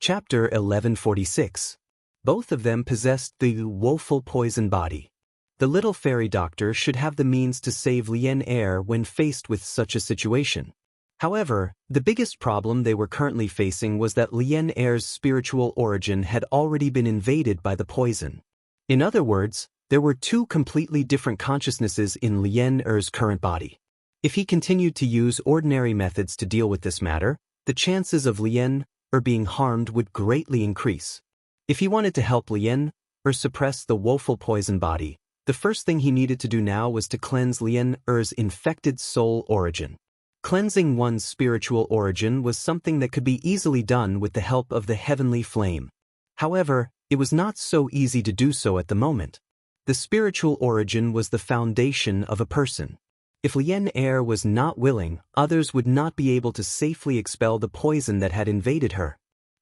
Chapter 1146. Both of them possessed the woeful poison body. The little fairy doctor should have the means to save Lien Er when faced with such a situation. However, the biggest problem they were currently facing was that Lien Er's spiritual origin had already been invaded by the poison. In other words, there were two completely different consciousnesses in Lien Er's current body. If he continued to use ordinary methods to deal with this matter, the chances of Lien Er being harmed would greatly increase. If he wanted to help Lien Er suppress the woeful poison body, the first thing he needed to do now was to cleanse Lien Er's infected soul origin. Cleansing one's spiritual origin was something that could be easily done with the help of the heavenly flame. However, it was not so easy to do so at the moment. The spiritual origin was the foundation of a person. If Lien Er was not willing, others would not be able to safely expel the poison that had invaded her.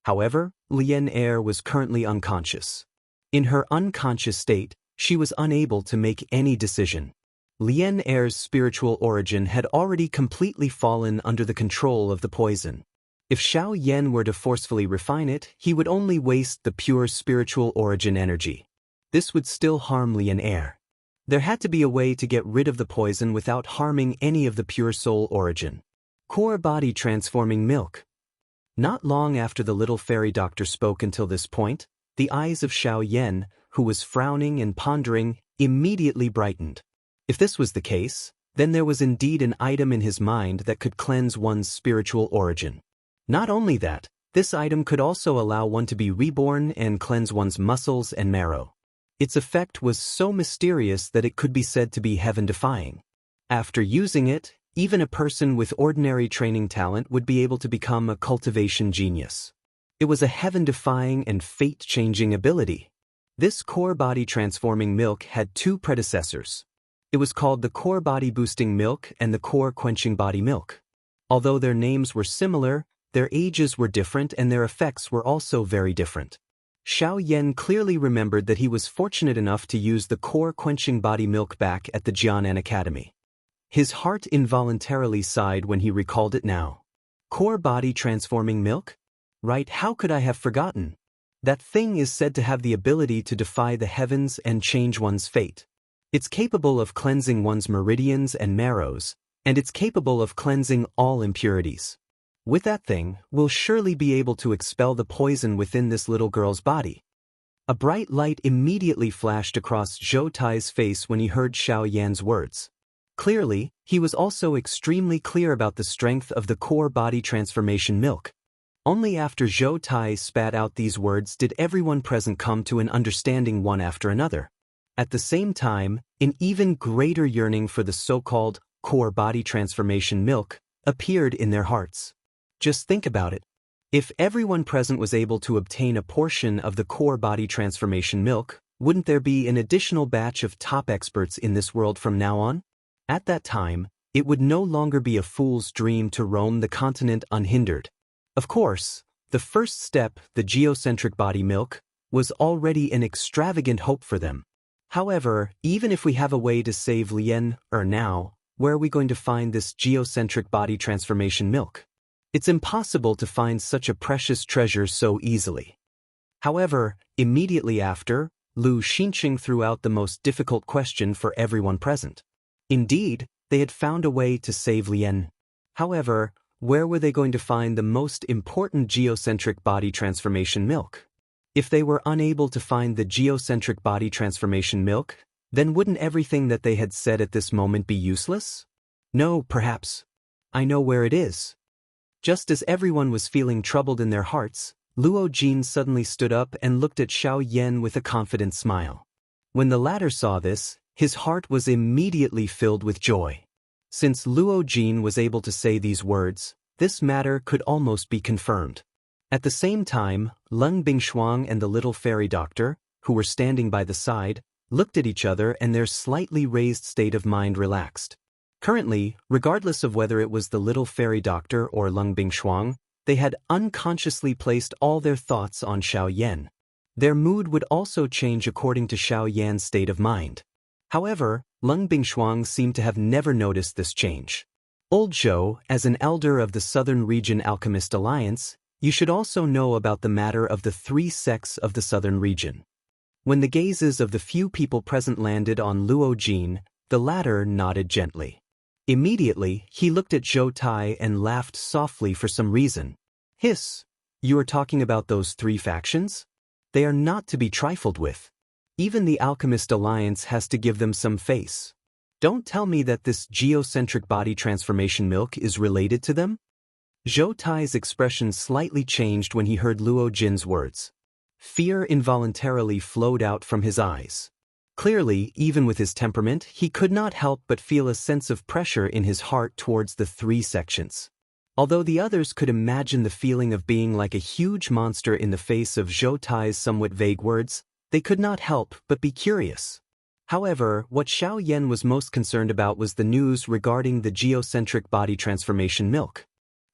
However, Lien Er was currently unconscious. In her unconscious state, she was unable to make any decision. Lien Er's spiritual origin had already completely fallen under the control of the poison. If Xiao Yan were to forcefully refine it, he would only waste the pure spiritual origin energy. This would still harm Lien Er. There had to be a way to get rid of the poison without harming any of the pure soul origin. Core body transforming milk. Not long after the little fairy doctor spoke until this point, the eyes of Xiao Yan, who was frowning and pondering, immediately brightened. If this was the case, then there was indeed an item in his mind that could cleanse one's spiritual origin. Not only that, this item could also allow one to be reborn and cleanse one's muscles and marrow. Its effect was so mysterious that it could be said to be heaven-defying. After using it, even a person with ordinary training talent would be able to become a cultivation genius. It was a heaven-defying and fate-changing ability. This core body transforming milk had two predecessors. It was called the core body boosting milk and the core quenching body milk. Although their names were similar, their ages were different and their effects were also very different. Xiao Yan clearly remembered that he was fortunate enough to use the core quenching body milk back at the Jianan Academy. His heart involuntarily sighed when he recalled it now. Core body transforming milk? Right, how could I have forgotten? That thing is said to have the ability to defy the heavens and change one's fate. It's capable of cleansing one's meridians and marrows, and it's capable of cleansing all impurities. With that thing, we'll surely be able to expel the poison within this little girl's body. A bright light immediately flashed across Zhou Tai's face when he heard Xiao Yan's words. Clearly, he was also extremely clear about the strength of the core body transformation milk. Only after Zhou Tai spat out these words did everyone present come to an understanding one after another. At the same time, an even greater yearning for the so-called core body transformation milk appeared in their hearts. Just think about it. If everyone present was able to obtain a portion of the core body transformation milk, wouldn't there be an additional batch of top experts in this world from now on? At that time, it would no longer be a fool's dream to roam the continent unhindered. Of course, the first step, the geocentric body milk, was already an extravagant hope for them. However, even if we have a way to save Lien Er now, where are we going to find this geocentric body transformation milk? It's impossible to find such a precious treasure so easily. However, immediately after, Lu Xinqing threw out the most difficult question for everyone present. Indeed, they had found a way to save Lien. However, where were they going to find the most important geocentric body transformation milk? If they were unable to find the geocentric body transformation milk, then wouldn't everything that they had said at this moment be useless? No, perhaps. I know where it is. Just as everyone was feeling troubled in their hearts, Luo Jin suddenly stood up and looked at Xiao Yan with a confident smile. When the latter saw this, his heart was immediately filled with joy. Since Luo Jin was able to say these words, this matter could almost be confirmed. At the same time, Leng Bingshuang and the little fairy doctor, who were standing by the side, looked at each other and their slightly raised state of mind relaxed. Currently, regardless of whether it was the little fairy doctor or Leng Bingshuang, they had unconsciously placed all their thoughts on Xiao Yan. Their mood would also change according to Xiao Yan's state of mind. However, Leng Bingshuang seemed to have never noticed this change. Old Zhou, as an elder of the Southern Region Alchemist Alliance, You should also know about the matter of the 3 sects of the southern region. When the gazes of the few people present landed on Luo Jin, the latter nodded gently. Immediately, he looked at Zhou Tai and laughed softly for some reason. Hiss! You are talking about those 3 factions? They are not to be trifled with. Even the Alchemist Alliance has to give them some face. Don't tell me that this geocentric body transformation milk is related to them? Zhou Tai's expression slightly changed when he heard Luo Jin's words. Fear involuntarily flowed out from his eyes. Clearly, even with his temperament, he could not help but feel a sense of pressure in his heart towards the 3 sections. Although the others could imagine the feeling of being like a huge monster in the face of Zhou Tai's somewhat vague words, they could not help but be curious. However, what Xiao Yan was most concerned about was the news regarding the geocentric body transformation milk.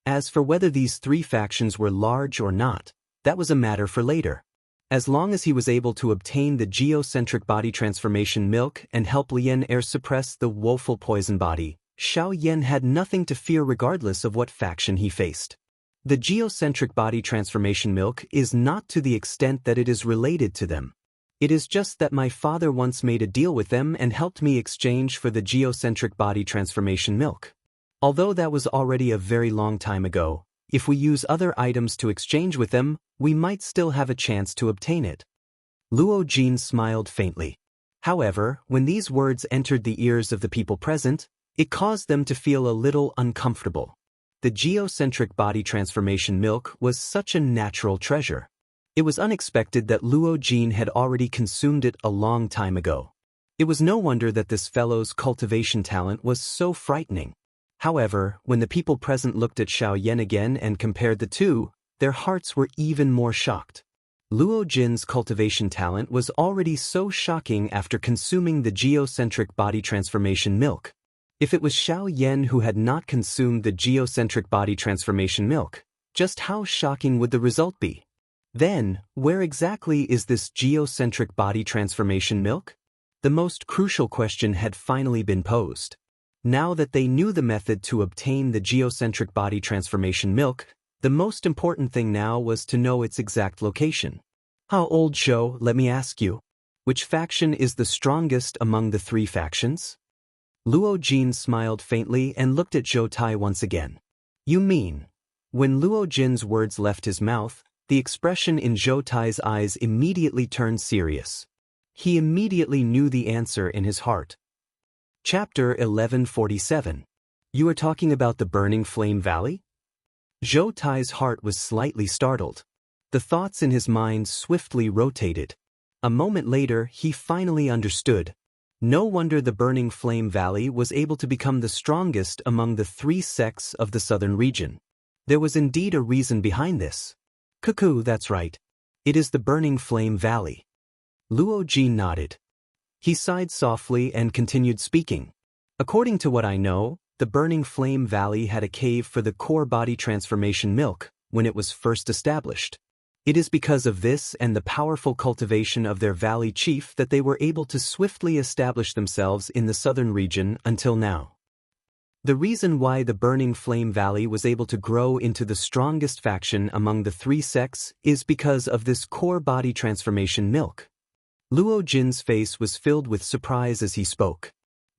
As for whether these 3 factions were large or not, that was a matter for later. As long as he was able to obtain the geocentric body transformation milk and help Lian Er suppress the woeful poison body, Xiao Yan had nothing to fear regardless of what faction he faced. The geocentric body transformation milk is not to the extent that it is related to them. It is just that my father once made a deal with them and helped me exchange for the geocentric body transformation milk. Although that was already a very long time ago, if we use other items to exchange with them, we might still have a chance to obtain it. Luo Jin smiled faintly. However, when these words entered the ears of the people present, it caused them to feel a little uncomfortable. The geocentric body transformation milk was such a natural treasure. It was unexpected that Luo Jin had already consumed it a long time ago. It was no wonder that this fellow's cultivation talent was so frightening. However, when the people present looked at Xiao Yan again and compared the two, their hearts were even more shocked. Luo Jin's cultivation talent was already so shocking after consuming the geocentric body transformation milk. If it was Xiao Yan who had not consumed the geocentric body transformation milk, just how shocking would the result be? Then, where exactly is this geocentric body transformation milk? The most crucial question had finally been posed. Now that they knew the method to obtain the geocentric body transformation milk, the most important thing now was to know its exact location. How old Zhou, let me ask you? Which faction is the strongest among the 3 factions? Luo Jin smiled faintly and looked at Zhou Tai once again. You mean? When Luo Jin's words left his mouth, the expression in Zhou Tai's eyes immediately turned serious. He immediately knew the answer in his heart. Chapter 1147. You are talking about the Burning Flame Valley? Zhou Tai's heart was slightly startled. The thoughts in his mind swiftly rotated. A moment later, he finally understood. No wonder the Burning Flame Valley was able to become the strongest among the 3 sects of the southern region. There was indeed a reason behind this. Cuckoo, that's right. It is the Burning Flame Valley. Luo Jin nodded. He sighed softly and continued speaking. According to what I know, the Burning Flame Valley had a cave for the core body transformation milk when it was first established. It is because of this and the powerful cultivation of their valley chief that they were able to swiftly establish themselves in the southern region until now. The reason why the Burning Flame Valley was able to grow into the strongest faction among the 3 sects is because of this core body transformation milk. Luo Jin's face was filled with surprise as he spoke.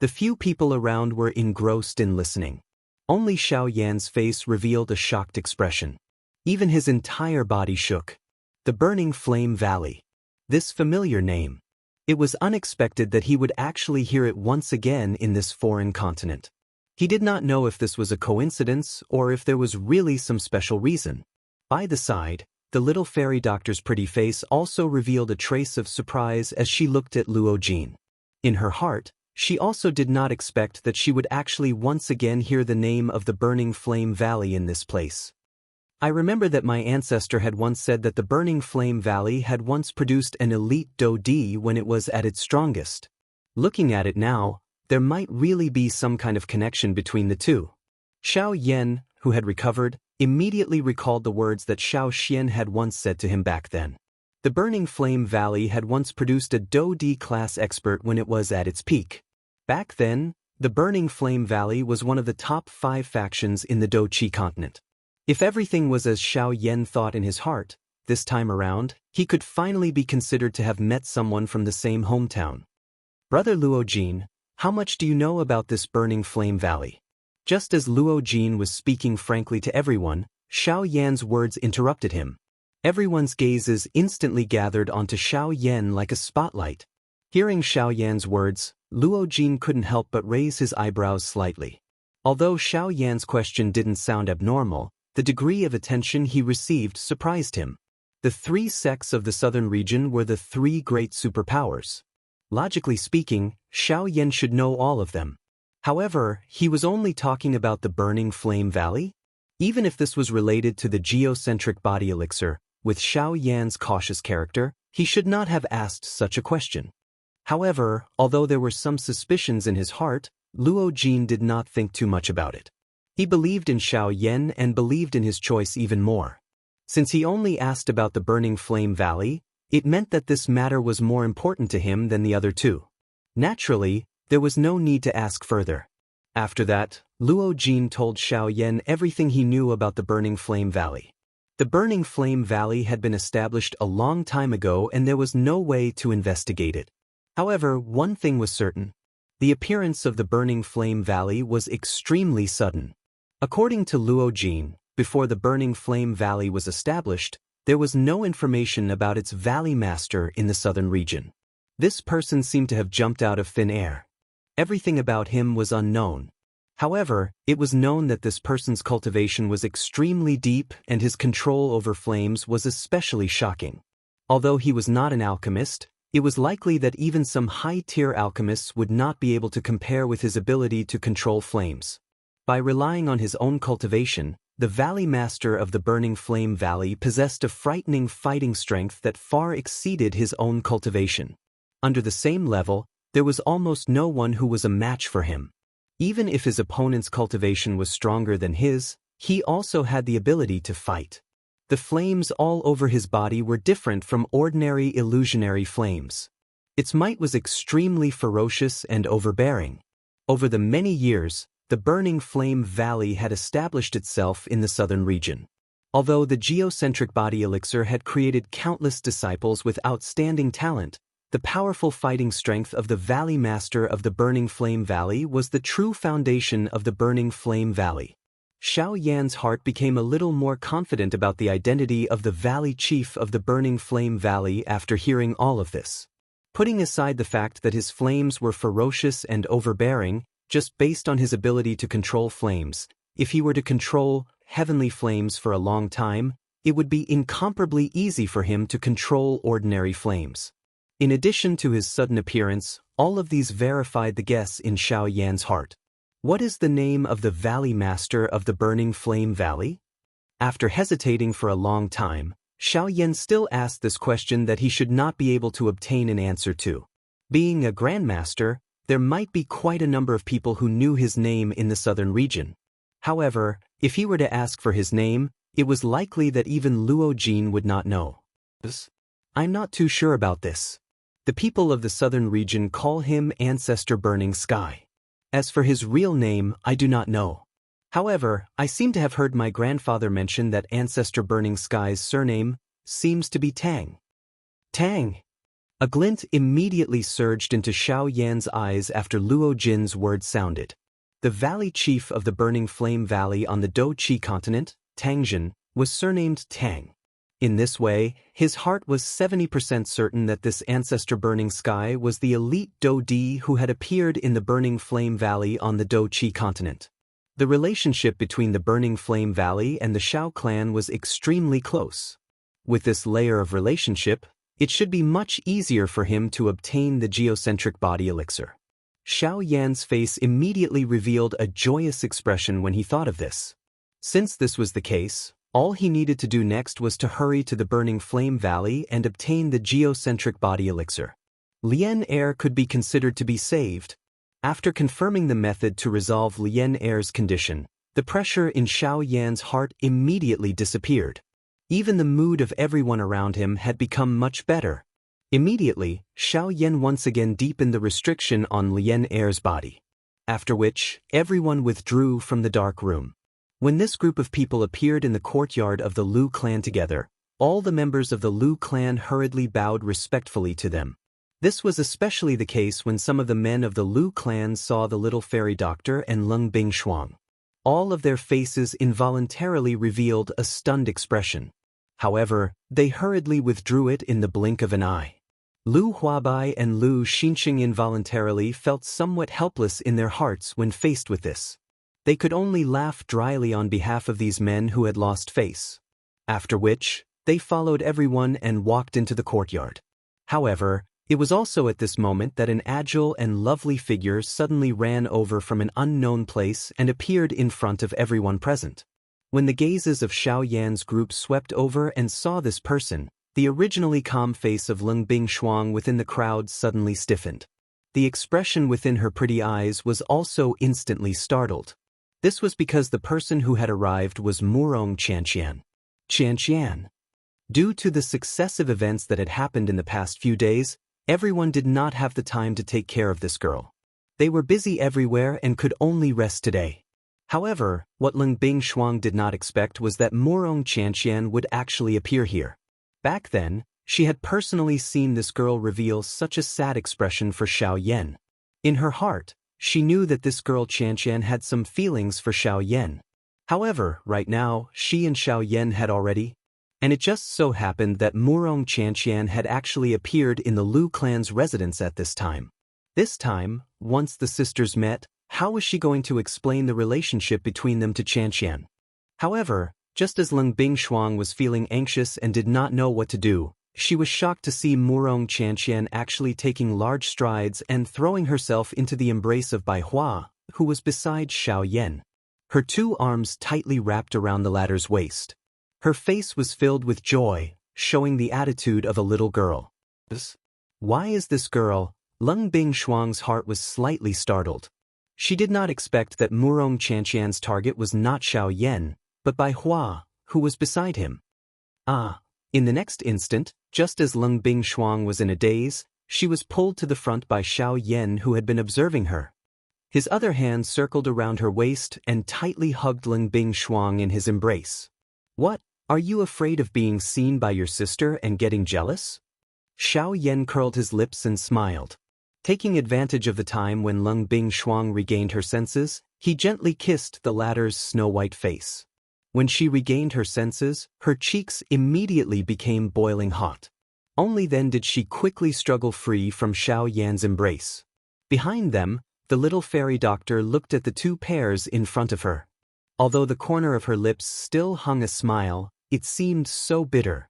The few people around were engrossed in listening. Only Xiao Yan's face revealed a shocked expression. Even his entire body shook. The Burning Flame Valley. This familiar name. It was unexpected that he would actually hear it once again in this foreign continent. He did not know if this was a coincidence or if there was really some special reason. By the side, the little fairy doctor's pretty face also revealed a trace of surprise as she looked at Luo Jin. In her heart, she also did not expect that she would actually once again hear the name of the Burning Flame Valley in this place. I remember that my ancestor had once said that the Burning Flame Valley had once produced an elite Do-Di when it was at its strongest. Looking at it now, there might really be some kind of connection between the two. Xiao Yan, who had recovered, immediately recalled the words that Xiao Xian had once said to him back then. The Burning Flame Valley had once produced a Do-Di class expert when it was at its peak. Back then, the Burning Flame Valley was one of the top 5 factions in the Do-Chi continent. If everything was as Xiao Yan thought in his heart, this time around, he could finally be considered to have met someone from the same hometown. Brother Luo Jin, how much do you know about this burning flame valley? Just as Luo Jin was speaking frankly to everyone, Xiao Yan's words interrupted him. Everyone's gazes instantly gathered onto Xiao Yan like a spotlight. Hearing Xiao Yan's words, Luo Jin couldn't help but raise his eyebrows slightly. Although Xiao Yan's question didn't sound abnormal, the degree of attention he received surprised him. The 3 sects of the southern region were the 3 great superpowers. Logically speaking, Xiao Yan should know all of them. However, he was only talking about the burning flame valley? Even if this was related to the geocentric body elixir, with Xiao Yan's cautious character, he should not have asked such a question. However, although there were some suspicions in his heart, Luo Jin did not think too much about it. He believed in Xiao Yan and believed in his choice even more. Since he only asked about the burning flame valley, it meant that this matter was more important to him than the other 2. Naturally, there was no need to ask further. After that, Luo Jin told Xiao Yan everything he knew about the burning flame valley. The burning flame valley had been established a long time ago and there was no way to investigate it. However, one thing was certain. The appearance of the burning flame valley was extremely sudden. According to Luo Jin, before the burning flame valley was established, there was no information about its valley master in the southern region. This person seemed to have jumped out of thin air. Everything about him was unknown. However, it was known that this person's cultivation was extremely deep and his control over flames was especially shocking. Although he was not an alchemist, it was likely that even some high-tier alchemists would not be able to compare with his ability to control flames. By relying on his own cultivation, the Valley Master of the Burning Flame Valley possessed a frightening fighting strength that far exceeded his own cultivation. Under the same level, there was almost no one who was a match for him. Even if his opponent's cultivation was stronger than his, he also had the ability to fight. The flames all over his body were different from ordinary illusionary flames. Its might was extremely ferocious and overbearing. Over the many years, the Burning Flame Valley had established itself in the southern region. Although the geocentric body elixir had created countless disciples with outstanding talent, the powerful fighting strength of the Valley Master of the Burning Flame Valley was the true foundation of the Burning Flame Valley. Xiao Yan's heart became a little more confident about the identity of the Valley Chief of the Burning Flame Valley after hearing all of this. Putting aside the fact that his flames were ferocious and overbearing, just based on his ability to control flames, if he were to control heavenly flames for a long time, it would be incomparably easy for him to control ordinary flames. In addition to his sudden appearance, all of these verified the guess in Xiao Yan's heart. What is the name of the Valley Master of the Burning Flame Valley? After hesitating for a long time, Xiao Yan still asked this question that he should not be able to obtain an answer to. Being a Grandmaster, there might be quite a number of people who knew his name in the southern region. However, if he were to ask for his name, it was likely that even Luo Jin would not know. I'm not too sure about this. The people of the southern region call him Ancestor Burning Sky. As for his real name, I do not know. However, I seem to have heard my grandfather mention that Ancestor Burning Sky's surname seems to be Tang. Tang! A glint immediately surged into Xiao Yan's eyes after Luo Jin's words sounded. The Valley Chief of the Burning Flame Valley on the Do-Chi continent, Tangjin, was surnamed Tang. In this way, his heart was 70% certain that this Ancestor Burning Sky was the elite Do-Di who had appeared in the Burning Flame Valley on the Do-Chi continent. The relationship between the Burning Flame Valley and the Xiao clan was extremely close. With this layer of relationship, it should be much easier for him to obtain the geocentric body elixir. Xiao Yan's face immediately revealed a joyous expression when he thought of this. Since this was the case, all he needed to do next was to hurry to the Burning Flame Valley and obtain the geocentric body elixir. Lien Air could be considered to be saved. After confirming the method to resolve Lien Air's condition, the pressure in Xiao Yan's heart immediately disappeared. Even the mood of everyone around him had become much better. Immediately, Xiao Yan once again deepened the restriction on Lien Air's body. After which, everyone withdrew from the dark room. When this group of people appeared in the courtyard of the Lu clan together, all the members of the Lu clan hurriedly bowed respectfully to them. This was especially the case when some of the men of the Lu clan saw the little fairy doctor and Lung Bingshuang. All of their faces involuntarily revealed a stunned expression. However, they hurriedly withdrew it in the blink of an eye. Lu Huabai and Lu Xinxing involuntarily felt somewhat helpless in their hearts when faced with this. They could only laugh dryly on behalf of these men who had lost face. After which, they followed everyone and walked into the courtyard. However, it was also at this moment that an agile and lovely figure suddenly ran over from an unknown place and appeared in front of everyone present. When the gazes of Xiao Yan's group swept over and saw this person, the originally calm face of Lung Bingshuang within the crowd suddenly stiffened. The expression within her pretty eyes was also instantly startled. This was because the person who had arrived was Murong Xianxian. Xianxian. Due to the successive events that had happened in the past few days, everyone did not have the time to take care of this girl. They were busy everywhere and could only rest today. However, what Lung Bingshuang did not expect was that Murong Xianxian would actually appear here. Back then, she had personally seen this girl reveal such a sad expression for Xiao Yan. In her heart, she knew that this girl Xianxian had some feelings for Xiao Yan. However, right now, she and Xiao Yan had already. And it just so happened that Murong Xianxian had actually appeared in the Lu clan's residence at this time. This time, once the sisters met, how was she going to explain the relationship between them to Xianxian? However, just as Lung Bingshuang was feeling anxious and did not know what to do, she was shocked to see Murong Xianxian actually taking large strides and throwing herself into the embrace of Bai Hua, who was beside Xiao Yan. Her two arms tightly wrapped around the latter's waist. Her face was filled with joy, showing the attitude of a little girl. Why is this girl? Lung Bingshuang's heart was slightly startled. She did not expect that Murong Xianxian's target was not Xiao Yan, but Bai Hua, who was beside him. In the next instant, just as Lung Bingshuang was in a daze, she was pulled to the front by Xiao Yan, who had been observing her. His other hand circled around her waist and tightly hugged Lung Bingshuang in his embrace. What? Are you afraid of being seen by your sister and getting jealous? Xiao Yan curled his lips and smiled. Taking advantage of the time when Lung Bingshuang regained her senses, he gently kissed the latter's snow-white face. When she regained her senses, her cheeks immediately became boiling hot. Only then did she quickly struggle free from Xiao Yan's embrace. Behind them, the little fairy doctor looked at the two pairs in front of her. Although the corner of her lips still hung a smile, it seemed so bitter.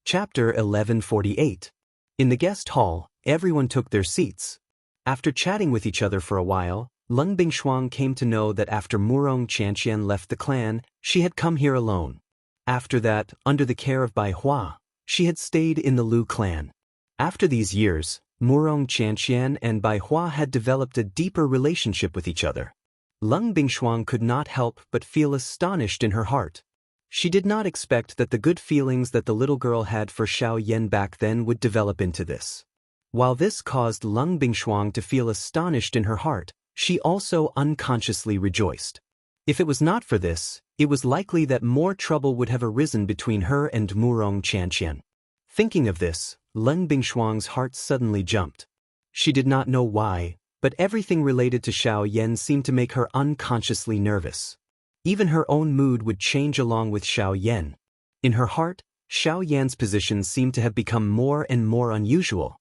Chapter 1148. In the guest hall, everyone took their seats. After chatting with each other for a while, Lung Bingshuang came to know that after Murong Xianxian left the clan, she had come here alone. After that, under the care of Bai Hua, she had stayed in the Lu clan. After these years, Murong Xianxian and Bai Hua had developed a deeper relationship with each other. Lung Bingshuang could not help but feel astonished in her heart. She did not expect that the good feelings that the little girl had for Xiao Yan back then would develop into this. While this caused Lung Bingshuang to feel astonished in her heart, she also unconsciously rejoiced. If it was not for this, it was likely that more trouble would have arisen between her and Murong Xianxian. Thinking of this, Lung Bingshuang's heart suddenly jumped. She did not know why, but everything related to Xiao Yan seemed to make her unconsciously nervous. Even her own mood would change along with Xiao Yan. In her heart, Xiao Yan's position seemed to have become more and more unusual.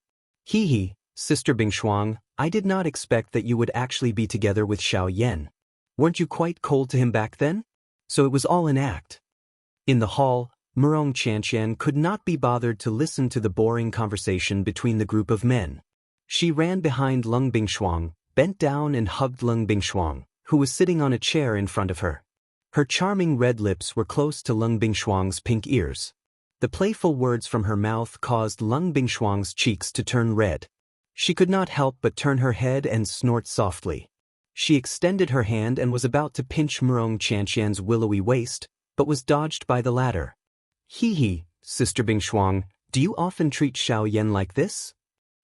Sister Bingshuang, I did not expect that you would actually be together with Xiao Yan. Weren't you quite cold to him back then? So it was all an act. In the hall, Murong Xianxian could not be bothered to listen to the boring conversation between the group of men. She ran behind Lung Bingshuang, bent down and hugged Lung Bingshuang, who was sitting on a chair in front of her. Her charming red lips were close to Lung Bingshuang's pink ears. The playful words from her mouth caused Lung Bingshuang's cheeks to turn red. She could not help but turn her head and snort softly. She extended her hand and was about to pinch Murong Xianxian's willowy waist, but was dodged by the latter. Sister Bingshuang, do you often treat Xiao Yan like this?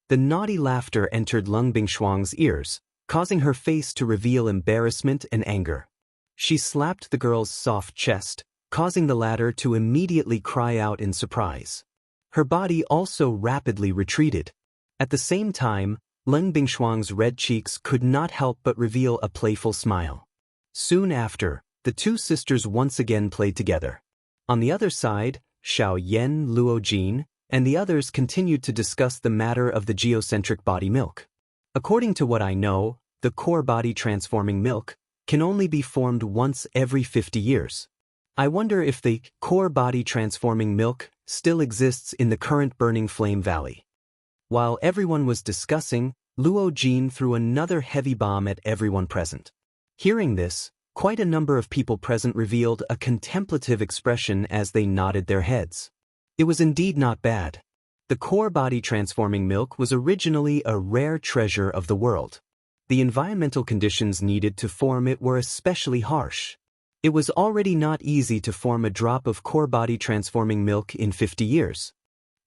The naughty laughter entered Lung Bingshuang's ears, causing her face to reveal embarrassment and anger. She slapped the girl's soft chest, causing the latter to immediately cry out in surprise. Her body also rapidly retreated. At the same time, Leng Bingshuang's red cheeks could not help but reveal a playful smile. Soon after, the two sisters once again played together. On the other side, Xiao Yan, Luo Jin, and the others continued to discuss the matter of the geocentric body milk. According to what I know, the core body transforming milk can only be formed once every 50 years. I wonder if the core body transforming milk still exists in the current Burning Flame Valley. While everyone was discussing, Luo Jin threw another heavy bomb at everyone present. Hearing this, quite a number of people present revealed a contemplative expression as they nodded their heads. It was indeed not bad. The core body transforming milk was originally a rare treasure of the world. The environmental conditions needed to form it were especially harsh. It was already not easy to form a drop of core body transforming milk in 50 years.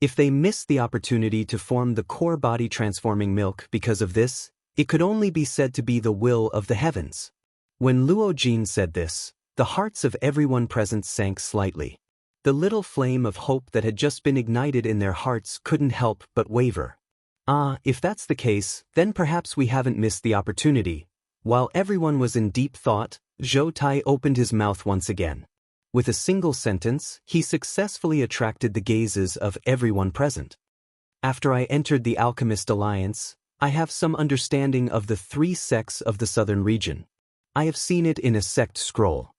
If they missed the opportunity to form the core body transforming milk because of this, it could only be said to be the will of the heavens. When Luo Jin said this, the hearts of everyone present sank slightly. The little flame of hope that had just been ignited in their hearts couldn't help but waver. If that's the case, then perhaps we haven't missed the opportunity. While everyone was in deep thought, Zhou Tai opened his mouth once again. With a single sentence, he successfully attracted the gazes of everyone present. After I entered the Alchemist Alliance, I have some understanding of the 3 sects of the southern region. I have seen it in a sect scroll.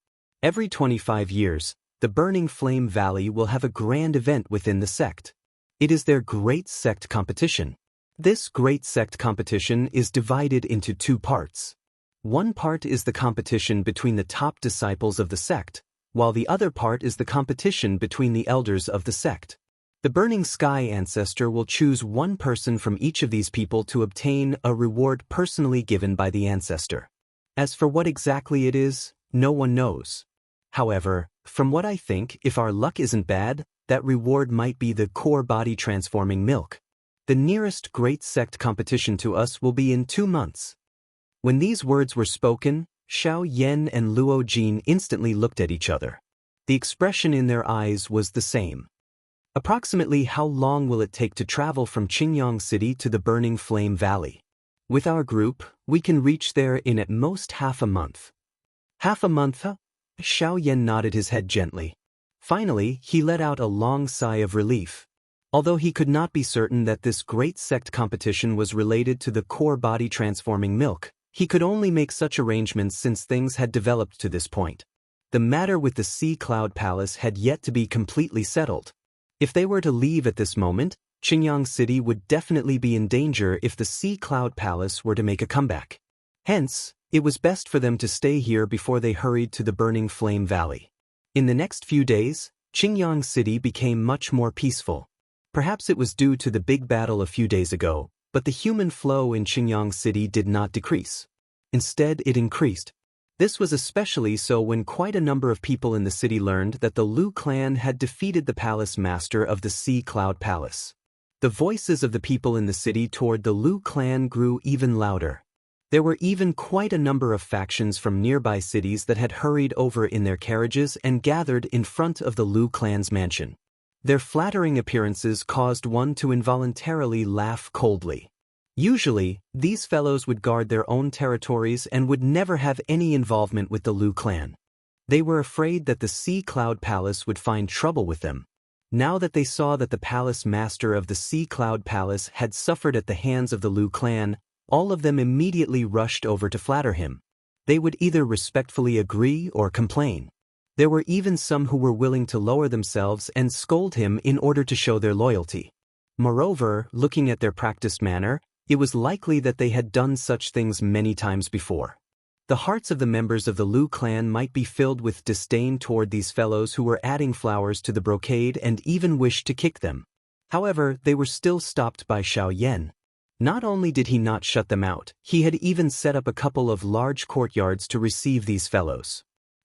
Every 25 years, the Burning Flame Valley will have a grand event within the sect. It is their Great Sect Competition. This Great Sect Competition is divided into 2 parts. One part is the competition between the top disciples of the sect, while the other part is the competition between the elders of the sect. The Burning Sky Ancestor will choose one person from each of these people to obtain a reward personally given by the ancestor. As for what exactly it is, no one knows. However, from what I think, if our luck isn't bad, that reward might be the core body transforming milk. The nearest Great Sect competition to us will be in 2 months. When these words were spoken, Xiao Yan and Luo Jin instantly looked at each other. The expression in their eyes was the same. Approximately how long will it take to travel from Qingyang City to the Burning Flame Valley? With our group, we can reach there in at most half a month. Half a month, huh? Xiao Yan nodded his head gently. Finally, he let out a long sigh of relief. Although he could not be certain that this great sect competition was related to the core body transforming milk, he could only make such arrangements since things had developed to this point. The matter with the Sea Cloud Palace had yet to be completely settled. If they were to leave at this moment, Qingyang City would definitely be in danger if the Sea Cloud Palace were to make a comeback. Hence, it was best for them to stay here before they hurried to the Burning Flame Valley. In the next few days, Qingyang City became much more peaceful. Perhaps it was due to the big battle a few days ago, but the human flow in Qingyang City did not decrease. Instead, it increased. This was especially so when quite a number of people in the city learned that the Lu clan had defeated the palace master of the Sea Cloud Palace. The voices of the people in the city toward the Lu clan grew even louder. There were even quite a number of factions from nearby cities that had hurried over in their carriages and gathered in front of the Lu clan's mansion. Their flattering appearances caused one to involuntarily laugh coldly. Usually, these fellows would guard their own territories and would never have any involvement with the Lu clan. They were afraid that the Sea Cloud Palace would find trouble with them. Now that they saw that the palace master of the Sea Cloud Palace had suffered at the hands of the Lu clan, all of them immediately rushed over to flatter him. They would either respectfully agree or complain. There were even some who were willing to lower themselves and scold him in order to show their loyalty. Moreover, looking at their practiced manner, it was likely that they had done such things many times before. The hearts of the members of the Lu clan might be filled with disdain toward these fellows who were adding flowers to the brocade and even wished to kick them. However, they were still stopped by Xiao Yan. Not only did he not shut them out, he had even set up a couple of large courtyards to receive these fellows.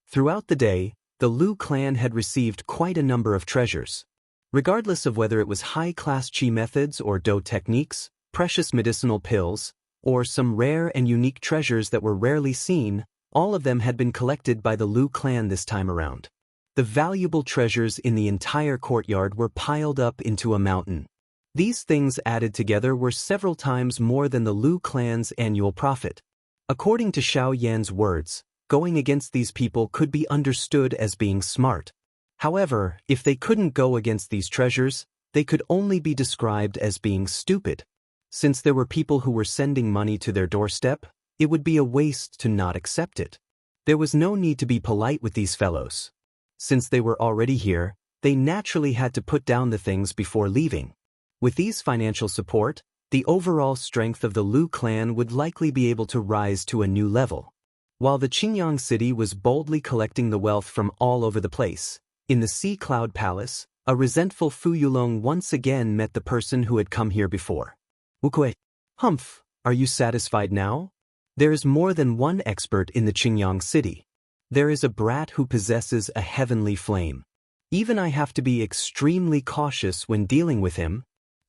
Throughout the day, the Lu clan had received quite a number of treasures. Regardless of whether it was high-class qi methods or do techniques, precious medicinal pills, or some rare and unique treasures that were rarely seen, All of them had been collected by the Lu clan this time around. The valuable treasures in the entire courtyard were piled up into a mountain. These things added together were several times more than the Lu clan's annual profit. According to Xiao Yan's words, going against these people could be understood as being smart. However, if they couldn't go against these treasures, they could only be described as being stupid. Since there were people who were sending money to their doorstep, it would be a waste to not accept it. There was no need to be polite with these fellows. Since they were already here, they naturally had to put down the things before leaving. With these financial support, the overall strength of the Lu clan would likely be able to rise to a new level. While the Qingyang city was boldly collecting the wealth from all over the place, in the Sea Cloud Palace, a resentful Fu Yulong once again met the person who had come here before. Wuxia, humph, are you satisfied now? There is more than one expert in the Qingyang city. There is a brat who possesses a heavenly flame. Even I have to be extremely cautious when dealing with him.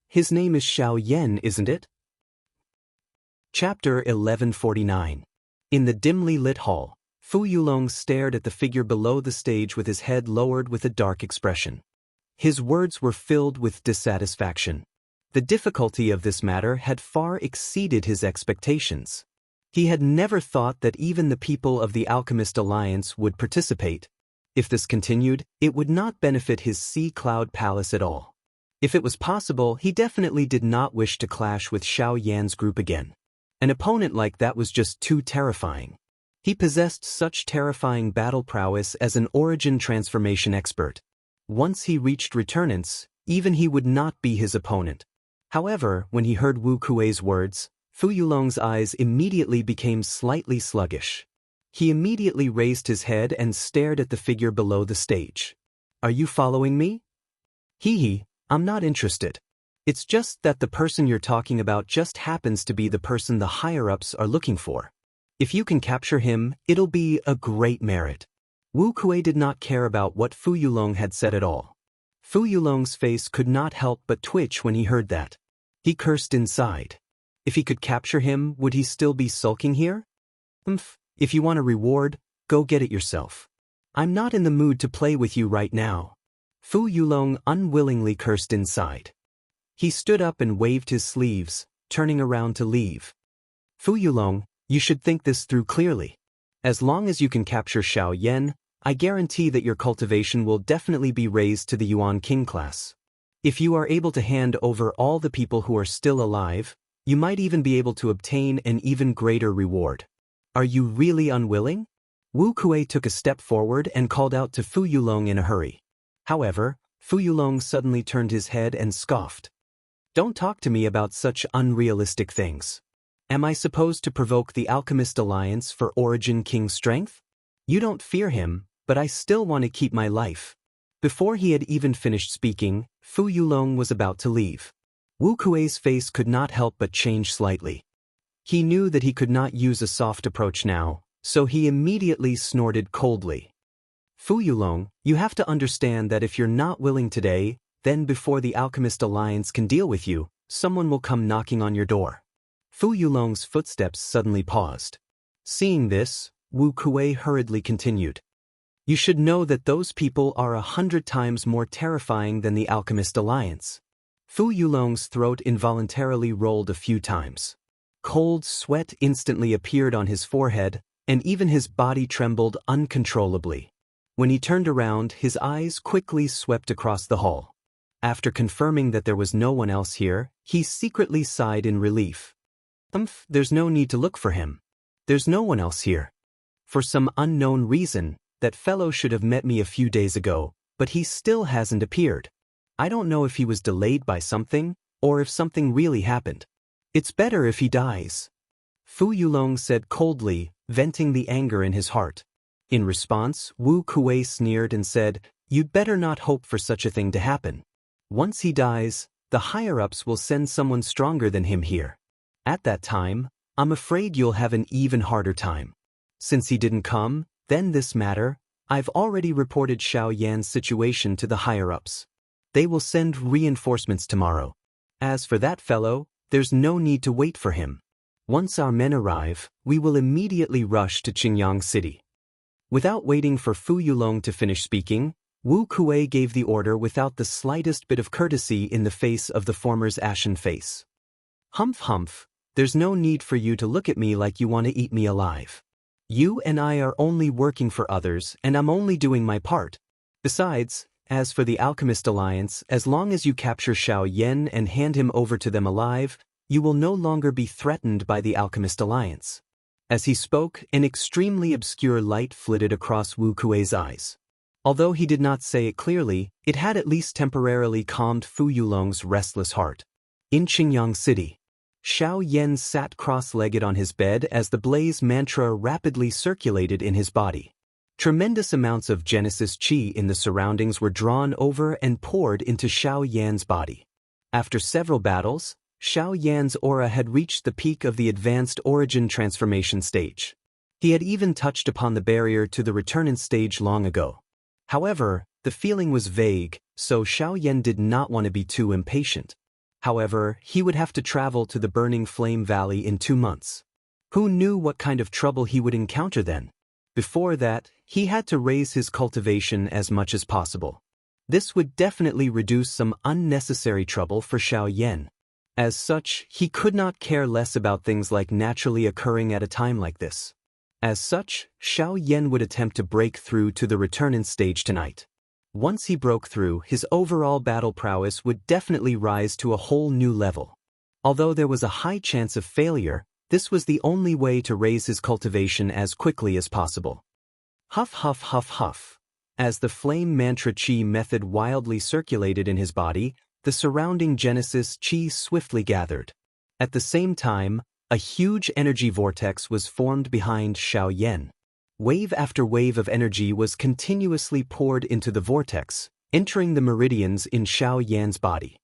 His name is Xiao Yan, isn't it? Chapter 1149. In the dimly lit hall, Fu Yulong stared at the figure below the stage with his head lowered with a dark expression. His words were filled with dissatisfaction. The difficulty of this matter had far exceeded his expectations. He had never thought that even the people of the Alchemist Alliance would participate. If this continued, it would not benefit his Sea Cloud Palace at all. If it was possible, he definitely did not wish to clash with Xiao Yan's group again. An opponent like that was just too terrifying. He possessed such terrifying battle prowess as an origin transformation expert. Once he reached returnance, even he would not be his opponent. However, when he heard Wu Kuei's words, Fu Yulong's eyes immediately became slightly sluggish. He immediately raised his head and stared at the figure below the stage. Are you following me? Hee, I'm not interested. It's just that the person you're talking about just happens to be the person the higher-ups are looking for. If you can capture him, it'll be a great merit. Wu Kuei did not care about what Fu Yulong had said at all. Fu Yulong's face could not help but twitch when he heard that. He cursed inside. If he could capture him, would he still be sulking here? If you want a reward, go get it yourself. I'm not in the mood to play with you right now. Fu Yulong unwillingly cursed inside. He stood up and waved his sleeves, turning around to leave. Fu Yulong, you should think this through clearly. As long as you can capture Xiao Yan, I guarantee that your cultivation will definitely be raised to the Yuan King class. If you are able to hand over all the people who are still alive, you might even be able to obtain an even greater reward. Are you really unwilling? Wu Kuei took a step forward and called out to Fu Yulong in a hurry. However, Fu Yulong suddenly turned his head and scoffed. Don't talk to me about such unrealistic things. Am I supposed to provoke the Alchemist Alliance for Origin King strength? You don't fear him, but I still want to keep my life. Before he had even finished speaking, Fu Yulong was about to leave. Wu Kuei's face could not help but change slightly. He knew that he could not use a soft approach now, so he immediately snorted coldly. Fu Yulong, you have to understand that if you're not willing today, then before the Alchemist Alliance can deal with you, someone will come knocking on your door. Fu Yulong's footsteps suddenly paused. Seeing this, Wu Kuei hurriedly continued. You should know that those people are 100 times more terrifying than the Alchemist Alliance. Fu Yulong's throat involuntarily rolled a few times. Cold sweat instantly appeared on his forehead, and even his body trembled uncontrollably. When he turned around, his eyes quickly swept across the hall. After confirming that there was no one else here, he secretly sighed in relief. There's no need to look for him. There's no one else here. For some unknown reason, that fellow should have met me a few days ago, but he still hasn't appeared. I don't know if he was delayed by something, or if something really happened. It's better if he dies. Fu Yulong said coldly, venting the anger in his heart. In response, Wu Kuei sneered and said, You'd better not hope for such a thing to happen. Once he dies, the higher-ups will send someone stronger than him here. At that time, I'm afraid you'll have an even harder time. Since he didn't come, then this matter, I've already reported Xiao Yan's situation to the higher-ups. They will send reinforcements tomorrow. As for that fellow, there's no need to wait for him. Once our men arrive, we will immediately rush to Qingyang City. Without waiting for Fu Yulong to finish speaking, Wu Kuei gave the order without the slightest bit of courtesy in the face of the former's ashen face. Humph humph, there's no need for you to look at me like you want to eat me alive. You and I are only working for others, and I'm only doing my part. Besides, as for the Alchemist Alliance, as long as you capture Xiao Yan and hand him over to them alive, you will no longer be threatened by the Alchemist Alliance. As he spoke, an extremely obscure light flitted across Wu Kuei's eyes. Although he did not say it clearly, it had at least temporarily calmed Fu Yulong's restless heart. In Qingyang City, Xiao Yan sat cross-legged on his bed as the blaze mantra rapidly circulated in his body. Tremendous amounts of Genesis Qi in the surroundings were drawn over and poured into Xiao Yan's body. After several battles, Xiao Yan's aura had reached the peak of the advanced origin transformation stage. He had even touched upon the barrier to the return stage long ago. However, the feeling was vague, so Xiao Yan did not want to be too impatient. However, he would have to travel to the Burning Flame Valley in 2 months. Who knew what kind of trouble he would encounter then? Before that, he had to raise his cultivation as much as possible. This would definitely reduce some unnecessary trouble for Xiao Yan. As such, he could not care less about things like naturally occurring at a time like this. As such, Xiao Yan would attempt to break through to the return stage tonight. Once he broke through, his overall battle prowess would definitely rise to a whole new level. Although there was a high chance of failure, this was the only way to raise his cultivation as quickly as possible. Huff huff huff huff. As the flame mantra Qi method wildly circulated in his body, the surrounding Genesis Qi swiftly gathered. At the same time, a huge energy vortex was formed behind Xiao Yan. Wave after wave of energy was continuously poured into the vortex, entering the meridians in Xiao Yan's body.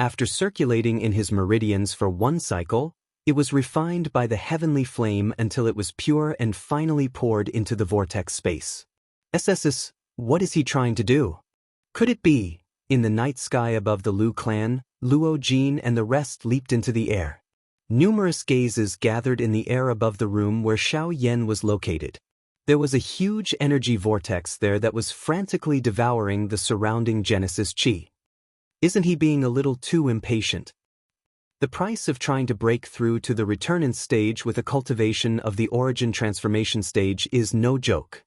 After circulating in his meridians for 1 cycle, it was refined by the heavenly flame until it was pure and finally poured into the vortex space. SSS, what is he trying to do? Could it be? In the night sky above the Lu clan, Luo Jin and the rest leaped into the air. Numerous gazes gathered in the air above the room where Xiao Yan was located. There was a huge energy vortex there that was frantically devouring the surrounding Genesis Qi. Isn't he being a little too impatient? The price of trying to break through to the return stage with a cultivation of the origin transformation stage is no joke.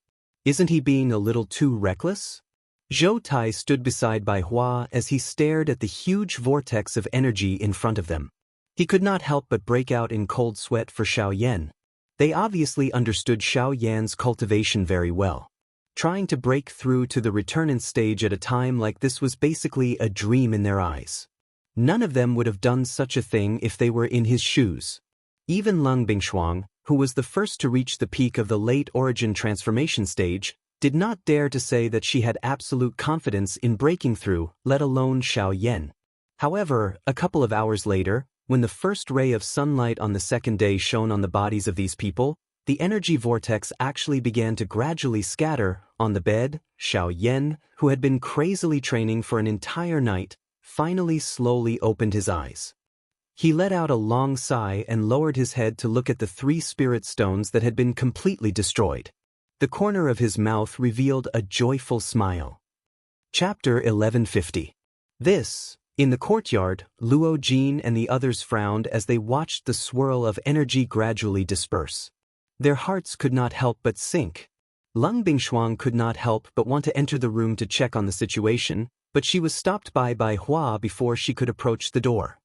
Isn't he being a little too reckless? Zhou Tai stood beside Bai Hua as he stared at the huge vortex of energy in front of them. He could not help but break out in cold sweat for Xiao Yan. They obviously understood Xiao Yan's cultivation very well. Trying to break through to the return stage at a time like this was basically a dream in their eyes. None of them would have done such a thing if they were in his shoes. Even Leng Bingshuang, who was the first to reach the peak of the late origin transformation stage, did not dare to say that she had absolute confidence in breaking through, let alone Xiao Yan. However, a couple of hours later, when the first ray of sunlight on the second day shone on the bodies of these people, the energy vortex actually began to gradually scatter. On the bed, Xiao Yan, who had been crazily training for an entire night, finally slowly opened his eyes. He let out a long sigh and lowered his head to look at the 3 spirit stones that had been completely destroyed. The corner of his mouth revealed a joyful smile. Chapter 1150. In the courtyard, Luo Jin and the others frowned as they watched the swirl of energy gradually disperse. Their hearts could not help but sink. Leng Bingshuang could not help but want to enter the room to check on the situation, but she was stopped by Bai Hua before she could approach the door.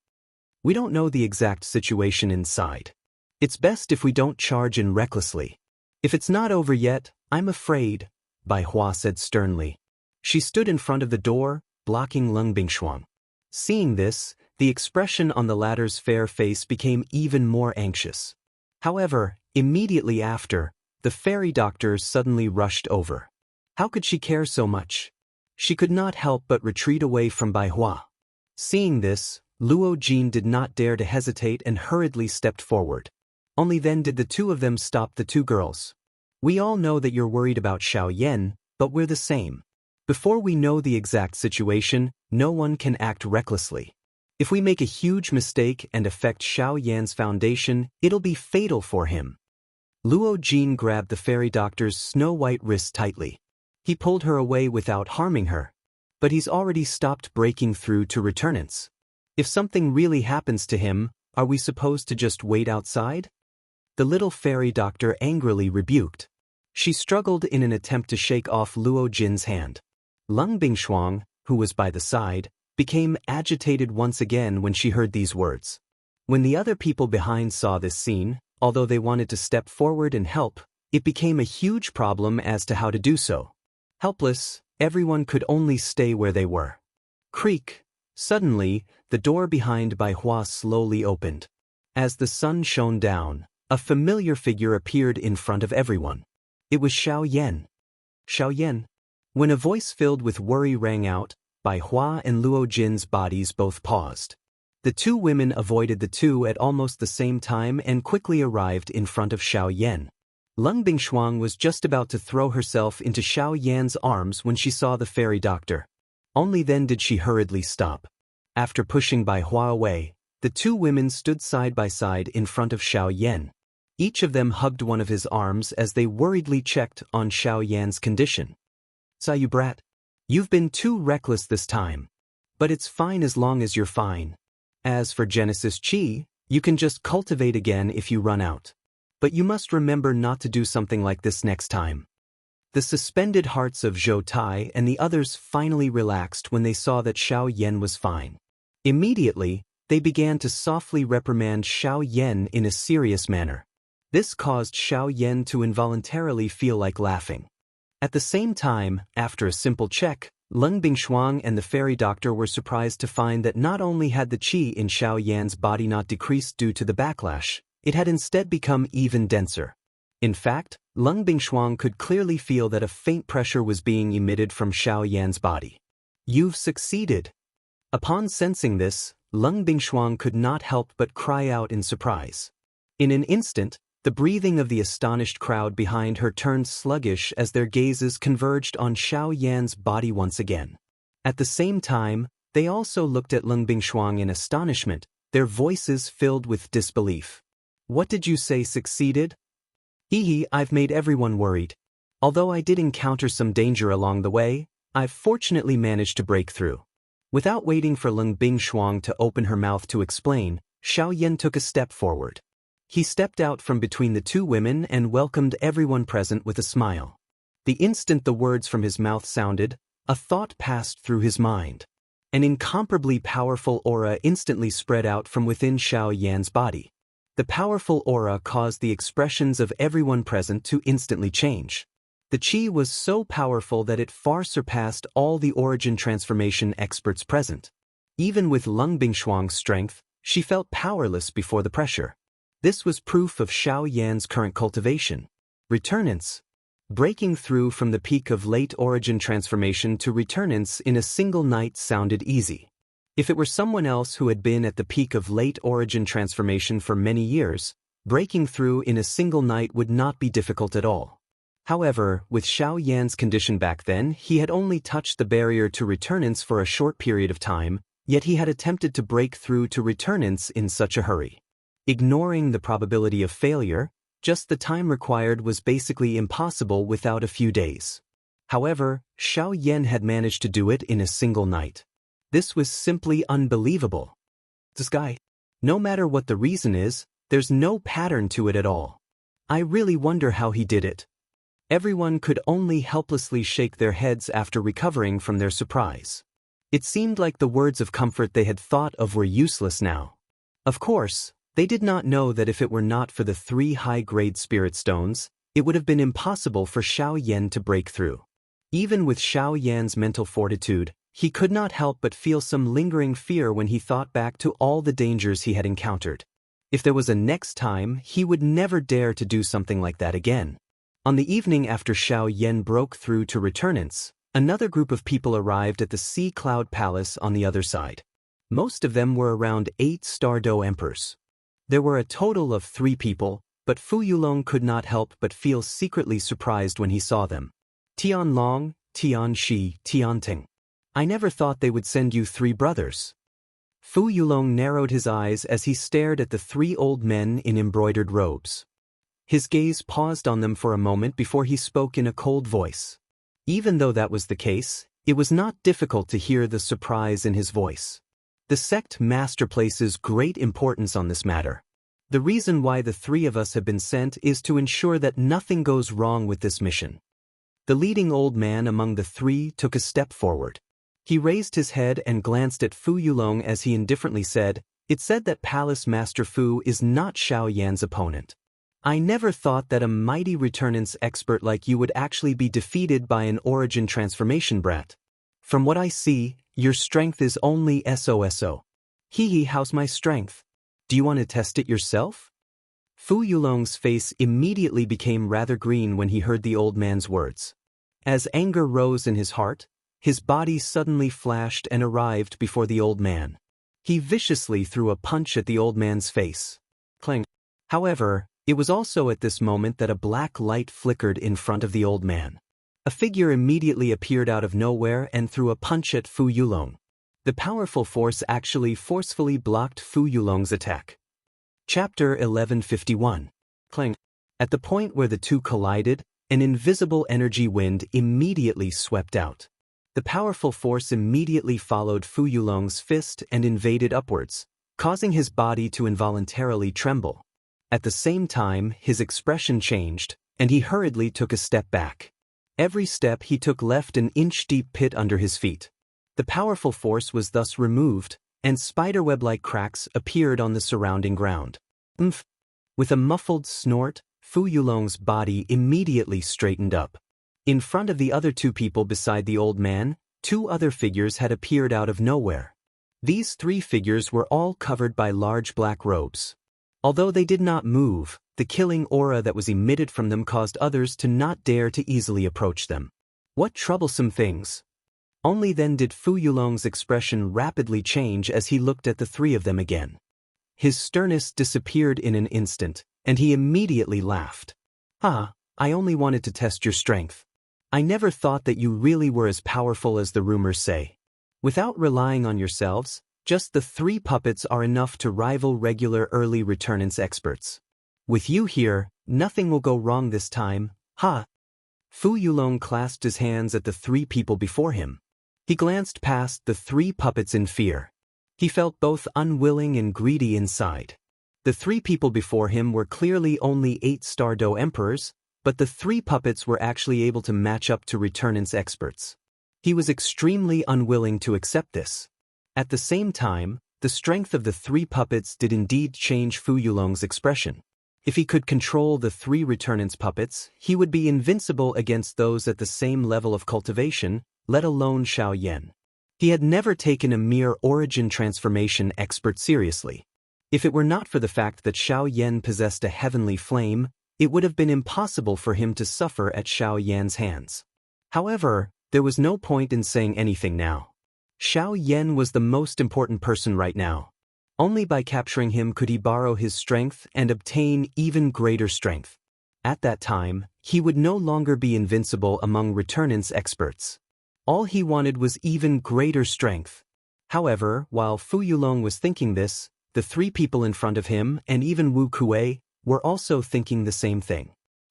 We don't know the exact situation inside. It's best if we don't charge in recklessly. If it's not over yet, I'm afraid, Bai Hua said sternly. She stood in front of the door, blocking Leng Bingshuang. Seeing this, the expression on the latter's fair face became even more anxious. However, immediately after, the fairy doctor suddenly rushed over. How could she care so much? She could not help but retreat away from Bai Hua. Seeing this, Luo Jin did not dare to hesitate and hurriedly stepped forward. Only then did the 2 of them stop the 2 girls. We all know that you're worried about Xiao Yan, but we're the same. Before we know the exact situation, no one can act recklessly. If we make a huge mistake and affect Xiao Yan's foundation, it'll be fatal for him. Luo Jin grabbed the fairy doctor's snow-white wrist tightly. He pulled her away without harming her. But he's already stopped breaking through to returnance. If something really happens to him, are we supposed to just wait outside? The little fairy doctor angrily rebuked. She struggled in an attempt to shake off Luo Jin's hand. Lung Bingshuang, who was by the side, became agitated once again when she heard these words. When the other people behind saw this scene, although they wanted to step forward and help, it became a huge problem as to how to do so. Helpless, everyone could only stay where they were. Creak! Suddenly, the door behind Bai Hua slowly opened. As the sun shone down, a familiar figure appeared in front of everyone. It was Xiao Yan. Xiao Yan. When a voice filled with worry rang out, Bai Hua and Luo Jin's bodies both paused. The two women avoided the two at almost the same time and quickly arrived in front of Xiao Yan. Lung Bingshuang was just about to throw herself into Xiao Yan's arms when she saw the fairy doctor. Only then did she hurriedly stop. After pushing Bai Hua away, the two women stood side by side in front of Xiao Yan. Each of them hugged one of his arms as they worriedly checked on Xiao Yan's condition. "Sa you brat. You've been too reckless this time. But it's fine as long as you're fine. As for Genesis Chi, you can just cultivate again if you run out. But you must remember not to do something like this next time." The suspended hearts of Zhou Tai and the others finally relaxed when they saw that Xiao Yan was fine. Immediately, they began to softly reprimand Xiao Yan in a serious manner. This caused Xiao Yan to involuntarily feel like laughing. At the same time, after a simple check, Lung Bingshuang and the fairy doctor were surprised to find that not only had the qi in Xiao Yan's body not decreased due to the backlash, it had instead become even denser. In fact, Lung Bingshuang could clearly feel that a faint pressure was being emitted from Xiao Yan's body. "You've succeeded." Upon sensing this, Lung Bingshuang could not help but cry out in surprise. In an instant, the breathing of the astonished crowd behind her turned sluggish as their gazes converged on Xiao Yan's body once again. At the same time, they also looked at Lung Bingshuang in astonishment, their voices filled with disbelief. "What did you say succeeded?" "Hee, I've made everyone worried. Although I did encounter some danger along the way, I've fortunately managed to break through." Without waiting for Lung Bingshuang to open her mouth to explain, Xiao Yan took a step forward. He stepped out from between the two women and welcomed everyone present with a smile. The instant the words from his mouth sounded, a thought passed through his mind. An incomparably powerful aura instantly spread out from within Xiao Yan's body. The powerful aura caused the expressions of everyone present to instantly change. The qi was so powerful that it far surpassed all the origin transformation experts present. Even with Lung Bingshuang's strength, she felt powerless before the pressure. This was proof of Xiao Yan's current cultivation. Returnance. Breaking through from the peak of late origin transformation to returnance in a single night sounded easy. If it were someone else who had been at the peak of late origin transformation for many years, breaking through in a single night would not be difficult at all. However, with Xiao Yan's condition back then, he had only touched the barrier to returnance for a short period of time, yet he had attempted to break through to returnance in such a hurry. Ignoring the probability of failure, just the time required was basically impossible without a few days. However, Xiao Yan had managed to do it in a single night. This was simply unbelievable. This guy, no matter what the reason is, there's no pattern to it at all. I really wonder how he did it. Everyone could only helplessly shake their heads after recovering from their surprise. It seemed like the words of comfort they had thought of were useless now. Of course, they did not know that if it were not for the 3 high-grade spirit stones, it would have been impossible for Xiao Yan to break through. Even with Xiao Yan's mental fortitude, he could not help but feel some lingering fear when he thought back to all the dangers he had encountered. If there was a next time, he would never dare to do something like that again. On the evening after Xiao Yan broke through to returnance, another group of people arrived at the Sea Cloud Palace on the other side. Most of them were around 8 Stardow Emperors. There were a total of 3 people, but Fu Yulong could not help but feel secretly surprised when he saw them. Tian Long, Tian Shi, Tian Ting. I never thought they would send you 3 brothers. Fu Yulong narrowed his eyes as he stared at the three old men in embroidered robes. His gaze paused on them for a moment before he spoke in a cold voice. Even though that was the case, it was not difficult to hear the surprise in his voice. The sect master places great importance on this matter. The reason why the three of us have been sent is to ensure that nothing goes wrong with this mission. The leading old man among the three took a step forward. He raised his head and glanced at Fu Yulong as he indifferently said, "It's said that Palace Master Fu is not Xiao Yan's opponent. I never thought that a mighty returnance expert like you would actually be defeated by an origin transformation brat. From what I see, your strength is only SOSO. Hee, how's my strength? Do you want to test it yourself?" Fu Yulong's face immediately became rather green when he heard the old man's words. As anger rose in his heart, his body suddenly flashed and arrived before the old man. He viciously threw a punch at the old man's face. Clang. However, it was also at this moment that a black light flickered in front of the old man. A figure immediately appeared out of nowhere and threw a punch at Fu Yulong. The powerful force actually forcefully blocked Fu Yulong's attack. Chapter 1151. Clang. At the point where the two collided, an invisible energy wind immediately swept out. The powerful force immediately followed Fu Yulong's fist and invaded upwards, causing his body to involuntarily tremble. At the same time, his expression changed, and he hurriedly took a step back. Every step he took left an inch-deep pit under his feet. The powerful force was thus removed, and spiderweb-like cracks appeared on the surrounding ground. Umph! With a muffled snort, Fu Yulong's body immediately straightened up. In front of the other two people beside the old man, two other figures had appeared out of nowhere. These three figures were all covered by large black robes. Although they did not move, the killing aura that was emitted from them caused others to not dare to easily approach them. What troublesome things! Only then did Fu Yulong's expression rapidly change as he looked at the three of them again. His sternness disappeared in an instant, and he immediately laughed. "Ah, I only wanted to test your strength. I never thought that you really were as powerful as the rumors say. Without relying on yourselves, just the three puppets are enough to rival regular early returnance experts. With you here, nothing will go wrong this time, ha!" Fu Yulong clasped his hands at the three people before him. He glanced past the three puppets in fear. He felt both unwilling and greedy inside. The three people before him were clearly only 8-star Do emperors, but the three puppets were actually able to match up to returnance experts. He was extremely unwilling to accept this. At the same time, the strength of the three puppets did indeed change Fu Yulong's expression. If he could control the three returnance puppets, he would be invincible against those at the same level of cultivation, let alone Xiao Yan. He had never taken a mere origin transformation expert seriously. If it were not for the fact that Xiao Yan possessed a heavenly flame, it would have been impossible for him to suffer at Xiao Yan's hands. However, there was no point in saying anything now. Xiao Yan was the most important person right now. Only by capturing him could he borrow his strength and obtain even greater strength. At that time, he would no longer be invincible among returnance experts. All he wanted was even greater strength. However, while Fu Yulong was thinking this, the three people in front of him, and even Wu Kuei, were also thinking the same thing.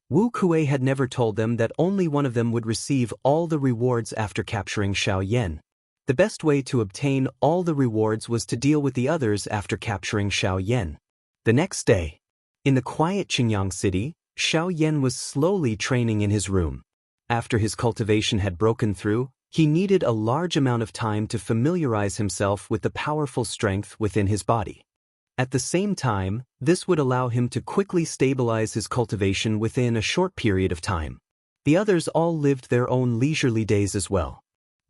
Wu Kuei had never told them that only one of them would receive all the rewards after capturing Xiao Yan. The best way to obtain all the rewards was to deal with the others after capturing Xiao Yan. The next day, in the quiet Qingyang city, Xiao Yan was slowly training in his room. After his cultivation had broken through, he needed a large amount of time to familiarize himself with the powerful strength within his body. At the same time, this would allow him to quickly stabilize his cultivation within a short period of time. The others all lived their own leisurely days as well.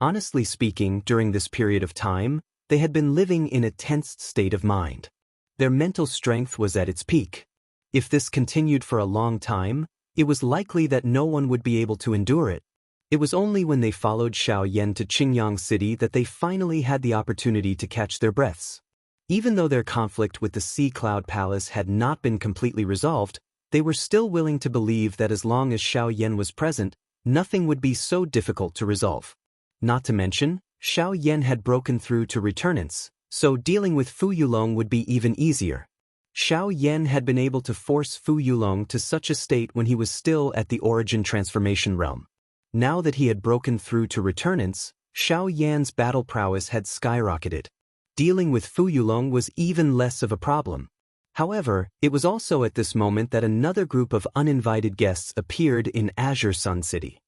Honestly speaking, during this period of time, they had been living in a tensed state of mind. Their mental strength was at its peak. If this continued for a long time, it was likely that no one would be able to endure it. It was only when they followed Xiao Yan to Qingyang City that they finally had the opportunity to catch their breaths. Even though their conflict with the Sea Cloud Palace had not been completely resolved, they were still willing to believe that as long as Xiao Yan was present, nothing would be so difficult to resolve. Not to mention, Xiao Yan had broken through to returnance, So dealing with Fu Yulong would be even easier. Xiao Yan had been able to force Fu Yulong to such a state when he was still at the origin transformation realm. Now that he had broken through to returnance, Xiao Yan's battle prowess had skyrocketed. Dealing with Fu Yulong was even less of a problem. However, it was also at this moment that another group of uninvited guests appeared in Azure Sun City.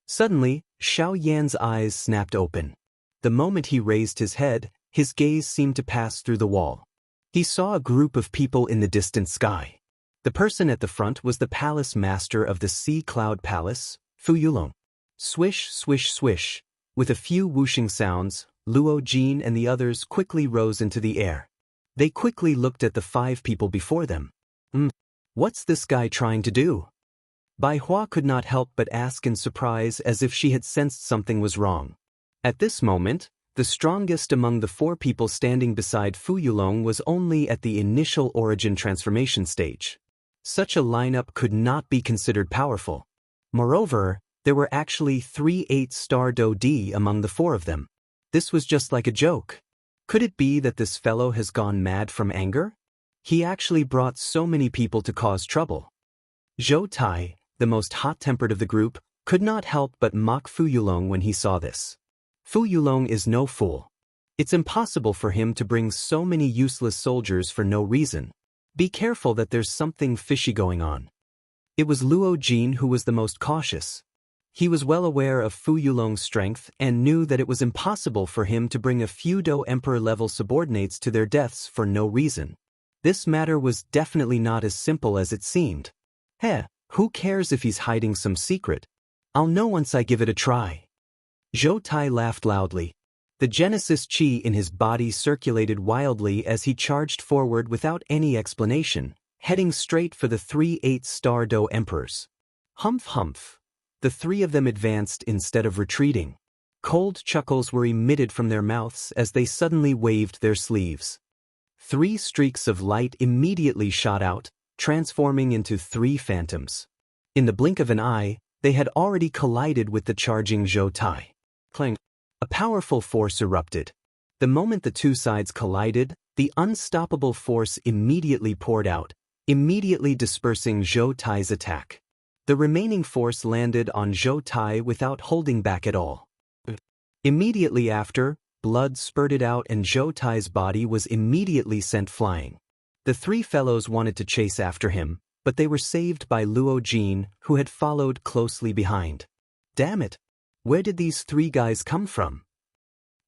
Suddenly, Xiao Yan's eyes snapped open. The moment he raised his head, his gaze seemed to pass through the wall. He saw a group of people in the distant sky. The person at the front was the palace master of the Sea Cloud Palace, Fu Yulong. Swish, swish, swish. With a few whooshing sounds, Luo Jin and the others quickly rose into the air. They quickly looked at the 5 people before them. What's this guy trying to do? Bai Hua could not help but ask in surprise, as if she had sensed something was wrong. At this moment, the strongest among the 4 people standing beside Fu Yulong was only at the initial origin transformation stage. Such a lineup could not be considered powerful. Moreover, there were actually 3 8-star Do D among the 4 of them. This was just like a joke. Could it be that this fellow has gone mad from anger? He actually brought so many people to cause trouble. Zhou Tai, the most hot-tempered of the group, could not help but mock Fu Yulong when he saw this. Fu Yulong is no fool. It's impossible for him to bring so many useless soldiers for no reason. Be careful that there's something fishy going on. It was Luo Jin who was the most cautious. He was well aware of Fu Yulong's strength and knew that it was impossible for him to bring a few Do Emperor-level subordinates to their deaths for no reason. This matter was definitely not as simple as it seemed. Who cares if he's hiding some secret? I'll know once I give it a try. Zhou Tai laughed loudly. The Genesis Qi in his body circulated wildly as he charged forward without any explanation, heading straight for the 3 8-star Do Emperors. Humph humph. The 3 of them advanced instead of retreating. Cold chuckles were emitted from their mouths as they suddenly waved their sleeves. 3 streaks of light immediately shot out, transforming into 3 phantoms. In the blink of an eye, they had already collided with the charging Zhou Tai. Clang! A powerful force erupted. The moment the 2 sides collided, the unstoppable force immediately poured out, immediately dispersing Zhou Tai's attack. The remaining force landed on Zhou Tai without holding back at all. Immediately after, blood spurted out and Zhou Tai's body was immediately sent flying. The 3 fellows wanted to chase after him, but they were saved by Luo Jin, who had followed closely behind. Damn it! Where did these 3 guys come from?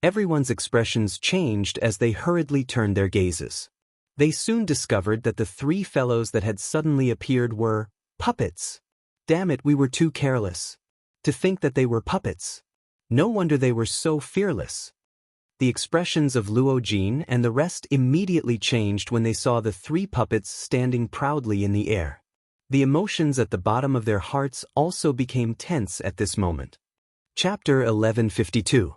Everyone's expressions changed as they hurriedly turned their gazes. They soon discovered that the 3 fellows that had suddenly appeared were puppets. Damn it, we were too careless. To think that they were puppets. No wonder they were so fearless. The expressions of Luo Jin and the rest immediately changed when they saw the 3 puppets standing proudly in the air. The emotions at the bottom of their hearts also became tense at this moment. Chapter 1152.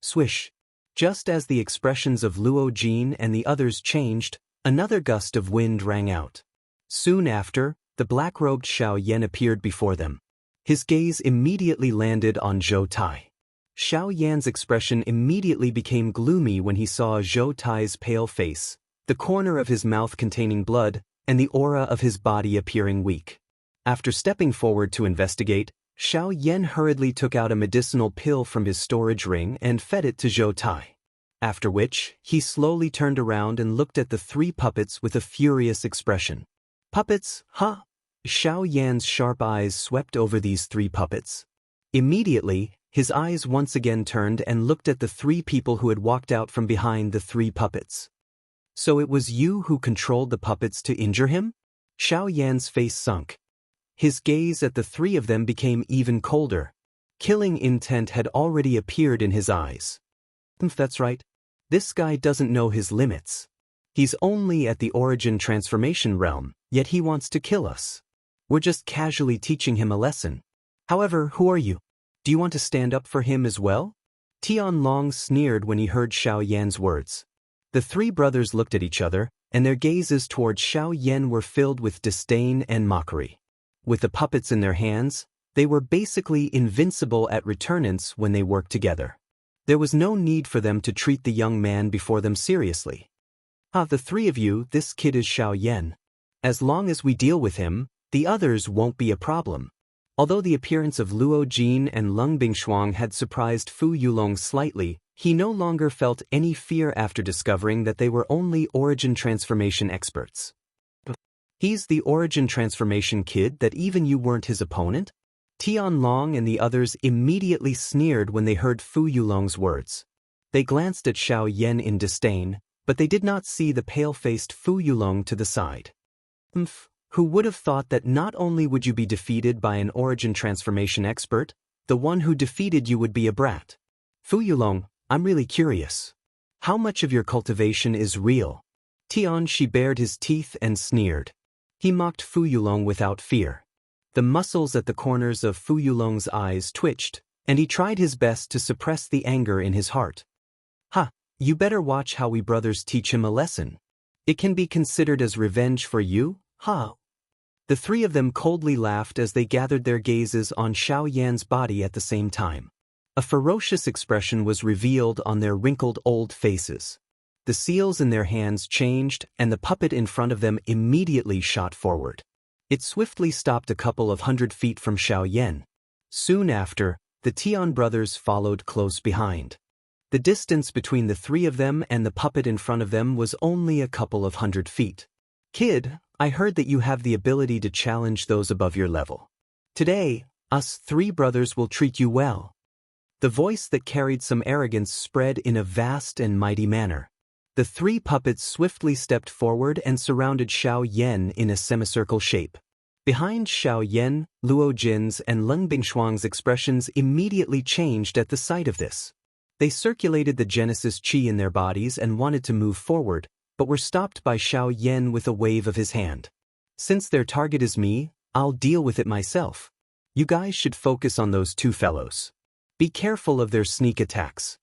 Swish. Just as the expressions of Luo Jin and the others changed, another gust of wind rang out. Soon after, the black-robed Xiao Yan appeared before them. His gaze immediately landed on Zhou Tai. Xiao Yan's expression immediately became gloomy when he saw Zhou Tai's pale face, the corner of his mouth containing blood, and the aura of his body appearing weak. After stepping forward to investigate, Xiao Yan hurriedly took out a medicinal pill from his storage ring and fed it to Zhou Tai. After which, he slowly turned around and looked at the 3 puppets with a furious expression. Puppets, huh? Xiao Yan's sharp eyes swept over these 3 puppets. Immediately, his eyes once again turned and looked at the 3 people who had walked out from behind the 3 puppets. So it was you who controlled the puppets to injure him? Xiao Yan's face sunk. His gaze at the 3 of them became even colder. Killing intent had already appeared in his eyes. That's right. This guy doesn't know his limits. He's only at the origin transformation realm, yet he wants to kill us. We're just casually teaching him a lesson. However, who are you? Do you want to stand up for him as well? Tianlong sneered when he heard Xiao Yan's words. The 3 brothers looked at each other, and their gazes towards Xiao Yan were filled with disdain and mockery. With the puppets in their hands, they were basically invincible at returnance when they worked together. There was no need for them to treat the young man before them seriously. The three of you, this kid is Xiaoyan. As long as we deal with him, the others won't be a problem. Although the appearance of Luo Jin and Lung Bingshuang had surprised Fu Yulong slightly, he no longer felt any fear after discovering that they were only origin transformation experts. He's the origin transformation kid that even you weren't his opponent? Tianlong and the others immediately sneered when they heard Fu Yulong's words. They glanced at Xiaoyan in disdain, but they did not see the pale-faced Fu Yulong to the side. Who would have thought that not only would you be defeated by an origin transformation expert, the one who defeated you would be a brat? Fu Yulong, I'm really curious. How much of your cultivation is real? Tianxia bared his teeth and sneered. He mocked Fu Yulong without fear. The muscles at the corners of Fu Yulong's eyes twitched, and he tried his best to suppress the anger in his heart. You better watch how we brothers teach him a lesson. It can be considered as revenge for you, The three of them coldly laughed as they gathered their gazes on Xiaoyan's body at the same time. A ferocious expression was revealed on their wrinkled old faces. The seals in their hands changed, and the puppet in front of them immediately shot forward. It swiftly stopped a couple of 100 feet from Xiaoyan. Soon after, the Tian brothers followed close behind. The distance between the three of them and the puppet in front of them was only a couple of 100 feet. Kid, I heard that you have the ability to challenge those above your level. Today, us three brothers will treat you well. The voice that carried some arrogance spread in a vast and mighty manner. The three puppets swiftly stepped forward and surrounded Xiaoyan in a semicircle shape. Behind Xiaoyan, Luo Jin's and Lung Bingshuang's expressions immediately changed at the sight of this. They circulated the Genesis Qi in their bodies and wanted to move forward, but were stopped by Xiaoyan with a wave of his hand. Since their target is me, I'll deal with it myself. You guys should focus on those two fellows. Be careful of their sneak attacks.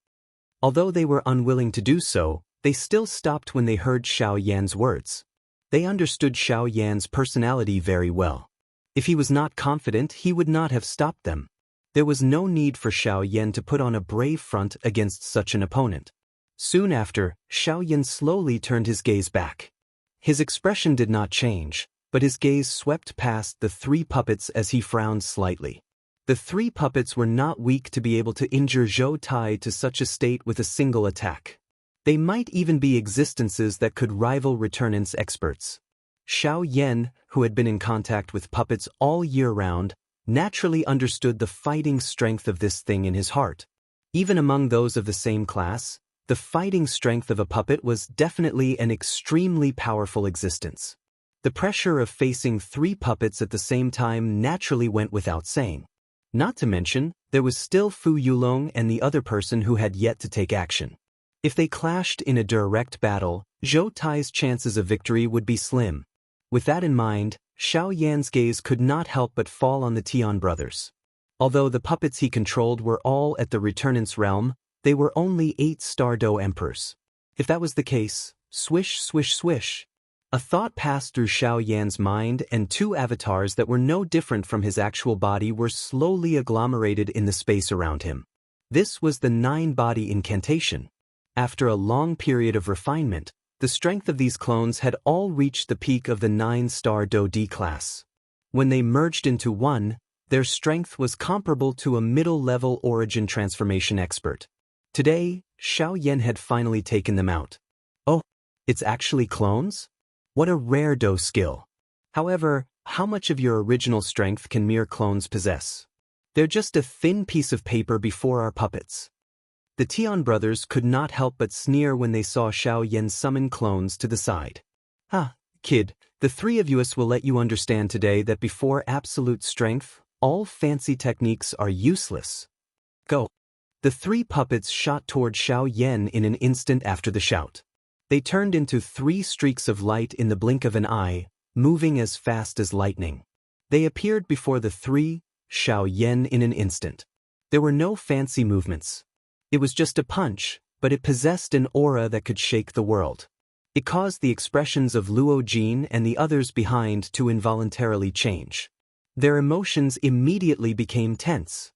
Although they were unwilling to do so, they still stopped when they heard Xiaoyan's words. They understood Xiaoyan's personality very well. If he was not confident, he would not have stopped them. There was no need for Xiaoyan to put on a brave front against such an opponent. Soon after, Xiaoyan slowly turned his gaze back. His expression did not change, but his gaze swept past the three puppets as he frowned slightly. The three puppets were not weak to be able to injure Zhou Tai to such a state with a single attack. They might even be existences that could rival returnance experts. Xiaoyan, who had been in contact with puppets all year round, naturally understood the fighting strength of this thing in his heart. Even among those of the same class, the fighting strength of a puppet was definitely an extremely powerful existence. The pressure of facing three puppets at the same time naturally went without saying. Not to mention, there was still Fu Yulong and the other person who had yet to take action. If they clashed in a direct battle, Zhou Tai's chances of victory would be slim. With that in mind, Xiaoyan's gaze could not help but fall on the Tian brothers. Although the puppets he controlled were all at the returnance realm, they were only 8-star Do emperors. If that was the case, swish swish swish. A thought passed through Xiaoyan's mind, and two avatars that were no different from his actual body were slowly agglomerated in the space around him. This was the 9-body incantation. After a long period of refinement, the strength of these clones had all reached the peak of the 9-star Do D class. When they merged into one, their strength was comparable to a middle-level origin transformation expert. Today, Xiaoyan had finally taken them out. Oh, it's actually clones? What a rare Do skill. However, how much of your original strength can mere clones possess? They're just a thin piece of paper before our puppets. The Tian brothers could not help but sneer when they saw Xiaoyan summon clones to the side. Kid, the three of us will let you understand today that before absolute strength, all fancy techniques are useless. Go. The three puppets shot toward Xiaoyan in an instant after the shout. They turned into 3 streaks of light in the blink of an eye, moving as fast as lightning. They appeared before the three, Xiaoyan in an instant. There were no fancy movements. It was just a punch, but it possessed an aura that could shake the world. It caused the expressions of Luo Jin and the others behind to involuntarily change. Their emotions immediately became tense.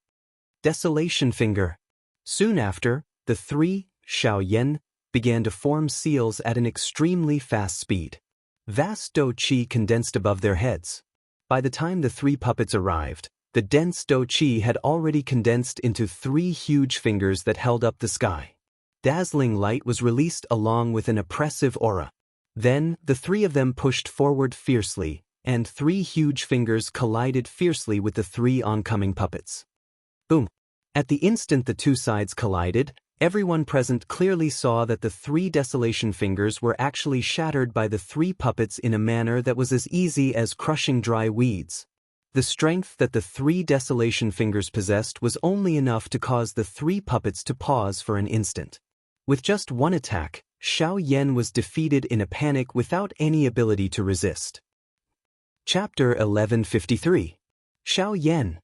Desolation finger. Soon after, the three, Xiaoyan, began to form seals at an extremely fast speed. Vast dou qi condensed above their heads. By the time the three puppets arrived, the dense dou qi had already condensed into 3 huge fingers that held up the sky. Dazzling light was released along with an oppressive aura. Then, the 3 of them pushed forward fiercely, and 3 huge fingers collided fiercely with the 3 oncoming puppets. Boom! At the instant the 2 sides collided, everyone present clearly saw that the 3 desolation fingers were actually shattered by the 3 puppets in a manner that was as easy as crushing dry weeds. The strength that the 3 desolation fingers possessed was only enough to cause the 3 puppets to pause for an instant. With just one attack, Xiaoyan was defeated in a panic without any ability to resist. Chapter 1153. Xiaoyan.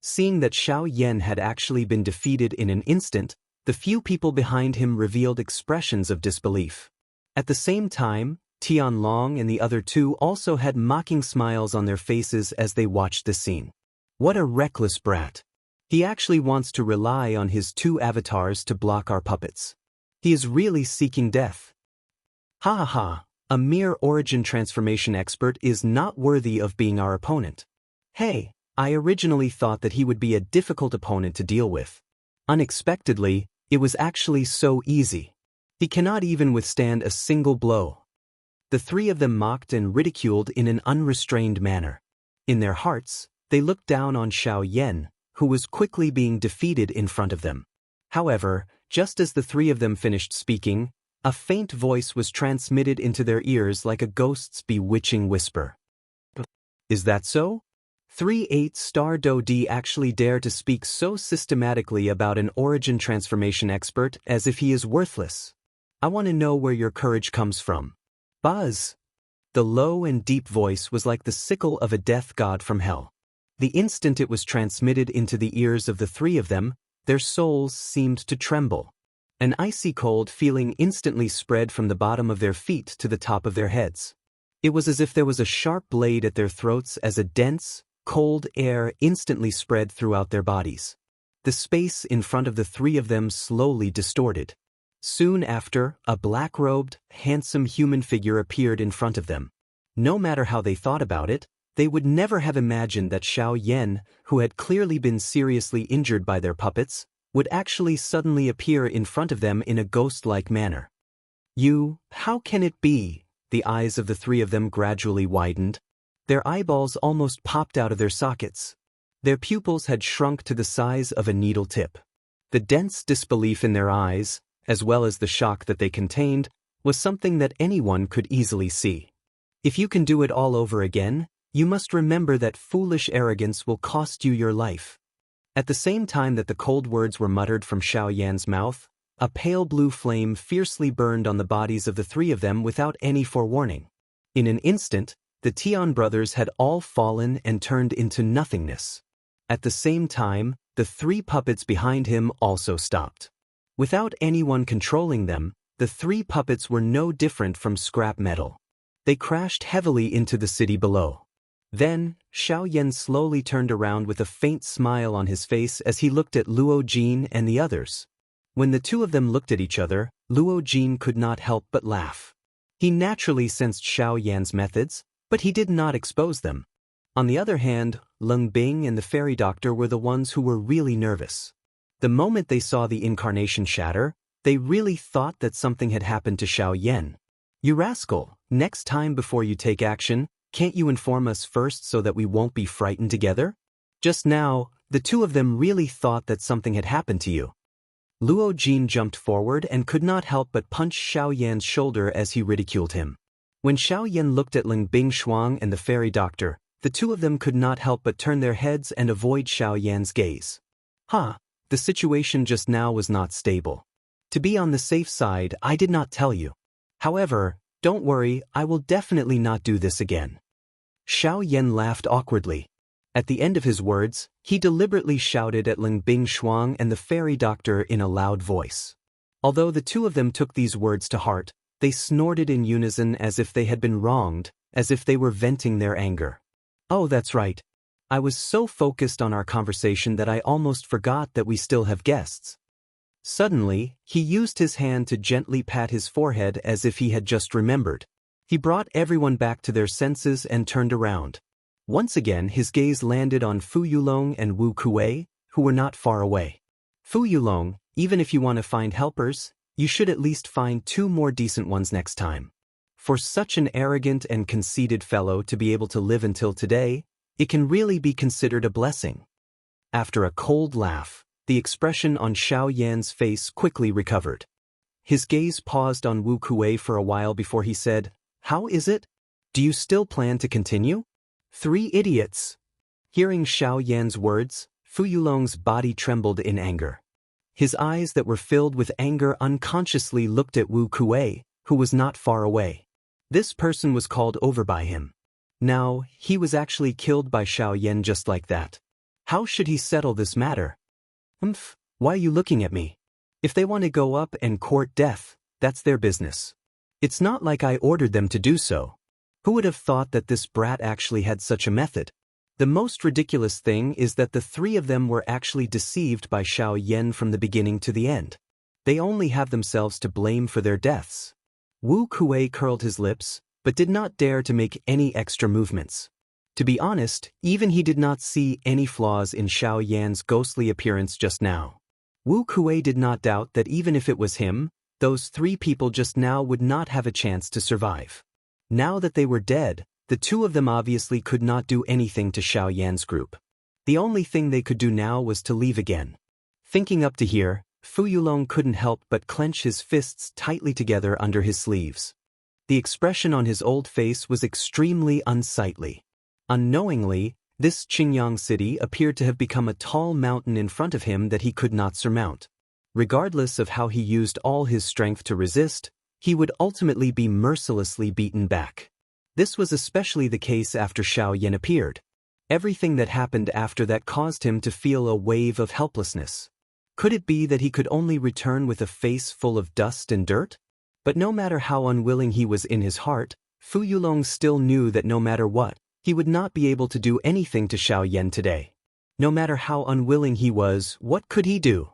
Seeing that Xiaoyan had actually been defeated in an instant, the few people behind him revealed expressions of disbelief. At the same time, Tianlong and the other 2 also had mocking smiles on their faces as they watched the scene. What a reckless brat. He actually wants to rely on his 2 avatars to block our puppets. He is really seeking death. Ha ha ha, a mere origin transformation expert is not worthy of being our opponent. Hey, I originally thought that he would be a difficult opponent to deal with. Unexpectedly, it was actually so easy. He cannot even withstand a single blow. The 3 of them mocked and ridiculed in an unrestrained manner. In their hearts, they looked down on Xiaoyan, who was quickly being defeated in front of them. However, just as the 3 of them finished speaking, a faint voice was transmitted into their ears like a ghost's bewitching whisper. Is that so? 3/8 Do D actually dare to speak so systematically about an origin transformation expert as if he is worthless. I want to know where your courage comes from. Buzz! The low and deep voice was like the sickle of a death god from hell. The instant it was transmitted into the ears of the 3 of them, their souls seemed to tremble. An icy cold feeling instantly spread from the bottom of their feet to the top of their heads. It was as if there was a sharp blade at their throats as a dense, cold air instantly spread throughout their bodies. The space in front of the 3 of them slowly distorted. Soon after, a black-robed, handsome human figure appeared in front of them. No matter how they thought about it, they would never have imagined that Xiaoyan, who had clearly been seriously injured by their puppets, would actually suddenly appear in front of them in a ghost-like manner. How can it be? The eyes of the 3 of them gradually widened. Their eyeballs almost popped out of their sockets. Their pupils had shrunk to the size of a needle tip. The dense disbelief in their eyes, as well as the shock that they contained, was something that anyone could easily see. If you can do it all over again, you must remember that foolish arrogance will cost you your life. At the same time that the cold words were muttered from Xiaoyan's mouth, a pale blue flame fiercely burned on the bodies of the 3 of them without any forewarning. In an instant, the Tian brothers had all fallen and turned into nothingness. At the same time, the 3 puppets behind him also stopped. Without anyone controlling them, the 3 puppets were no different from scrap metal. They crashed heavily into the city below. Then, Xiaoyan slowly turned around with a faint smile on his face as he looked at Luo Jin and the others. When the 2 of them looked at each other, Luo Jin could not help but laugh. He naturally sensed Xiaoyan's methods, but he did not expose them. On the other hand, Leng Bing and the fairy doctor were the ones who were really nervous. The moment they saw the incarnation shatter, they really thought that something had happened to Xiaoyan. You rascal, next time before you take action, can't you inform us first so that we won't be frightened together? Just now, the 2 of them really thought that something had happened to you. Luo Jin jumped forward and could not help but punch Xiaoyan's shoulder as he ridiculed him. When Xiaoyan looked at Ling Bing Shuang and the fairy doctor, the 2 of them could not help but turn their heads and avoid Xiaoyan's gaze. The situation just now was not stable. To be on the safe side, I did not tell you. However, don't worry, I will definitely not do this again. Xiaoyan laughed awkwardly. At the end of his words, he deliberately shouted at Ling Bing Shuang and the fairy doctor in a loud voice. Although the 2 of them took these words to heart, they snorted in unison as if they had been wronged, as if they were venting their anger. Oh, that's right. I was so focused on our conversation that I almost forgot that we still have guests. Suddenly, he used his hand to gently pat his forehead as if he had just remembered. He brought everyone back to their senses and turned around. Once again his gaze landed on Fu Yulong and Wu Kuei, who were not far away. Fu Yulong, even if you want to find helpers, you should at least find 2 more decent ones next time. For such an arrogant and conceited fellow to be able to live until today, it can really be considered a blessing. After a cold laugh, the expression on Xiao Yan's face quickly recovered. His gaze paused on Wu Kuei for a while before he said, "How is it? Do you still plan to continue?" 3 idiots. Hearing Xiao Yan's words, Fu Yulong's body trembled in anger. His eyes that were filled with anger unconsciously looked at Wu Kuei, who was not far away. This person was called over by him. Now, he was actually killed by Xiao Yan just like that. How should he settle this matter? Why are you looking at me? If they want to go up and court death, that's their business. It's not like I ordered them to do so. Who would have thought that this brat actually had such a method? The most ridiculous thing is that the 3 of them were actually deceived by Xiao Yan from the beginning to the end. They only have themselves to blame for their deaths. Wu Kuei curled his lips, but did not dare to make any extra movements. To be honest, even he did not see any flaws in Xiao Yan's ghostly appearance just now. Wu Kuei did not doubt that even if it was him, those 3 people just now would not have a chance to survive. Now that they were dead, the 2 of them obviously could not do anything to Xiao Yan's group. The only thing they could do now was to leave again. Thinking up to here, Fu Yulong couldn't help but clench his fists tightly together under his sleeves. The expression on his old face was extremely unsightly. Unknowingly, this Qingyang city appeared to have become a tall mountain in front of him that he could not surmount. Regardless of how he used all his strength to resist, he would ultimately be mercilessly beaten back. This was especially the case after Xiao Yan appeared. Everything that happened after that caused him to feel a wave of helplessness. Could it be that he could only return with a face full of dust and dirt? But no matter how unwilling he was in his heart, Fu Yulong still knew that no matter what, he would not be able to do anything to Xiao Yan today. No matter how unwilling he was, what could he do?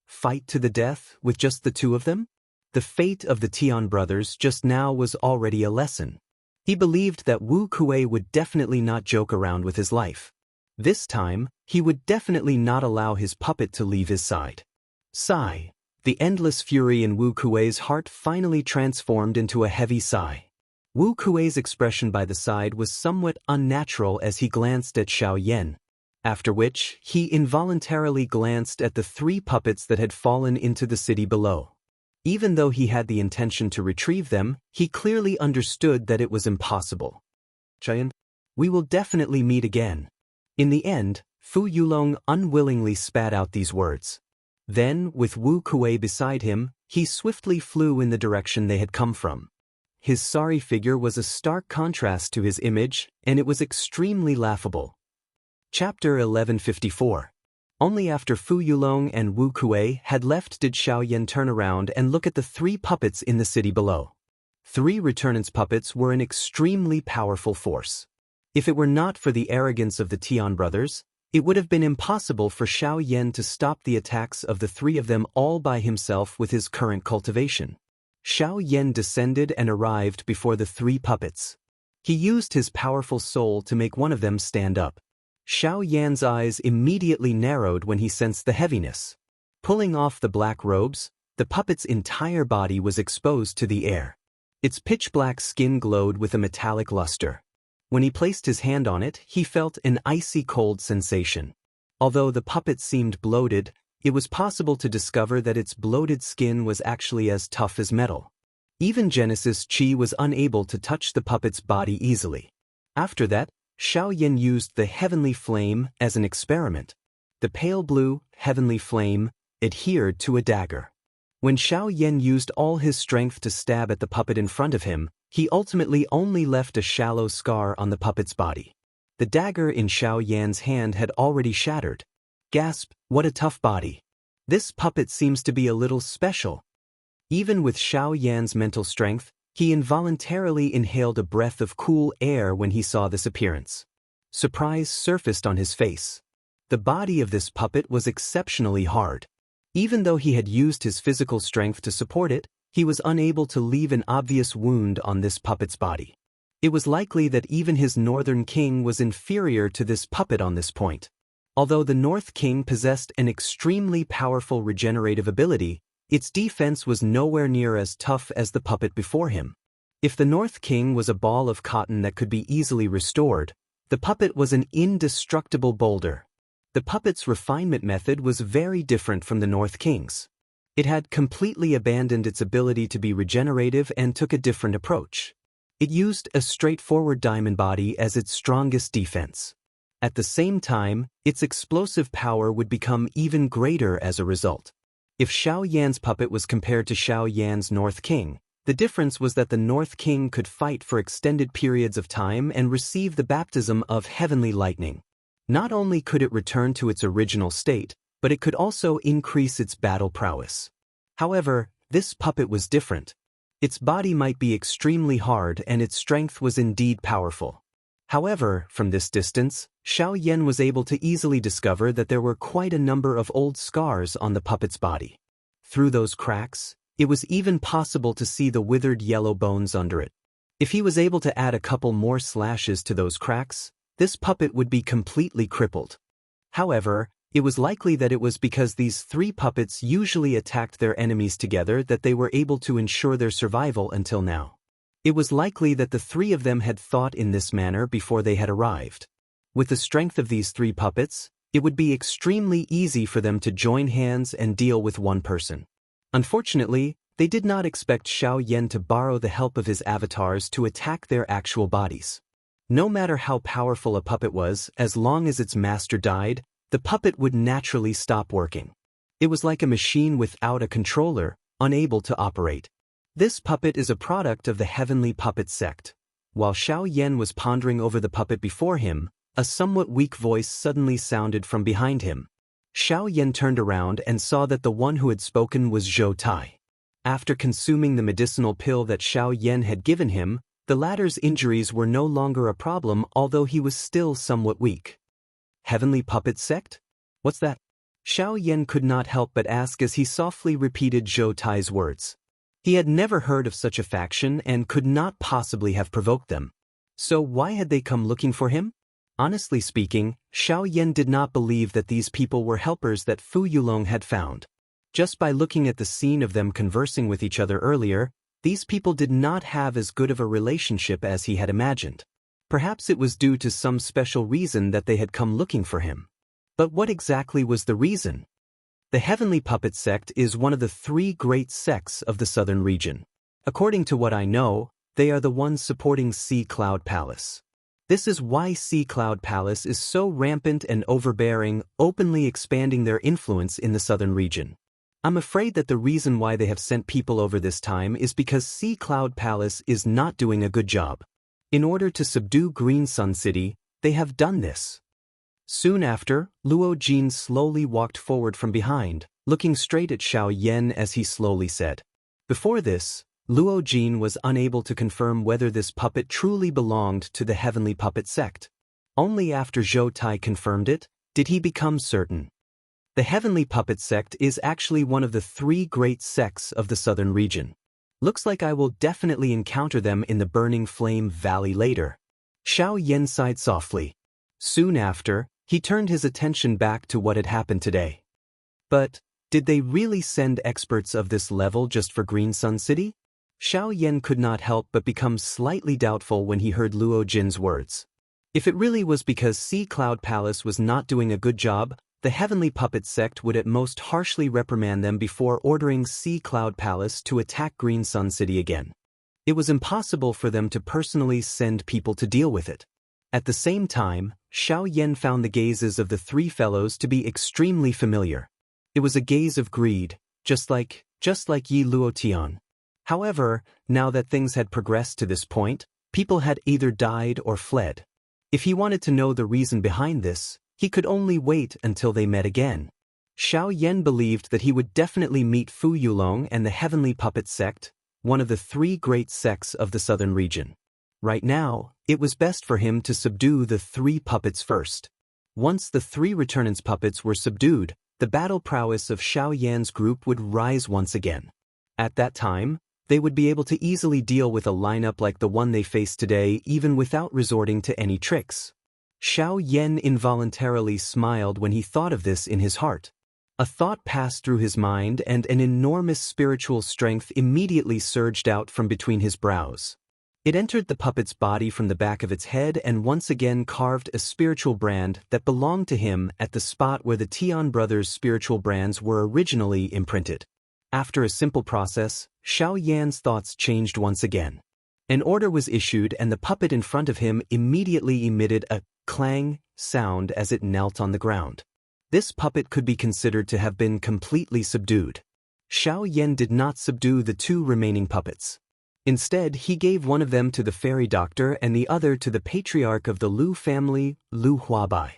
Fight to the death with just the 2 of them? The fate of the Tian brothers just now was already a lesson. He believed that Wu Kuei would definitely not joke around with his life. This time, he would definitely not allow his puppet to leave his side. Sigh. The endless fury in Wu Kuei's heart finally transformed into a heavy sigh. Wu Kuei's expression by the side was somewhat unnatural as he glanced at Xiao Yan. After which, he involuntarily glanced at the 3 puppets that had fallen into the city below. Even though he had the intention to retrieve them, he clearly understood that it was impossible. "Xian, we will definitely meet again." In the end, Fu Yulong unwillingly spat out these words. Then, with Wu Kuei beside him, he swiftly flew in the direction they had come from. His sorry figure was a stark contrast to his image, and it was extremely laughable. Chapter 1154. Only after Fu Yulong and Wu Kuei had left did Xiao Yan turn around and look at the 3 puppets in the city below. 3 Returnance puppets were an extremely powerful force. If it were not for the arrogance of the Tian brothers, it would have been impossible for Xiao Yan to stop the attacks of the 3 of them all by himself with his current cultivation. Xiao Yan descended and arrived before the 3 puppets. He used his powerful soul to make one of them stand up. Xiao Yan's eyes immediately narrowed when he sensed the heaviness. Pulling off the black robes, the puppet's entire body was exposed to the air. Its pitch-black skin glowed with a metallic luster. When he placed his hand on it, he felt an icy cold sensation. Although the puppet seemed bloated, it was possible to discover that its bloated skin was actually as tough as metal. Even Genesis Chi was unable to touch the puppet's body easily. After that, Xiao Yan used the heavenly flame as an experiment. The pale blue, heavenly flame adhered to a dagger. When Xiao Yan used all his strength to stab at the puppet in front of him, he ultimately only left a shallow scar on the puppet's body. The dagger in Xiao Yan's hand had already shattered. Gasp, what a tough body. This puppet seems to be a little special. Even with Xiao Yan's mental strength, he involuntarily inhaled a breath of cool air when he saw this appearance. Surprise surfaced on his face. The body of this puppet was exceptionally hard. Even though he had used his physical strength to support it, he was unable to leave an obvious wound on this puppet's body. It was likely that even his Northern King was inferior to this puppet on this point. Although the North King possessed an extremely powerful regenerative ability, its defense was nowhere near as tough as the puppet before him. If the North King was a ball of cotton that could be easily restored, the puppet was an indestructible boulder. The puppet's refinement method was very different from the North King's. It had completely abandoned its ability to be regenerative and took a different approach. It used a straightforward diamond body as its strongest defense. At the same time, its explosive power would become even greater as a result. If Xiao Yan's puppet was compared to Xiao Yan's North King, the difference was that the North King could fight for extended periods of time and receive the baptism of heavenly lightning. Not only could it return to its original state, but it could also increase its battle prowess. However, this puppet was different. Its body might be extremely hard and its strength was indeed powerful. However, from this distance, Xiao Yan was able to easily discover that there were quite a number of old scars on the puppet's body. Through those cracks, it was even possible to see the withered yellow bones under it. If he was able to add a couple more slashes to those cracks, this puppet would be completely crippled. However, it was likely that it was because these three puppets usually attacked their enemies together that they were able to ensure their survival until now. It was likely that the three of them had thought in this manner before they had arrived. With the strength of these three puppets, it would be extremely easy for them to join hands and deal with one person. Unfortunately, they did not expect Xiao Yan to borrow the help of his avatars to attack their actual bodies. No matter how powerful a puppet was, as long as its master died, the puppet would naturally stop working. It was like a machine without a controller, unable to operate. This puppet is a product of the Heavenly Puppet sect. While Xiao Yan was pondering over the puppet before him, a somewhat weak voice suddenly sounded from behind him. Xiao Yan turned around and saw that the one who had spoken was Zhou Tai. After consuming the medicinal pill that Xiao Yan had given him, the latter's injuries were no longer a problem, although he was still somewhat weak. Heavenly Puppet Sect? What's that? Xiao Yan could not help but ask as he softly repeated Zhou Tai's words. He had never heard of such a faction and could not possibly have provoked them. So why had they come looking for him? Honestly speaking, Xiao Yan did not believe that these people were helpers that Fu Yulong had found. Just by looking at the scene of them conversing with each other earlier, these people did not have as good of a relationship as he had imagined. Perhaps it was due to some special reason that they had come looking for him. But what exactly was the reason? The Heavenly Puppet Sect is one of the three great sects of the southern region. According to what I know, they are the ones supporting Sea Cloud Palace. This is why Sea Cloud Palace is so rampant and overbearing, openly expanding their influence in the southern region. I'm afraid that the reason why they have sent people over this time is because Sea Cloud Palace is not doing a good job. In order to subdue Green Sun City, they have done this. Soon after, Luo Jin slowly walked forward from behind, looking straight at Xiao Yan as he slowly said. Before this, Luo Jin was unable to confirm whether this puppet truly belonged to the Heavenly Puppet Sect. Only after Zhou Tai confirmed it, did he become certain. The Heavenly Puppet Sect is actually one of the three great sects of the southern region. Looks like I will definitely encounter them in the Burning Flame Valley later. Xiao Yan sighed softly. Soon after, he turned his attention back to what had happened today. But, did they really send experts of this level just for Green Sun City? Xiao Yan could not help but become slightly doubtful when he heard Luo Jin's words. If it really was because Sea Cloud Palace was not doing a good job, the Heavenly Puppet Sect would at most harshly reprimand them before ordering Sea Cloud Palace to attack Green Sun City again. It was impossible for them to personally send people to deal with it. At the same time, Xiao Yan found the gazes of the three fellows to be extremely familiar. It was a gaze of greed, just like Yi Luo Tian. However, now that things had progressed to this point, people had either died or fled. If he wanted to know the reason behind this, he could only wait until they met again. Xiao Yan believed that he would definitely meet Fu Yulong and the Heavenly Puppet Sect, one of the three great sects of the southern region. Right now, it was best for him to subdue the three puppets first. Once the three Returnance puppets were subdued, the battle prowess of Xiao Yan's group would rise once again. At that time, they would be able to easily deal with a lineup like the one they face today even without resorting to any tricks. Xiao Yan involuntarily smiled when he thought of this in his heart. A thought passed through his mind and an enormous spiritual strength immediately surged out from between his brows. It entered the puppet's body from the back of its head and once again carved a spiritual brand that belonged to him at the spot where the Tian brothers' spiritual brands were originally imprinted. After a simple process, Xiao Yan's thoughts changed once again. An order was issued and the puppet in front of him immediately emitted a clang sound as it knelt on the ground. This puppet could be considered to have been completely subdued. Xiao Yan did not subdue the two remaining puppets. Instead, he gave one of them to the fairy doctor and the other to the patriarch of the Lu family, Lu Huabai.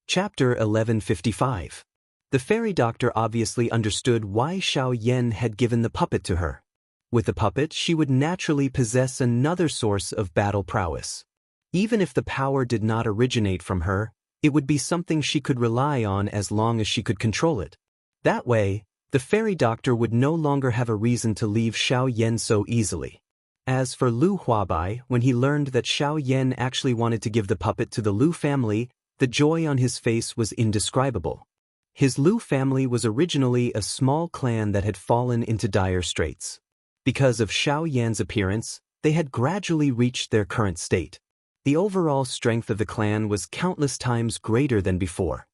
Chapter 1155. The fairy doctor obviously understood why Xiao Yan had given the puppet to her. With the puppet, she would naturally possess another source of battle prowess. Even if the power did not originate from her, it would be something she could rely on as long as she could control it. That way, the fairy doctor would no longer have a reason to leave Xiao Yan so easily. As for Lu Huabai, when he learned that Xiao Yan actually wanted to give the puppet to the Lu family, the joy on his face was indescribable. His Lu family was originally a small clan that had fallen into dire straits. Because of Xiao Yan's appearance, they had gradually reached their current state. The overall strength of the clan was countless times greater than before.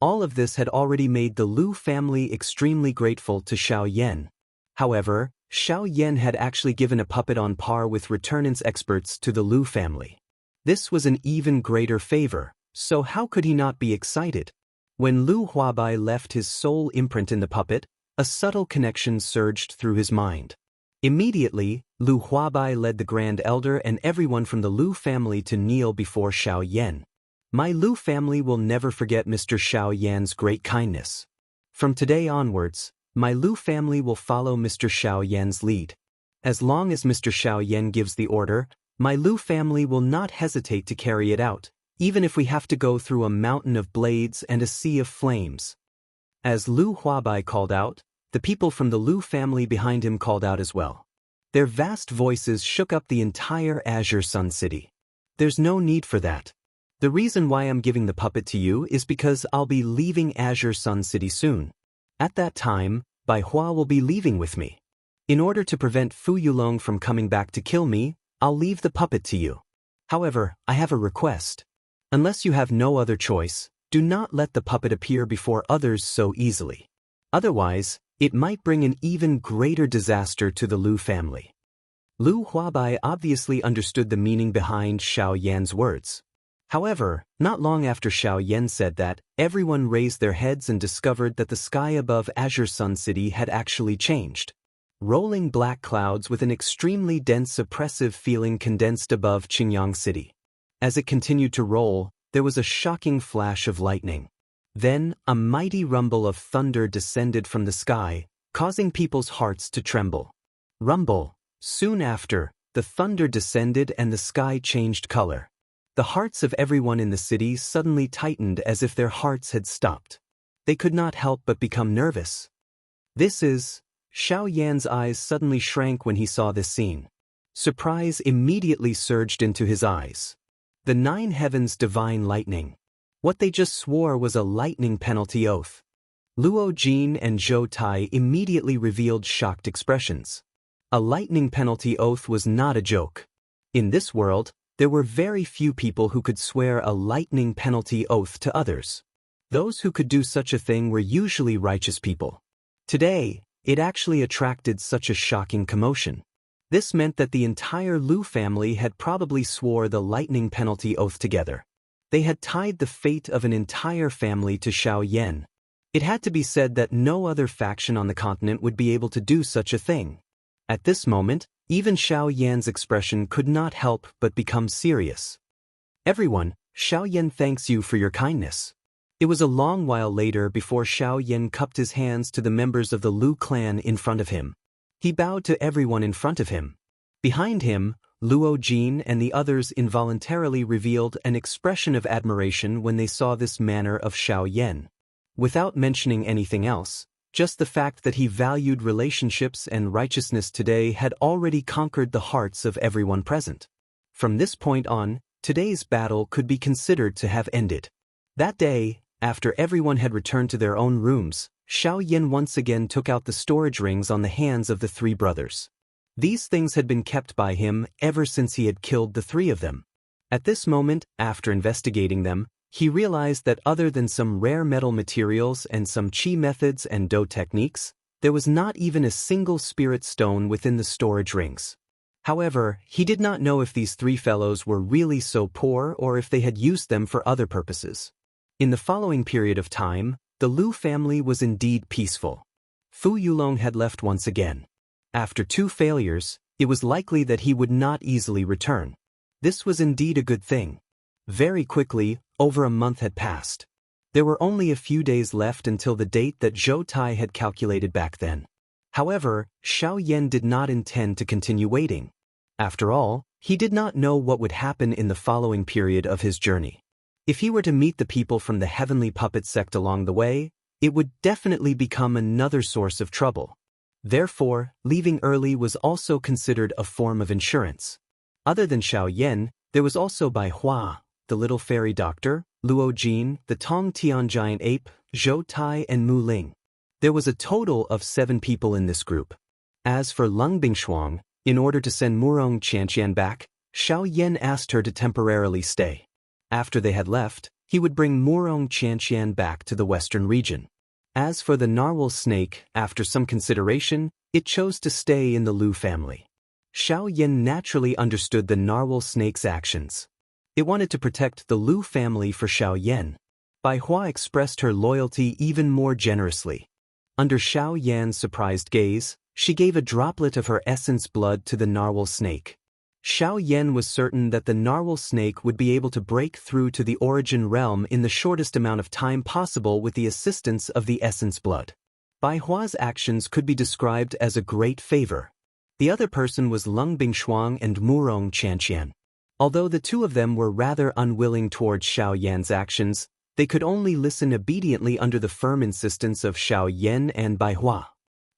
All of this had already made the Lu family extremely grateful to Xiao Yan. However, Xiao Yan had actually given a puppet on par with returnance experts to the Lu family. This was an even greater favor, so how could he not be excited? When Lu Huabai left his soul imprint in the puppet, a subtle connection surged through his mind. Immediately, Lu Huabai led the Grand Elder and everyone from the Lu family to kneel before Xiao Yan. My Lu family will never forget Mr. Xiao Yan's great kindness. From today onwards, my Lu family will follow Mr. Xiao Yan's lead. As long as Mr. Xiao Yan gives the order, my Lu family will not hesitate to carry it out, even if we have to go through a mountain of blades and a sea of flames. As Lu Huabai called out, the people from the Lu family behind him called out as well. Their vast voices shook up the entire Azure Sun City. There's no need for that. The reason why I'm giving the puppet to you is because I'll be leaving Azure Sun City soon. At that time, Bai Hua will be leaving with me. In order to prevent Fu Yulong from coming back to kill me, I'll leave the puppet to you. However, I have a request. Unless you have no other choice, do not let the puppet appear before others so easily. Otherwise, it might bring an even greater disaster to the Lu family. Lu Huabai obviously understood the meaning behind Xiao Yan's words. However, not long after Xiao Yan said that, everyone raised their heads and discovered that the sky above Azure Sun City had actually changed. Rolling black clouds with an extremely dense oppressive feeling condensed above Qingyang City. As it continued to roll, there was a shocking flash of lightning. Then, a mighty rumble of thunder descended from the sky, causing people's hearts to tremble. Rumble. Soon after, the thunder descended and the sky changed color. The hearts of everyone in the city suddenly tightened as if their hearts had stopped. They could not help but become nervous. Xiao Yan's eyes suddenly shrank when he saw this scene. Surprise immediately surged into his eyes. The nine heavens' divine lightning. What they just swore was a lightning penalty oath. Luo Jin and Zhou Tai immediately revealed shocked expressions. A lightning penalty oath was not a joke. In this world, there were very few people who could swear a lightning penalty oath to others. Those who could do such a thing were usually righteous people. Today, it actually attracted such a shocking commotion. This meant that the entire Lu family had probably swore the lightning penalty oath together. They had tied the fate of an entire family to Xiao Yan. It had to be said that no other faction on the continent would be able to do such a thing. At this moment, even Xiao Yan's expression could not help but become serious. Everyone, Xiao Yan thanks you for your kindness. It was a long while later before Xiao Yan cupped his hands to the members of the Lu clan in front of him. He bowed to everyone in front of him. Behind him, Luo Jin and the others involuntarily revealed an expression of admiration when they saw this manner of Xiao Yan. without mentioning anything else. Just the fact that he valued relationships and righteousness today had already conquered the hearts of everyone present. From this point on, today's battle could be considered to have ended. That day, after everyone had returned to their own rooms, Xiao Yan once again took out the storage rings on the hands of the three brothers. These things had been kept by him ever since he had killed the three of them. At this moment, after investigating them, he realized that other than some rare metal materials and some qi methods and do techniques, there was not even a single spirit stone within the storage rings. However, he did not know if these three fellows were really so poor or if they had used them for other purposes. In the following period of time, the Lu family was indeed peaceful. Fu Yulong had left once again. After 2 failures, it was likely that he would not easily return. This was indeed a good thing. Very quickly, over a month had passed. There were only a few days left until the date that Zhou Tai had calculated back then. However, Xiao Yan did not intend to continue waiting. After all, he did not know what would happen in the following period of his journey. If he were to meet the people from the Heavenly Puppet sect along the way, it would definitely become another source of trouble. Therefore, leaving early was also considered a form of insurance. Other than Xiao Yan, there was also Bai Hua, the little fairy doctor, Luo Jin, the Tong Tian giant ape, Zhou Tai and Mu Ling. There was a total of 7 people in this group. As for Lung Bingshuang, in order to send Murong Qianxian back, Xiao Yan asked her to temporarily stay. After they had left, he would bring Murong Qianxian back to the western region. As for the narwhal snake, after some consideration, it chose to stay in the Lu family. Xiao Yan naturally understood the narwhal snake's actions. It wanted to protect the Lu family for Xiao Yan. Bai Hua expressed her loyalty even more generously. Under Xiao Yan's surprised gaze, she gave a droplet of her essence blood to the narwhal snake. Xiao Yan was certain that the narwhal snake would be able to break through to the origin realm in the shortest amount of time possible with the assistance of the essence blood. Bai Hua's actions could be described as a great favor. The other person was Lung Bingshuang and Murong Qianxian. Although the two of them were rather unwilling towards Xiao Yan's actions, they could only listen obediently under the firm insistence of Xiao Yan and Bai Hua.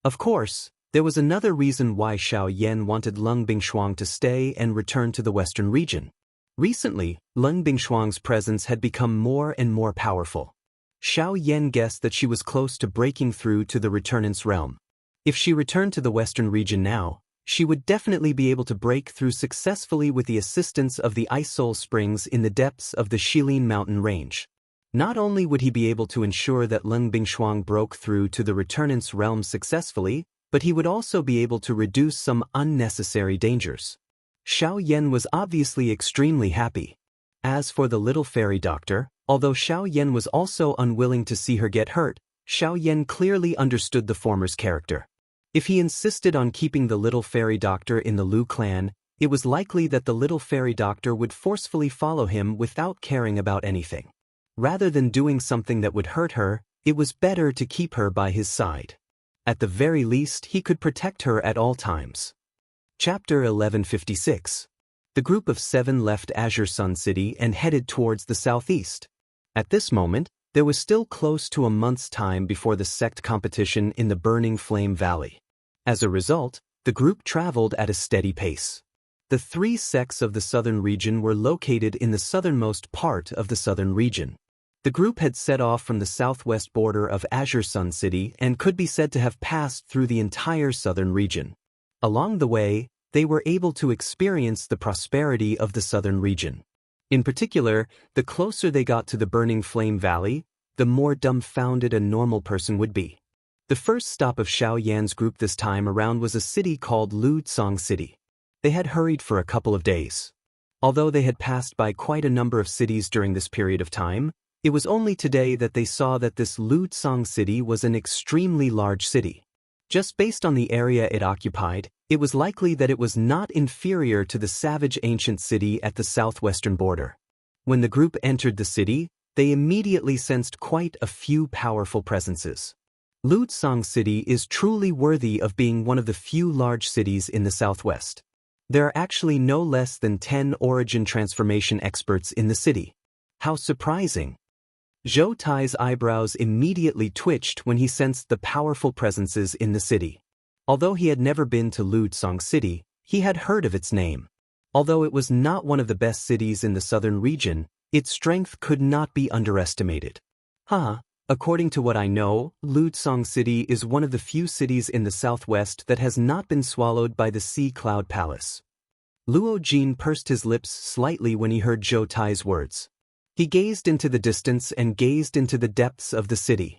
Of course, there was another reason why Xiao Yan wanted Lung Bingshuang to stay and return to the western region. Recently, Lung Bingshuang's presence had become more and more powerful. Xiao Yan guessed that she was close to breaking through to the returnance realm. If she returned to the western region now, she would definitely be able to break through successfully with the assistance of the ice soul springs in the depths of the Shilin mountain range. Not only would he be able to ensure that Lung Bingshuang broke through to the returnance realm successfully, but he would also be able to reduce some unnecessary dangers. Xiao Yan was obviously extremely happy. As for the little fairy doctor, although Xiao Yan was also unwilling to see her get hurt, Xiao Yan clearly understood the former's character. If he insisted on keeping the little fairy doctor in the Lu clan, it was likely that the little fairy doctor would forcefully follow him without caring about anything. Rather than doing something that would hurt her, it was better to keep her by his side. At the very least, he could protect her at all times. Chapter 1156. The group of 7 left Azure Sun City and headed towards the southeast. At this moment, there was still close to a month's time before the sect competition in the Burning Flame Valley. As a result, the group traveled at a steady pace. The 3 sects of the southern region were located in the southernmost part of the southern region. The group had set off from the southwest border of Azure Sun City and could be said to have passed through the entire southern region. Along the way, they were able to experience the prosperity of the southern region. In particular, the closer they got to the Burning Flame Valley, the more dumbfounded a normal person would be. The first stop of Xiao Yan's group this time around was a city called Lutsong City. They had hurried for a couple of days. Although they had passed by quite a number of cities during this period of time, it was only today that they saw that this Lutsong City was an extremely large city. Just based on the area it occupied, it was likely that it was not inferior to the savage ancient city at the southwestern border. When the group entered the city, they immediately sensed quite a few powerful presences. Lutsong City is truly worthy of being one of the few large cities in the southwest. There are actually no less than 10 origin transformation experts in the city. How surprising! Zhou Tai's eyebrows immediately twitched when he sensed the powerful presences in the city. Although he had never been to Ludsong City, he had heard of its name. Although it was not one of the best cities in the southern region, its strength could not be underestimated. According to what I know, Ludsong City is one of the few cities in the southwest that has not been swallowed by the Sea Cloud Palace. Luo Jin pursed his lips slightly when he heard Zhou Tai's words. He gazed into the distance and gazed into the depths of the city.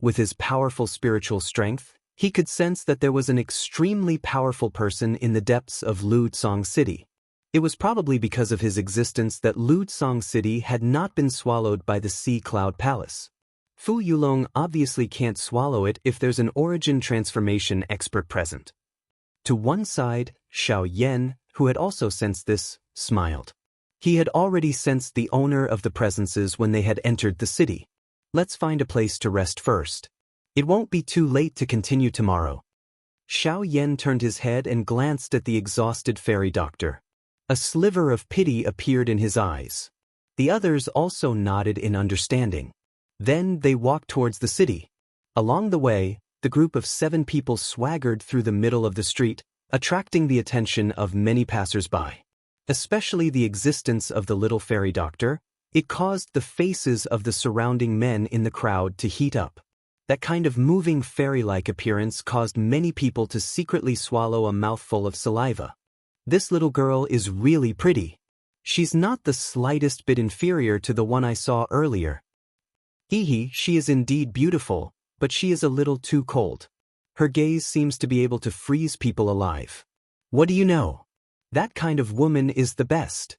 With his powerful spiritual strength, he could sense that there was an extremely powerful person in the depths of Ludsong City. It was probably because of his existence that Ludsong City had not been swallowed by the Sea Cloud Palace. Fu Yulong obviously can't swallow it if there's an origin transformation expert present. To one side, Xiao Yan, who had also sensed this, smiled. He had already sensed the owner of the presences when they had entered the city. Let's find a place to rest first. It won't be too late to continue tomorrow. Xiao Yan turned his head and glanced at the exhausted fairy doctor. A sliver of pity appeared in his eyes. The others also nodded in understanding. Then they walked towards the city. Along the way, the group of 7 people swaggered through the middle of the street, attracting the attention of many passers-by. Especially the existence of the little fairy doctor, it caused the faces of the surrounding men in the crowd to heat up. That kind of moving fairy-like appearance caused many people to secretly swallow a mouthful of saliva. This little girl is really pretty. She's not the slightest bit inferior to the one I saw earlier. She is indeed beautiful, but she is a little too cold. Her gaze seems to be able to freeze people alive. What do you know? That kind of woman is the best.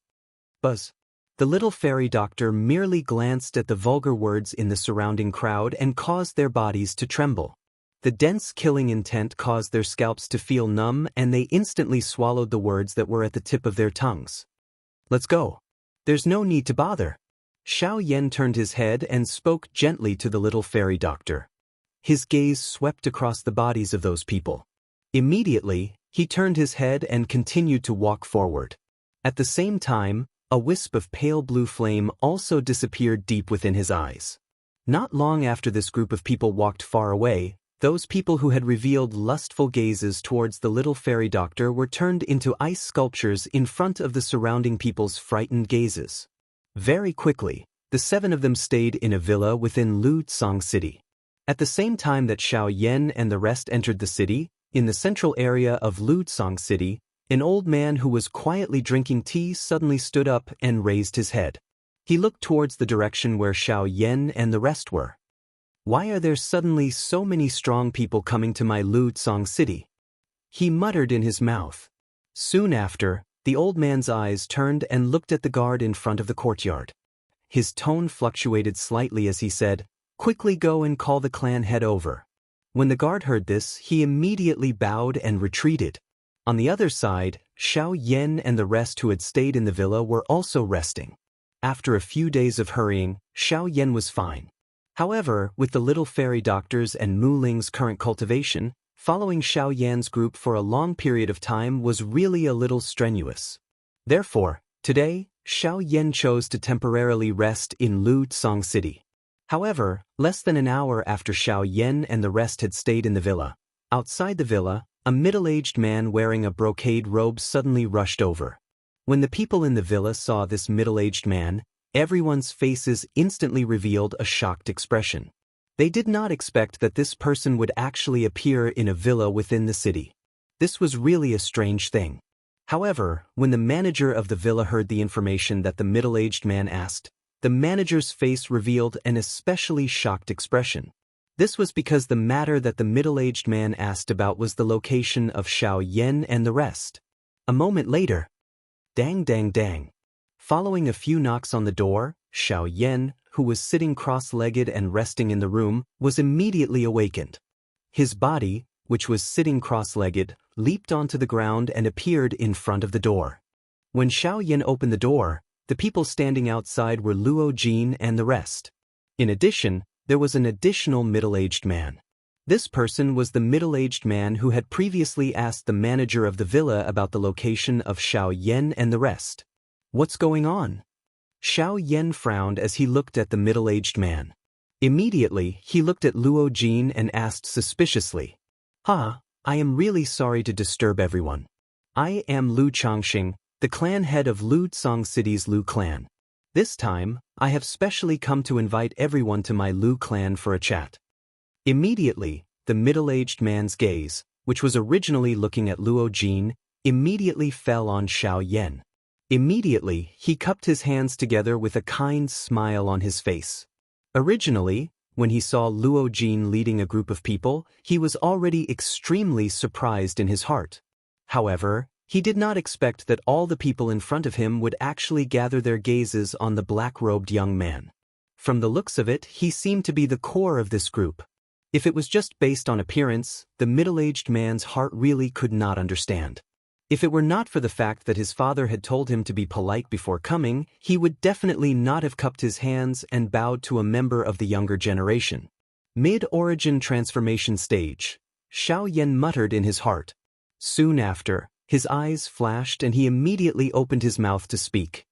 Buzz. The little fairy doctor merely glanced at the vulgar words in the surrounding crowd and caused their bodies to tremble. The dense killing intent caused their scalps to feel numb and they instantly swallowed the words that were at the tip of their tongues. Let's go. There's no need to bother. Xiao Yan turned his head and spoke gently to the little fairy doctor. His gaze swept across the bodies of those people. Immediately, he turned his head and continued to walk forward. At the same time, a wisp of pale blue flame also disappeared deep within his eyes. Not long after this group of people walked far away, those people who had revealed lustful gazes towards the little fairy doctor were turned into ice sculptures in front of the surrounding people's frightened gazes. Very quickly, the 7 of them stayed in a villa within Ludsong City. At the same time that Xiao Yan and the rest entered the city, in the central area of Ludsong City, an old man who was quietly drinking tea suddenly stood up and raised his head. He looked towards the direction where Xiao Yan and the rest were. Why are there suddenly so many strong people coming to my Ludsong City? He muttered in his mouth. Soon after, the old man's eyes turned and looked at the guard in front of the courtyard. His tone fluctuated slightly as he said, "Quickly go and call the clan head over." When the guard heard this, he immediately bowed and retreated. On the other side, Xiao Yan and the rest who had stayed in the villa were also resting. After a few days of hurrying, Xiao Yan was fine. However, with the little fairy doctors and Mu Ling's current cultivation, following Xiao Yan's group for a long period of time was really a little strenuous. Therefore, today, Xiao Yan chose to temporarily rest in Ludsong City. However, less than an hour after Xiao Yan and the rest had stayed in the villa, outside the villa, a middle-aged man wearing a brocade robe suddenly rushed over. When the people in the villa saw this middle-aged man, everyone's faces instantly revealed a shocked expression. They did not expect that this person would actually appear in a villa within the city. This was really a strange thing. However, when the manager of the villa heard the information that the middle-aged man asked, the manager's face revealed an especially shocked expression. This was because the matter that the middle-aged man asked about was the location of Xiao Yan and the rest. A moment later, dang dang dang. Following a few knocks on the door, Xiao Yan, who was sitting cross-legged and resting in the room, was immediately awakened. His body, which was sitting cross-legged, leaped onto the ground and appeared in front of the door. When Xiao Yan opened the door, the people standing outside were Luo Jin and the rest. In addition, there was an additional middle-aged man. This person was the middle-aged man who had previously asked the manager of the villa about the location of Xiao Yan and the rest. What's going on? Xiao Yan frowned as he looked at the middle-aged man. Immediately, he looked at Luo Jin and asked suspiciously, I am really sorry to disturb everyone. I am Lu Changxing, the clan head of Lu Tsang City's Lu clan. This time, I have specially come to invite everyone to my Lu clan for a chat. Immediately, the middle-aged man's gaze, which was originally looking at Luo Jin, immediately fell on Xiao Yan. Immediately, he cupped his hands together with a kind smile on his face. Originally, when he saw Luo Jin leading a group of people, he was already extremely surprised in his heart. However, he did not expect that all the people in front of him would actually gather their gazes on the black-robed young man. From the looks of it, he seemed to be the core of this group. If it was just based on appearance, the middle-aged man's heart really could not understand. If it were not for the fact that his father had told him to be polite before coming, he would definitely not have cupped his hands and bowed to a member of the younger generation. Mid-origin transformation stage, Xiao Yan muttered in his heart. Soon after, his eyes flashed and he immediately opened his mouth to speak.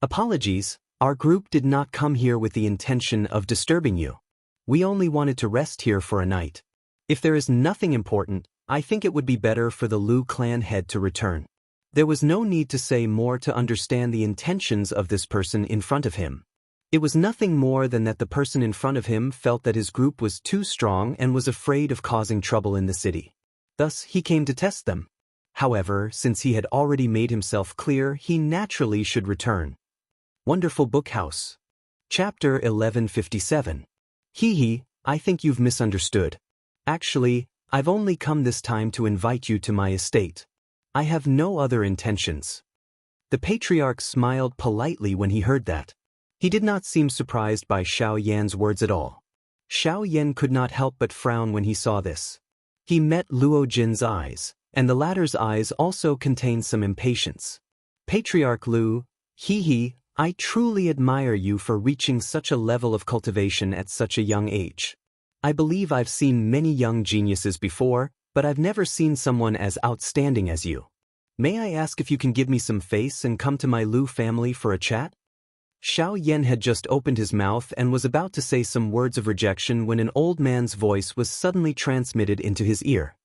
Apologies, our group did not come here with the intention of disturbing you. We only wanted to rest here for a night. If there is nothing important, I think it would be better for the Lu clan head to return. There was no need to say more to understand the intentions of this person in front of him. It was nothing more than that the person in front of him felt that his group was too strong and was afraid of causing trouble in the city. Thus, he came to test them. However, since he had already made himself clear, he naturally should return. Wonderful Book House. Chapter 1157. I think you've misunderstood. Actually, I've only come this time to invite you to my estate. I have no other intentions. The patriarch smiled politely when he heard that. He did not seem surprised by Xiao Yan's words at all. Xiao Yan could not help but frown when he saw this. He met Luo Jin's eyes, and the latter's eyes also contained some impatience. Patriarch Lu, I truly admire you for reaching such a level of cultivation at such a young age. I believe I've seen many young geniuses before, but I've never seen someone as outstanding as you. May I ask if you can give me some face and come to my Lu family for a chat? Xiao Yan had just opened his mouth and was about to say some words of rejection when an old man's voice was suddenly transmitted into his ear.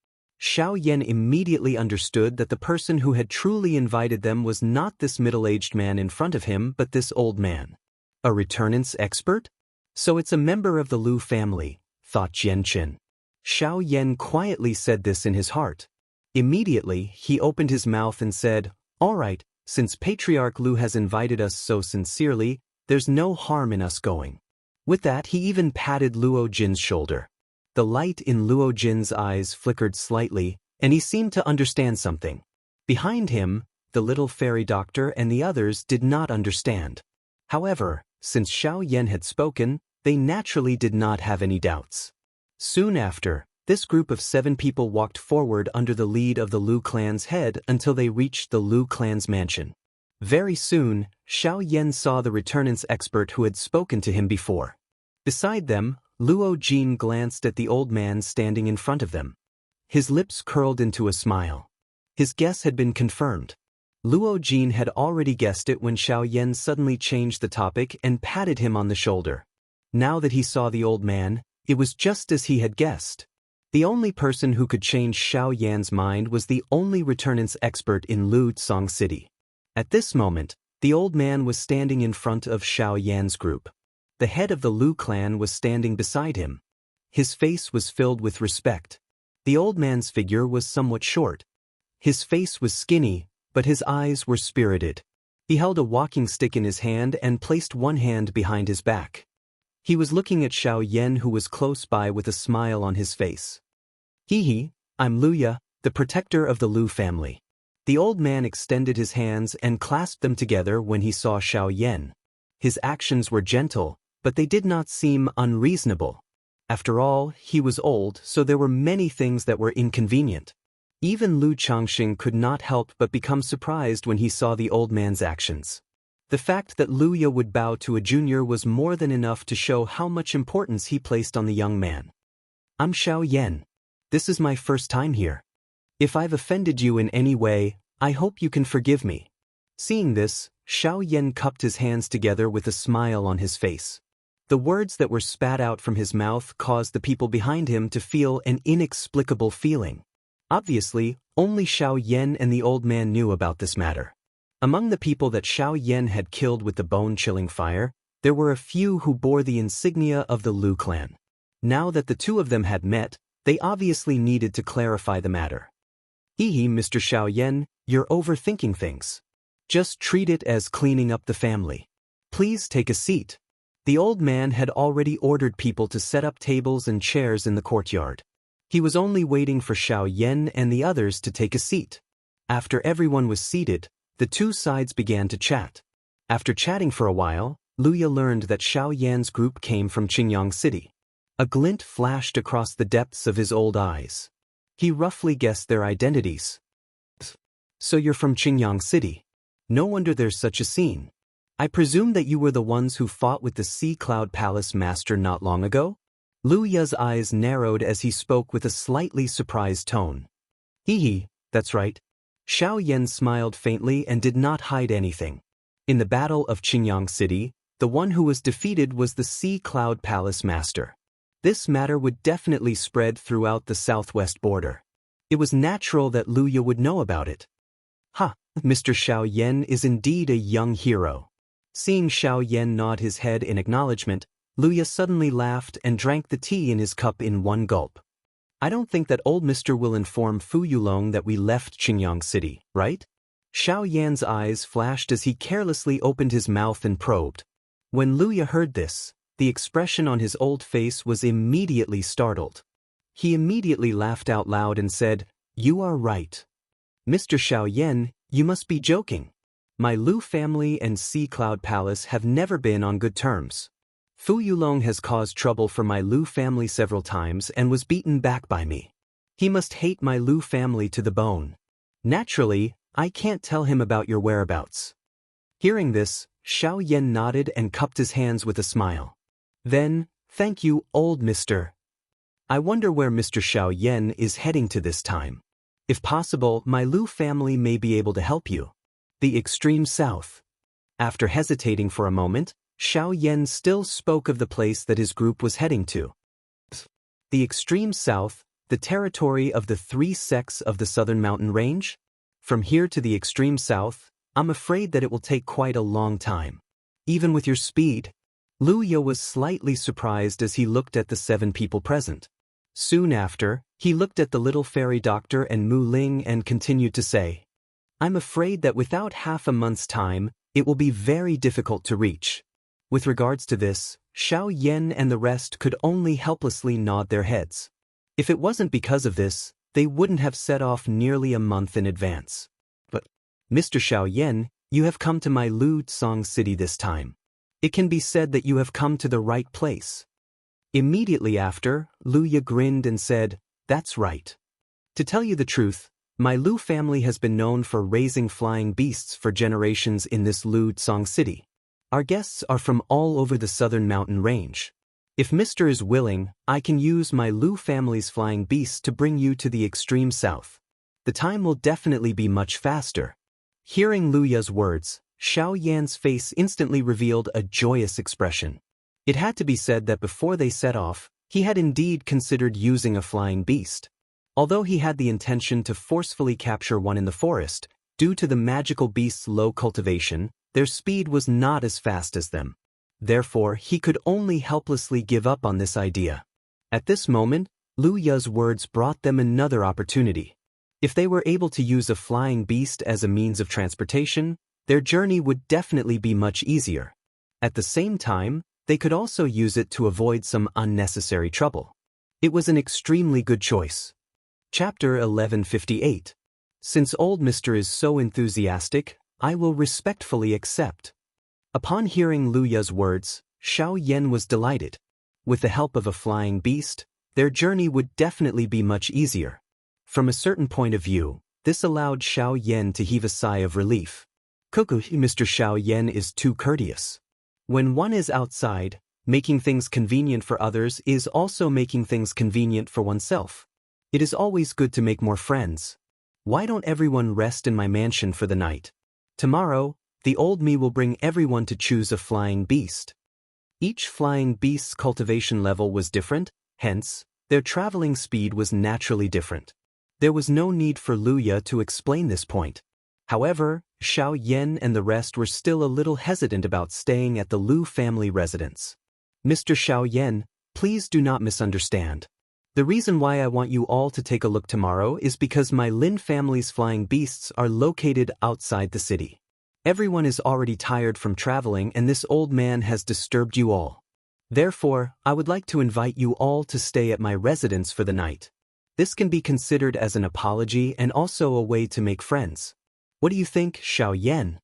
Xiao Yan immediately understood that the person who had truly invited them was not this middle-aged man in front of him but this old man. A returnance expert? So it's a member of the Lu family, thought Xianxia. Xiao Yan quietly said this in his heart. Immediately, he opened his mouth and said, All right, since Patriarch Lu has invited us so sincerely, there's no harm in us going. With that, he even patted Luo Jin's shoulder. The light in Luo Jin's eyes flickered slightly, and he seemed to understand something. Behind him, the little fairy doctor and the others did not understand. However, since Xiao Yan had spoken, they naturally did not have any doubts. Soon after, this group of 7 people walked forward under the lead of the Lu clan's head until they reached the Lu clan's mansion. Very soon, Xiao Yan saw the returnance expert who had spoken to him before. Beside them, Luo Jin glanced at the old man standing in front of them. His lips curled into a smile. His guess had been confirmed. Luo Jin had already guessed it when Xiao Yan suddenly changed the topic and patted him on the shoulder. Now that he saw the old man, it was just as he had guessed. The only person who could change Xiao Yan's mind was the only returnance expert in Lu Tsang City. At this moment, the old man was standing in front of Xiao Yan's group. The head of the Lu clan was standing beside him. His face was filled with respect. The old man's figure was somewhat short. His face was skinny, but his eyes were spirited. He held a walking stick in his hand and placed one hand behind his back. He was looking at Xiao Yan, who was close by with a smile on his face. I'm Luya, the protector of the Lu family. The old man extended his hands and clasped them together when he saw Xiao Yan. His actions were gentle, but they did not seem unreasonable. After all, he was old, so there were many things that were inconvenient. Even Lu Changxing could not help but become surprised when he saw the old man's actions. The fact that Luya would bow to a junior was more than enough to show how much importance he placed on the young man. I'm Xiao Yan. This is my first time here. If I've offended you in any way, I hope you can forgive me. Seeing this, Xiaoyan cupped his hands together with a smile on his face. The words that were spat out from his mouth caused the people behind him to feel an inexplicable feeling. Obviously, only Xiaoyan and the old man knew about this matter. Among the people that Xiaoyan had killed with the bone-chilling fire, there were a few who bore the insignia of the Lu clan. Now that the two of them had met, they obviously needed to clarify the matter. Mr. Xiaoyan, you're overthinking things. Just treat it as cleaning up the family. Please take a seat. The old man had already ordered people to set up tables and chairs in the courtyard. He was only waiting for Xiaoyan and the others to take a seat. After everyone was seated, the two sides began to chat. After chatting for a while, Luya learned that Xiaoyan's group came from Qingyang City. A glint flashed across the depths of his old eyes. He roughly guessed their identities. So you're from Qingyang City. No wonder there's such a scene. I presume that you were the ones who fought with the Sea Cloud Palace Master not long ago? Lu Ya's eyes narrowed as he spoke with a slightly surprised tone. That's right. Xiaoyan smiled faintly and did not hide anything. In the Battle of Qingyang City, the one who was defeated was the Sea Cloud Palace Master. This matter would definitely spread throughout the southwest border. It was natural that Lu Ya would know about it. Mr. Xiaoyan is indeed a young hero. Seeing Xiaoyan nod his head in acknowledgement, Lu Ya suddenly laughed and drank the tea in his cup in one gulp. I don't think that old Mr. will inform Fu Yulong that we left Qingyang City, right? Xiaoyan's eyes flashed as he carelessly opened his mouth and probed. When Lu Ya heard this, the expression on his old face was immediately startled. He immediately laughed out loud and said, "You are right. Mr. Xiaoyan, you must be joking. My Lu family and Sea Cloud Palace have never been on good terms. Fu Yulong has caused trouble for my Lu family several times and was beaten back by me. He must hate my Lu family to the bone. Naturally, I can't tell him about your whereabouts." Hearing this, Xiaoyan nodded and cupped his hands with a smile. Then, thank you, old Mr. I wonder where Mr. Xiaoyan is heading to this time. If possible, my Lu family may be able to help you. The extreme south. After hesitating for a moment, Xiaoyan still spoke of the place that his group was heading to. The extreme south, the territory of the three sects of the southern mountain range? From here to the extreme south, I'm afraid that it will take quite a long time. Even with your speed. Lu Ya was slightly surprised as he looked at the 7 people present. Soon after, he looked at the little fairy doctor and Mu Ling and continued to say, I'm afraid that without half a month's time, it will be very difficult to reach. With regards to this, Xiaoyan and the rest could only helplessly nod their heads. If it wasn't because of this, they wouldn't have set off nearly a month in advance. But, Mr. Xiaoyan, you have come to my Lu Tsong city this time. It can be said that you have come to the right place. Immediately after, Lu Ya grinned and said, That's right. To tell you the truth, my Lu family has been known for raising flying beasts for generations in this Lu Tsong city. Our guests are from all over the southern mountain range. If Mr. is willing, I can use my Lu family's flying beasts to bring you to the extreme south. The time will definitely be much faster. Hearing Lu Ya's words, Xiaoyan's face instantly revealed a joyous expression. It had to be said that before they set off, he had indeed considered using a flying beast. Although he had the intention to forcefully capture one in the forest, due to the magical beast's low cultivation, their speed was not as fast as them. Therefore, he could only helplessly give up on this idea. At this moment, Lu Ya's words brought them another opportunity. If they were able to use a flying beast as a means of transportation, their journey would definitely be much easier. At the same time, they could also use it to avoid some unnecessary trouble. It was an extremely good choice. Chapter 1158. Since old Mr. is so enthusiastic, I will respectfully accept. Upon hearing Lu Ya's words, Xiaoyan was delighted. With the help of a flying beast, their journey would definitely be much easier. From a certain point of view, this allowed Xiaoyan to heave a sigh of relief. Mr. Xiaoyan is too courteous. When one is outside, making things convenient for others is also making things convenient for oneself. It is always good to make more friends. Why don't everyone rest in my mansion for the night? Tomorrow, the old me will bring everyone to choose a flying beast. Each flying beast's cultivation level was different, hence, their traveling speed was naturally different. There was no need for Luya to explain this point. However, Xiao Yan and the rest were still a little hesitant about staying at the Lu family residence. Mr. Xiao Yan, please do not misunderstand. The reason why I want you all to take a look tomorrow is because my Lin family's flying beasts are located outside the city. Everyone is already tired from traveling and this old man has disturbed you all. Therefore, I would like to invite you all to stay at my residence for the night. This can be considered as an apology and also a way to make friends. What do you think, Xiao Yan?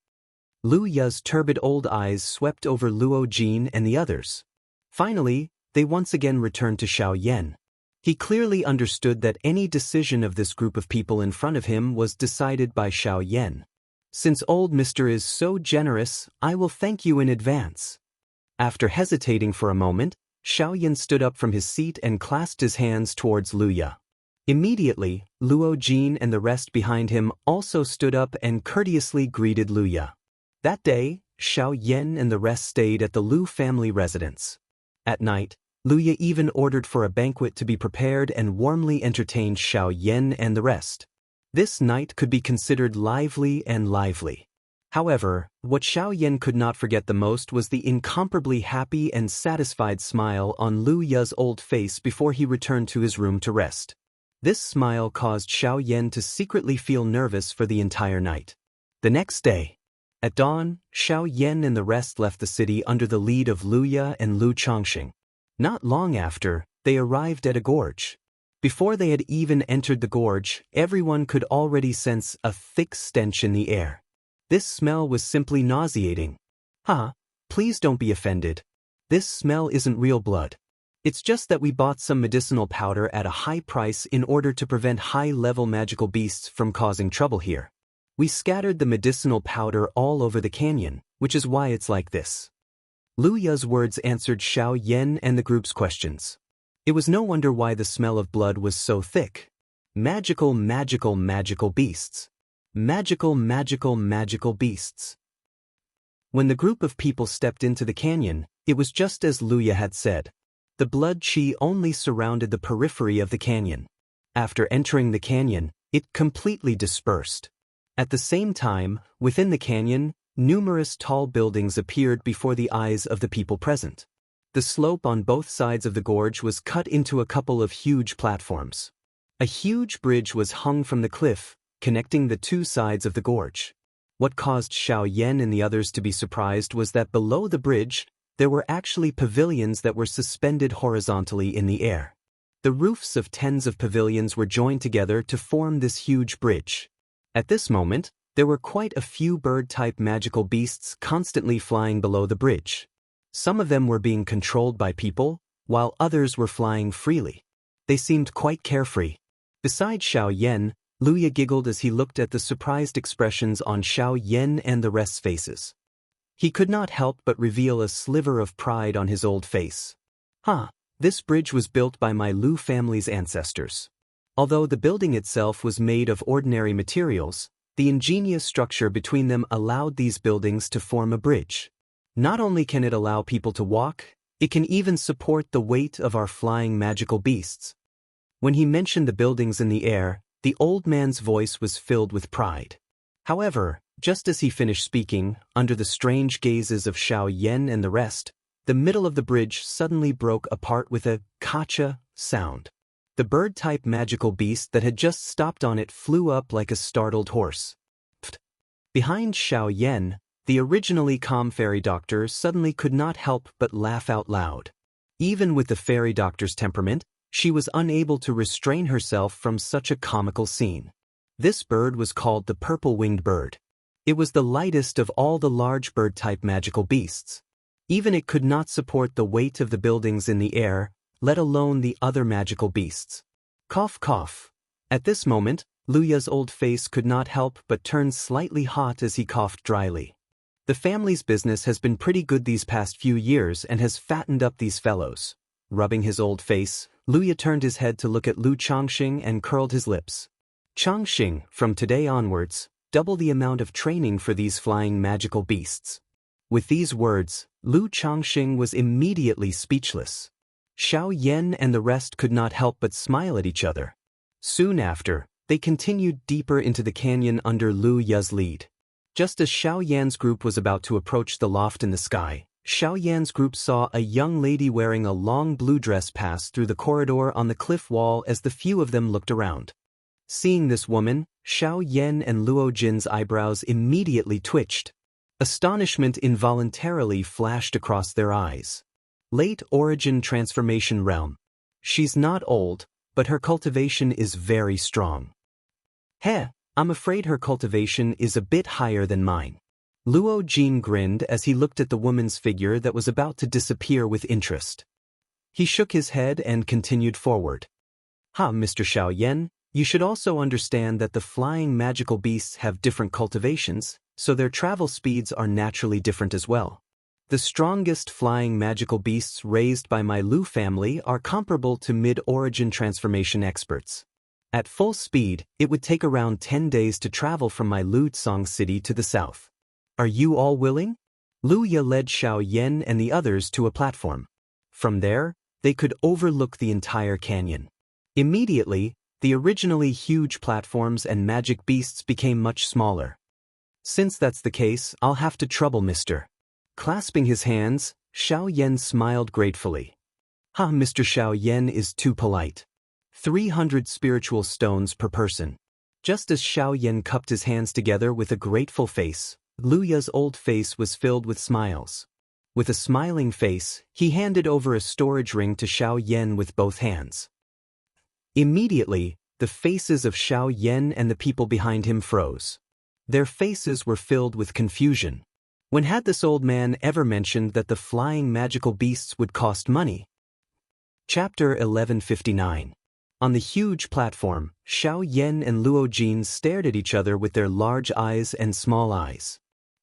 Lu Ya's turbid old eyes swept over Luo Jin and the others. Finally, they once again returned to Xiao Yan. He clearly understood that any decision of this group of people in front of him was decided by Xiao Yan. Since old Mr. is so generous, I will thank you in advance. After hesitating for a moment, Xiao Yan stood up from his seat and clasped his hands towards Lu Ya. Immediately, Luo Jin and the rest behind him also stood up and courteously greeted Lu Ya. That day, Xiao Yan and the rest stayed at the Lu family residence. At night, Lu Ya even ordered for a banquet to be prepared and warmly entertained Xiao Yan and the rest. This night could be considered lively and lively. However, what Xiao Yan could not forget the most was the incomparably happy and satisfied smile on Lu Ya's old face before he returned to his room to rest. This smile caused Xiao Yan to secretly feel nervous for the entire night. The next day, at dawn, Xiao Yan and the rest left the city under the lead of Lu Ya and Lu Changxing. Not long after, they arrived at a gorge. Before they had even entered the gorge, everyone could already sense a thick stench in the air. This smell was simply nauseating. Please don't be offended. This smell isn't real blood. It's just that we bought some medicinal powder at a high price in order to prevent high-level magical beasts from causing trouble here. We scattered the medicinal powder all over the canyon, which is why it's like this. Lu Ya's words answered Xiao Yan and the group's questions. It was no wonder why the smell of blood was so thick. Magical beasts. Magical beasts. When the group of people stepped into the canyon, it was just as Lu Ya had said. The blood chi only surrounded the periphery of the canyon. After entering the canyon, it completely dispersed. At the same time, within the canyon, numerous tall buildings appeared before the eyes of the people present. The slope on both sides of the gorge was cut into a couple of huge platforms. A huge bridge was hung from the cliff, connecting the two sides of the gorge. What caused Xiao Yan and the others to be surprised was that below the bridge, there were actually pavilions that were suspended horizontally in the air. The roofs of tens of pavilions were joined together to form this huge bridge. At this moment, there were quite a few bird-type magical beasts constantly flying below the bridge. Some of them were being controlled by people, while others were flying freely. They seemed quite carefree. Besides Xiao Yan, Lu Ya giggled as he looked at the surprised expressions on Xiao Yan and the rest's faces. He could not help but reveal a sliver of pride on his old face. This bridge was built by my Lu family's ancestors. Although the building itself was made of ordinary materials, the ingenious structure between them allowed these buildings to form a bridge. Not only can it allow people to walk, it can even support the weight of our flying magical beasts. When he mentioned the buildings in the air, the old man's voice was filled with pride. However, just as he finished speaking, under the strange gazes of Xiao Yan and the rest, the middle of the bridge suddenly broke apart with a kacha sound. The bird-type magical beast that had just stopped on it flew up like a startled horse. Behind Xiao Yan, the originally calm fairy doctor suddenly could not help but laugh out loud. Even with the fairy doctor's temperament, she was unable to restrain herself from such a comical scene. This bird was called the purple-winged bird. It was the lightest of all the large bird-type magical beasts. Even it could not support the weight of the buildings in the air, let alone the other magical beasts. Cough, cough. At this moment, Lu Ya's old face could not help but turn slightly hot as he coughed dryly. The family's business has been pretty good these past few years and has fattened up these fellows. Rubbing his old face, Lu Ya turned his head to look at Lu Changxing and curled his lips. Changxing, from today onwards, double the amount of training for these flying magical beasts. With these words, Lu Changxing was immediately speechless. Xiao Yan and the rest could not help but smile at each other. Soon after, they continued deeper into the canyon under Lu Ya's lead. Just as Xiao Yan's group was about to approach the loft in the sky, Xiao Yan's group saw a young lady wearing a long blue dress pass through the corridor on the cliff wall as the few of them looked around. Seeing this woman, Xiao Yan and Luo Jin's eyebrows immediately twitched. Astonishment involuntarily flashed across their eyes. Late origin transformation realm. She's not old, but her cultivation is very strong. Heh, I'm afraid her cultivation is a bit higher than mine. Luo Jin grinned as he looked at the woman's figure that was about to disappear with interest. He shook his head and continued forward. Mr. Xiao Yan, you should also understand that the flying magical beasts have different cultivations, so their travel speeds are naturally different as well. The strongest flying magical beasts raised by my Lu family are comparable to mid-origin transformation experts. At full speed, it would take around 10 days to travel from my Lu Tsong city to the south. Are you all willing? Lu Ya led Xiao Yan and the others to a platform. From there, they could overlook the entire canyon. Immediately, the originally huge platforms and magic beasts became much smaller. Since that's the case, I'll have to trouble Mr. Clasping his hands, Xiao Yan smiled gratefully. Mr. Xiao Yan is too polite. 300 spiritual stones per person. Just as Xiao Yan cupped his hands together with a grateful face, Lu Ya's old face was filled with smiles. With a smiling face, he handed over a storage ring to Xiao Yan with both hands. Immediately, the faces of Xiao Yan and the people behind him froze. Their faces were filled with confusion. When had this old man ever mentioned that the flying magical beasts would cost money? Chapter 1159. On the huge platform, Xiao Yan and Luo Jin stared at each other with their large eyes and small eyes.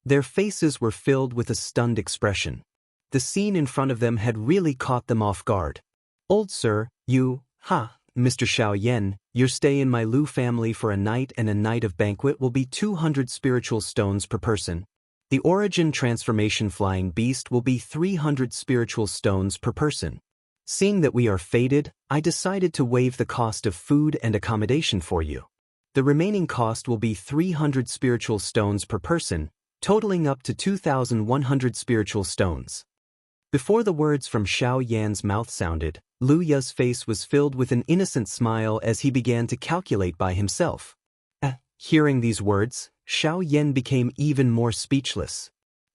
Their faces were filled with a stunned expression. The scene in front of them had really caught them off guard. Old sir, Mr. Xiao Yan, your stay in my Lu family for a night and a night of banquet will be 200 spiritual stones per person. The origin transformation flying beast will be 300 spiritual stones per person. Seeing that we are fated, I decided to waive the cost of food and accommodation for you. The remaining cost will be 300 spiritual stones per person, totaling up to 2,100 spiritual stones. Before the words from Xiao Yan's mouth sounded, Lu Ya's face was filled with an innocent smile as he began to calculate by himself. Hearing these words, Xiao Yan became even more speechless.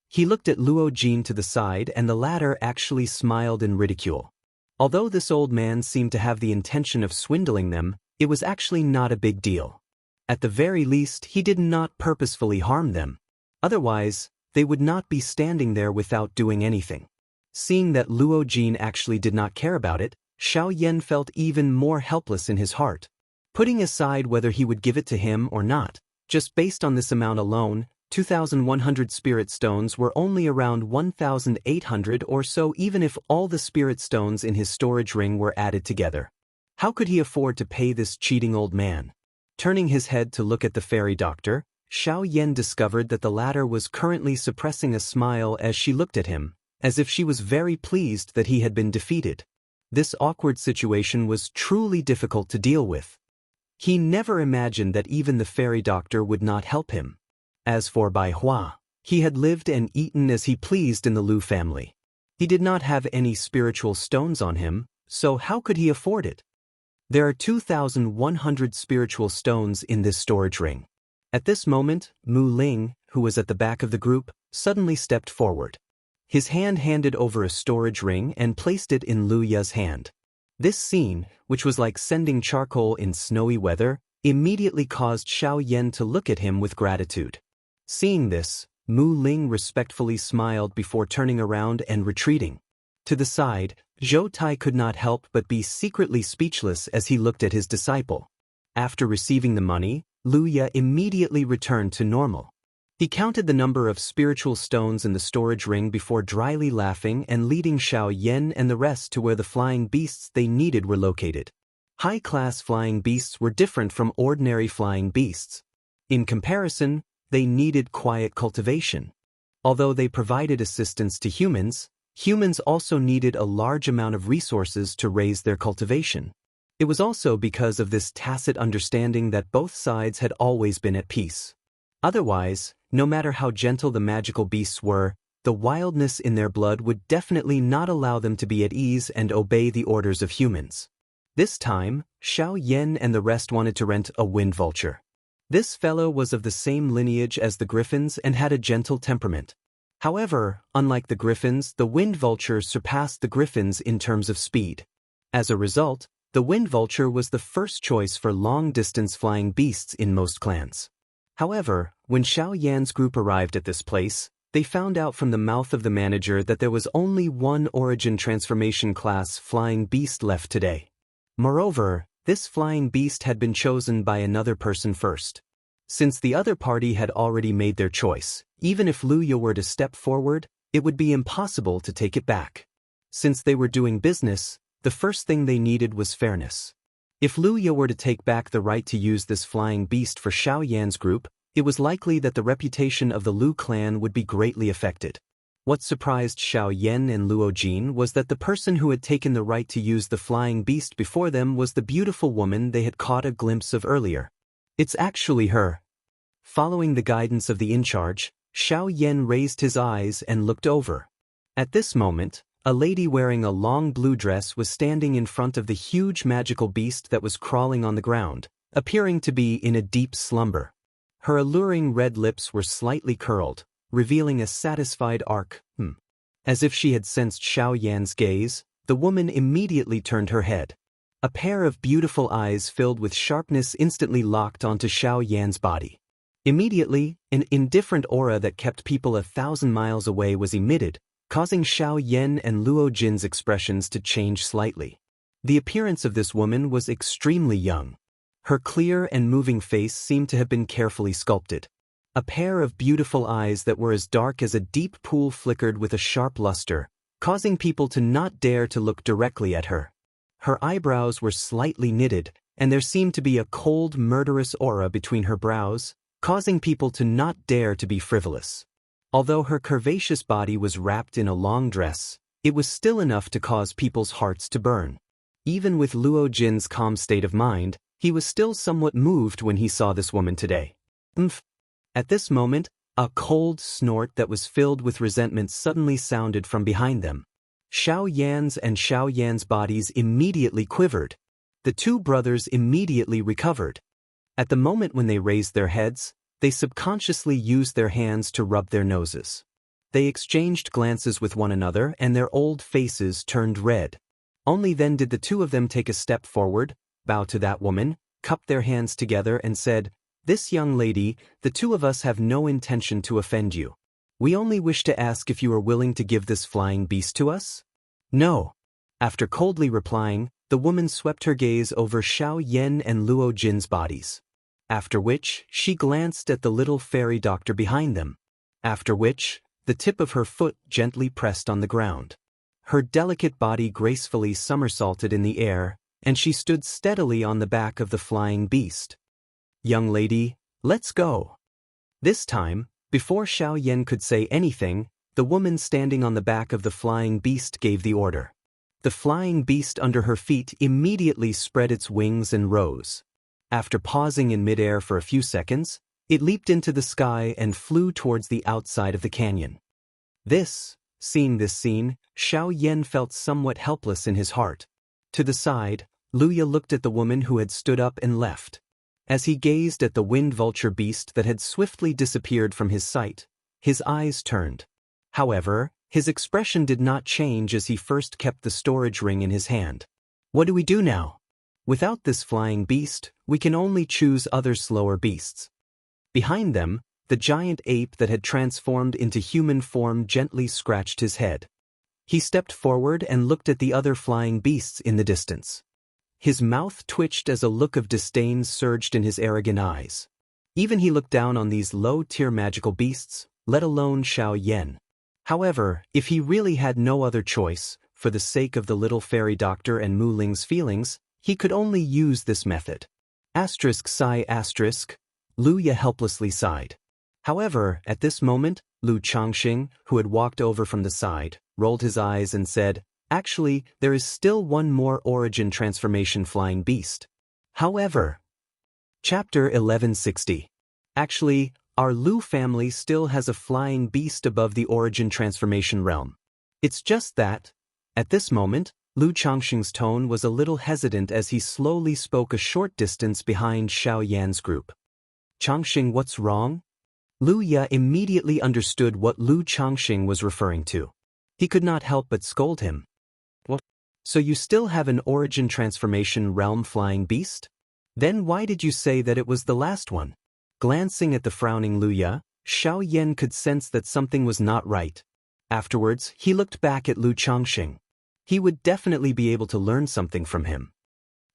He looked at Luo Jin to the side and the latter actually smiled in ridicule. Although this old man seemed to have the intention of swindling them, it was actually not a big deal. At the very least, he did not purposefully harm them. Otherwise, they would not be standing there without doing anything. Seeing that Luo Jin actually did not care about it, Xiao Yan felt even more helpless in his heart. Putting aside whether he would give it to him or not, just based on this amount alone, 2,100 spirit stones were only around 1,800 or so even if all the spirit stones in his storage ring were added together. How could he afford to pay this cheating old man? Turning his head to look at the fairy doctor, Xiao Yan discovered that the latter was currently suppressing a smile as she looked at him, as if she was very pleased that he had been defeated. This awkward situation was truly difficult to deal with. He never imagined that even the fairy doctor would not help him. As for Bai Hua, he had lived and eaten as he pleased in the Lu family. He did not have any spiritual stones on him, so how could he afford it? There are 2,100 spiritual stones in this storage ring. At this moment, Mu Ling, who was at the back of the group, suddenly stepped forward. His hand handed over a storage ring and placed it in Lu Ya's hand. This scene, which was like sending charcoal in snowy weather, immediately caused Xiao Yan to look at him with gratitude. Seeing this, Mu Ling respectfully smiled before turning around and retreating. To the side, Zhou Tai could not help but be secretly speechless as he looked at his disciple. After receiving the money, Lu Ya immediately returned to normal. He counted the number of spiritual stones in the storage ring before dryly laughing and leading Xiao Yan and the rest to where the flying beasts they needed were located. High-class flying beasts were different from ordinary flying beasts. In comparison, they needed quiet cultivation. Although they provided assistance to humans, humans also needed a large amount of resources to raise their cultivation. It was also because of this tacit understanding that both sides had always been at peace. Otherwise, no matter how gentle the magical beasts were, the wildness in their blood would definitely not allow them to be at ease and obey the orders of humans. This time, Xianxia and the rest wanted to rent a wind vulture. This fellow was of the same lineage as the griffins and had a gentle temperament. However, unlike the griffins, the wind vulture surpassed the griffins in terms of speed. As a result, the wind vulture was the first choice for long-distance flying beasts in most clans. However, when Xiaoyan's group arrived at this place, they found out from the mouth of the manager that there was only one origin transformation class flying beast left today. Moreover, this flying beast had been chosen by another person first. Since the other party had already made their choice, even if Luya were to step forward, it would be impossible to take it back. Since they were doing business, the first thing they needed was fairness. If Luya were to take back the right to use this flying beast for Xiaoyan's group, it was likely that the reputation of the Lu clan would be greatly affected. What surprised Xiaoyan and Luojin was that the person who had taken the right to use the flying beast before them was the beautiful woman they had caught a glimpse of earlier. It's actually her. Following the guidance of the in-charge, Xiaoyan raised his eyes and looked over. At this moment, a lady wearing a long blue dress was standing in front of the huge magical beast that was crawling on the ground, appearing to be in a deep slumber. Her alluring red lips were slightly curled, revealing a satisfied arc. As if she had sensed Xiaoyan's gaze, the woman immediately turned her head. A pair of beautiful eyes filled with sharpness instantly locked onto Xiaoyan's body. Immediately, an indifferent aura that kept people 1,000 miles away was emitted, causing Xiaoyan and Luojin's expressions to change slightly. The appearance of this woman was extremely young. Her clear and moving face seemed to have been carefully sculpted. A pair of beautiful eyes that were as dark as a deep pool flickered with a sharp luster, causing people to not dare to look directly at her. Her eyebrows were slightly knitted, and there seemed to be a cold, murderous aura between her brows, causing people to not dare to be frivolous. Although her curvaceous body was wrapped in a long dress, it was still enough to cause people's hearts to burn. Even with Luojin's calm state of mind, he was still somewhat moved when he saw this woman today. At this moment, a cold snort that was filled with resentment suddenly sounded from behind them. Xiaoyan's bodies immediately quivered. The two brothers immediately recovered. At the moment when they raised their heads, they subconsciously used their hands to rub their noses. They exchanged glances with one another and their old faces turned red. Only then did the two of them take a step forward, bow to that woman, cupped their hands together and said, "This young lady, the two of us have no intention to offend you. We only wish to ask if you are willing to give this flying beast to us?" "No." After coldly replying, the woman swept her gaze over Xiaoyan and Luojin's bodies. After which, she glanced at the little fairy doctor behind them. After which, the tip of her foot gently pressed on the ground. Her delicate body gracefully somersaulted in the air, and she stood steadily on the back of the flying beast. "Young lady, let's go." This time, before Xiaoyan could say anything, the woman standing on the back of the flying beast gave the order. The flying beast under her feet immediately spread its wings and rose. After pausing in midair for a few seconds, it leaped into the sky and flew towards the outside of the canyon. Seeing this scene, Xiaoyan felt somewhat helpless in his heart. To the side, Luya looked at the woman who had stood up and left. As he gazed at the wind vulture beast that had swiftly disappeared from his sight, his eyes turned. However, his expression did not change as he first kept the storage ring in his hand. "What do we do now? Without this flying beast, we can only choose other slower beasts." Behind them, the giant ape that had transformed into human form gently scratched his head. He stepped forward and looked at the other flying beasts in the distance. His mouth twitched as a look of disdain surged in his arrogant eyes. Even he looked down on these low-tier magical beasts, let alone Xiaoyan. However, if he really had no other choice, for the sake of the little fairy doctor and Mu Ling's feelings, he could only use this method. *Psi*. Luya helplessly sighed. However, at this moment, Lu Changxing, who had walked over from the side, rolled his eyes and said, "Actually, there is still one more origin transformation flying beast. However." Chapter 1160. Actually, our Lu family still has a flying beast above the origin transformation realm. It's just that, at this moment, Lu Changxing's tone was a little hesitant as he slowly spoke a short distance behind Xiao Yan's group. "Changxing, what's wrong?" Lu Ya immediately understood what Lu Changxing was referring to. He could not help but scold him. "What? So you still have an origin transformation realm flying beast? Then why did you say that it was the last one?" Glancing at the frowning Lu Ya, Xiao Yan could sense that something was not right. Afterwards, he looked back at Lu Changxing. He would definitely be able to learn something from him.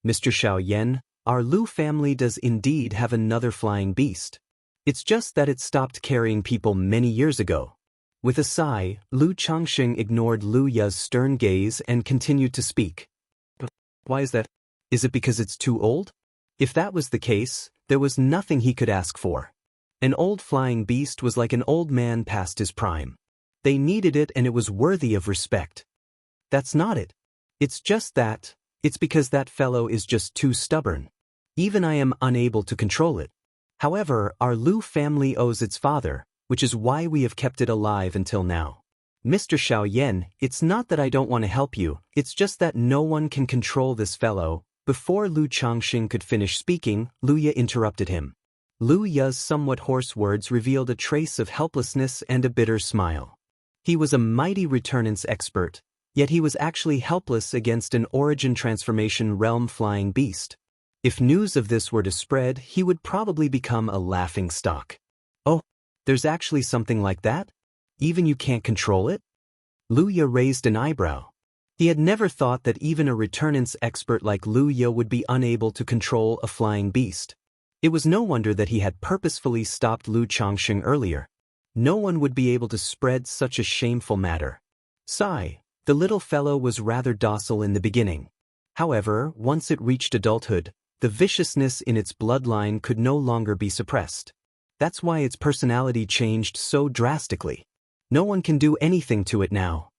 "Mr. Xiao Yan, our Lu family does indeed have another flying beast. It's just that it stopped carrying people many years ago." With a sigh, Lu Changxing ignored Lu Ya's stern gaze and continued to speak. "But why is that? Is it because it's too old?" If that was the case, there was nothing he could ask for. An old flying beast was like an old man past his prime. They needed it and it was worthy of respect. "That's not it. It's just that, it's because that fellow is just too stubborn. Even I am unable to control it. However, our Lu family owes its father, which is why we have kept it alive until now. Mr. Xiao Yan, it's not that I don't want to help you, it's just that no one can control this fellow." Before Lu Changxing could finish speaking, Lu Ya interrupted him. Lu Ya's somewhat hoarse words revealed a trace of helplessness and a bitter smile. He was a mighty returnance expert, yet he was actually helpless against an origin transformation realm flying beast. If news of this were to spread, he would probably become a laughing stock. "Oh, there's actually something like that? Even you can't control it?" Lu Ya raised an eyebrow. He had never thought that even a returnance expert like Lu Ya would be unable to control a flying beast. It was no wonder that he had purposefully stopped Lu Changxing earlier. No one would be able to spread such a shameful matter. Sigh, the little fellow was rather docile in the beginning. However, once it reached adulthood, the viciousness in its bloodline could no longer be suppressed. That's why its personality changed so drastically. No one can do anything to it now.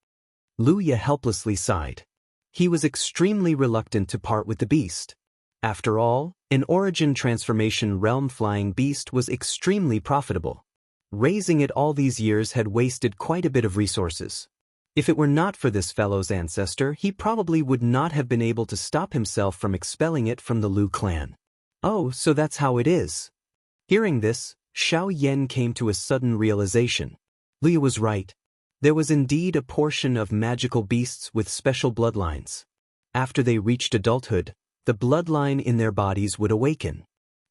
Lu Ya helplessly sighed. He was extremely reluctant to part with the beast. After all, an origin transformation realm flying beast was extremely profitable. Raising it all these years had wasted quite a bit of resources. If it were not for this fellow's ancestor, he probably would not have been able to stop himself from expelling it from the Lu clan. "Oh, so that's how it is." Hearing this, Xiao Yan came to a sudden realization. Lu Ya was right. There was indeed a portion of magical beasts with special bloodlines. After they reached adulthood, the bloodline in their bodies would awaken.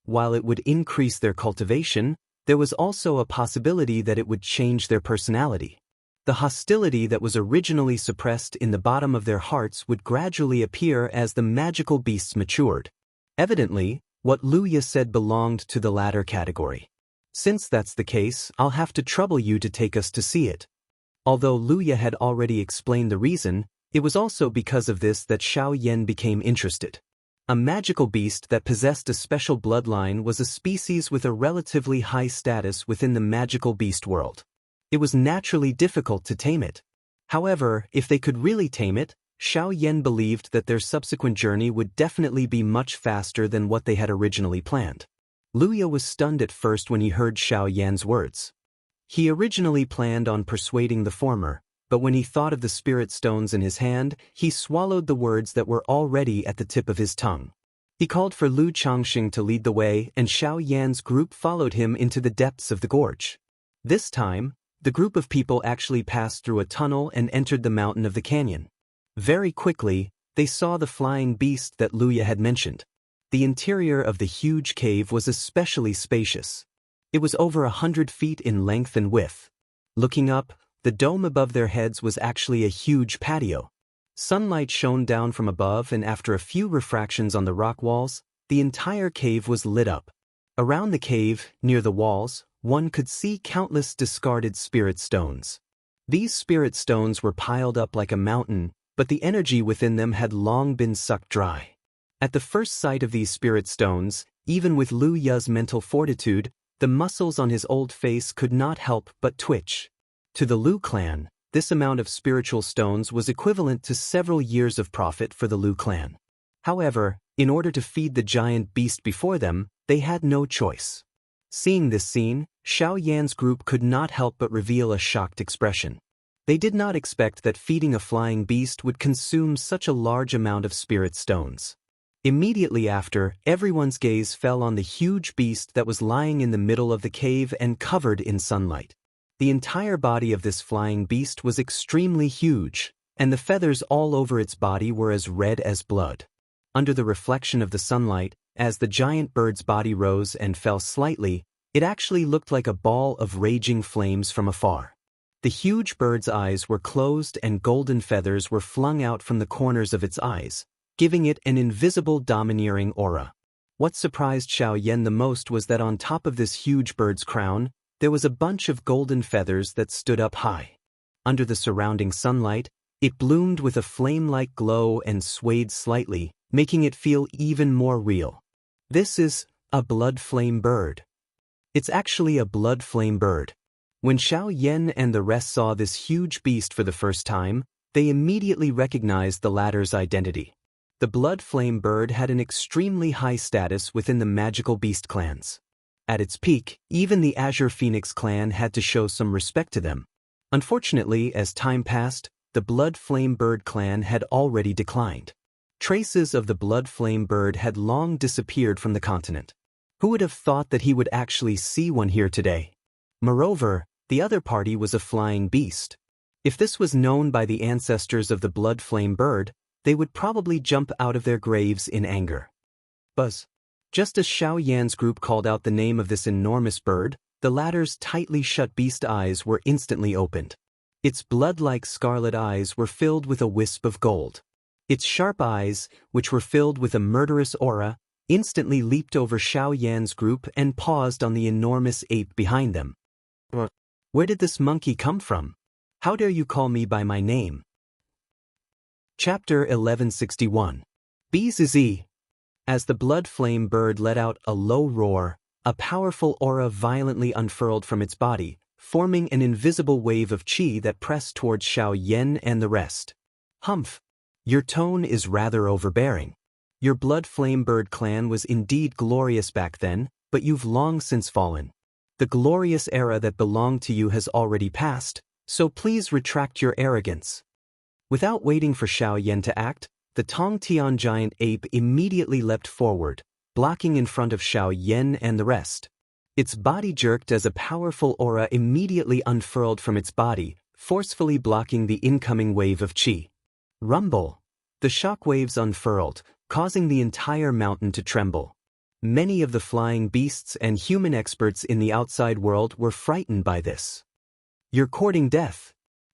While it would increase their cultivation, there was also a possibility that it would change their personality. The hostility that was originally suppressed in the bottom of their hearts would gradually appear as the magical beasts matured. Evidently, what Lu Ya said belonged to the latter category. Since that's the case, I'll have to trouble you to take us to see it. Although Lu Ya had already explained the reason, it was also because of this that Xiao Yan became interested. A magical beast that possessed a special bloodline was a species with a relatively high status within the magical beast world. It was naturally difficult to tame it. However, if they could really tame it, Xiao Yan believed that their subsequent journey would definitely be much faster than what they had originally planned. Lu Ya was stunned at first when he heard Xiao Yan's words. He originally planned on persuading the former, but when he thought of the spirit stones in his hand, he swallowed the words that were already at the tip of his tongue. He called for Lu Changxing to lead the way, and Xiao Yan's group followed him into the depths of the gorge. This time, the group of people actually passed through a tunnel and entered the mountain of the canyon. Very quickly, they saw the flying beast that Lu Ya had mentioned. The interior of the huge cave was especially spacious. It was over 100 feet in length and width. Looking up, the dome above their heads was actually a huge patio. Sunlight shone down from above, and after a few refractions on the rock walls, the entire cave was lit up. Around the cave, near the walls, one could see countless discarded spirit stones. These spirit stones were piled up like a mountain, but the energy within them had long been sucked dry. At the first sight of these spirit stones, Even with Lu Ya's mental fortitude, the muscles on his old face could not help but twitch. To the Lu clan, this amount of spiritual stones was equivalent to several years of profit for the Lu clan. However, in order to feed the giant beast before them, they had no choice. Seeing this scene, Xiao Yan's group could not help but reveal a shocked expression. They did not expect that feeding a flying beast would consume such a large amount of spirit stones. Immediately after, everyone's gaze fell on the huge beast that was lying in the middle of the cave and covered in sunlight. The entire body of this flying beast was extremely huge, and the feathers all over its body were as red as blood. Under the reflection of the sunlight, as the giant bird's body rose and fell slightly, it actually looked like a ball of raging flames from afar. The huge bird's eyes were closed and golden feathers were flung out from the corners of its eyes, giving it an invisible domineering aura. What surprised Xiao Yan the most was that on top of this huge bird's crown, there was a bunch of golden feathers that stood up high. Under the surrounding sunlight, it bloomed with a flame-like glow and swayed slightly, making it feel even more real. This is a blood flame bird. It's actually a blood flame bird. When Xiao Yan and the rest saw this huge beast for the first time, they immediately recognized the latter's identity. The blood flame bird had an extremely high status within the magical beast clans. At its peak, even the Azure Phoenix clan had to show some respect to them. Unfortunately, as time passed, the blood flame bird clan had already declined. Traces of the blood flame bird had long disappeared from the continent. Who would have thought that he would actually see one here today? Moreover, the other party was a flying beast. If this was known by the ancestors of the blood flame bird, they would probably jump out of their graves in anger. Buzz. Just as Xiao Yan's group called out the name of this enormous bird, the latter's tightly shut beast eyes were instantly opened. Its blood-like scarlet eyes were filled with a wisp of gold. Its sharp eyes, which were filled with a murderous aura, instantly leaped over Xiao Yan's group and paused on the enormous ape behind them. Where did this monkey come from? How dare you call me by my name? Chapter 1161. Bzz. As the blood flame bird let out a low roar, a powerful aura violently unfurled from its body, forming an invisible wave of qi that pressed towards Xiao Yan and the rest. Humph. Your tone is rather overbearing. Your blood flame bird clan was indeed glorious back then, but you've long since fallen. The glorious era that belonged to you has already passed, so please retract your arrogance. Without waiting for Xiao Yan to act, the Tongtian giant ape immediately leapt forward, blocking in front of Xiao Yan and the rest. Its body jerked as a powerful aura immediately unfurled from its body, forcefully blocking the incoming wave of qi. Rumble. The shock waves unfurled, causing the entire mountain to tremble. Many of the flying beasts and human experts in the outside world were frightened by this. You're courting death.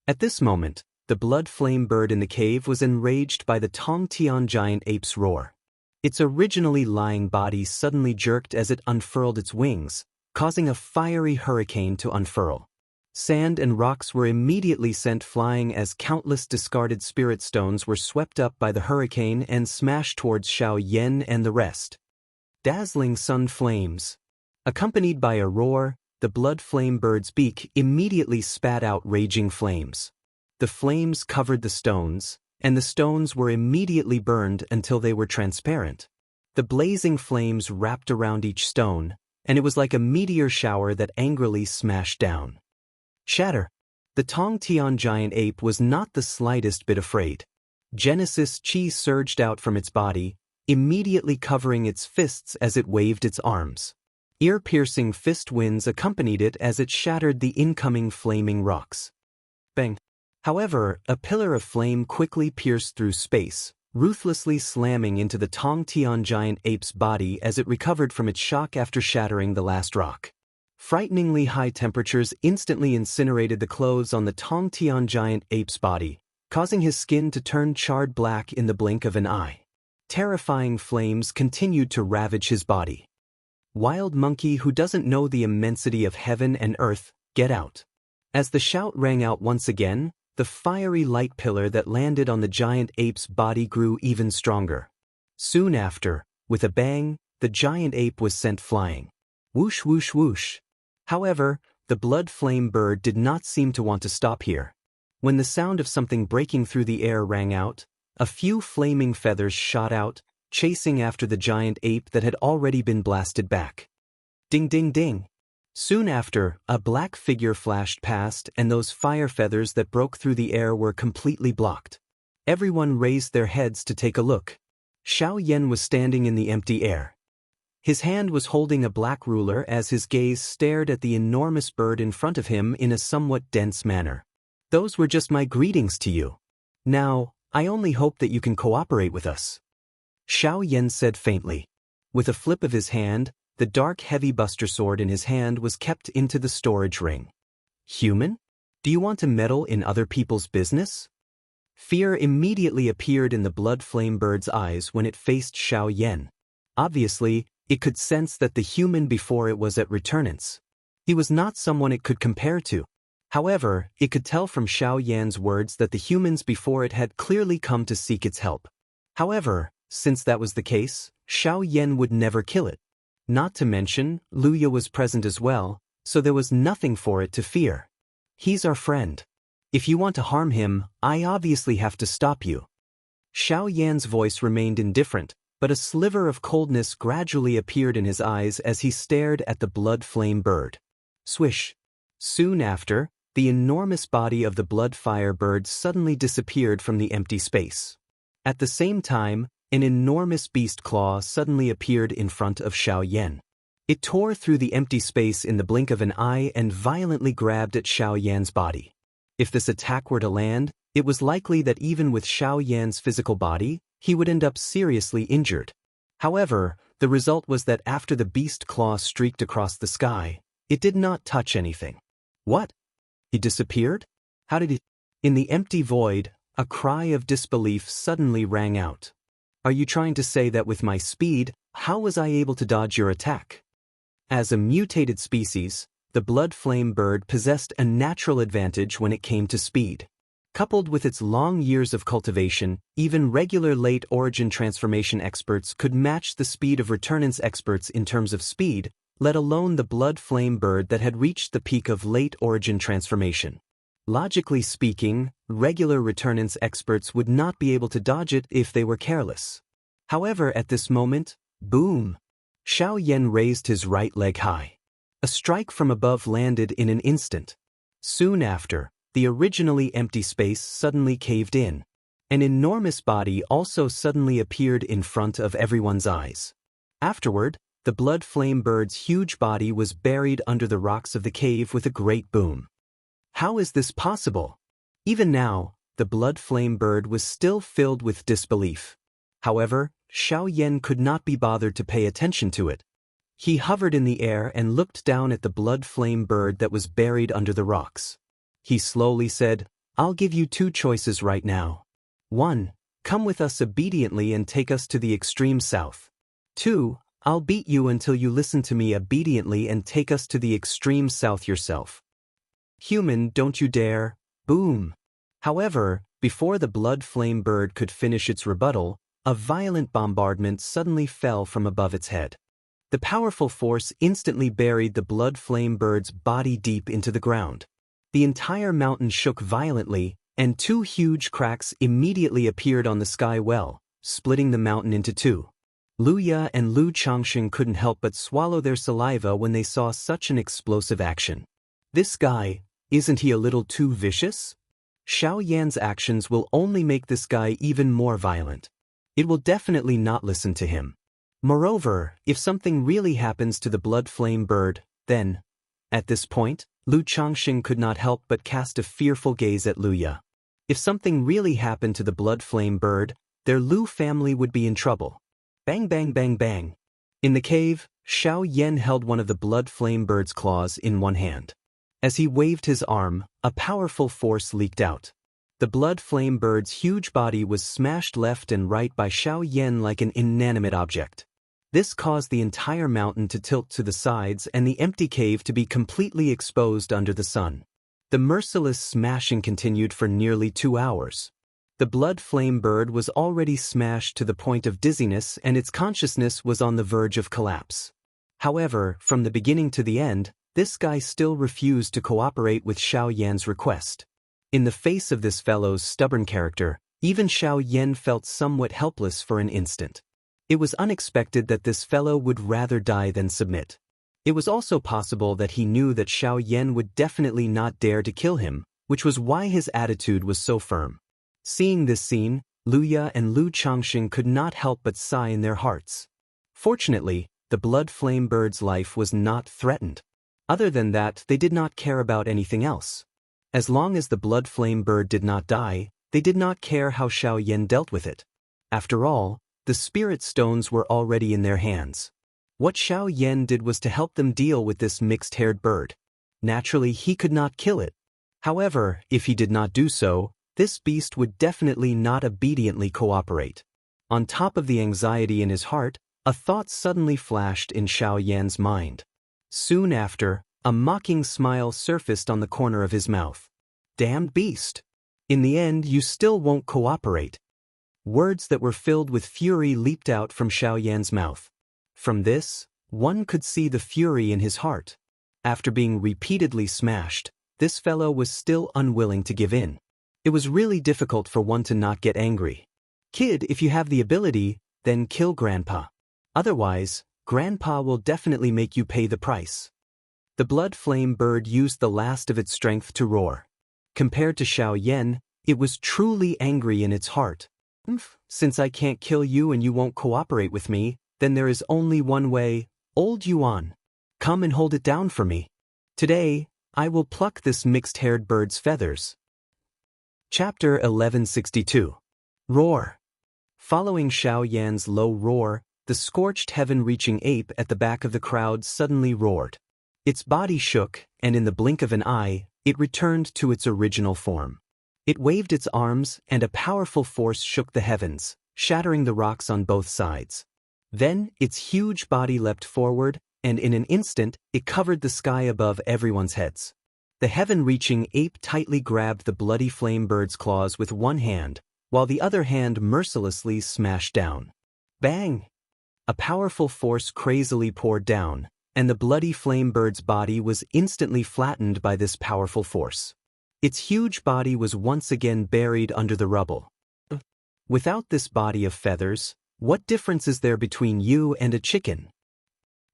At this moment, the blood flame bird in the cave was enraged by the Tongtian giant ape's roar. Its originally lying body suddenly jerked as it unfurled its wings, causing a fiery hurricane to unfurl. Sand and rocks were immediately sent flying as countless discarded spirit stones were swept up by the hurricane and smashed towards Xiao Yan and the rest. Dazzling sun flames. Accompanied by a roar, the blood flame bird's beak immediately spat out raging flames. The flames covered the stones, and the stones were immediately burned until they were transparent. The blazing flames wrapped around each stone, and it was like a meteor shower that angrily smashed down. Shatter. The Tongtian giant ape was not the slightest bit afraid. Genesis Qi surged out from its body, immediately covering its fists as it waved its arms. Ear-piercing fist winds accompanied it as it shattered the incoming flaming rocks. Bang. However, a pillar of flame quickly pierced through space, ruthlessly slamming into the Tongtian giant ape's body as it recovered from its shock after shattering the last rock. Frighteningly high temperatures instantly incinerated the clothes on the Tongtian giant ape's body, causing his skin to turn charred black in the blink of an eye. Terrifying flames continued to ravage his body. Wild monkey who doesn't know the immensity of heaven and earth, get out. As the shout rang out once again, the fiery light pillar that landed on the giant ape's body grew even stronger. Soon after, with a bang, the giant ape was sent flying. Whoosh whoosh whoosh. However, the blood flame bird did not seem to want to stop here. When the sound of something breaking through the air rang out, a few flaming feathers shot out, chasing after the giant ape that had already been blasted back. Ding ding ding. Soon after, a black figure flashed past and those fire feathers that broke through the air were completely blocked. Everyone raised their heads to take a look. Xianxia was standing in the empty air. His hand was holding a black ruler as his gaze stared at the enormous bird in front of him in a somewhat dense manner. Those were just my greetings to you. Now, I only hope that you can cooperate with us. Xianxia said faintly. With a flip of his hand, the dark heavy buster sword in his hand was kept into the storage ring. Human? Do you want to meddle in other people's business? Fear immediately appeared in the blood flame bird's eyes when it faced Xianxia. Obviously, it could sense that the human before it was at returnance. He was not someone it could compare to. However, it could tell from Xianxia's words that the humans before it had clearly come to seek its help. However, since that was the case, Xianxia would never kill it. Not to mention, Luya was present as well, so there was nothing for it to fear. He's our friend. If you want to harm him, I obviously have to stop you. Xianxia's voice remained indifferent, but a sliver of coldness gradually appeared in his eyes as he stared at the blood flame bird. Swish. Soon after, the enormous body of the blood fire bird suddenly disappeared from the empty space. At the same time, an enormous beast claw suddenly appeared in front of Xianxia. It tore through the empty space in the blink of an eye and violently grabbed at Xianxia's body. If this attack were to land, it was likely that even with Xianxia's physical body, he would end up seriously injured. However, the result was that after the beast claw streaked across the sky, it did not touch anything. What? He disappeared? How did he? In the empty void, a cry of disbelief suddenly rang out. Are you trying to say that with my speed, how was I able to dodge your attack? As a mutated species, the blood flame bird possessed a natural advantage when it came to speed. Coupled with its long years of cultivation, even regular late origin transformation experts could match the speed of returnance experts in terms of speed, let alone the blood flame bird that had reached the peak of late origin transformation. Logically speaking, regular returnance experts would not be able to dodge it if they were careless. However, at this moment, boom! Xianxia raised his right leg high. A strike from above landed in an instant. Soon after, the originally empty space suddenly caved in. An enormous body also suddenly appeared in front of everyone's eyes. Afterward, the blood flame bird's huge body was buried under the rocks of the cave with a great boom. How is this possible? Even now, the blood flame bird was still filled with disbelief. However, Xianxia could not be bothered to pay attention to it. He hovered in the air and looked down at the blood flame bird that was buried under the rocks. He slowly said, I'll give you two choices right now. 1. Come with us obediently and take us to the extreme south. 2. I'll beat you until you listen to me obediently and take us to the extreme south yourself. Human, don't you dare. Boom. However, before the blood flame bird could finish its rebuttal, a violent bombardment suddenly fell from above its head. The powerful force instantly buried the blood flame bird's body deep into the ground. The entire mountain shook violently, and two huge cracks immediately appeared on the sky well, splitting the mountain into two. Luya and Lu Changsheng couldn't help but swallow their saliva when they saw such an explosive action. This guy, isn't he a little too vicious? Xianxia's actions will only make this guy even more violent. It will definitely not listen to him. Moreover, if something really happens to the blood flame bird, then, at this point, Lu Changsheng could not help but cast a fearful gaze at Luya. If something really happened to the blood flame bird, their Lu family would be in trouble. Bang bang bang bang. In the cave, Xianxia held one of the blood flame bird's claws in one hand. As he waved his arm, a powerful force leaked out. The blood flame bird's huge body was smashed left and right by Xianxia like an inanimate object. This caused the entire mountain to tilt to the sides and the empty cave to be completely exposed under the sun. The merciless smashing continued for nearly 2 hours. The blood flame bird was already smashed to the point of dizziness and its consciousness was on the verge of collapse. However, from the beginning to the end, this guy still refused to cooperate with Xiao Yan's request. In the face of this fellow's stubborn character, even Xiao Yan felt somewhat helpless for an instant. It was unexpected that this fellow would rather die than submit. It was also possible that he knew that Xiao Yan would definitely not dare to kill him, which was why his attitude was so firm. Seeing this scene, Luya and Lu Changxing could not help but sigh in their hearts. Fortunately, the blood flame bird's life was not threatened. Other than that, they did not care about anything else. As long as the blood flame bird did not die, they did not care how Xiao Yan dealt with it. After all, the spirit stones were already in their hands. What Xiao Yan did was to help them deal with this mixed-haired bird. Naturally, he could not kill it. However, if he did not do so, this beast would definitely not obediently cooperate. On top of the anxiety in his heart, a thought suddenly flashed in Xiao Yan's mind. Soon after, a mocking smile surfaced on the corner of his mouth. Damned beast! In the end, you still won't cooperate. Words that were filled with fury leaped out from Xiao Yan's mouth. From this, one could see the fury in his heart. After being repeatedly smashed, this fellow was still unwilling to give in. It was really difficult for one to not get angry. Kid, if you have the ability, then kill Grandpa. Otherwise, Grandpa will definitely make you pay the price. The blood flame bird used the last of its strength to roar. Compared to Xiao Yan, it was truly angry in its heart. Since I can't kill you and you won't cooperate with me, then there is only one way. Old Yuan, come and hold it down for me. Today, I will pluck this mixed-haired bird's feathers. Chapter 1162. Roar. Following Xiao Yan's low roar, the scorched heaven-reaching ape at the back of the crowd suddenly roared. Its body shook, and in the blink of an eye, it returned to its original form. It waved its arms, and a powerful force shook the heavens, shattering the rocks on both sides. Then, its huge body leapt forward, and in an instant, it covered the sky above everyone's heads. The heaven-reaching ape tightly grabbed the bloody flame bird's claws with one hand, while the other hand mercilessly smashed down. Bang! A powerful force crazily poured down, and the bloody flame bird's body was instantly flattened by this powerful force. Its huge body was once again buried under the rubble. Without this body of feathers, what difference is there between you and a chicken?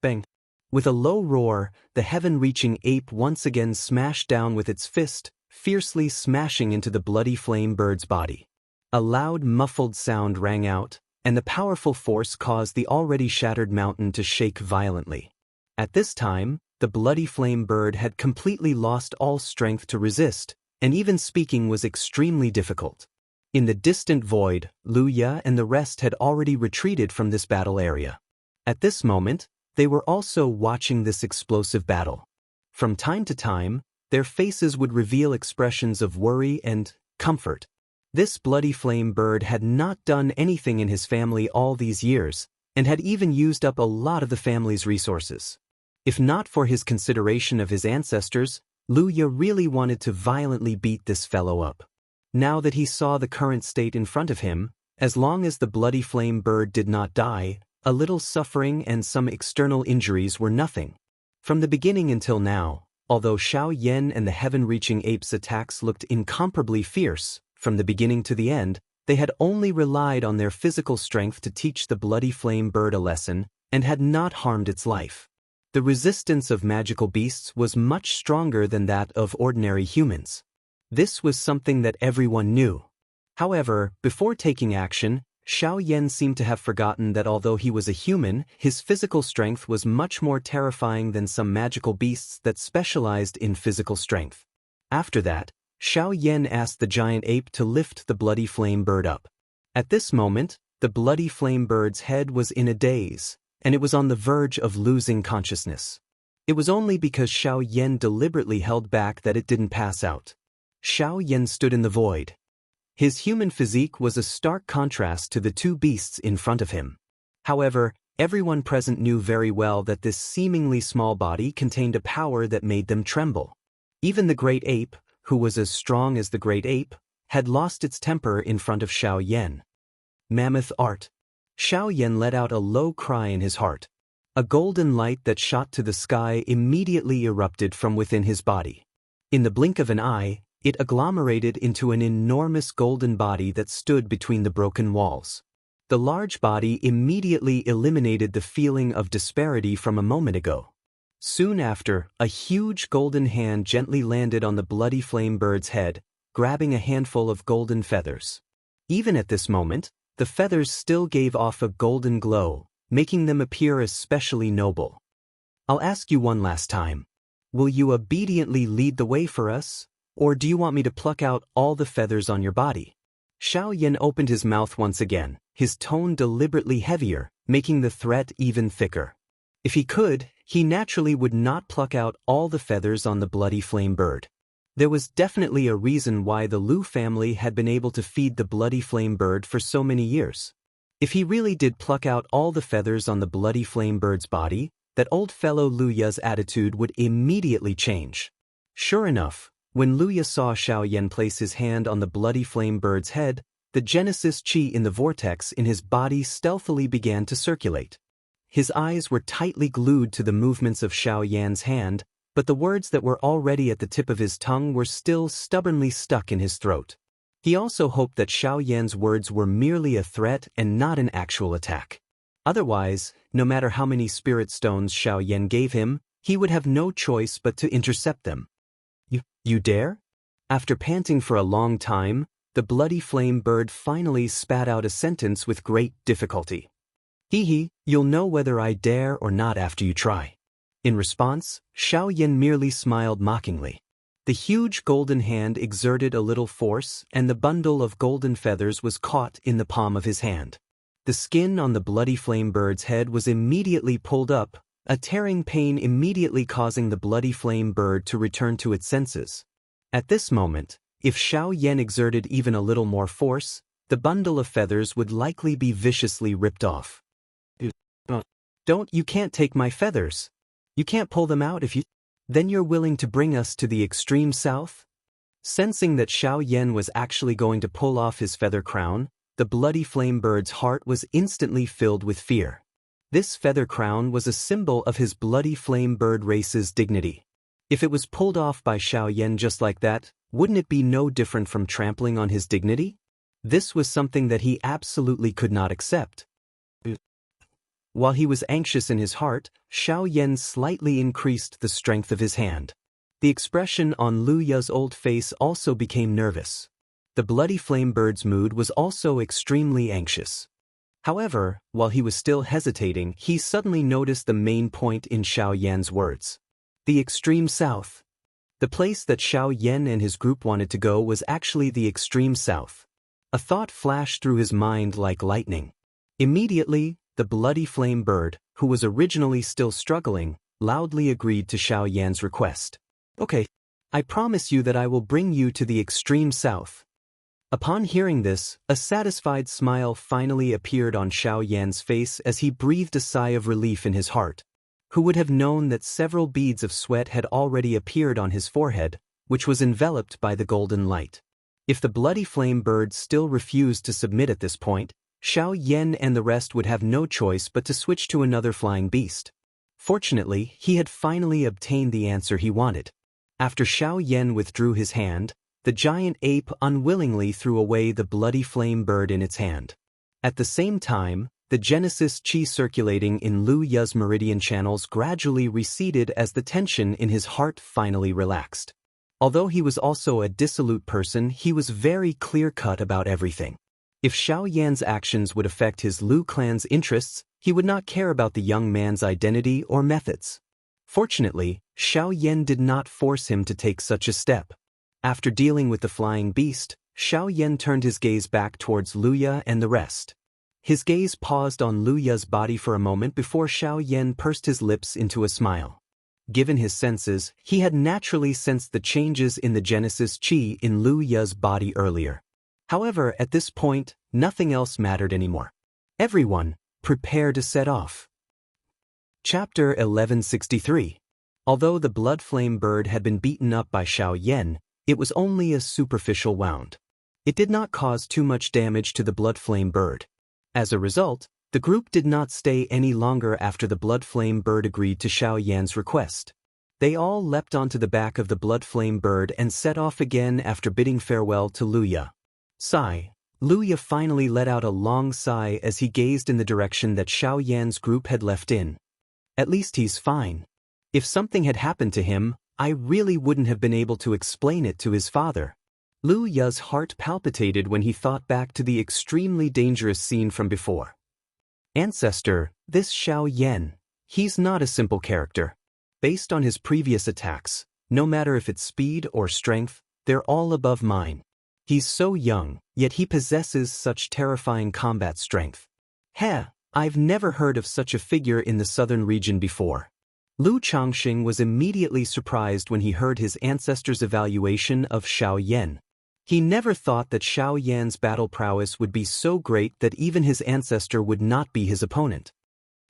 Bang! With a low roar, the heaven-reaching ape once again smashed down with its fist, fiercely smashing into the bloody flame bird's body. A loud, muffled sound rang out, and the powerful force caused the already shattered mountain to shake violently. At this time, the bloody flame bird had completely lost all strength to resist, and even speaking was extremely difficult. In the distant void, Luya and the rest had already retreated from this battle area. At this moment, they were also watching this explosive battle. From time to time, their faces would reveal expressions of worry and comfort. This bloody flame bird had not done anything in his family all these years, and had even used up a lot of the family's resources. If not for his consideration of his ancestors, Luya really wanted to violently beat this fellow up. Now that he saw the current state in front of him, as long as the bloody flame bird did not die, a little suffering and some external injuries were nothing. From the beginning until now, although Xiao Yan and the heaven-reaching ape's attacks looked incomparably fierce, from the beginning to the end, they had only relied on their physical strength to teach the bloody flame bird a lesson, and had not harmed its life. The resistance of magical beasts was much stronger than that of ordinary humans. This was something that everyone knew. However, before taking action, Xiao Yan seemed to have forgotten that although he was a human, his physical strength was much more terrifying than some magical beasts that specialized in physical strength. After that, Xiao Yan asked the giant ape to lift the bloody flame bird up. At this moment, the bloody flame bird's head was in a daze, and it was on the verge of losing consciousness. It was only because Xiao Yan deliberately held back that it didn't pass out. Xiao Yan stood in the void. His human physique was a stark contrast to the two beasts in front of him. However, everyone present knew very well that this seemingly small body contained a power that made them tremble. Even the great ape, who was as strong as the great ape, had lost its temper in front of Xiao Yan. Mammoth art. Xiao Yan let out a low cry in his heart. A golden light that shot to the sky immediately erupted from within his body. In the blink of an eye, it agglomerated into an enormous golden body that stood between the broken walls. The large body immediately eliminated the feeling of disparity from a moment ago. Soon after, a huge golden hand gently landed on the bloody flame bird's head, grabbing a handful of golden feathers. Even at this moment, the feathers still gave off a golden glow, making them appear especially noble. I'll ask you one last time. Will you obediently lead the way for us, or do you want me to pluck out all the feathers on your body? Xiao Yan opened his mouth once again, his tone deliberately heavier, making the threat even thicker. If he could, he naturally would not pluck out all the feathers on the bloody flame bird. There was definitely a reason why the Lu family had been able to feed the bloody flame bird for so many years. If he really did pluck out all the feathers on the bloody flame bird's body, that old fellow Lu Ya's attitude would immediately change. Sure enough, when Lu Ya saw Xiao Yan place his hand on the bloody flame bird's head, the Genesis Qi in the vortex in his body stealthily began to circulate. His eyes were tightly glued to the movements of Xiao Yan's hand, but the words that were already at the tip of his tongue were still stubbornly stuck in his throat. He also hoped that Xiao Yan's words were merely a threat and not an actual attack. Otherwise, no matter how many spirit stones Xiao Yan gave him, he would have no choice but to intercept them. You dare? After panting for a long time, the bloody flame bird finally spat out a sentence with great difficulty. You'll know whether I dare or not after you try. In response, Xiao Yan merely smiled mockingly. The huge golden hand exerted a little force, and the bundle of golden feathers was caught in the palm of his hand. The skin on the bloody flame bird's head was immediately pulled up, a tearing pain immediately causing the bloody flame bird to return to its senses. At this moment, if Xiao Yan exerted even a little more force, the bundle of feathers would likely be viciously ripped off. You can't take my feathers. You can't pull them out if you... Then you're willing to bring us to the extreme south? Sensing that Xiao Yan was actually going to pull off his feather crown, the bloody flame bird's heart was instantly filled with fear. This feather crown was a symbol of his bloody flame bird race's dignity. If it was pulled off by Xiao Yan just like that, wouldn't it be no different from trampling on his dignity? This was something that he absolutely could not accept. While he was anxious in his heart, Xiao Yan slightly increased the strength of his hand. The expression on Lu Ya's old face also became nervous. The bloody flame bird's mood was also extremely anxious. However, while he was still hesitating, he suddenly noticed the main point in Xiao Yan's words. The extreme south. The place that Xiao Yan and his group wanted to go was actually the extreme south. A thought flashed through his mind like lightning. Immediately, the bloody flame bird, who was originally still struggling, loudly agreed to Xiao Yan's request. Okay, I promise you that I will bring you to the extreme south. Upon hearing this, a satisfied smile finally appeared on Xiao Yan's face as he breathed a sigh of relief in his heart. Who would have known that several beads of sweat had already appeared on his forehead, which was enveloped by the golden light. If the bloody flame bird still refused to submit at this point, Xiao Yan and the rest would have no choice but to switch to another flying beast. Fortunately, he had finally obtained the answer he wanted. After Xiao Yan withdrew his hand, the giant ape unwillingly threw away the bloody flame bird in its hand. At the same time, the Genesis Qi circulating in Lu Ya's meridian channels gradually receded as the tension in his heart finally relaxed. Although he was also a dissolute person, he was very clear-cut about everything. If Xiao Yan's actions would affect his Lu clan's interests, he would not care about the young man's identity or methods. Fortunately, Xiao Yan did not force him to take such a step. After dealing with the flying beast, Xiao Yan turned his gaze back towards Lu Ya and the rest. His gaze paused on Lu Ya's body for a moment before Xiao Yan pursed his lips into a smile. Given his senses, he had naturally sensed the changes in the Genesis Qi in Lu Ya's body earlier. However, at this point, nothing else mattered anymore. Everyone, prepare to set off. Chapter 1163. Although the blood flame bird had been beaten up by Xiao Yan, it was only a superficial wound. It did not cause too much damage to the blood flame bird. As a result, the group did not stay any longer after the blood flame bird agreed to Xiaoyan's request. They all leapt onto the back of the blood flame bird and set off again after bidding farewell to Luya. Sigh. Luya finally let out a long sigh as he gazed in the direction that Xiaoyan's group had left in. At least he's fine. If something had happened to him, I really wouldn't have been able to explain it to his father. Luya's heart palpitated when he thought back to the extremely dangerous scene from before. Ancestor, this Xiaoyan, he's not a simple character. Based on his previous attacks, no matter if it's speed or strength, they're all above mine. He's so young, yet he possesses such terrifying combat strength. Heh, I've never heard of such a figure in the southern region before. Lu Changxing was immediately surprised when he heard his ancestor's evaluation of Xiaoyan. He never thought that Xiaoyan's battle prowess would be so great that even his ancestor would not be his opponent.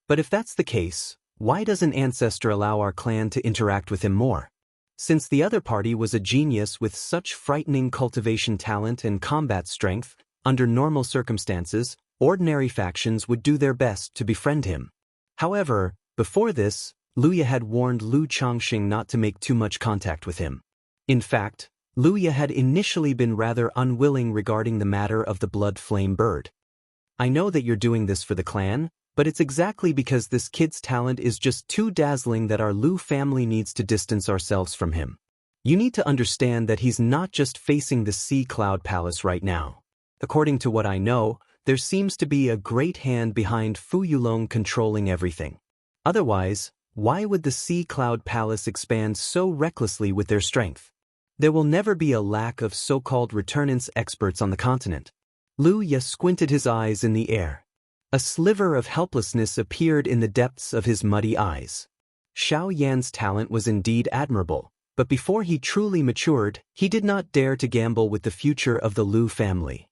But if that's the case, why doesn't ancestor allow our clan to interact with him more? Since the other party was a genius with such frightening cultivation talent and combat strength, under normal circumstances, ordinary factions would do their best to befriend him. However, before this, Luya had warned Lu Changxing not to make too much contact with him. In fact, Luya had initially been rather unwilling regarding the matter of the blood flame bird. I know that you're doing this for the clan, but it's exactly because this kid's talent is just too dazzling that our Lu family needs to distance ourselves from him. You need to understand that he's not just facing the Sea Cloud Palace right now. According to what I know, there seems to be a great hand behind Fu Yulong controlling everything. Otherwise, why would the Sea Cloud Palace expand so recklessly with their strength? There will never be a lack of so-called returnance experts on the continent. Luya squinted his eyes in the air. A sliver of helplessness appeared in the depths of his muddy eyes. Xiaoyan's talent was indeed admirable, but before he truly matured, he did not dare to gamble with the future of the Lu family.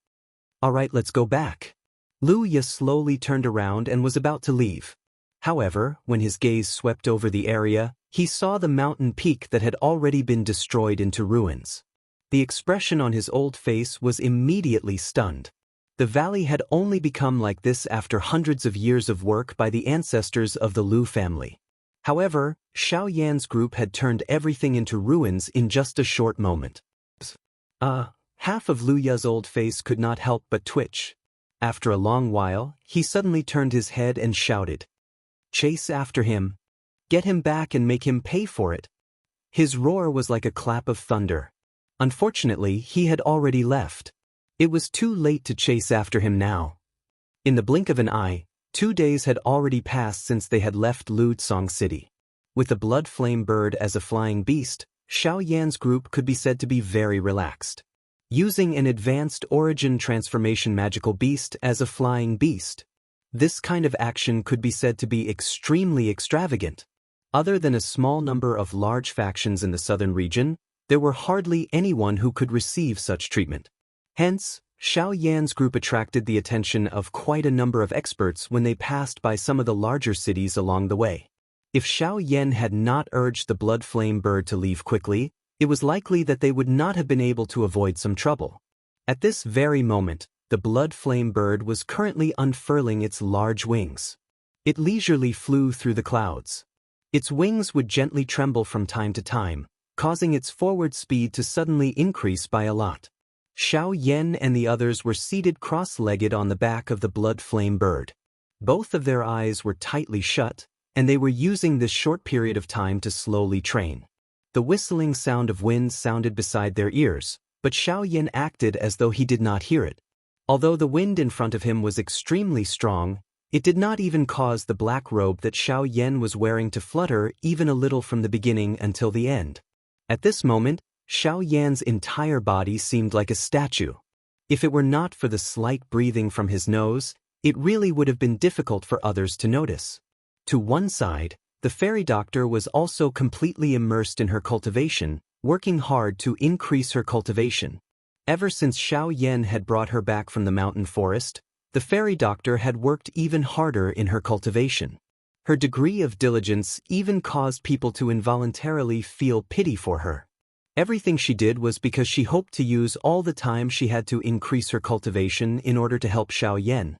Alright, let's go back. Luya slowly turned around and was about to leave. However, when his gaze swept over the area, he saw the mountain peak that had already been destroyed into ruins. The expression on his old face was immediately stunned. The valley had only become like this after hundreds of years of work by the ancestors of the Lu family. However, Xiaoyan's group had turned everything into ruins in just a short moment. Half of Luya's old face could not help but twitch. After a long while, he suddenly turned his head and shouted, "Chase after him! Get him back and make him pay for it!" His roar was like a clap of thunder. Unfortunately, he had already left. It was too late to chase after him now. In the blink of an eye, 2 days had already passed since they had left Lutsong City. With the blood flame bird as a flying beast, Xiaoyan's group could be said to be very relaxed. Using an advanced origin transformation magical beast as a flying beast, this kind of action could be said to be extremely extravagant. Other than a small number of large factions in the southern region, there were hardly anyone who could receive such treatment. Hence, Xiaoyan's group attracted the attention of quite a number of experts when they passed by some of the larger cities along the way. If Xiaoyan had not urged the blood flame bird to leave quickly, it was likely that they would not have been able to avoid some trouble. At this very moment, the blood flame bird was currently unfurling its large wings. It leisurely flew through the clouds. Its wings would gently tremble from time to time, causing its forward speed to suddenly increase by a lot. Xiaoyan and the others were seated cross-legged on the back of the blood flame bird. Both of their eyes were tightly shut, and they were using this short period of time to slowly train. The whistling sound of wind sounded beside their ears, but Xiaoyan acted as though he did not hear it. Although the wind in front of him was extremely strong, it did not even cause the black robe that Xiaoyan was wearing to flutter even a little from the beginning until the end. At this moment, Xiaoyan's entire body seemed like a statue. If it were not for the slight breathing from his nose, it really would have been difficult for others to notice. To one side, the fairy doctor was also completely immersed in her cultivation, working hard to increase her cultivation. Ever since Xiaoyan had brought her back from the mountain forest, the fairy doctor had worked even harder in her cultivation. Her degree of diligence even caused people to involuntarily feel pity for her. Everything she did was because she hoped to use all the time she had to increase her cultivation in order to help Xiaoyan.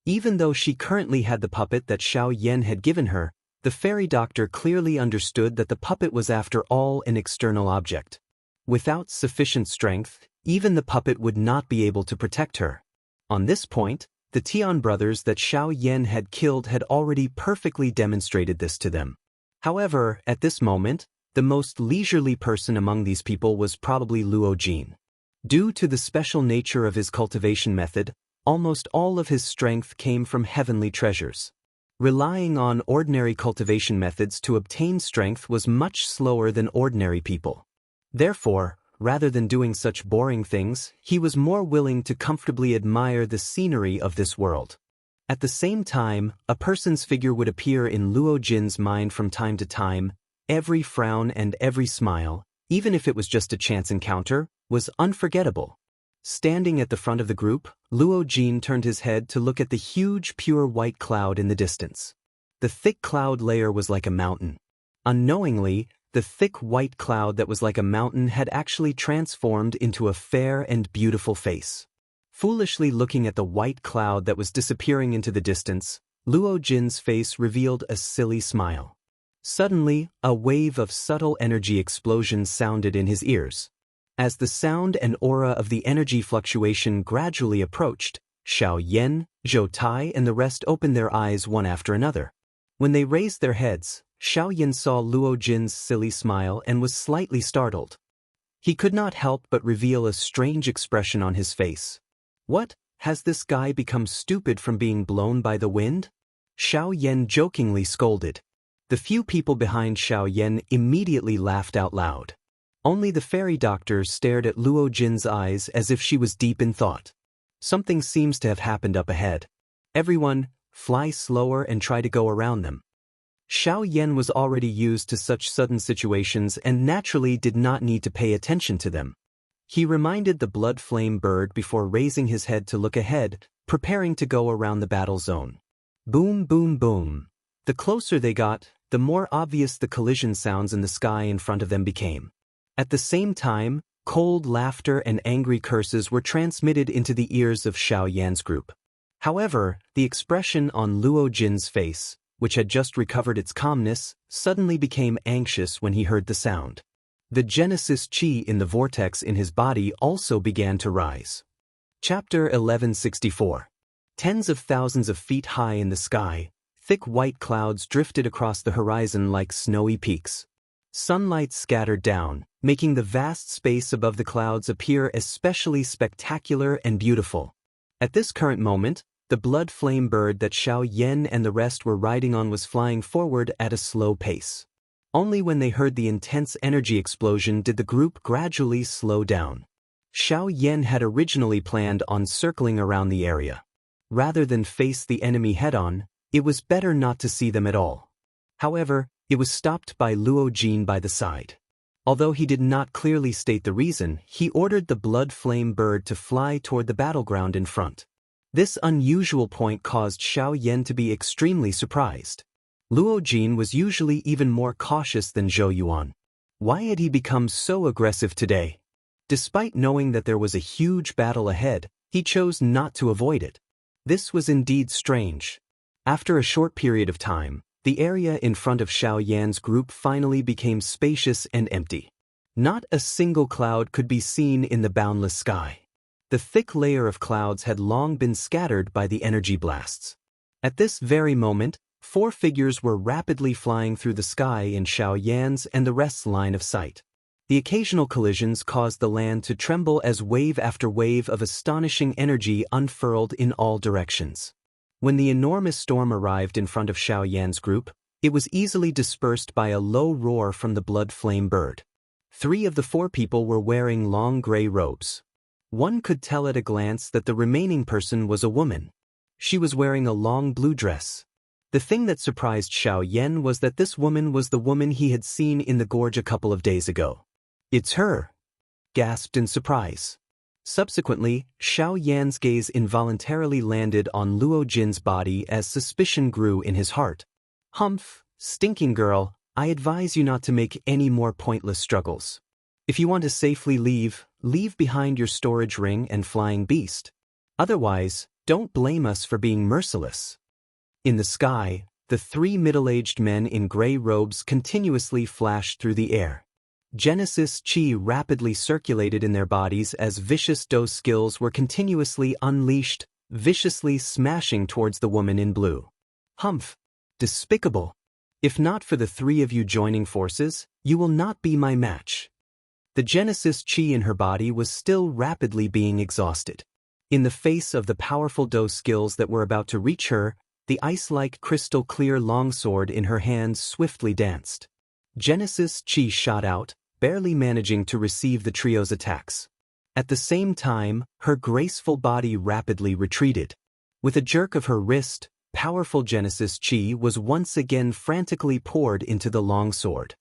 Even though she currently had the puppet that Xiaoyan had given her, the fairy doctor clearly understood that the puppet was after all an external object. Without sufficient strength, even the puppet would not be able to protect her. On this point, the Tian brothers that Xiaoyan had killed had already perfectly demonstrated this to them. However, at this moment, the most leisurely person among these people was probably Luo Jin. Due to the special nature of his cultivation method, almost all of his strength came from heavenly treasures. Relying on ordinary cultivation methods to obtain strength was much slower than ordinary people. Therefore, rather than doing such boring things, he was more willing to comfortably admire the scenery of this world. At the same time, a person's figure would appear in Luo Jin's mind from time to time. Every frown and every smile, even if it was just a chance encounter, was unforgettable. Standing at the front of the group, Luo Jin turned his head to look at the huge pure white cloud in the distance. The thick cloud layer was like a mountain. Unknowingly, the thick white cloud that was like a mountain had actually transformed into a fair and beautiful face. Foolishly looking at the white cloud that was disappearing into the distance, Luo Jin's face revealed a silly smile. Suddenly, a wave of subtle energy explosions sounded in his ears. As the sound and aura of the energy fluctuation gradually approached, Xiaoyan, Zhou Tai and the rest opened their eyes one after another. When they raised their heads, Xiaoyan saw Luo Jin's silly smile and was slightly startled. He could not help but reveal a strange expression on his face. What, has this guy become stupid from being blown by the wind? Xiaoyan jokingly scolded. The few people behind Xiaoyan immediately laughed out loud. Only the fairy doctor stared at Luo Jin's eyes as if she was deep in thought. Something seems to have happened up ahead. Everyone, fly slower and try to go around them. Xiaoyan was already used to such sudden situations and naturally did not need to pay attention to them. He reminded the blood flame bird before raising his head to look ahead, preparing to go around the battle zone. Boom, boom, boom. The closer they got, the more obvious the collision sounds in the sky in front of them became. At the same time, cold laughter and angry curses were transmitted into the ears of Xiaoyan's group. However, the expression on Luo Jin's face, which had just recovered its calmness, suddenly became anxious when he heard the sound. The Genesis Chi in the vortex in his body also began to rise. Chapter 1164. Tens of thousands of feet high in the sky, thick white clouds drifted across the horizon like snowy peaks. Sunlight scattered down, making the vast space above the clouds appear especially spectacular and beautiful. At this current moment, the blood flame bird that Xiaoyan and the rest were riding on was flying forward at a slow pace. Only when they heard the intense energy explosion did the group gradually slow down. Xiaoyan had originally planned on circling around the area. Rather than face the enemy head-on, it was better not to see them at all. However, it was stopped by Luo Jin by the side. Although he did not clearly state the reason, he ordered the blood flame bird to fly toward the battleground in front. This unusual point caused Xiaoyan to be extremely surprised. Luo Jin was usually even more cautious than Zhou Yuan. Why had he become so aggressive today? Despite knowing that there was a huge battle ahead, he chose not to avoid it. This was indeed strange. After a short period of time, the area in front of Xiaoyan's group finally became spacious and empty. Not a single cloud could be seen in the boundless sky. The thick layer of clouds had long been scattered by the energy blasts. At this very moment, 4 figures were rapidly flying through the sky in Xiaoyan's and the rest's line of sight. The occasional collisions caused the land to tremble as wave after wave of astonishing energy unfurled in all directions. When the enormous storm arrived in front of Xiaoyan's group, it was easily dispersed by a low roar from the blood flame bird. 3 of the 4 people were wearing long gray robes. One could tell at a glance that the remaining person was a woman. She was wearing a long blue dress. The thing that surprised Xiaoyan was that this woman was the woman he had seen in the gorge a couple of days ago. "It's her!" gasped in surprise. Subsequently, Xiaoyan's gaze involuntarily landed on Luo Jin's body as suspicion grew in his heart. "Humph, stinking girl, I advise you not to make any more pointless struggles." If you want to safely leave, leave behind your storage ring and flying beast. Otherwise, don't blame us for being merciless. In the sky, the three middle-aged men in gray robes continuously flashed through the air. Genesis Chi rapidly circulated in their bodies as vicious dose skills were continuously unleashed, viciously smashing towards the woman in blue. Humph! Despicable! If not for the three of you joining forces, you will not be my match. The Genesis Chi in her body was still rapidly being exhausted. In the face of the powerful dose skills that were about to reach her, the ice-like crystal-clear longsword in her hands swiftly danced. Genesis Chi shot out, barely managing to receive the trio's attacks. At the same time, her graceful body rapidly retreated. With a jerk of her wrist, powerful Genesis Chi was once again frantically poured into the longsword.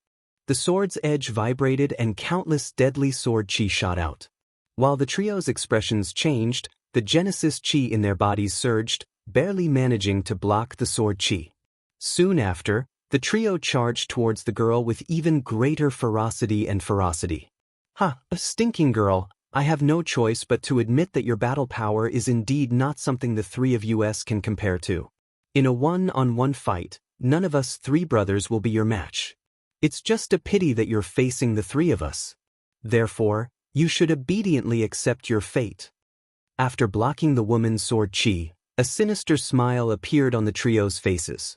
The sword's edge vibrated and countless deadly sword chi shot out. While the trio's expressions changed, the Genesis Chi in their bodies surged, barely managing to block the sword chi. Soon after, the trio charged towards the girl with even greater ferocity and ferocity. "Ha, a stinking girl, I have no choice but to admit that your battle power is indeed not something the three of us can compare to. In a one-on-one fight, none of us three brothers will be your match. It's just a pity that you're facing the three of us. Therefore, you should obediently accept your fate." After blocking the woman's sword chi, a sinister smile appeared on the trio's faces.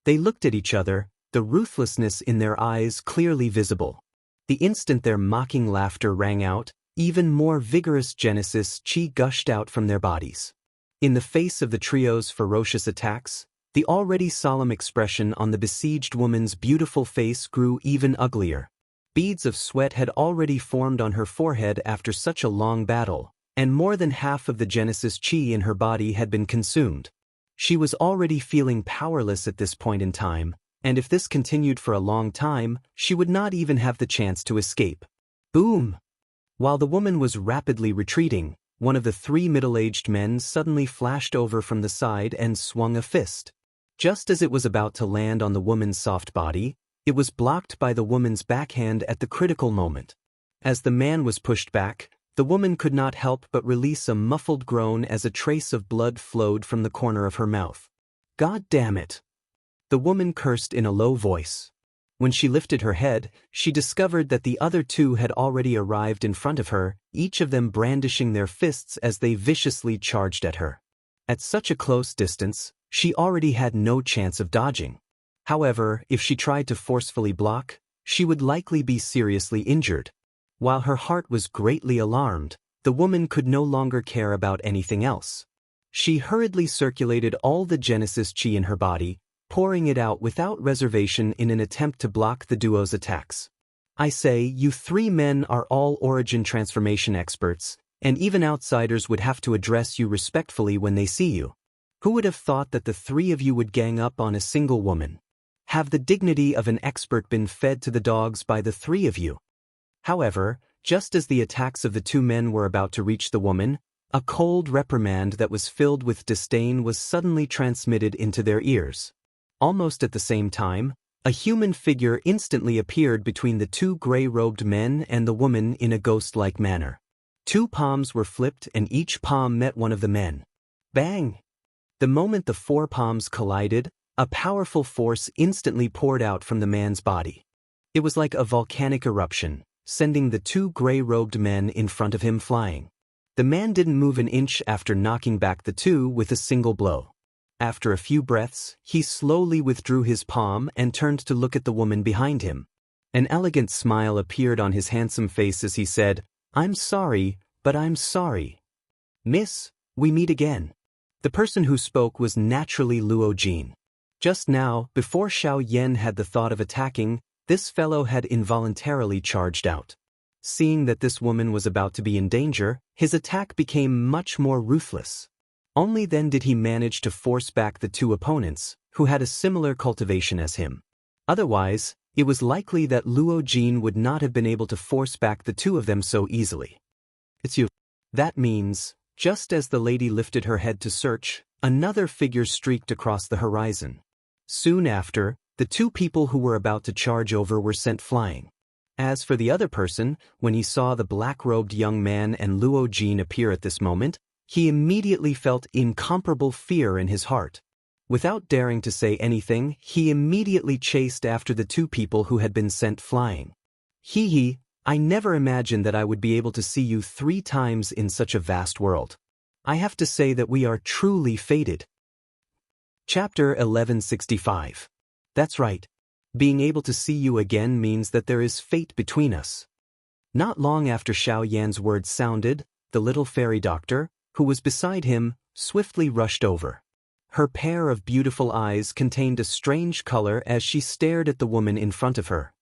They looked at each other, the ruthlessness in their eyes clearly visible. The instant their mocking laughter rang out, even more vigorous Genesis Chi gushed out from their bodies. In the face of the trio's ferocious attacks, the already solemn expression on the besieged woman's beautiful face grew even uglier. Beads of sweat had already formed on her forehead after such a long battle, and more than half of the Genesis Chi in her body had been consumed. She was already feeling powerless at this point in time, and if this continued for a long time, she would not even have the chance to escape. Boom! While the woman was rapidly retreating, one of the three middle-aged men suddenly flashed over from the side and swung a fist. Just as it was about to land on the woman's soft body, it was blocked by the woman's backhand at the critical moment. As the man was pushed back, the woman could not help but release a muffled groan as a trace of blood flowed from the corner of her mouth. "God damn it!" The woman cursed in a low voice. When she lifted her head, she discovered that the other two had already arrived in front of her, each of them brandishing their fists as they viciously charged at her. At such a close distance, she already had no chance of dodging. However, if she tried to forcefully block, she would likely be seriously injured. While her heart was greatly alarmed, the woman could no longer care about anything else. She hurriedly circulated all the Genesis Chi in her body, pouring it out without reservation in an attempt to block the duo's attacks. "I say, you three men are all origin transformation experts, and even outsiders would have to address you respectfully when they see you. Who would have thought that the three of you would gang up on a single woman? Have the dignity of an expert been fed to the dogs by the three of you?" However, just as the attacks of the two men were about to reach the woman, a cold reprimand that was filled with disdain was suddenly transmitted into their ears. Almost at the same time, a human figure instantly appeared between the two gray-robed men and the woman in a ghost-like manner. Two palms were flipped and each palm met one of the men. Bang! The moment the four palms collided, a powerful force instantly poured out from the man's body. It was like a volcanic eruption, sending the two gray-robed men in front of him flying. The man didn't move an inch after knocking back the two with a single blow. After a few breaths, he slowly withdrew his palm and turned to look at the woman behind him. An elegant smile appeared on his handsome face as he said, "I'm sorry, but I'm sorry. Miss, we meet again." The person who spoke was naturally Luo Jin. Just now, before Xiao Yan had the thought of attacking, this fellow had involuntarily charged out. Seeing that this woman was about to be in danger, his attack became much more ruthless. Only then did he manage to force back the two opponents, who had a similar cultivation as him. Otherwise, it was likely that Luo Jin would not have been able to force back the two of them so easily. "It's you." That means, just as the lady lifted her head to search, another figure streaked across the horizon. Soon after, the two people who were about to charge over were sent flying. As for the other person, when he saw the black-robed young man and Luo Jin appear at this moment, he immediately felt incomparable fear in his heart. Without daring to say anything, he immediately chased after the two people who had been sent flying. Hee, I never imagined that I would be able to see you 3 times in such a vast world. I have to say that we are truly fated. Chapter 1165. That's right. Being able to see you again means that there is fate between us. Not long after Xiao Yan's words sounded, the little fairy doctor, who was beside him, swiftly rushed over. Her pair of beautiful eyes contained a strange color as she stared at the woman in front of her.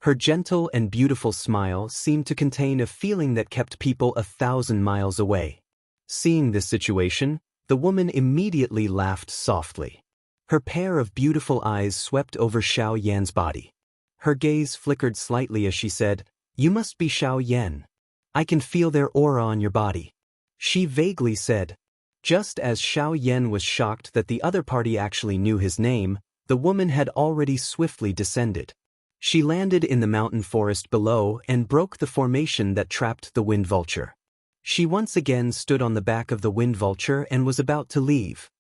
Her gentle and beautiful smile seemed to contain a feeling that kept people 1,000 miles away. Seeing this situation, the woman immediately laughed softly. Her pair of beautiful eyes swept over Xiao Yan's body. Her gaze flickered slightly as she said, "You must be Xiao Yan. I can feel their aura on your body," she vaguely said. Just as Xiao Yan was shocked that the other party actually knew his name, the woman had already swiftly descended. She landed in the mountain forest below and broke the formation that trapped the wind vulture. She once again stood on the back of the wind vulture and was about to leave.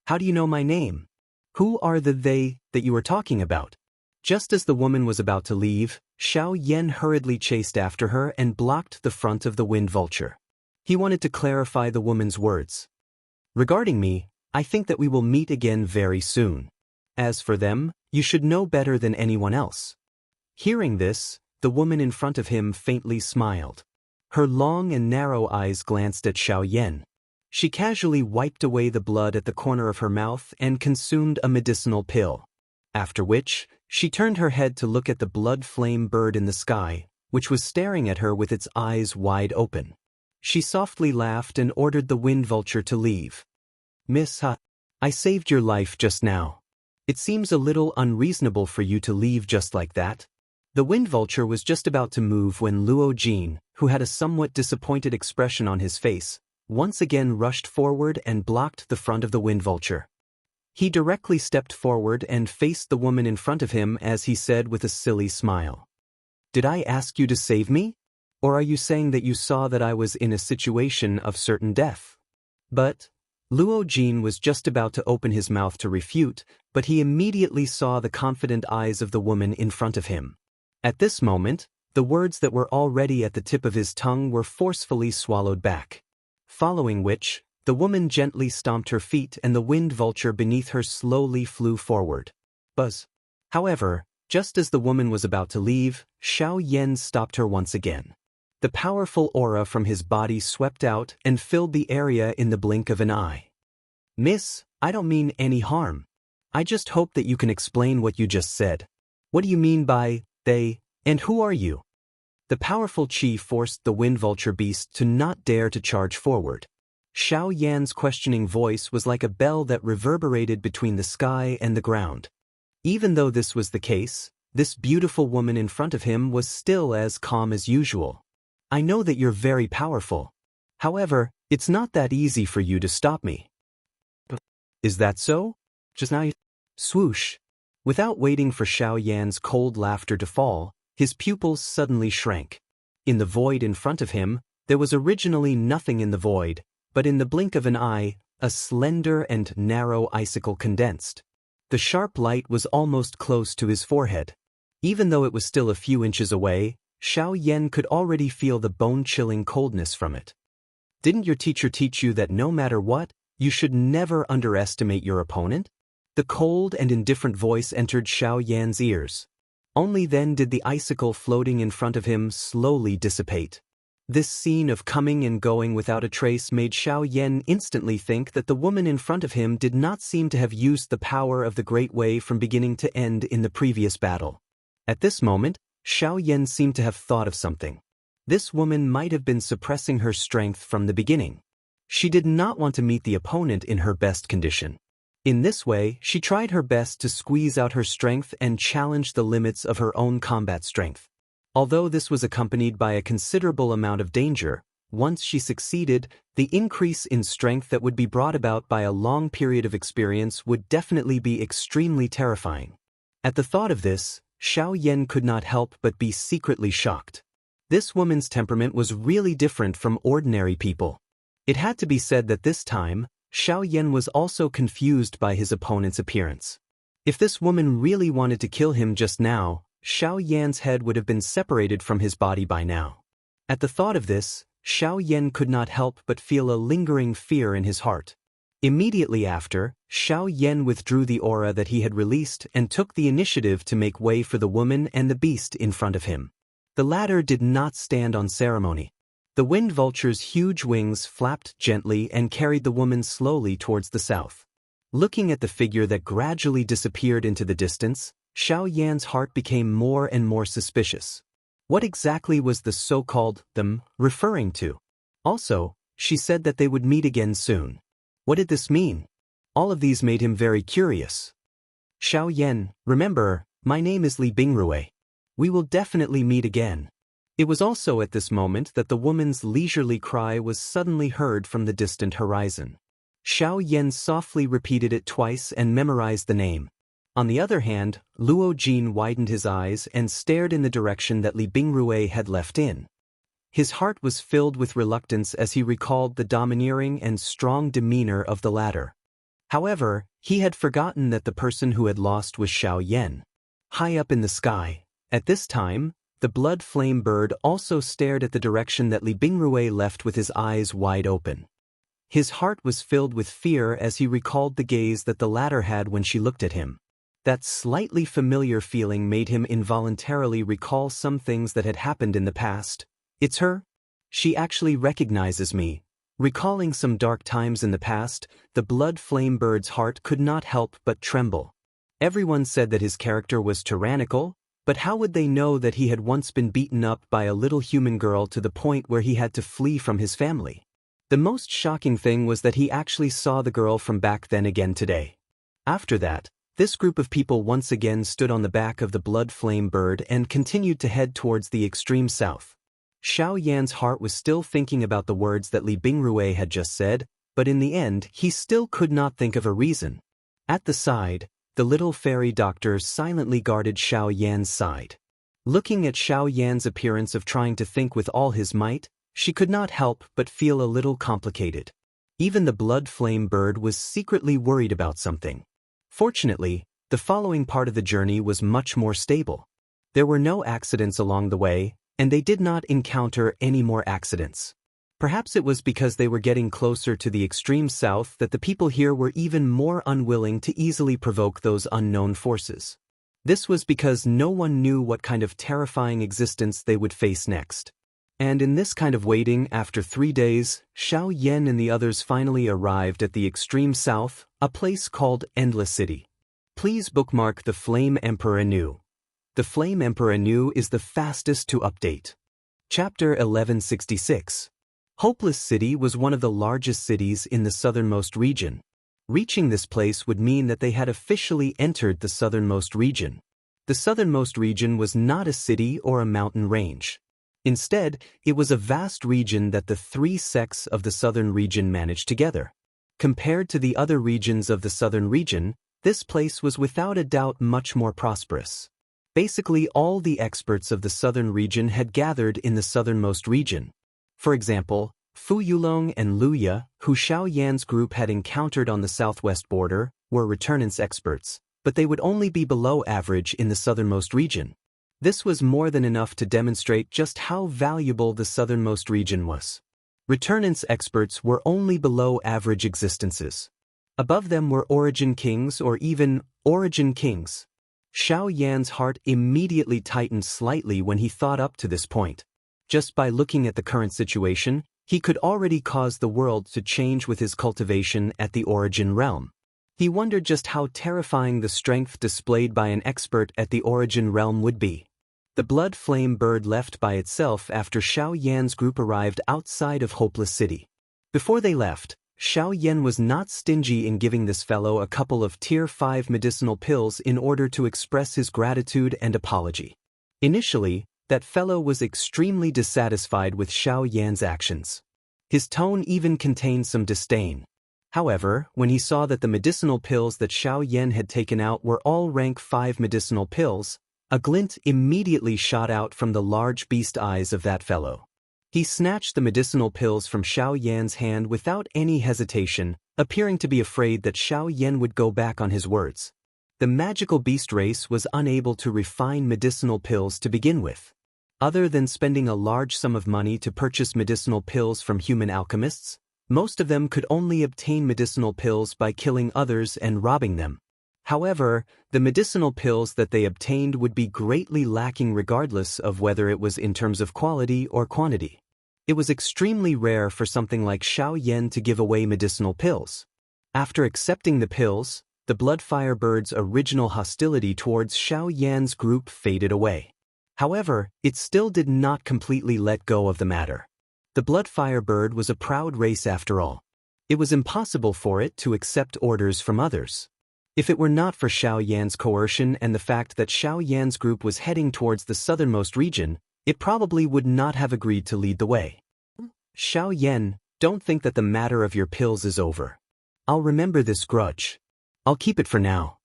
"How do you know my name? Who are the they that you were talking about?" Just as the woman was about to leave, Xiao Yan hurriedly chased after her and blocked the front of the wind vulture. He wanted to clarify the woman's words. "Regarding me, I think that we will meet again very soon. As for them, you should know better than anyone else." Hearing this, the woman in front of him faintly smiled. Her long and narrow eyes glanced at Xiao Yan. She casually wiped away the blood at the corner of her mouth and consumed a medicinal pill. After which, she turned her head to look at the blood flame bird in the sky, which was staring at her with its eyes wide open. She softly laughed and ordered the wind vulture to leave. "Miss Ha, I saved your life just now. It seems a little unreasonable for you to leave just like that." The wind vulture was just about to move when Luo Jin, who had a somewhat disappointed expression on his face, once again rushed forward and blocked the front of the wind vulture. He directly stepped forward and faced the woman in front of him as he said with a silly smile, "Did I ask you to save me? Or are you saying that you saw that I was in a situation of certain death?" But Luo Jin was just about to open his mouth to refute, but he immediately saw the confident eyes of the woman in front of him. At this moment, the words that were already at the tip of his tongue were forcefully swallowed back. Following which, the woman gently stomped her feet and the wind vulture beneath her slowly flew forward. Buzz. However, just as the woman was about to leave, Xiao Yan stopped her once again. The powerful aura from his body swept out and filled the area in the blink of an eye. "Miss, I don't mean any harm. I just hope that you can explain what you just said. What do you mean by they, and who are you?" The powerful chi forced the wind vulture beast to not dare to charge forward. Xiao Yan's questioning voice was like a bell that reverberated between the sky and the ground. Even though this was the case, this beautiful woman in front of him was still as calm as usual. "I know that you're very powerful. However, it's not that easy for you to stop me." "Is that so? Just now you—" Swoosh. Without waiting for Xiao Yan's cold laughter to fall, his pupils suddenly shrank. In the void in front of him, there was originally nothing in the void, but in the blink of an eye, a slender and narrow icicle condensed. The sharp light was almost close to his forehead. Even though it was still a few inches away, Xiao Yan could already feel the bone-chilling coldness from it. "Didn't your teacher teach you that no matter what, you should never underestimate your opponent?" The cold and indifferent voice entered Xiao Yan's ears. Only then did the icicle floating in front of him slowly dissipate. This scene of coming and going without a trace made Xiao Yan instantly think that the woman in front of him did not seem to have used the power of the Great Way from beginning to end in the previous battle. At this moment, Xiao Yan seemed to have thought of something. This woman might have been suppressing her strength from the beginning. She did not want to meet the opponent in her best condition. In this way, she tried her best to squeeze out her strength and challenge the limits of her own combat strength. Although this was accompanied by a considerable amount of danger, once she succeeded, the increase in strength that would be brought about by a long period of experience would definitely be extremely terrifying. At the thought of this, Xiao Yan could not help but be secretly shocked. This woman's temperament was really different from ordinary people. It had to be said that this time, Xiao Yan was also confused by his opponent's appearance. If this woman really wanted to kill him just now, Xiao Yan's head would have been separated from his body by now. At the thought of this, Xiao Yan could not help but feel a lingering fear in his heart. Immediately after, Xiao Yan withdrew the aura that he had released and took the initiative to make way for the woman and the beast in front of him. The latter did not stand on ceremony. The wind vulture's huge wings flapped gently and carried the woman slowly towards the south. Looking at the figure that gradually disappeared into the distance, Xiao Yan's heart became more and more suspicious. What exactly was the so-called them referring to? Also, she said that they would meet again soon. What did this mean? All of these made him very curious. Xiao Yan, remember, my name is Li Bingrui. We will definitely meet again. It was also at this moment that the woman's leisurely cry was suddenly heard from the distant horizon. Xiao Yan softly repeated it twice and memorized the name. On the other hand, Luo Jin widened his eyes and stared in the direction that Li Bingrui had left in. His heart was filled with reluctance as he recalled the domineering and strong demeanor of the latter. However, he had forgotten that the person who had lost was Xiao Yan. High up in the sky, at this time, the blood flame bird also stared at the direction that Li Bingrui left with his eyes wide open. His heart was filled with fear as he recalled the gaze that the latter had when she looked at him. That slightly familiar feeling made him involuntarily recall some things that had happened in the past. It's her? She actually recognizes me. Recalling some dark times in the past, the blood flame bird's heart could not help but tremble. Everyone said that his character was tyrannical, but how would they know that he had once been beaten up by a little human girl to the point where he had to flee from his family? The most shocking thing was that he actually saw the girl from back then again today. After that, this group of people once again stood on the back of the blood flame bird and continued to head towards the extreme south. Xiao Yan's heart was still thinking about the words that Li Bingrui had just said, but in the end he still could not think of a reason. At the side, the little fairy doctor silently guarded Xiao Yan's side. Looking at Xiao Yan's appearance of trying to think with all his might, she could not help but feel a little complicated. Even the blood flame bird was secretly worried about something. Fortunately, the following part of the journey was much more stable. There were no accidents along the way, and they did not encounter any more accidents. Perhaps it was because they were getting closer to the extreme south that the people here were even more unwilling to easily provoke those unknown forces. This was because no one knew what kind of terrifying existence they would face next. And in this kind of waiting, after 3 days, Xiao Yan and the others finally arrived at the extreme south, a place called Endless City. Please bookmark the Flame Emperor Anu. The Flame Emperor Anu is the fastest to update. Chapter 1166. Hopeless City was one of the largest cities in the southernmost region. Reaching this place would mean that they had officially entered the southernmost region. The southernmost region was not a city or a mountain range. Instead, it was a vast region that the 3 sects of the southern region managed together. Compared to the other regions of the southern region, this place was without a doubt much more prosperous. Basically, all the experts of the southern region had gathered in the southernmost region. For example, Fu Yulong and Lu Ye, who Xiao Yan's group had encountered on the southwest border, were returnance experts, but they would only be below average in the southernmost region. This was more than enough to demonstrate just how valuable the southernmost region was. Returnance experts were only below average existences. Above them were origin kings or even origin kings. Xiao Yan's heart immediately tightened slightly when he thought up to this point. Just by looking at the current situation, he could already cause the world to change with his cultivation at the origin realm. He wondered just how terrifying the strength displayed by an expert at the origin realm would be. The blood flame bird left by itself after Xiao Yan's group arrived outside of Hopeless City. Before they left, Xiao Yan was not stingy in giving this fellow a couple of Tier 5 medicinal pills in order to express his gratitude and apology. Initially, that fellow was extremely dissatisfied with Xiao Yan's actions. His tone even contained some disdain. However, when he saw that the medicinal pills that Xiao Yan had taken out were all rank 5 medicinal pills, A glint immediately shot out from the large beast eyes of that fellow. He snatched the medicinal pills from Xiao Yan's hand without any hesitation, appearing to be afraid that Xiao Yan would go back on his words. The magical beast race was unable to refine medicinal pills to begin with. Other than spending a large sum of money to purchase medicinal pills from human alchemists, most of them could only obtain medicinal pills by killing others and robbing them. However, the medicinal pills that they obtained would be greatly lacking regardless of whether it was in terms of quality or quantity. It was extremely rare for something like Xiao Yan to give away medicinal pills. After accepting the pills, the Bloodfire Bird's original hostility towards Xiao Yan's group faded away. However, it still did not completely let go of the matter. The Bloodfire Bird was a proud race after all. It was impossible for it to accept orders from others. If it were not for Xiao Yan's coercion and the fact that Xiao Yan's group was heading towards the southernmost region, it probably would not have agreed to lead the way. Xiao Yan, don't think that the matter of your pills is over. I'll remember this grudge. I'll keep it for now.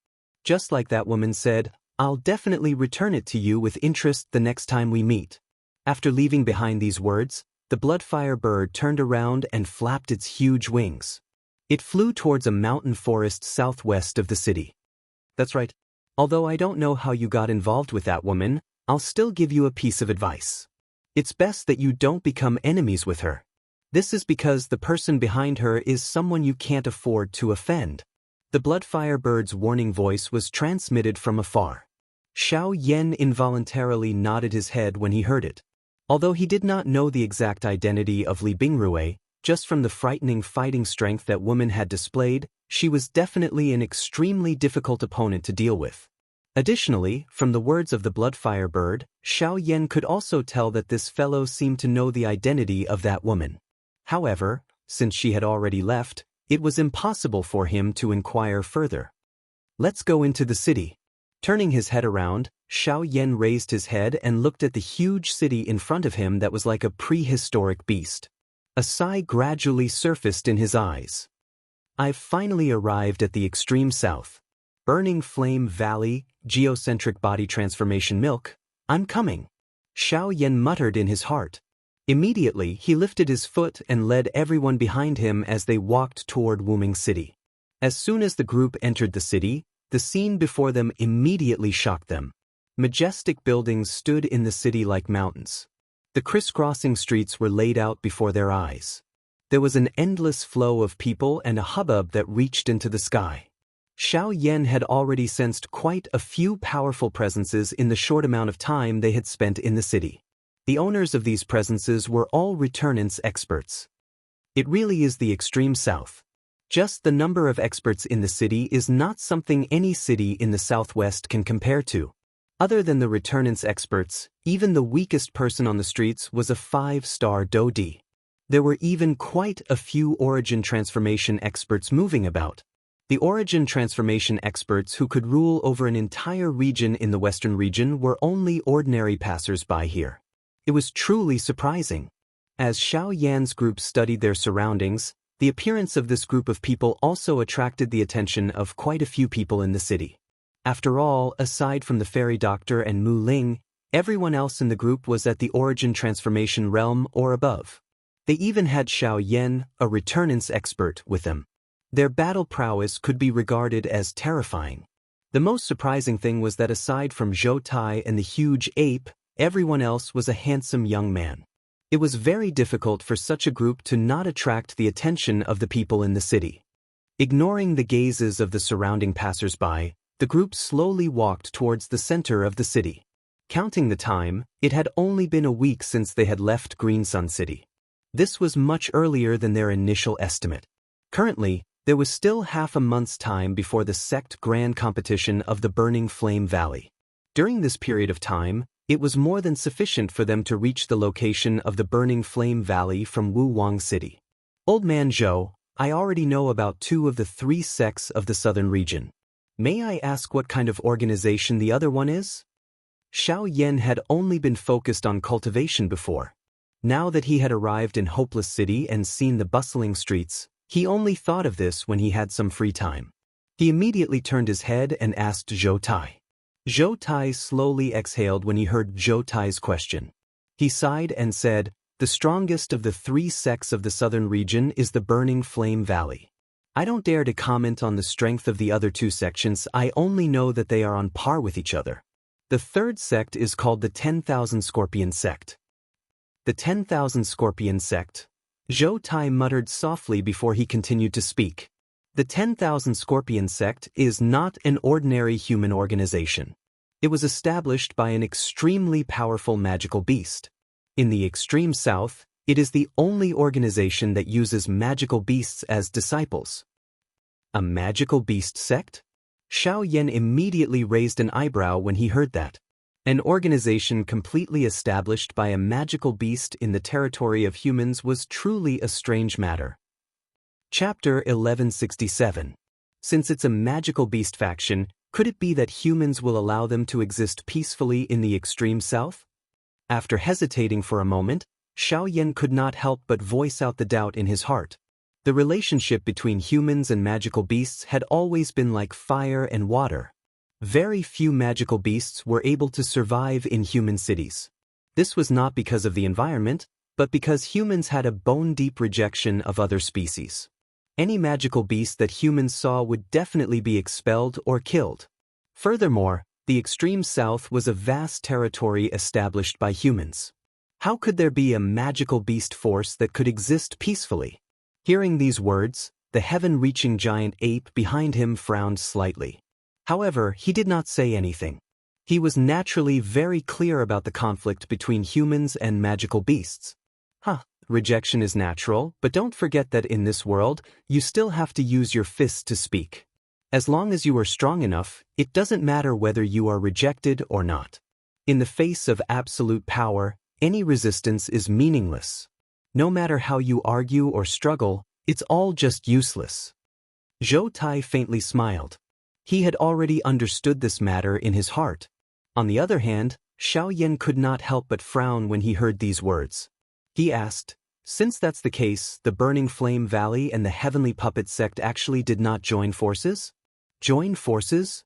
Just like that woman said, I'll definitely return it to you with interest the next time we meet. After leaving behind these words, the Bloodfire Bird turned around and flapped its huge wings. It flew towards a mountain forest southwest of the city. That's right. Although I don't know how you got involved with that woman, I'll still give you a piece of advice. It's best that you don't become enemies with her. This is because the person behind her is someone you can't afford to offend. The Bloodfire Bird's warning voice was transmitted from afar. Xiao Yan involuntarily nodded his head when he heard it. Although he did not know the exact identity of Li Bingrue, just from the frightening fighting strength that woman had displayed, she was definitely an extremely difficult opponent to deal with. Additionally, from the words of the Bloodfire Bird, Xiao Yan could also tell that this fellow seemed to know the identity of that woman. However, since she had already left, it was impossible for him to inquire further. Let's go into the city. Turning his head around, Xiao Yan raised his head and looked at the huge city in front of him that was like a prehistoric beast. A sigh gradually surfaced in his eyes. I've finally arrived at the extreme south. Burning Flame Valley, geocentric body transformation milk, I'm coming. Xiao Yan muttered in his heart. Immediately, he lifted his foot and led everyone behind him as they walked toward Wuming City. As soon as the group entered the city, the scene before them immediately shocked them. Majestic buildings stood in the city like mountains. The crisscrossing streets were laid out before their eyes. There was an endless flow of people and a hubbub that reached into the sky. Xiao Yan had already sensed quite a few powerful presences in the short amount of time they had spent in the city. The owners of these presences were all returnance experts. It really is the extreme south. Just the number of experts in the city is not something any city in the southwest can compare to. Other than the returnance experts, even the weakest person on the streets was a 5-star Dodi. There were even quite a few origin transformation experts moving about. The origin transformation experts who could rule over an entire region in the western region were only ordinary passers-by here. It was truly surprising. As Xiao Yan's group studied their surroundings, the appearance of this group of people also attracted the attention of quite a few people in the city. After all, aside from the fairy doctor and Mu Ling, everyone else in the group was at the origin transformation realm or above. They even had Xiao Yan, a returnance expert, with them. Their battle prowess could be regarded as terrifying. The most surprising thing was that aside from Zhou Tai and the huge ape, everyone else was a handsome young man. It was very difficult for such a group to not attract the attention of the people in the city. Ignoring the gazes of the surrounding passers-by, the group slowly walked towards the center of the city. Counting the time, it had only been a week since they had left Green Sun City. This was much earlier than their initial estimate. Currently, there was still half a month's time before the sect grand competition of the Burning Flame Valley. During this period of time, it was more than sufficient for them to reach the location of the Burning Flame Valley from Wuwang City. Old Man Zhou, I already know about 2 of the 3 sects of the southern region. May I ask what kind of organization the other one is? Xiao Yan had only been focused on cultivation before. Now that he had arrived in Hopeless City and seen the bustling streets, he only thought of this when he had some free time. He immediately turned his head and asked Zhou Tai. Zhou Tai slowly exhaled when he heard Zhou Tai's question. He sighed and said, "The strongest of the 3 sects of the southern region is the Burning Flame Valley. I don't dare to comment on the strength of the other 2 sections, I only know that they are on par with each other. The 3rd sect is called the 10,000 Scorpion Sect." The 10,000 Scorpion Sect? Zhou Tai muttered softly before he continued to speak. The 10,000 Scorpion Sect is not an ordinary human organization. It was established by an extremely powerful magical beast. In the extreme south, it is the only organization that uses magical beasts as disciples. A magical beast sect? Xiao Yan immediately raised an eyebrow when he heard that. An organization completely established by a magical beast in the territory of humans was truly a strange matter. Chapter 1167. Since it's a magical beast faction, could it be that humans will allow them to exist peacefully in the extreme south? After hesitating for a moment, Xiao Yan could not help but voice out the doubt in his heart. The relationship between humans and magical beasts had always been like fire and water. Very few magical beasts were able to survive in human cities. This was not because of the environment, but because humans had a bone-deep rejection of other species. Any magical beast that humans saw would definitely be expelled or killed. Furthermore, the extreme south was a vast territory established by humans. How could there be a magical beast force that could exist peacefully? Hearing these words, the heaven-reaching giant ape behind him frowned slightly. However, he did not say anything. He was naturally very clear about the conflict between humans and magical beasts. Rejection is natural, but don't forget that in this world, you still have to use your fists to speak. As long as you are strong enough, it doesn't matter whether you are rejected or not. In the face of absolute power, any resistance is meaningless. No matter how you argue or struggle, it's all just useless. Zhou Tai faintly smiled. He had already understood this matter in his heart. On the other hand, Xiao Yan could not help but frown when he heard these words. He asked, "Since that's the case, the Burning Flame Valley and the Heavenly Puppet Sect actually did not join forces?" Join forces?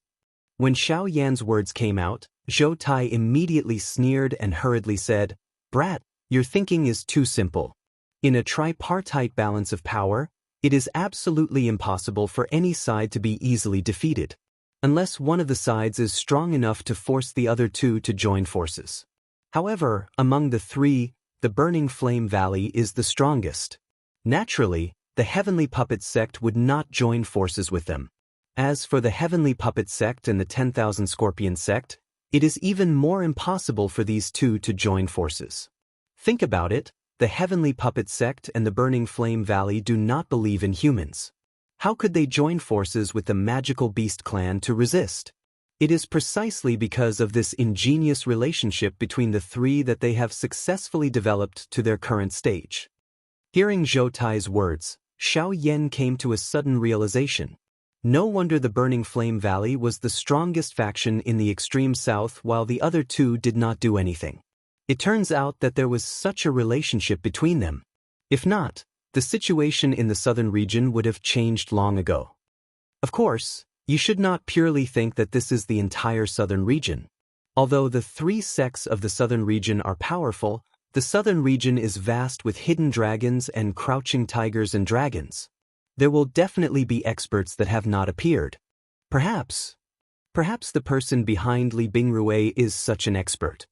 When Xiao Yan's words came out, Zhou Tai immediately sneered and hurriedly said, "Brat, your thinking is too simple. In a tripartite balance of power, it is absolutely impossible for any side to be easily defeated, unless one of the sides is strong enough to force the other 2 to join forces. However, among the 3, the Burning Flame Valley is the strongest. Naturally, the Heavenly Puppet Sect would not join forces with them. As for the Heavenly Puppet Sect and the 10,000 Scorpion Sect, it is even more impossible for these 2 to join forces. Think about it, the Heavenly Puppet Sect and the Burning Flame Valley do not believe in humans. How could they join forces with the Magical Beast Clan to resist? It is precisely because of this ingenious relationship between the 3 that they have successfully developed to their current stage. Hearing Zhou Tai's words, Xiao Yan came to a sudden realization. No wonder the Burning Flame Valley was the strongest faction in the extreme south while the other 2 did not do anything. It turns out that there was such a relationship between them. If not, the situation in the southern region would have changed long ago. Of course, you should not purely think that this is the entire southern region. Although the 3 sects of the southern region are powerful, the southern region is vast with hidden dragons and crouching tigers and dragons. There will definitely be experts that have not appeared. Perhaps the person behind Li Bingrui is such an expert.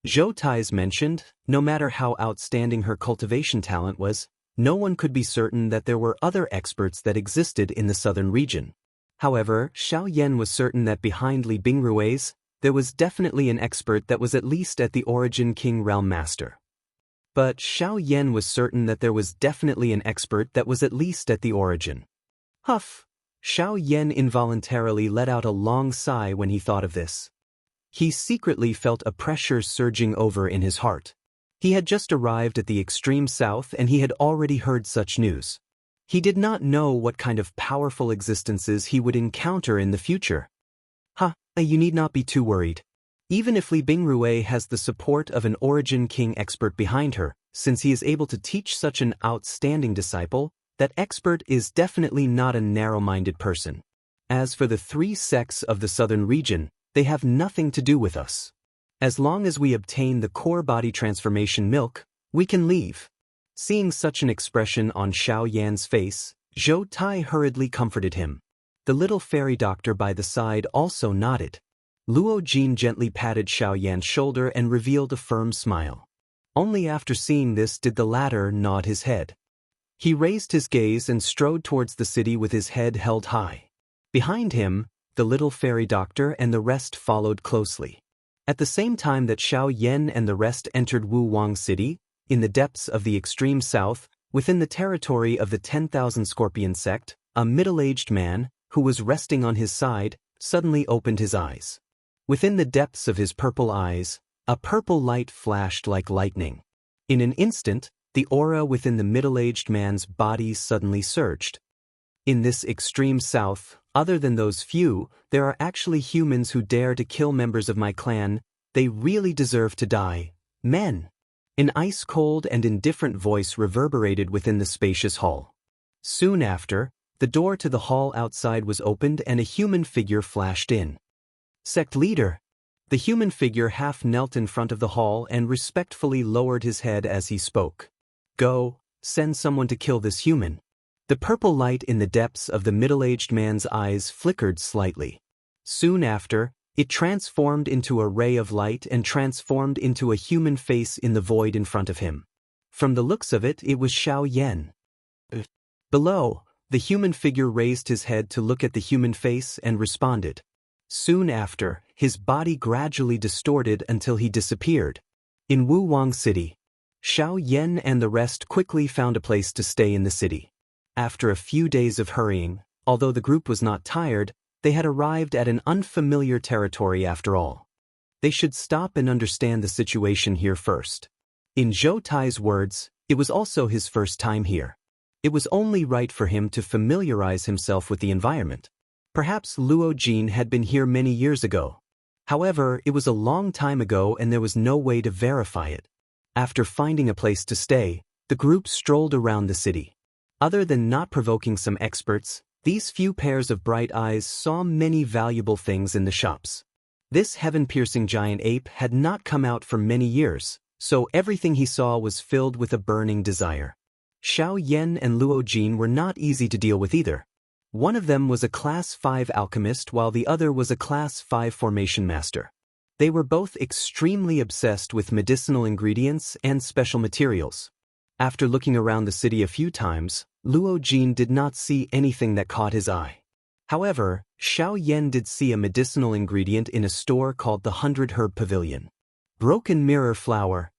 Zhou Tai's mentioned, no matter how outstanding her cultivation talent was, no one could be certain that there were other experts that existed in the southern region. However, Xiao Yan was certain that behind Li Bingrui's, there was definitely an expert that was at least at the origin King Realm Master. But Xiao Yan was certain that there was definitely an expert that was at least at the origin. Huff! Xiao Yan involuntarily let out a long sigh when he thought of this. He secretly felt a pressure surging over in his heart. He had just arrived at the extreme south and he had already heard such news. He did not know what kind of powerful existences he would encounter in the future. You need not be too worried. Even if Li Bingrui has the support of an Origin King expert behind her, since he is able to teach such an outstanding disciple, that expert is definitely not a narrow-minded person. As for the 3 sects of the southern region, They have nothing to do with us. As long as we obtain the core body transformation milk, we can leave. Seeing such an expression on Xiao Yan's face, Zhou Tai hurriedly comforted him. The little fairy doctor by the side also nodded. Luo Jin gently patted Xiao Yan's shoulder and revealed a firm smile. Only after seeing this did the latter nod his head. He raised his gaze and strode towards the city with his head held high. Behind him, the little fairy doctor and the rest followed closely. At the same time that Xiao Yan and the rest entered Wu Wang City, in the depths of the extreme south, within the territory of the 10,000 Scorpion sect, a middle-aged man, who was resting on his side, suddenly opened his eyes. Within the depths of his purple eyes, a purple light flashed like lightning. In an instant, the aura within the middle-aged man's body suddenly surged. In this extreme south, other than those few, there are actually humans who dare to kill members of my clan. They really deserve to die. Men. An ice-cold and indifferent voice reverberated within the spacious hall. Soon after, the door to the hall outside was opened and a human figure flashed in. Sect leader. The human figure half knelt in front of the hall and respectfully lowered his head as he spoke. Go, send someone to kill this human. The purple light in the depths of the middle-aged man's eyes flickered slightly. Soon after, it transformed into a ray of light and transformed into a human face in the void in front of him. From the looks of it, it was Xiao Yan. Below, the human figure raised his head to look at the human face and responded. Soon after, his body gradually distorted until he disappeared. In Wu Wang City, Xiao Yan and the rest quickly found a place to stay in the city. After a few days of hurrying, although the group was not tired, they had arrived at an unfamiliar territory after all. They should stop and understand the situation here first. In Zhou Tai's words, it was also his first time here. It was only right for him to familiarize himself with the environment. Perhaps Luo Jin had been here many years ago. However, it was a long time ago and there was no way to verify it. After finding a place to stay, the group strolled around the city. Other than not provoking some experts, these few pairs of bright eyes saw many valuable things in the shops. This heaven-piercing giant ape had not come out for many years, so everything he saw was filled with a burning desire. Xiao Yan and Luo Jin were not easy to deal with either. One of them was a Class 5 alchemist while the other was a Class 5 formation master. They were both extremely obsessed with medicinal ingredients and special materials. After looking around the city a few times, Luo Jin did not see anything that caught his eye. However, Xiao Yan did see a medicinal ingredient in a store called the 100 Herb Pavilion. Broken mirror flower.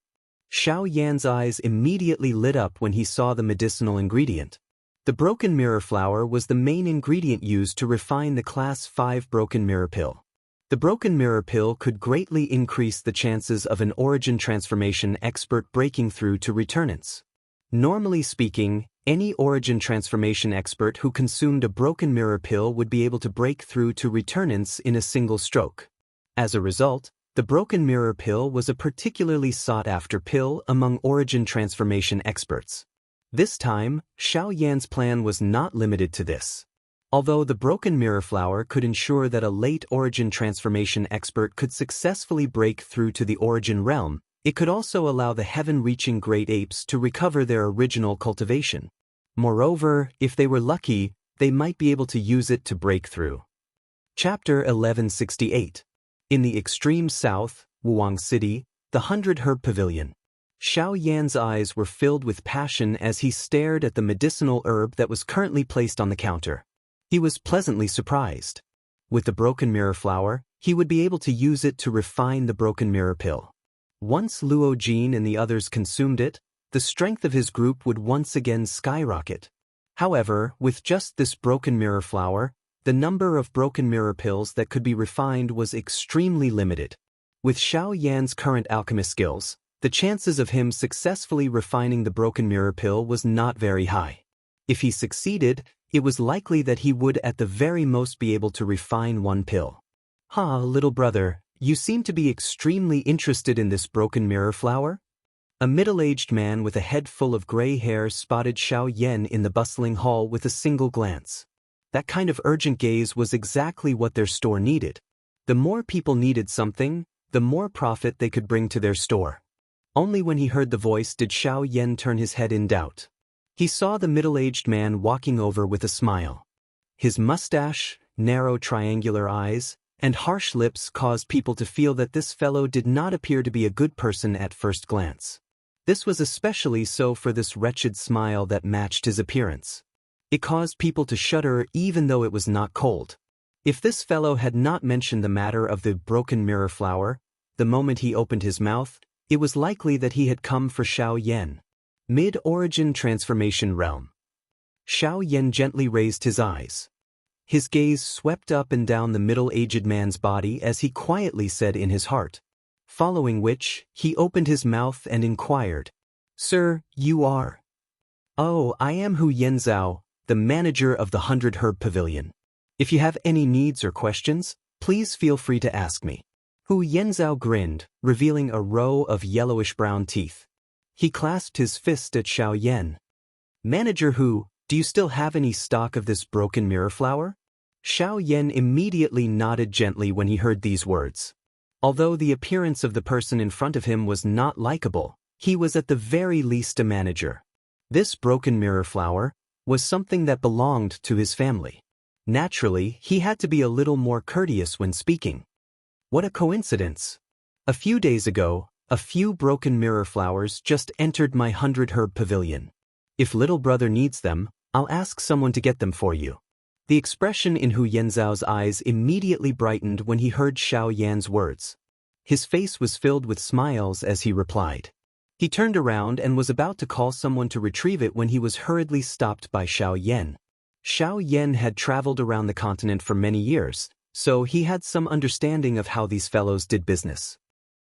Xiao Yan's eyes immediately lit up when he saw the medicinal ingredient. The broken mirror flower was the main ingredient used to refine the Class 5 broken mirror pill. The broken mirror pill could greatly increase the chances of an origin transformation expert breaking through to returnance. Normally speaking, any origin transformation expert who consumed a broken mirror pill would be able to break through to returnance in a single stroke. As a result, the broken mirror pill was a particularly sought-after pill among origin transformation experts. This time, Xiao Yan's plan was not limited to this. Although the broken mirror flower could ensure that a late origin transformation expert could successfully break through to the origin realm, it could also allow the heaven-reaching great apes to recover their original cultivation. Moreover, if they were lucky, they might be able to use it to break through. Chapter 1168. In the extreme south, Wuwang City, the 100 Herb Pavilion. Xiao Yan's eyes were filled with passion as he stared at the medicinal herb that was currently placed on the counter. He was pleasantly surprised. With the broken mirror flower, he would be able to use it to refine the broken mirror pill. Once Luo Jin and the others consumed it, the strength of his group would once again skyrocket. However, with just this broken mirror flower, the number of broken mirror pills that could be refined was extremely limited. With Xiao Yan's current alchemist skills, the chances of him successfully refining the broken mirror pill was not very high. If he succeeded, it was likely that he would at the very most be able to refine one pill. Little brother, you seem to be extremely interested in this broken mirror flower? A middle-aged man with a head full of gray hair spotted Xiao Yan in the bustling hall with a single glance. That kind of urgent gaze was exactly what their store needed. The more people needed something, the more profit they could bring to their store. Only when he heard the voice did Xiao Yan turn his head in doubt. He saw the middle-aged man walking over with a smile. His mustache, narrow triangular eyes, and harsh lips caused people to feel that this fellow did not appear to be a good person at first glance. This was especially so for this wretched smile that matched his appearance. It caused people to shudder even though it was not cold. If this fellow had not mentioned the matter of the broken mirror flower, the moment he opened his mouth, it was likely that he had come for Xiao Yan. Mid-origin transformation realm. Xiao Yan gently raised his eyes. His gaze swept up and down the middle-aged man's body as he quietly said in his heart. Following which, he opened his mouth and inquired, "Sir, you are?" "Oh, I am Hu Yenzhao, the manager of the 100 Herb Pavilion. If you have any needs or questions, please feel free to ask me." Hu Yenzhao grinned, revealing a row of yellowish-brown teeth. He clasped his fist at Xiao Yan. "Manager Hu, do you still have any stock of this broken mirror flower?" Xiao Yan immediately nodded gently when he heard these words. Although the appearance of the person in front of him was not likable, he was at the very least a manager. This broken mirror flower was something that belonged to his family. Naturally, he had to be a little more courteous when speaking. What a coincidence! A few days ago, a few broken mirror flowers just entered my 100 Herb Pavilion. If little brother needs them, I'll ask someone to get them for you. The expression in Hu Yenzhao's eyes immediately brightened when he heard Xiao Yan's words. His face was filled with smiles as he replied. He turned around and was about to call someone to retrieve it when he was hurriedly stopped by Xiao Yan. Xiao Yan had traveled around the continent for many years, so he had some understanding of how these fellows did business.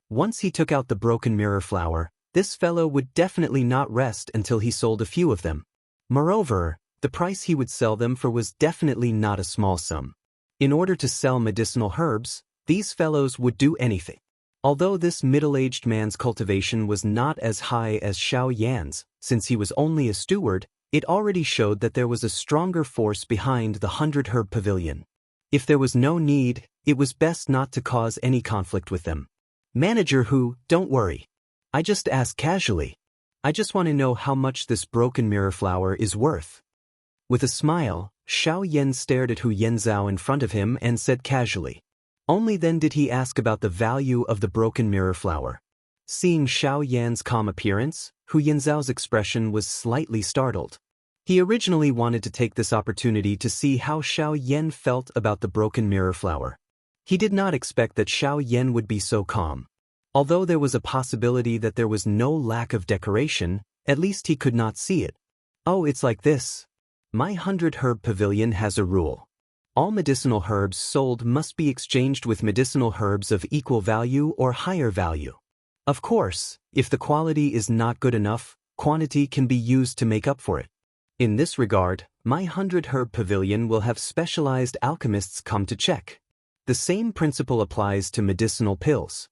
Once he took out the broken mirror flower, this fellow would definitely not rest until he sold a few of them. Moreover, the price he would sell them for was definitely not a small sum. In order to sell medicinal herbs, these fellows would do anything. Although this middle-aged man's cultivation was not as high as Xiao Yan's, since he was only a steward, it already showed that there was a stronger force behind the 100 Herb Pavilion. If there was no need, it was best not to cause any conflict with them. "Manager Hu, don't worry. I just asked casually. I just want to know how much this broken mirror flower is worth." With a smile, Xiao Yan stared at Hu Yenzhao in front of him and said casually. Only then did he ask about the value of the broken mirror flower. Seeing Xiao Yan's calm appearance, Hu Yenzhao's expression was slightly startled. He originally wanted to take this opportunity to see how Xiao Yan felt about the broken mirror flower. He did not expect that Xiao Yan would be so calm. Although there was a possibility that there was no lack of decoration, at least he could not see it. "Oh, it's like this. My 100 Herb Pavilion has a rule. All medicinal herbs sold must be exchanged with medicinal herbs of equal value or higher value. Of course, if the quality is not good enough, quantity can be used to make up for it. In this regard, my 100 Herb Pavilion will have specialized alchemists come to check. The same principle applies to medicinal pills."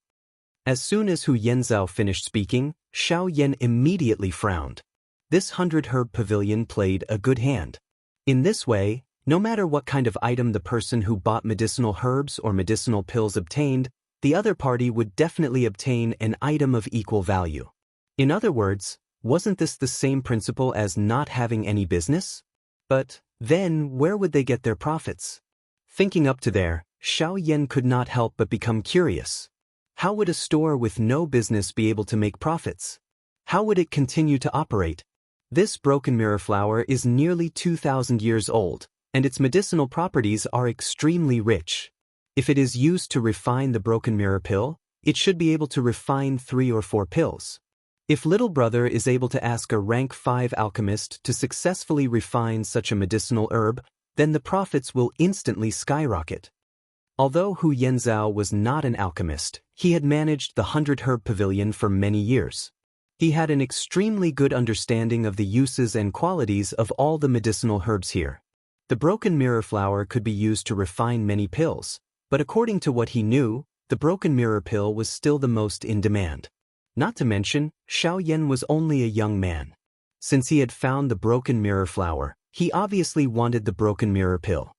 As soon as Hu Yenzhao finished speaking, Xiao Yan immediately frowned. This 100 Herb Pavilion played a good hand. In this way, no matter what kind of item the person who bought medicinal herbs or medicinal pills obtained, the other party would definitely obtain an item of equal value. In other words, wasn't this the same principle as not having any business? But then, where would they get their profits? Thinking up to there, Xiao Yan could not help but become curious. How would a store with no business be able to make profits? How would it continue to operate? This broken mirror flower is nearly 2,000 years old, and its medicinal properties are extremely rich. If it is used to refine the broken mirror pill, it should be able to refine 3 or 4 pills. If little brother is able to ask a rank 5 alchemist to successfully refine such a medicinal herb, then the profits will instantly skyrocket. Although Hu Yenzhao was not an alchemist, he had managed the 100 Herb Pavilion for many years. He had an extremely good understanding of the uses and qualities of all the medicinal herbs here. The broken mirror flower could be used to refine many pills, but according to what he knew, the broken mirror pill was still the most in demand. Not to mention, Xiao Yan was only a young man. Since he had found the broken mirror flower, he obviously wanted the broken mirror pill.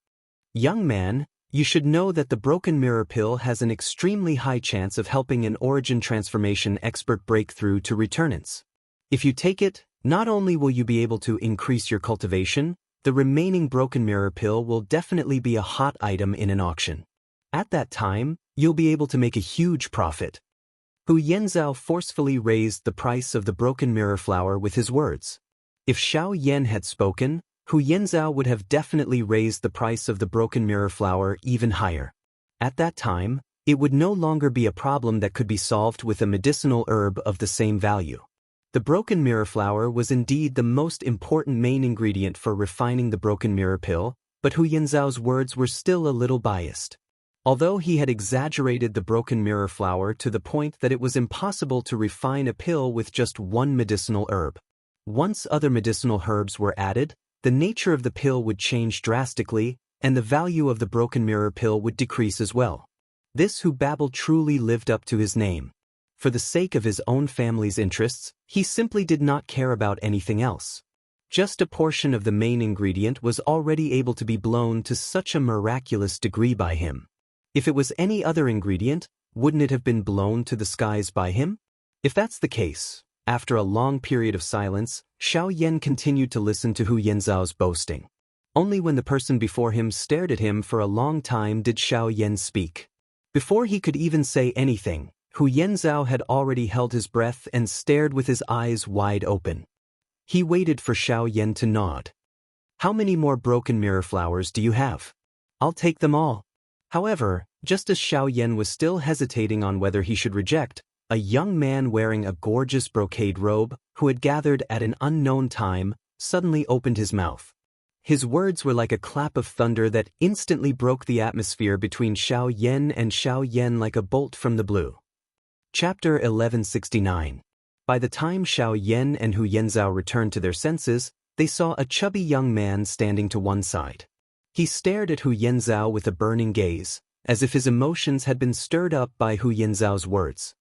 "Young man, you should know that the broken mirror pill has an extremely high chance of helping an origin transformation expert break through to returnance. If you take it, not only will you be able to increase your cultivation, the remaining broken mirror pill will definitely be a hot item in an auction. At that time, you'll be able to make a huge profit. Hu Yanzhao forcefully raised the price of the broken mirror flower with his words. If Xiao Yan had spoken, Hu Yanzhao would have definitely raised the price of the broken mirror flower even higher. At that time, it would no longer be a problem that could be solved with a medicinal herb of the same value. The broken mirror flower was indeed the most important main ingredient for refining the broken mirror pill, but Hu Yanzhao's words were still a little biased. Although he had exaggerated the broken mirror flower to the point that it was impossible to refine a pill with just one medicinal herb. Once other medicinal herbs were added, the nature of the pill would change drastically, and the value of the broken mirror pill would decrease as well. This Hu Babel truly lived up to his name. For the sake of his own family's interests, he simply did not care about anything else. Just a portion of the main ingredient was already able to be blown to such a miraculous degree by him. If it was any other ingredient, wouldn't it have been blown to the skies by him? If that's the case, after a long period of silence, Xiao Yan continued to listen to Hu Yanzhao's boasting. Only when the person before him stared at him for a long time did Xiao Yan speak. Before he could even say anything, Hu Yanzhao had already held his breath and stared with his eyes wide open. He waited for Xiao Yan to nod. "How many more broken mirror flowers do you have?" "I'll take them all." However, just as Xiao Yan was still hesitating on whether he should reject, a young man wearing a gorgeous brocade robe, who had gathered at an unknown time, suddenly opened his mouth. His words were like a clap of thunder that instantly broke the atmosphere between Xiao Yan like a bolt from the blue. Chapter 1169. By the time Xiao Yan and Hu Yanzhao returned to their senses, they saw a chubby young man standing to one side. He stared at Hu Yanzhao with a burning gaze, as if his emotions had been stirred up by Hu Yanzhao's words.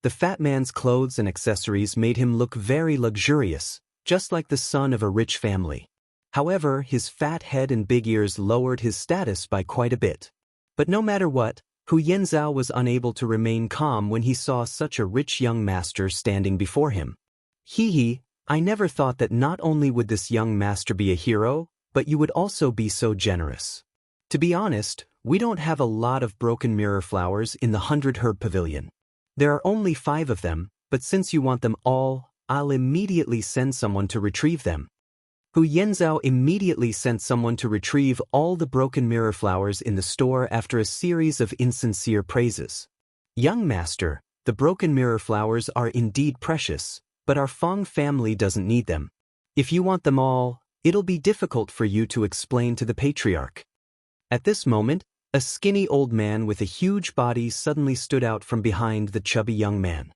The fat man's clothes and accessories made him look very luxurious, just like the son of a rich family. However, his fat head and big ears lowered his status by quite a bit. But no matter what, Hu Yanzhao was unable to remain calm when he saw such a rich young master standing before him. I never thought that not only would this young master be a hero, but you would also be so generous. To be honest, we don't have a lot of broken mirror flowers in the 100-herb pavilion. There are only 5 of them, but since you want them all, I'll immediately send someone to retrieve them. Hu Yanzhao immediately sent someone to retrieve all the broken mirror flowers in the store after a series of insincere praises. "Young master, the broken mirror flowers are indeed precious, but our Feng family doesn't need them. If you want them all, it'll be difficult for you to explain to the patriarch." At this moment, a skinny old man with a huge body suddenly stood out from behind the chubby young man.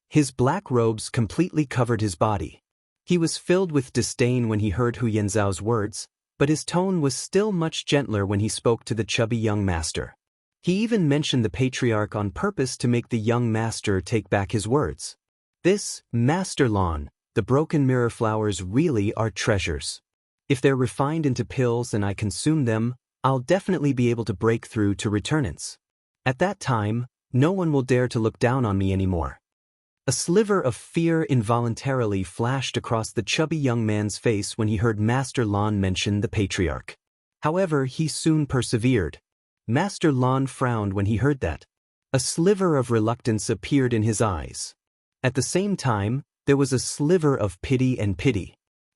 His black robes completely covered his body. He was filled with disdain when he heard Hu Yanzhao's words, but his tone was still much gentler when he spoke to the chubby young master. He even mentioned the patriarch on purpose to make the young master take back his words. "This, Master Lan, the broken mirror flowers really are treasures. If they're refined into pills and I consume them, I'll definitely be able to break through to returnance. At that time, no one will dare to look down on me anymore." A sliver of fear involuntarily flashed across the chubby young man's face when he heard Master Lan mention the patriarch. However, he soon persevered. Master Lan frowned when he heard that. A sliver of reluctance appeared in his eyes. At the same time, there was a sliver of pity and pity.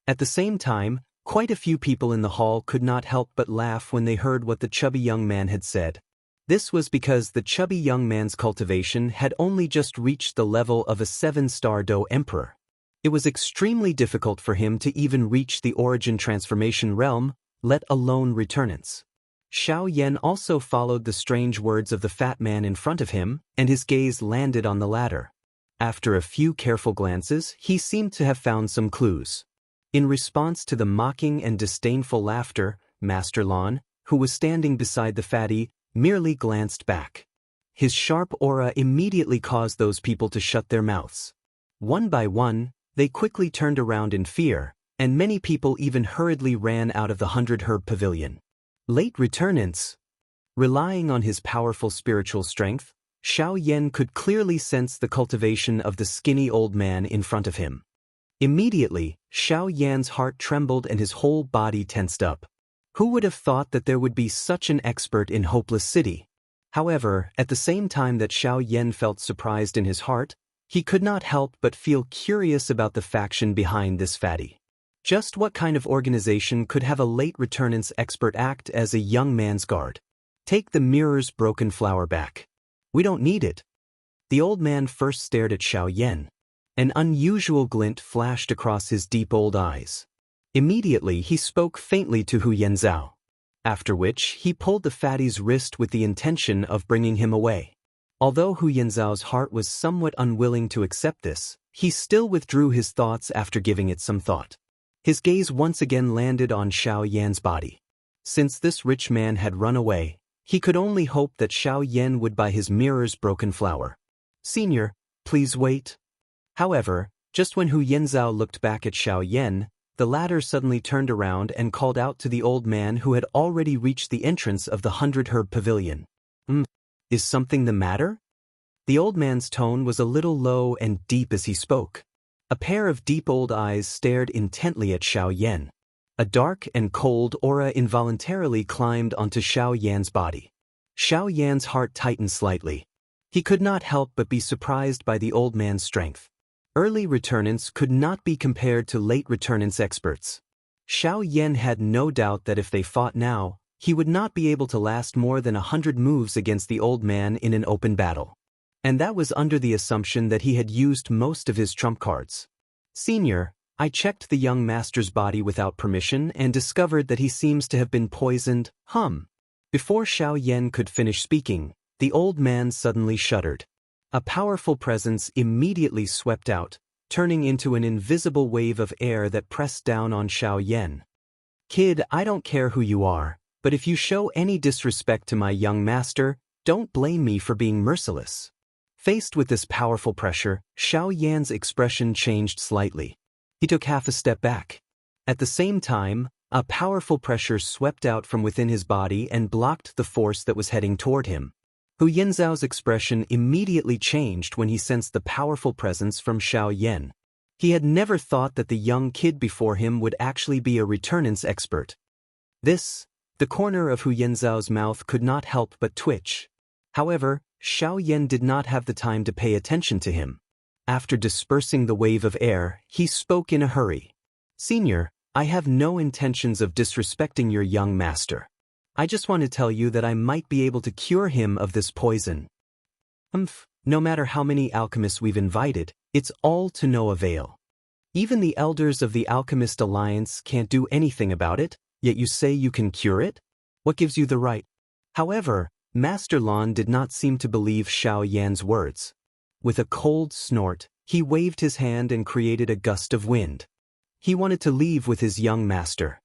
At the same time, quite a few people in the hall could not help but laugh when they heard what the chubby young man had said. This was because the chubby young man's cultivation had only just reached the level of a 7-star Do Emperor. It was extremely difficult for him to even reach the origin transformation realm, let alone returnance. Xiao Yan also followed the strange words of the fat man in front of him, and his gaze landed on the latter. After a few careful glances, he seemed to have found some clues. In response to the mocking and disdainful laughter, Master Lan, who was standing beside the fatty, merely glanced back. His sharp aura immediately caused those people to shut their mouths. One by one, they quickly turned around in fear, and many people even hurriedly ran out of the 100-herb pavilion. Late returnance. Relying on his powerful spiritual strength, Xiao Yan could clearly sense the cultivation of the skinny old man in front of him. Immediately, Xiao Yan's heart trembled and his whole body tensed up. Who would have thought that there would be such an expert in Hopeless City? However, at the same time that Xiao Yan felt surprised in his heart, he could not help but feel curious about the faction behind this fatty. Just what kind of organization could have a late returnance expert act as a young man's guard? Take the mirror's broken flower back. We don't need it. The old man first stared at Xiao Yan. An unusual glint flashed across his deep old eyes. Immediately he spoke faintly to Hu Yenzhao, after which he pulled the fatty's wrist with the intention of bringing him away. Although Hu Yenzhao's heart was somewhat unwilling to accept this, he still withdrew his thoughts after giving it some thought. His gaze once again landed on Xiao Yan's body. Since this rich man had run away, he could only hope that Xiao Yan would buy his mirror's broken flower. "Senior, please wait." However, just when Hu Yenzhao looked back at Xiao Yan, the latter suddenly turned around and called out to the old man who had already reached the entrance of the 100-herb pavilion. Is something the matter?" The old man's tone was a little low and deep as he spoke. A pair of deep old eyes stared intently at Xiao Yan. A dark and cold aura involuntarily climbed onto Xiao Yan's body. Xiao Yan's heart tightened slightly. He could not help but be surprised by the old man's strength. Early returnants could not be compared to late returnants experts. Xiao Yan had no doubt that if they fought now, he would not be able to last more than 100 moves against the old man in an open battle. And that was under the assumption that he had used most of his trump cards. "Senior, I checked the young master's body without permission and discovered that he seems to have been poisoned." Before Xiao Yan could finish speaking, the old man suddenly shuddered. A powerful presence immediately swept out, turning into an invisible wave of air that pressed down on Xiao Yan. "Kid, I don't care who you are, but if you show any disrespect to my young master, don't blame me for being merciless." Faced with this powerful pressure, Xiao Yan's expression changed slightly. He took half a step back. At the same time, a powerful pressure swept out from within his body and blocked the force that was heading toward him. Hu Yenzhao's expression immediately changed when he sensed the powerful presence from Xiao Yan. He had never thought that the young kid before him would actually be a returnance expert. The corner of Hu Yenzhao's mouth could not help but twitch. However, Xiao Yan did not have the time to pay attention to him. After dispersing the wave of air, he spoke in a hurry. "Senior, I have no intentions of disrespecting your young master. I just want to tell you that I might be able to cure him of this poison. No matter how many alchemists we've invited, it's all to no avail. Even the elders of the Alchemist Alliance can't do anything about it, yet you say you can cure it? What gives you the right?" However, Master Lan did not seem to believe Xiao Yan's words. With a cold snort, he waved his hand and created a gust of wind. He wanted to leave with his young master.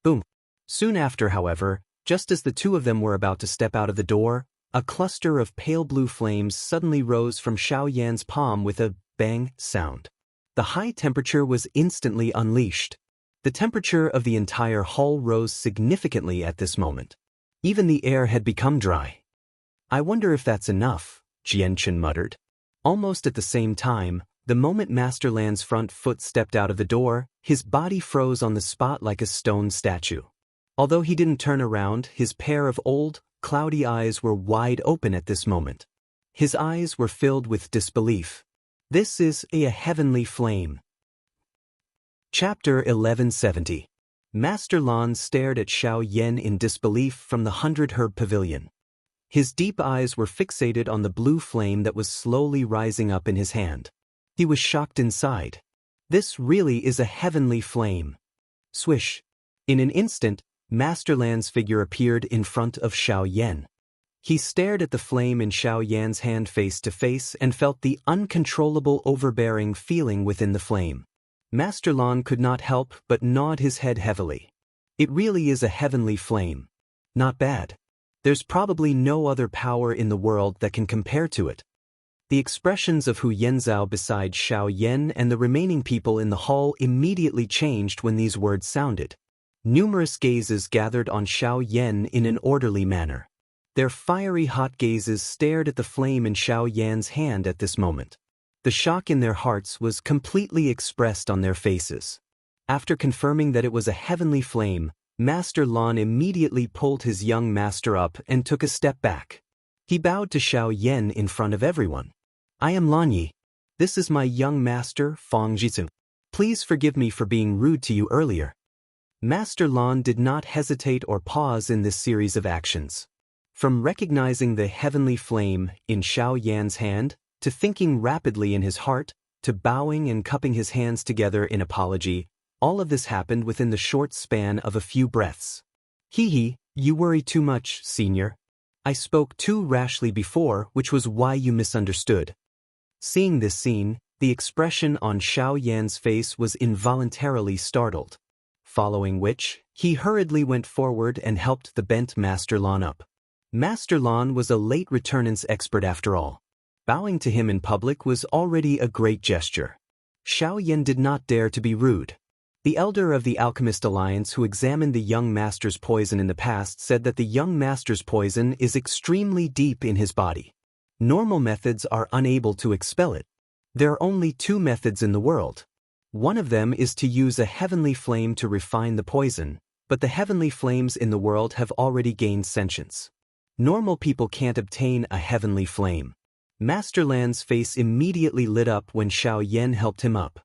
Boom. Soon after, however, just as the two of them were about to step out of the door, a cluster of pale blue flames suddenly rose from Xiao Yan's palm with a bang sound. The high temperature was instantly unleashed. The temperature of the entire hall rose significantly at this moment. Even the air had become dry. "I wonder if that's enough," Xianxia muttered. Almost at the same time, the moment Master Lan's front foot stepped out of the door, his body froze on the spot like a stone statue. Although he didn't turn around, his pair of old, cloudy eyes were wide open at this moment. His eyes were filled with disbelief. This is a heavenly flame. Chapter 1170. Master Lan stared at Xiao Yan in disbelief from the 100-herb pavilion. His deep eyes were fixated on the blue flame that was slowly rising up in his hand. He was shocked inside. This really is a heavenly flame. Swish. In an instant, Master Lan's figure appeared in front of Xiao Yan. He stared at the flame in Xiao Yan's hand face to face and felt the uncontrollable overbearing feeling within the flame. Master Lan could not help but nod his head heavily. It really is a heavenly flame. Not bad. There's probably no other power in the world that can compare to it. The expressions of Hu Yenzhao beside Xiao Yan and the remaining people in the hall immediately changed when these words sounded. Numerous gazes gathered on Xiao Yan in an orderly manner. Their fiery hot gazes stared at the flame in Xiao Yan's hand at this moment. The shock in their hearts was completely expressed on their faces. After confirming that it was a heavenly flame, Master Lan immediately pulled his young master up and took a step back. He bowed to Xiao Yan in front of everyone. "I am Lan Yi. This is my young master, Fang Jitsu. Please forgive me for being rude to you earlier." Master Lan did not hesitate or pause in this series of actions. From recognizing the heavenly flame in Xiao Yan's hand, to thinking rapidly in his heart, to bowing and cupping his hands together in apology, all of this happened within the short span of a few breaths. "Hee, you worry too much, senior. I spoke too rashly before, which was why you misunderstood." Seeing this scene, the expression on Xiao Yan's face was involuntarily startled. Following which, he hurriedly went forward and helped the bent Master Lan up. Master Lan was a late returnance expert after all. Bowing to him in public was already a great gesture. Xiao Yan did not dare to be rude. The elder of the Alchemist Alliance who examined the young master's poison in the past said that the young master's poison is extremely deep in his body. Normal methods are unable to expel it. There are only two methods in the world. One of them is to use a heavenly flame to refine the poison, but the heavenly flames in the world have already gained sentience. Normal people can't obtain a heavenly flame. Master Lan's face immediately lit up when Xiao Yan helped him up.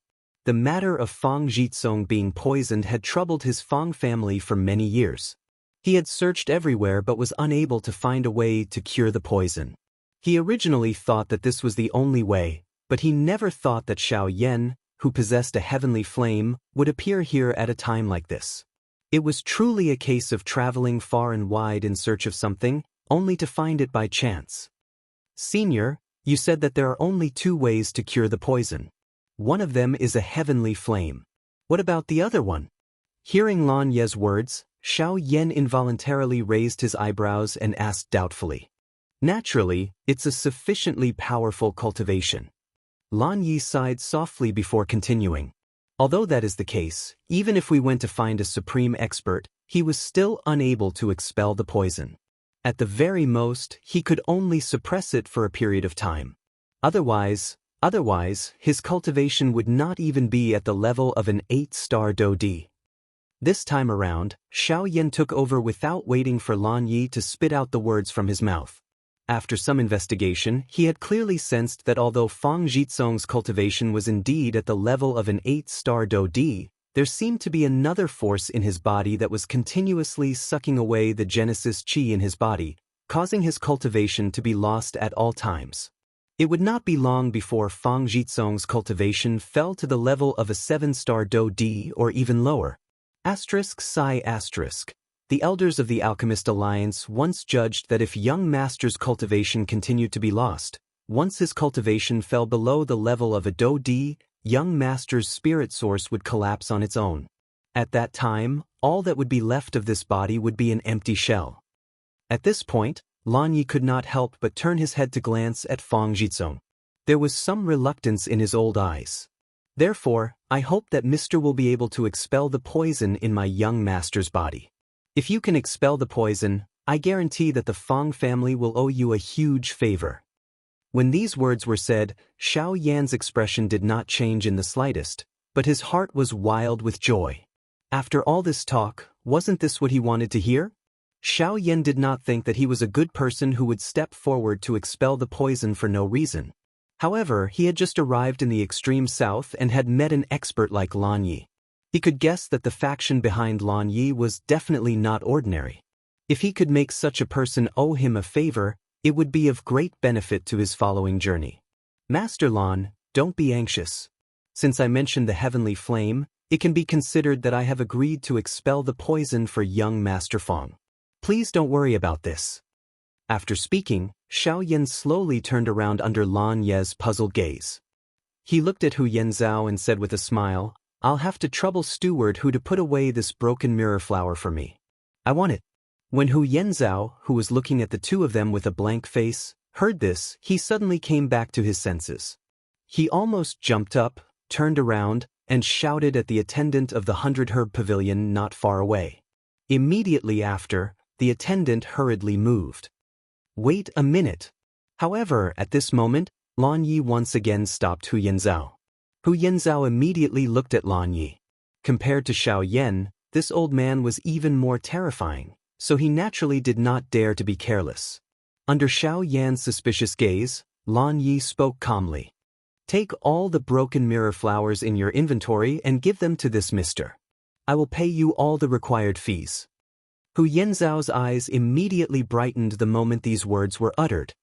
The matter of Fang Jitsong being poisoned had troubled his Fang family for many years. He had searched everywhere but was unable to find a way to cure the poison. He originally thought that this was the only way, but he never thought that Xiao Yan, who possessed a heavenly flame, would appear here at a time like this. It was truly a case of traveling far and wide in search of something, only to find it by chance. "Senior, you said that there are only two ways to cure the poison. One of them is a heavenly flame. What about the other one?" Hearing Lan Ye's words, Xiao Yan involuntarily raised his eyebrows and asked doubtfully. "Naturally, it's a sufficiently powerful cultivation." Lan Yi sighed softly before continuing. "Although that is the case, even if we went to find a supreme expert, he was still unable to expel the poison. At the very most, he could only suppress it for a period of time. Otherwise, his cultivation would not even be at the level of an 8-star Dodi." This time around, Xiao Yan took over without waiting for Lan Yi to spit out the words from his mouth. After some investigation, he had clearly sensed that although Fang Jitsong's cultivation was indeed at the level of an 8-star Dodi, there seemed to be another force in his body that was continuously sucking away the Genesis Qi in his body, causing his cultivation to be lost at all times. It would not be long before Fang Jitsong's cultivation fell to the level of a 7-star Dodi or even lower. ****. The elders of the Alchemist Alliance once judged that if young master's cultivation continued to be lost, once his cultivation fell below the level of a Dodi, young master's spirit source would collapse on its own. At that time, all that would be left of this body would be an empty shell. At this point, Lan Yi could not help but turn his head to glance at Fang Jitsong. There was some reluctance in his old eyes. "Therefore, I hope that Mr. will be able to expel the poison in my young master's body. If you can expel the poison, I guarantee that the Fang family will owe you a huge favor." When these words were said, Xiao Yan's expression did not change in the slightest, but his heart was wild with joy. After all this talk, wasn't this what he wanted to hear? Xiao Yan did not think that he was a good person who would step forward to expel the poison for no reason. However, he had just arrived in the extreme south and had met an expert like Lan Yi. He could guess that the faction behind Lan Yi was definitely not ordinary. If he could make such a person owe him a favor, it would be of great benefit to his following journey. "Master Lan, don't be anxious. Since I mentioned the heavenly flame, it can be considered that I have agreed to expel the poison for young Master Fang. Please don't worry about this." After speaking, Xiao Yan slowly turned around under Lan Ye's puzzled gaze. He looked at Hu Yenzhao and said with a smile, "I'll have to trouble Steward Hu to put away this broken mirror flower for me. I want it." When Hu Yenzhao, who was looking at the two of them with a blank face, heard this, he suddenly came back to his senses. He almost jumped up, turned around, and shouted at the attendant of the 100-herb pavilion not far away. Immediately after, the attendant hurriedly moved. Wait a minute. However, at this moment, Lan Yi once again stopped Hu Yanzhao. Hu Yanzhao immediately looked at Lan Yi. Compared to Xiao Yan, this old man was even more terrifying, so he naturally did not dare to be careless. Under Xiao Yan's suspicious gaze, Lan Yi spoke calmly. Take all the broken mirror flowers in your inventory and give them to this mister. I will pay you all the required fees. Hu Yanzhao's eyes immediately brightened the moment these words were uttered.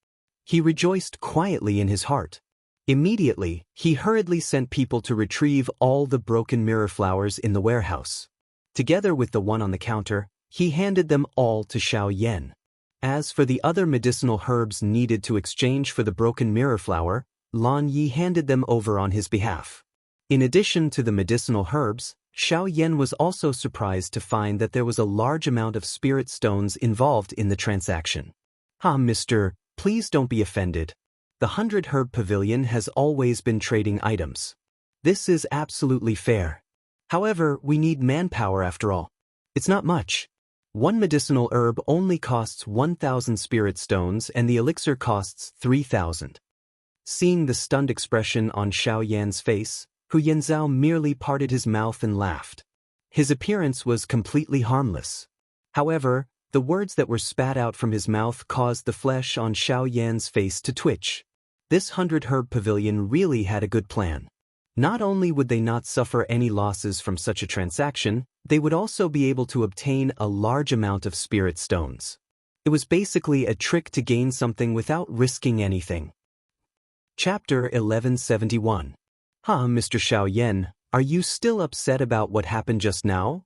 He rejoiced quietly in his heart. Immediately, he hurriedly sent people to retrieve all the broken mirror flowers in the warehouse. Together with the one on the counter, he handed them all to Xiao Yan. As for the other medicinal herbs needed to exchange for the broken mirror flower, Lan Yi handed them over on his behalf. In addition to the medicinal herbs, Xiao Yan was also surprised to find that there was a large amount of spirit stones involved in the transaction. Mister, please don't be offended. The 100 Herb Pavilion has always been trading items. This is absolutely fair. However, we need manpower after all. It's not much. One medicinal herb only costs 1,000 spirit stones and the elixir costs 3,000. Seeing the stunned expression on Xiao Yan's face, Hu Yanzhao merely parted his mouth and laughed. His appearance was completely harmless. However, the words that were spat out from his mouth caused the flesh on Xiao Yan's face to twitch. This 100 Herb Pavilion really had a good plan. Not only would they not suffer any losses from such a transaction, they would also be able to obtain a large amount of spirit stones. It was basically a trick to gain something without risking anything. Chapter 1171. Mr. Xiao Yan, are you still upset about what happened just now?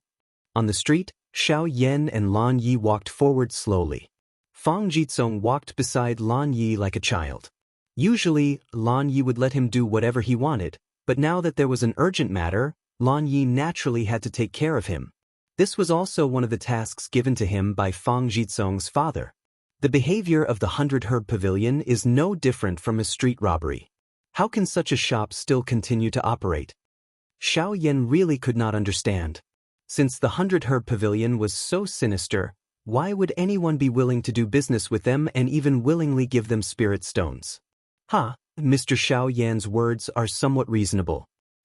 On the street, Xiao Yan and Lan Yi walked forward slowly. Fang Jizong walked beside Lan Yi like a child. Usually, Lan Yi would let him do whatever he wanted, but now that there was an urgent matter, Lan Yi naturally had to take care of him. This was also one of the tasks given to him by Fang Jizong's father. The behavior of the 100 Herb Pavilion is no different from a street robbery. How can such a shop still continue to operate? Xiao Yan really could not understand. Since the 100 Herb Pavilion was so sinister, why would anyone be willing to do business with them and even willingly give them spirit stones? Mr. Xiao Yan's words are somewhat reasonable.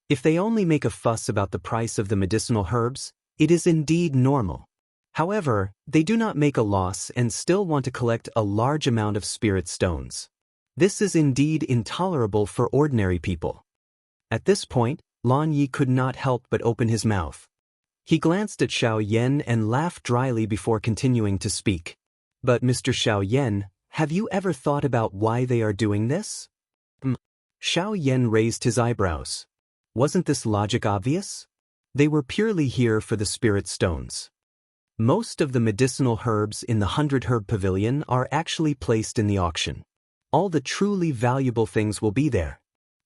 If they only make a fuss about the price of the medicinal herbs, it is indeed normal. However, they do not make a loss and still want to collect a large amount of spirit stones. This is indeed intolerable for ordinary people. At this point, Lan Yi could not help but open his mouth. He glanced at Xiao Yan and laughed dryly before continuing to speak. But Mr. Xiao Yan, have you ever thought about why they are doing this? Xiao Yan raised his eyebrows. Wasn't this logic obvious? They were purely here for the spirit stones. Most of the medicinal herbs in the 100 Herb Pavilion are actually placed in the auction. All the truly valuable things will be there.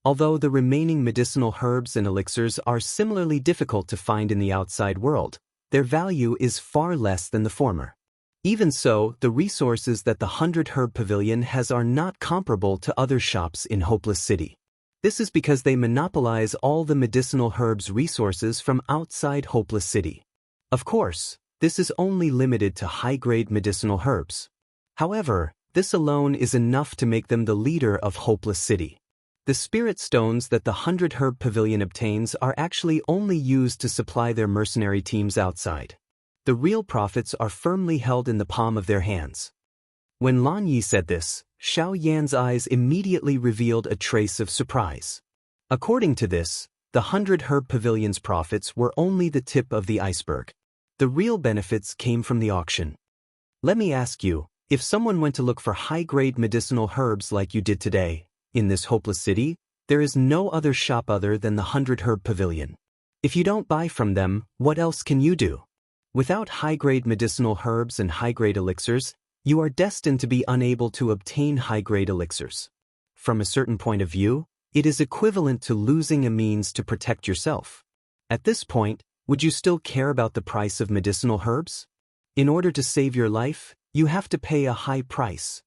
Although the remaining medicinal herbs and elixirs are similarly difficult to find in the outside world, their value is far less than the former. Even so, the resources that the 100 Herb Pavilion has are not comparable to other shops in Hopeless City. This is because they monopolize all the medicinal herbs resources from outside Hopeless City. Of course, this is only limited to high-grade medicinal herbs. However, this alone is enough to make them the leader of Hopeless City. The spirit stones that the 100 Herb Pavilion obtains are actually only used to supply their mercenary teams outside. The real profits are firmly held in the palm of their hands. When Lan Yi said this, Xiao Yan's eyes immediately revealed a trace of surprise. According to this, the 100 Herb Pavilion's profits were only the tip of the iceberg. The real benefits came from the auction. Let me ask you, if someone went to look for high-grade medicinal herbs like you did today, in this hopeless city, there is no other shop other than the 100 Herb Pavilion. If you don't buy from them, what else can you do? Without high-grade medicinal herbs and high-grade elixirs, you are destined to be unable to obtain high-grade elixirs. From a certain point of view, it is equivalent to losing a means to protect yourself. At this point, would you still care about the price of medicinal herbs? In order to save your life, you have to pay a high price.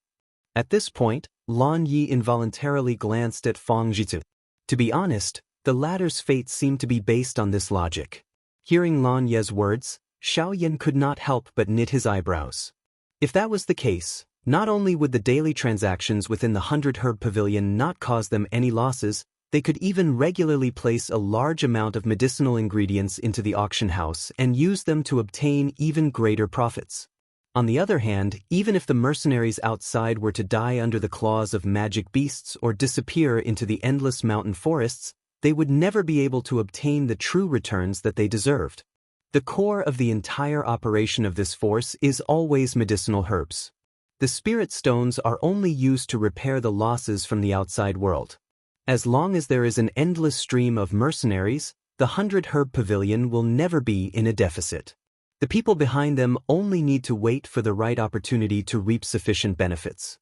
At this point, Lan Yi involuntarily glanced at Fang Jizong. To be honest, the latter's fate seemed to be based on this logic. Hearing Lan Yi's words, Xiao Yan could not help but knit his eyebrows. If that was the case, Not only would the daily transactions within the 100-herb pavilion not cause them any losses, they could even regularly place a large amount of medicinal ingredients into the auction house and use them to obtain even greater profits. On the other hand, even if the mercenaries outside were to die under the claws of magic beasts or disappear into the endless mountain forests, they would never be able to obtain the true returns that they deserved. The core of the entire operation of this force is always medicinal herbs. The spirit stones are only used to repair the losses from the outside world. As long as there is an endless stream of mercenaries, the 100-herb pavilion will never be in a deficit. The people behind them only need to wait for the right opportunity to reap sufficient benefits.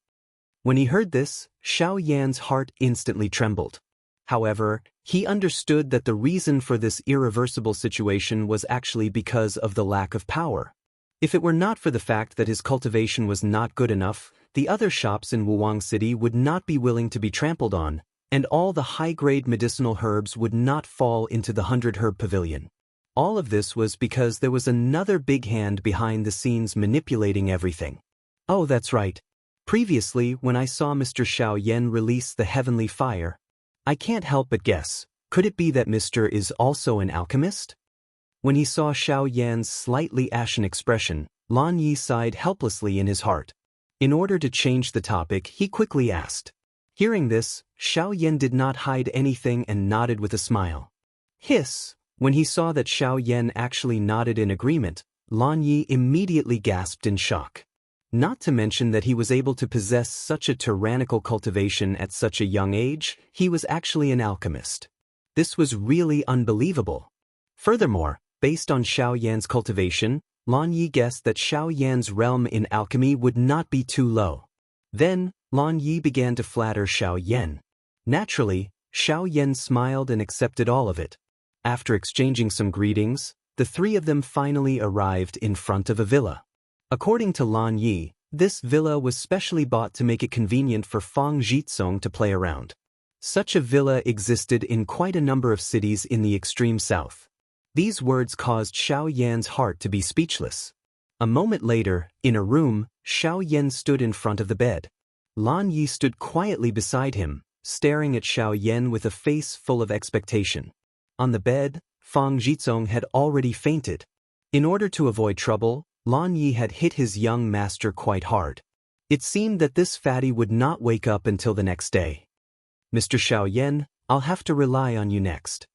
When he heard this, Xiao Yan's heart instantly trembled. However, he understood that the reason for this irreversible situation was actually because of the lack of power. If it were not for the fact that his cultivation was not good enough, the other shops in Wuwang City would not be willing to be trampled on, and all the high-grade medicinal herbs would not fall into the 100-herb pavilion. All of this was because there was another big hand behind the scenes manipulating everything. Oh, that's right. Previously, when I saw Mr. Xiao Yan release the heavenly fire, I can't help but guess, could it be that Mr. is also an alchemist? When he saw Xiao Yan's slightly ashen expression, Lan Yi sighed helplessly in his heart. In order to change the topic, he quickly asked. Hearing this, Xiao Yan did not hide anything and nodded with a smile. Hiss! When he saw that Xiao Yan actually nodded in agreement, Lan Yi immediately gasped in shock. Not to mention that he was able to possess such a tyrannical cultivation at such a young age, he was actually an alchemist. This was really unbelievable. Furthermore, based on Xiao Yan's cultivation, Lan Yi guessed that Xiao Yan's realm in alchemy would not be too low. Then, Lan Yi began to flatter Xiao Yan. Naturally, Xiao Yan smiled and accepted all of it. After exchanging some greetings, the three of them finally arrived in front of a villa. According to Lan Yi, this villa was specially bought to make it convenient for Fang Zhizong to play around. Such a villa existed in quite a number of cities in the extreme south. These words caused Xiao Yan's heart to be speechless. A moment later, in a room, Xiao Yan stood in front of the bed. Lan Yi stood quietly beside him, staring at Xiao Yan with a face full of expectation. On the bed, Fang Zhizong had already fainted. In order to avoid trouble, Lan Yi had hit his young master quite hard. It seemed that this fatty would not wake up until the next day. Mr. Xiao Yan, I'll have to rely on you next.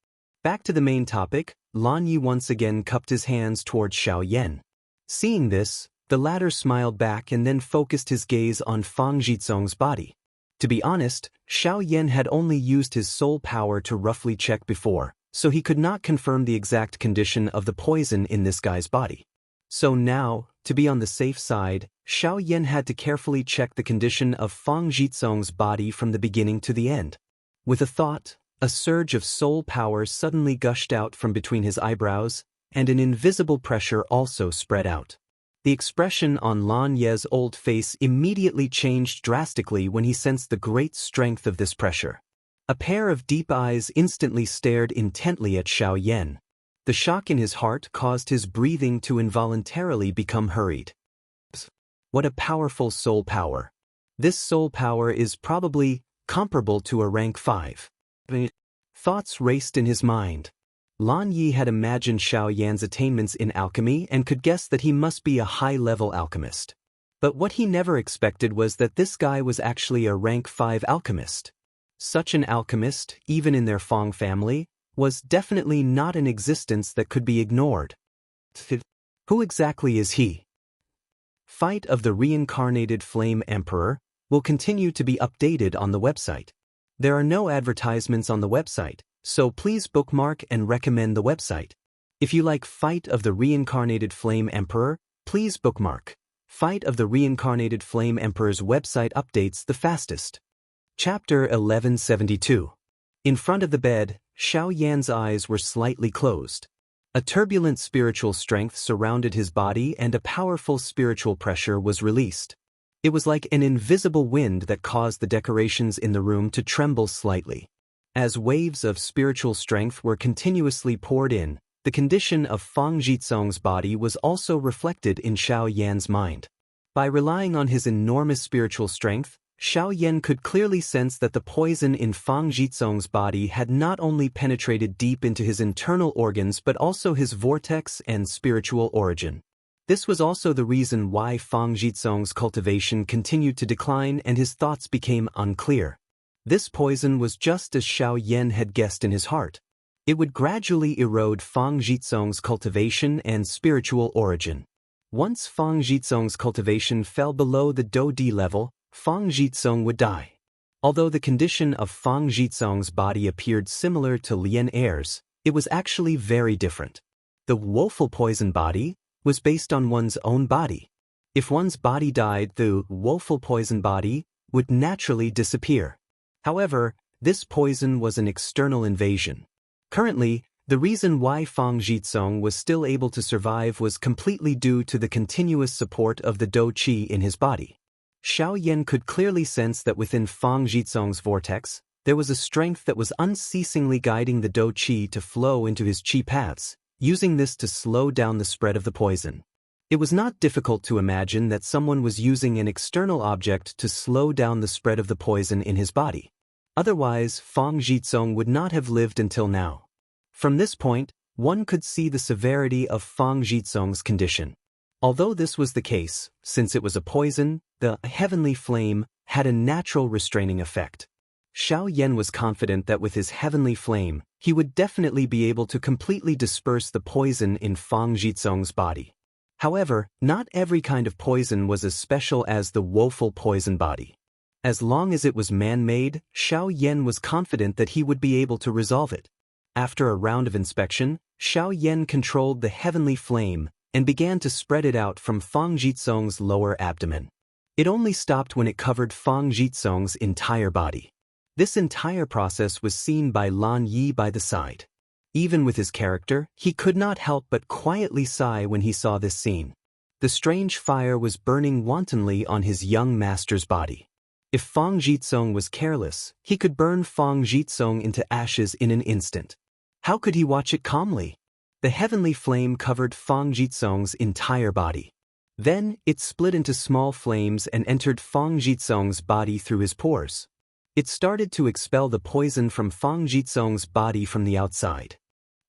Back to the main topic, Lan Yi once again cupped his hands towards Xiao Yan. Seeing this, the latter smiled back and then focused his gaze on Fang Zhizong's body. To be honest, Xiao Yan had only used his soul power to roughly check before, so he could not confirm the exact condition of the poison in this guy's body. So now, to be on the safe side, Xiao Yan had to carefully check the condition of Fang Zhizong's body from the beginning to the end. With a thought, a surge of soul power suddenly gushed out from between his eyebrows, and an invisible pressure also spread out. The expression on Lan Ye's old face immediately changed drastically when he sensed the great strength of this pressure. A pair of deep eyes instantly stared intently at Xiao Yan. The shock in his heart caused his breathing to involuntarily become hurried. What a powerful soul power. This soul power is probably comparable to a rank 5. Thoughts raced in his mind. Lan Yi had imagined Xiao Yan's attainments in alchemy and could guess that he must be a high-level alchemist. But what he never expected was that this guy was actually a rank 5 alchemist. Such an alchemist, even in their Fang family, was definitely not an existence that could be ignored. Who exactly is he? Fight of the Reincarnated Flame Emperor will continue to be updated on the website. There are no advertisements on the website, so please bookmark and recommend the website. If you like Fight of the Reincarnated Flame Emperor, please bookmark. Fight of the Reincarnated Flame Emperor's website updates the fastest. Chapter 1172. In front of the bed, Xiao Yan's eyes were slightly closed. A turbulent spiritual strength surrounded his body and a powerful spiritual pressure was released. It was like an invisible wind that caused the decorations in the room to tremble slightly. As waves of spiritual strength were continuously poured in, the condition of Fang Zhizong's body was also reflected in Xiao Yan's mind. By relying on his enormous spiritual strength, Xiao Yan could clearly sense that the poison in Fang Jizong's body had not only penetrated deep into his internal organs but also his vortex and spiritual origin. This was also the reason why Fang Jizong's cultivation continued to decline and his thoughts became unclear. This poison was just as Xiao Yan had guessed in his heart. It would gradually erode Fang Jizong's cultivation and spiritual origin. Once Fang Jizong's cultivation fell below the Do Di level, Fang Jizong would die. Although the condition of Fang Jizong's body appeared similar to Lian Er's, it was actually very different. The woeful poison body was based on one's own body. If one's body died, the woeful poison body would naturally disappear. However, this poison was an external invasion. Currently, the reason why Fang Jizong was still able to survive was completely due to the continuous support of the Do Qi in his body. Xiao Yan could clearly sense that within Fang Jizong's vortex, there was a strength that was unceasingly guiding the Do Qi to flow into his Qi paths, using this to slow down the spread of the poison. It was not difficult to imagine that someone was using an external object to slow down the spread of the poison in his body. Otherwise, Fang Jizong would not have lived until now. From this point, one could see the severity of Fang Jizong's condition. Although this was the case, since it was a poison, the heavenly flame had a natural restraining effect. Xiao Yan was confident that with his heavenly flame, he would definitely be able to completely disperse the poison in Fang Jizong's body. However, not every kind of poison was as special as the woeful poison body. As long as it was man-made, Xiao Yan was confident that he would be able to resolve it. After a round of inspection, Xiao Yan controlled the heavenly flame and began to spread it out from Fang Jizong's lower abdomen. It only stopped when it covered Fang Jizong's entire body. This entire process was seen by Lan Yi by the side. Even with his character, he could not help but quietly sigh when he saw this scene. The strange fire was burning wantonly on his young master's body. If Fang Jizong was careless, he could burn Fang Jizong into ashes in an instant. How could he watch it calmly? The heavenly flame covered Fang Jizong's entire body. Then, it split into small flames and entered Fang Jizong's body through his pores. It started to expel the poison from Fang Jizong's body from the outside.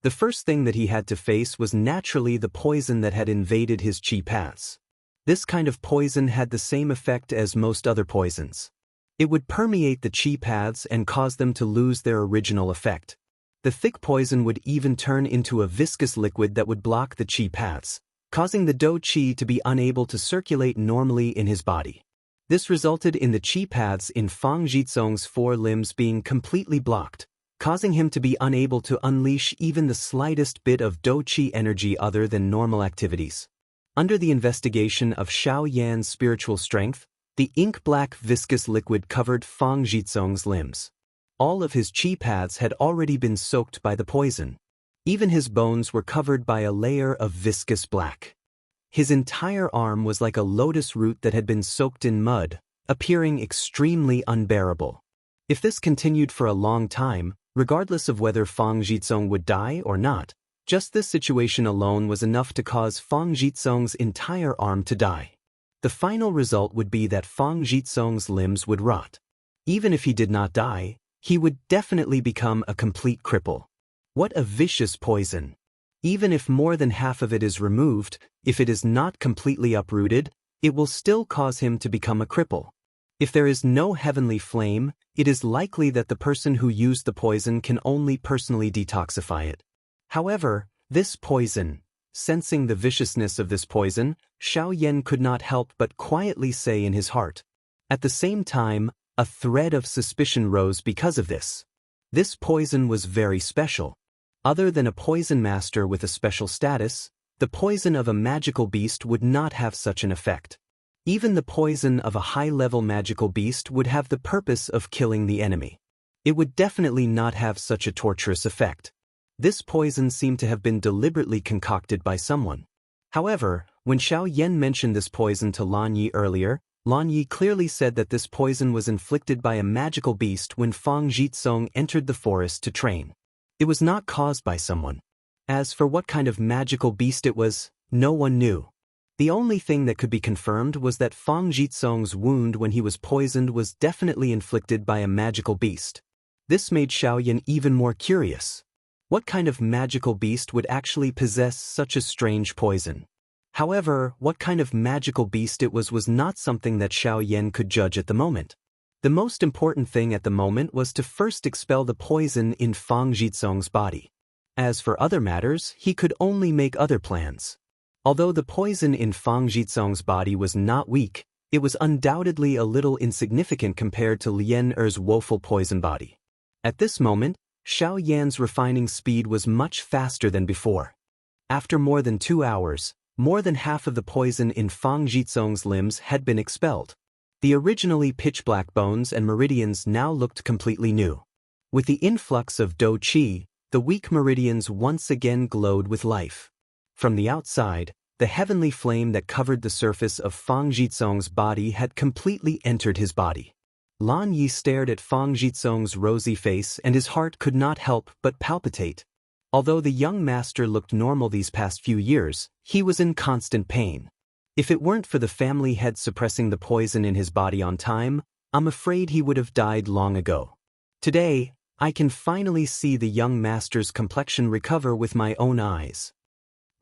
The first thing that he had to face was naturally the poison that had invaded his Qi paths. This kind of poison had the same effect as most other poisons. It would permeate the Qi paths and cause them to lose their original effect. The thick poison would even turn into a viscous liquid that would block the Qi paths, causing the Do Qi to be unable to circulate normally in his body. This resulted in the Qi paths in Fang Jizong's 4 limbs being completely blocked, causing him to be unable to unleash even the slightest bit of Do Qi energy other than normal activities. Under the investigation of Xiao Yan's spiritual strength, the ink-black viscous liquid covered Fang Jizong's limbs. All of his Qi paths had already been soaked by the poison. Even his bones were covered by a layer of viscous black. His entire arm was like a lotus root that had been soaked in mud, appearing extremely unbearable. If this continued for a long time, regardless of whether Fang Jizong would die or not, just this situation alone was enough to cause Fang Jizong's entire arm to die. The final result would be that Fang Jizong's limbs would rot. Even if he did not die, he would definitely become a complete cripple. What a vicious poison! Even if more than half of it is removed, if it is not completely uprooted, it will still cause him to become a cripple. If there is no heavenly flame, it is likely that the person who used the poison can only personally detoxify it. However, this poison, sensing the viciousness of this poison, Xiao Yan could not help but quietly say in his heart. At the same time, a thread of suspicion rose because of this. This poison was very special. Other than a poison master with a special status, the poison of a magical beast would not have such an effect. Even the poison of a high-level magical beast would have the purpose of killing the enemy. It would definitely not have such a torturous effect. This poison seemed to have been deliberately concocted by someone. However, when Xiao Yan mentioned this poison to Lan Yi earlier, Lan Yi clearly said that this poison was inflicted by a magical beast when Fang Jizong entered the forest to train. It was not caused by someone. As for what kind of magical beast it was, no one knew. The only thing that could be confirmed was that Fang Jitsong's wound when he was poisoned was definitely inflicted by a magical beast. This made Xiaoyan even more curious. What kind of magical beast would actually possess such a strange poison? However, what kind of magical beast it was not something that Xiaoyan could judge at the moment. The most important thing at the moment was to first expel the poison in Fang Jitsong's body. As for other matters, he could only make other plans. Although the poison in Fang Jitsong's body was not weak, it was undoubtedly a little insignificant compared to Lian Er's woeful poison body. At this moment, Xiao Yan's refining speed was much faster than before. After more than 2 hours, more than half of the poison in Fang Jitsong's limbs had been expelled. The originally pitch-black bones and meridians now looked completely new. With the influx of Do Qi, the weak meridians once again glowed with life. From the outside, the heavenly flame that covered the surface of Fang Jitsong's body had completely entered his body. Lan Yi stared at Fang Jitsong's rosy face and his heart could not help but palpitate. Although the young master looked normal these past few years, he was in constant pain. If it weren't for the family head suppressing the poison in his body on time, I'm afraid he would have died long ago. Today, I can finally see the young master's complexion recover with my own eyes.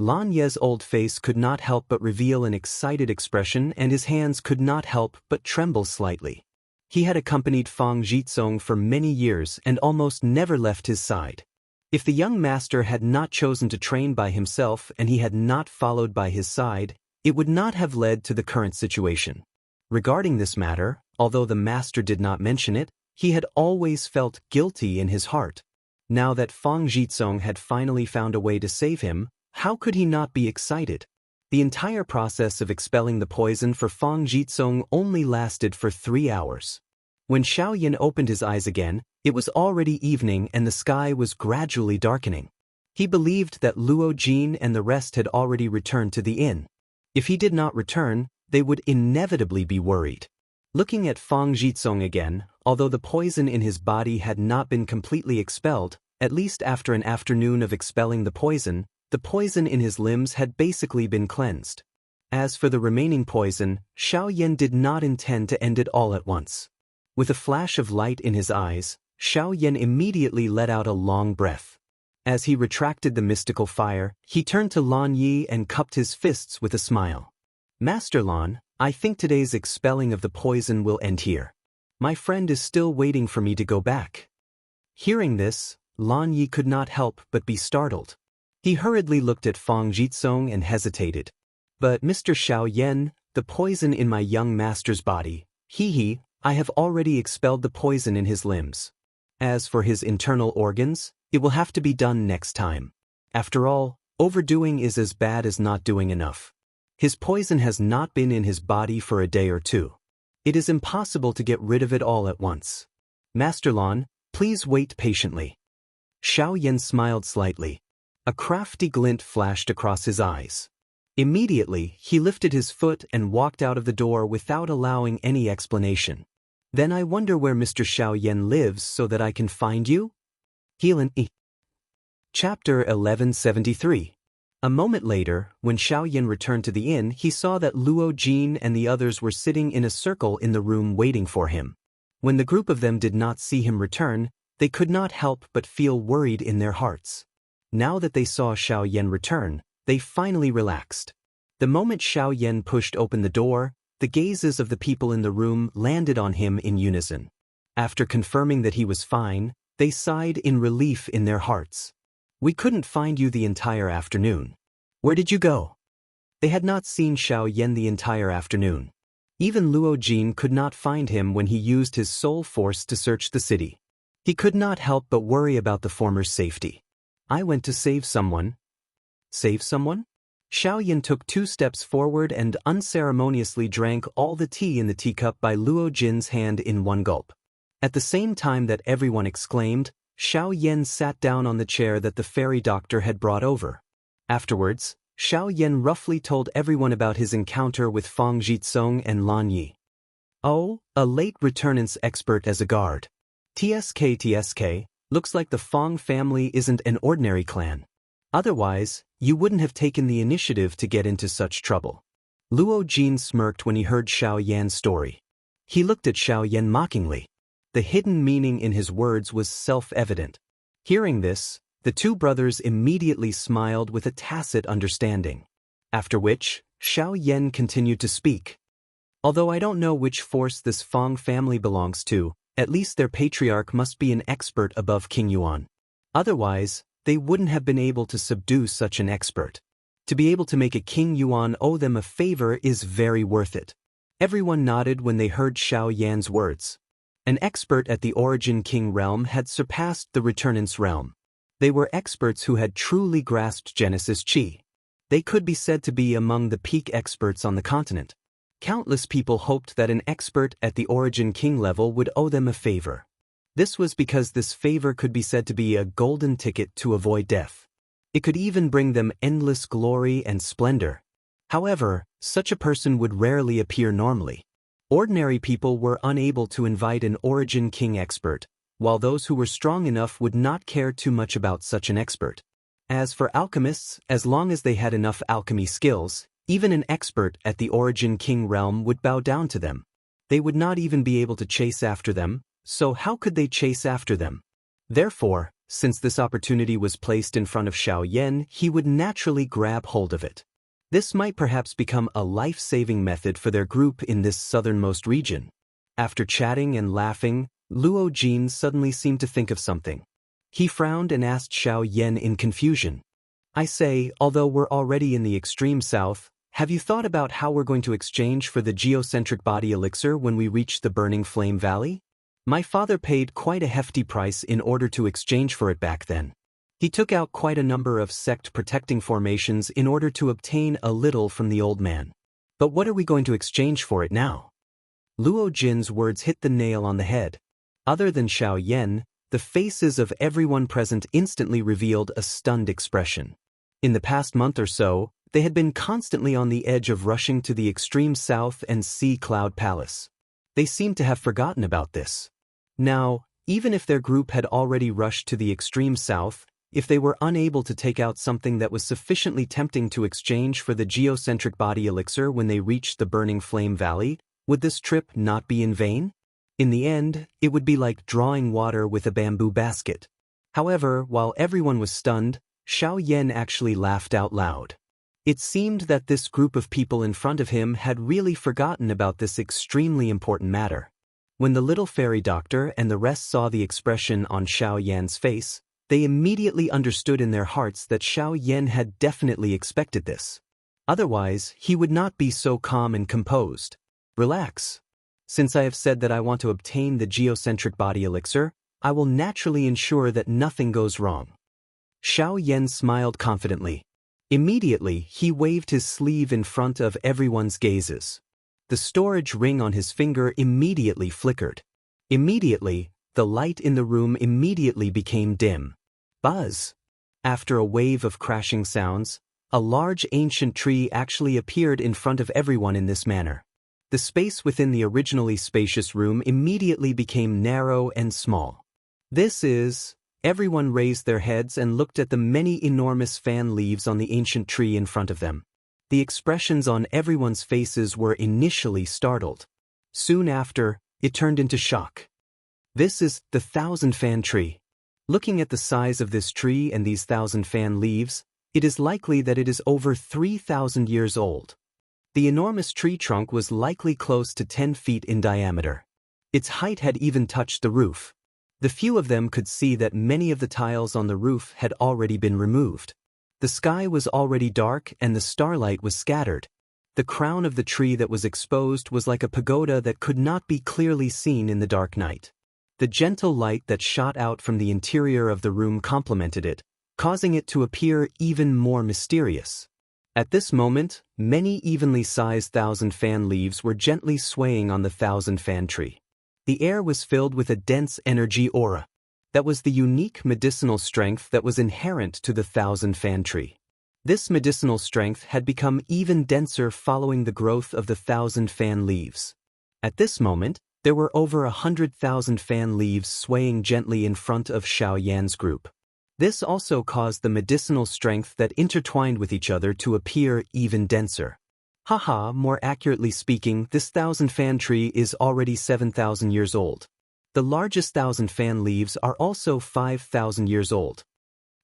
Lan Ye's old face could not help but reveal an excited expression and his hands could not help but tremble slightly. He had accompanied Fang Jitsong for many years and almost never left his side. If the young master had not chosen to train by himself and he had not followed by his side, it would not have led to the current situation. Regarding this matter, although the master did not mention it, he had always felt guilty in his heart. Now that Fang Jitsong had finally found a way to save him, how could he not be excited? The entire process of expelling the poison for Fang Jitsong only lasted for 3 hours. When Xiaoyan opened his eyes again, it was already evening and the sky was gradually darkening. He believed that Luo Jin and the rest had already returned to the inn. If he did not return, they would inevitably be worried. Looking at Fang Jitsong again, although the poison in his body had not been completely expelled, at least after an afternoon of expelling the poison in his limbs had basically been cleansed. As for the remaining poison, Xiaoyan did not intend to end it all at once. With a flash of light in his eyes, Xiaoyan immediately let out a long breath. As he retracted the mystical fire, he turned to Lan Yi and cupped his fists with a smile. Master Lan, I think today's expelling of the poison will end here. My friend is still waiting for me to go back. Hearing this, Lan Yi could not help but be startled. He hurriedly looked at Fang Jitsong and hesitated. But Mr. Xiaoyan, the poison in my young master's body, I have already expelled the poison in his limbs. As for his internal organs, it will have to be done next time. After all, overdoing is as bad as not doing enough. His poison has not been in his body for a day or two. It is impossible to get rid of it all at once. Master Lan, please wait patiently. Xiaoyan smiled slightly. A crafty glint flashed across his eyes. Immediately, he lifted his foot and walked out of the door without allowing any explanation. Then I wonder where Mr. Xiaoyan lives so that I can find you? Chapter 1173. A moment later, when Xiaoyan returned to the inn, he saw that Luo Jin and the others were sitting in a circle in the room waiting for him. When the group of them did not see him return, they could not help but feel worried in their hearts. Now that they saw Xiaoyan return, they finally relaxed. The moment Xiaoyan pushed open the door, the gazes of the people in the room landed on him in unison. After confirming that he was fine, they sighed in relief in their hearts. We couldn't find you the entire afternoon. Where did you go? They had not seen Xiaoyan the entire afternoon. Even Luo Jin could not find him when he used his soul force to search the city. He could not help but worry about the former's safety. I went to save someone. Save someone? Xiaoyan took 2 steps forward and unceremoniously drank all the tea in the teacup by Luo Jin's hand in one gulp. At the same time that everyone exclaimed, Xiaoyan sat down on the chair that the fairy doctor had brought over. Afterwards, Xiaoyan roughly told everyone about his encounter with Fang Jitsong and Lan Yi. Oh, a late returnance expert as a guard. TSK, looks like the Fang family isn't an ordinary clan. Otherwise, you wouldn't have taken the initiative to get into such trouble. Luo Jin smirked when he heard Xiao Yan's story. He looked at Xiao Yan mockingly. The hidden meaning in his words was self-evident. Hearing this, the two brothers immediately smiled with a tacit understanding. After which, Xiao Yan continued to speak. Although I don't know which force this Fong family belongs to, at least their patriarch must be an expert above King Yuan. Otherwise, they wouldn't have been able to subdue such an expert. To be able to make a King Yuan owe them a favor is very worth it. Everyone nodded when they heard Xiao Yan's words. An expert at the Origin King realm had surpassed the Returnance realm. They were experts who had truly grasped Genesis Chi. They could be said to be among the peak experts on the continent. Countless people hoped that an expert at the Origin King level would owe them a favor. This was because this favor could be said to be a golden ticket to avoid death. It could even bring them endless glory and splendor. However, such a person would rarely appear normally. Ordinary people were unable to invite an Origin King expert, while those who were strong enough would not care too much about such an expert. As for alchemists, as long as they had enough alchemy skills, even an expert at the Origin King realm would bow down to them. They would not even be able to chase after them, so how could they chase after them? Therefore, since this opportunity was placed in front of Xiao Yan, he would naturally grab hold of it. This might perhaps become a life-saving method for their group in this southernmost region. After chatting and laughing, Luo Jin suddenly seemed to think of something. He frowned and asked Xiao Yan in confusion. I say, although we're already in the extreme south, have you thought about how we're going to exchange for the geocentric body elixir when we reach the Burning Flame Valley? My father paid quite a hefty price in order to exchange for it back then. He took out quite a number of sect-protecting formations in order to obtain a little from the old man. But what are we going to exchange for it now? Luo Jin's words hit the nail on the head. Other than Xiao Yan, the faces of everyone present instantly revealed a stunned expression. In the past month or so, they had been constantly on the edge of rushing to the extreme south and Sea Cloud Palace. They seemed to have forgotten about this. Now, even if their group had already rushed to the extreme south, if they were unable to take out something that was sufficiently tempting to exchange for the geocentric body elixir when they reached the Burning Flame Valley, would this trip not be in vain? In the end, it would be like drawing water with a bamboo basket. However, while everyone was stunned, Xiao Yan actually laughed out loud. It seemed that this group of people in front of him had really forgotten about this extremely important matter. When the little fairy doctor and the rest saw the expression on Xiao Yan's face, they immediately understood in their hearts that Xiao Yan had definitely expected this. Otherwise, he would not be so calm and composed. Relax. Since I have said that I want to obtain the geocentric body elixir, I will naturally ensure that nothing goes wrong. Xiao Yan smiled confidently. Immediately, he waved his sleeve in front of everyone's gazes. The storage ring on his finger immediately flickered. Immediately, the light in the room immediately became dim. Buzz! After a wave of crashing sounds, a large ancient tree actually appeared in front of everyone in this manner. The space within the originally spacious room immediately became narrow and small. Everyone raised their heads and looked at the many enormous fan leaves on the ancient tree in front of them. The expressions on everyone's faces were initially startled. Soon after, it turned into shock. This is the 1,000-fan tree. Looking at the size of this tree and these 1,000-fan leaves, it is likely that it is over 3,000 years old. The enormous tree trunk was likely close to 10 feet in diameter. Its height had even touched the roof. The few of them could see that many of the tiles on the roof had already been removed. The sky was already dark and the starlight was scattered. The crown of the tree that was exposed was like a pagoda that could not be clearly seen in the dark night. The gentle light that shot out from the interior of the room complemented it, causing it to appear even more mysterious. At this moment, many evenly sized 1,000-fan leaves were gently swaying on the 1,000-fan tree. The air was filled with a dense energy aura. That was the unique medicinal strength that was inherent to the 1,000-fan tree. This medicinal strength had become even denser following the growth of the 1,000-fan leaves. At this moment, there were over 100,000 fan leaves swaying gently in front of Xiao Yan's group. This also caused the medicinal strength that intertwined with each other to appear even denser. Haha, more accurately speaking, this 1,000-fan tree is already 7,000 years old. The largest 1,000-fan leaves are also 5,000 years old.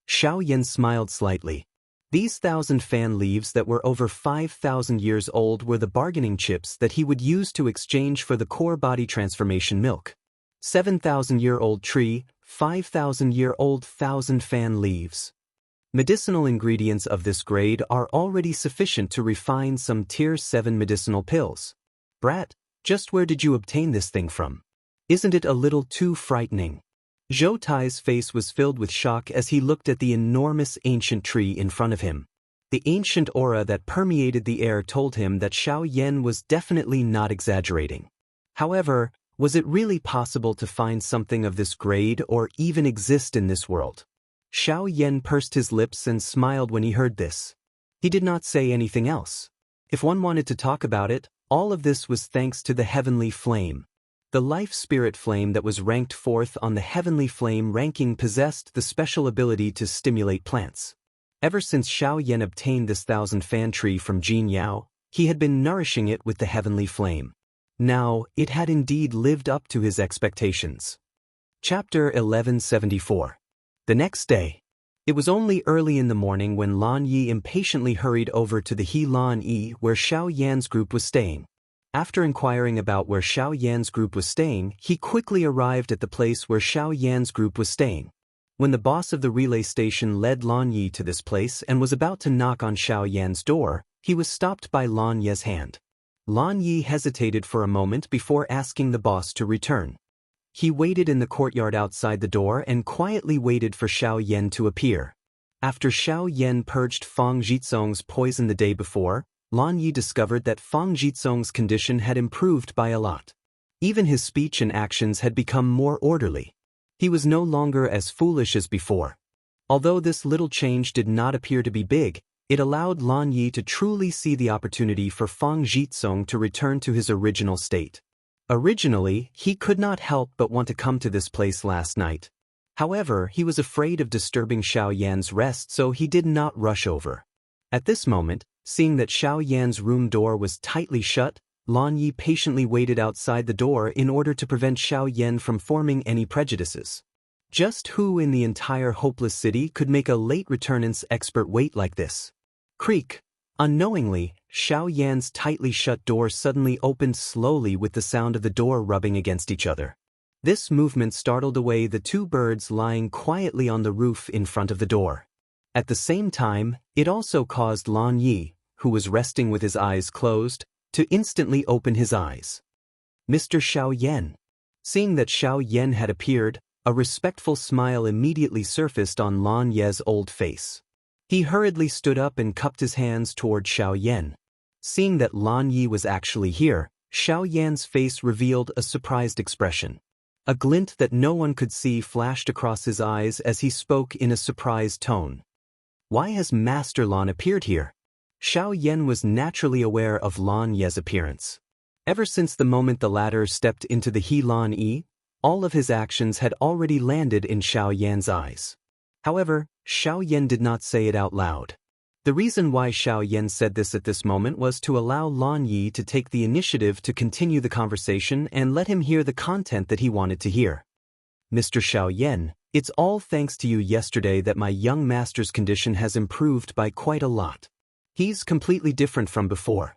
Xiaoyan smiled slightly. These 1,000-fan leaves that were over 5,000 years old were the bargaining chips that he would use to exchange for the core body transformation milk. 7,000-year-old tree, 5,000-year-old 1,000-fan leaves. Medicinal ingredients of this grade are already sufficient to refine some Tier 7 medicinal pills. Brat, just where did you obtain this thing from? Isn't it a little too frightening? Zhou Tai's face was filled with shock as he looked at the enormous ancient tree in front of him. The ancient aura that permeated the air told him that Xiaoyan was definitely not exaggerating. However, was it really possible to find something of this grade or even exist in this world? Xiaoyan pursed his lips and smiled when he heard this. He did not say anything else. If one wanted to talk about it, all of this was thanks to the heavenly flame. The life spirit flame that was ranked 4th on the heavenly flame ranking possessed the special ability to stimulate plants. Ever since Xiaoyan obtained this 1,000-fan tree from Jin Yao, he had been nourishing it with the heavenly flame. Now, it had indeed lived up to his expectations. Chapter 1174. The next day. It was only early in the morning when Lan Yi impatiently hurried over to the He Lan Yi where Xiaoyan's group was staying. After inquiring about where Xiaoyan's group was staying, he quickly arrived at the place where Xiaoyan's group was staying. When the boss of the relay station led Lan Yi to this place and was about to knock on Xiaoyan's door, he was stopped by Lan Yi's hand. Lan Yi hesitated for a moment before asking the boss to return. He waited in the courtyard outside the door and quietly waited for Xiaoyan to appear. After Xiaoyan purged Fang Jizong's poison the day before, Lan Yi discovered that Fang Jizong's condition had improved by a lot. Even his speech and actions had become more orderly. He was no longer as foolish as before. Although this little change did not appear to be big, it allowed Lan Yi to truly see the opportunity for Fang Jizong to return to his original state. Originally, he could not help but want to come to this place last night. However, he was afraid of disturbing Xiaoyan's rest, so he did not rush over. At this moment, seeing that Xiaoyan's room door was tightly shut, Lan Yi patiently waited outside the door in order to prevent Xiaoyan from forming any prejudices. Just who in the entire hopeless city could make a late returnance expert wait like this? Creak. Unknowingly, Xiaoyan's tightly shut door suddenly opened slowly with the sound of the door rubbing against each other. This movement startled away the two birds lying quietly on the roof in front of the door. At the same time, it also caused Lan Yi, who was resting with his eyes closed, to instantly open his eyes. Mr. Xiaoyan. Seeing that Xiaoyan had appeared, a respectful smile immediately surfaced on Lan Yi's old face. He hurriedly stood up and cupped his hands toward Xiaoyan. Seeing that Lan Yi was actually here, Xiaoyan's face revealed a surprised expression. A glint that no one could see flashed across his eyes as he spoke in a surprised tone. Why has Master Lan appeared here? Xiaoyan was naturally aware of Lan Yi's appearance. Ever since the moment the latter stepped into the He Lan Yi, all of his actions had already landed in Xiaoyan's eyes. However, Xiaoyan did not say it out loud. The reason why Xiaoyan said this at this moment was to allow Lan Yi to take the initiative to continue the conversation and let him hear the content that he wanted to hear. Mr. Xiaoyan, it's all thanks to you yesterday that my young master's condition has improved by quite a lot. He's completely different from before.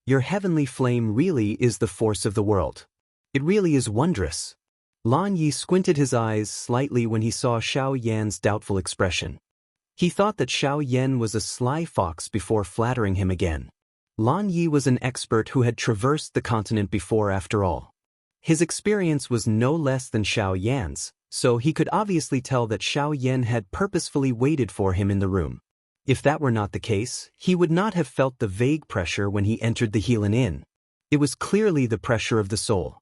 Your heavenly flame really is the force of the world. It really is wondrous. Lan Yi squinted his eyes slightly when he saw Xiaoyan's doubtful expression. He thought that Xiaoyan was a sly fox before flattering him again. Lan Yi was an expert who had traversed the continent before after all. His experience was no less than Xiaoyan's, so he could obviously tell that Xiaoyan had purposefully waited for him in the room. If that were not the case, he would not have felt the vague pressure when he entered the Helan Inn. It was clearly the pressure of the soul.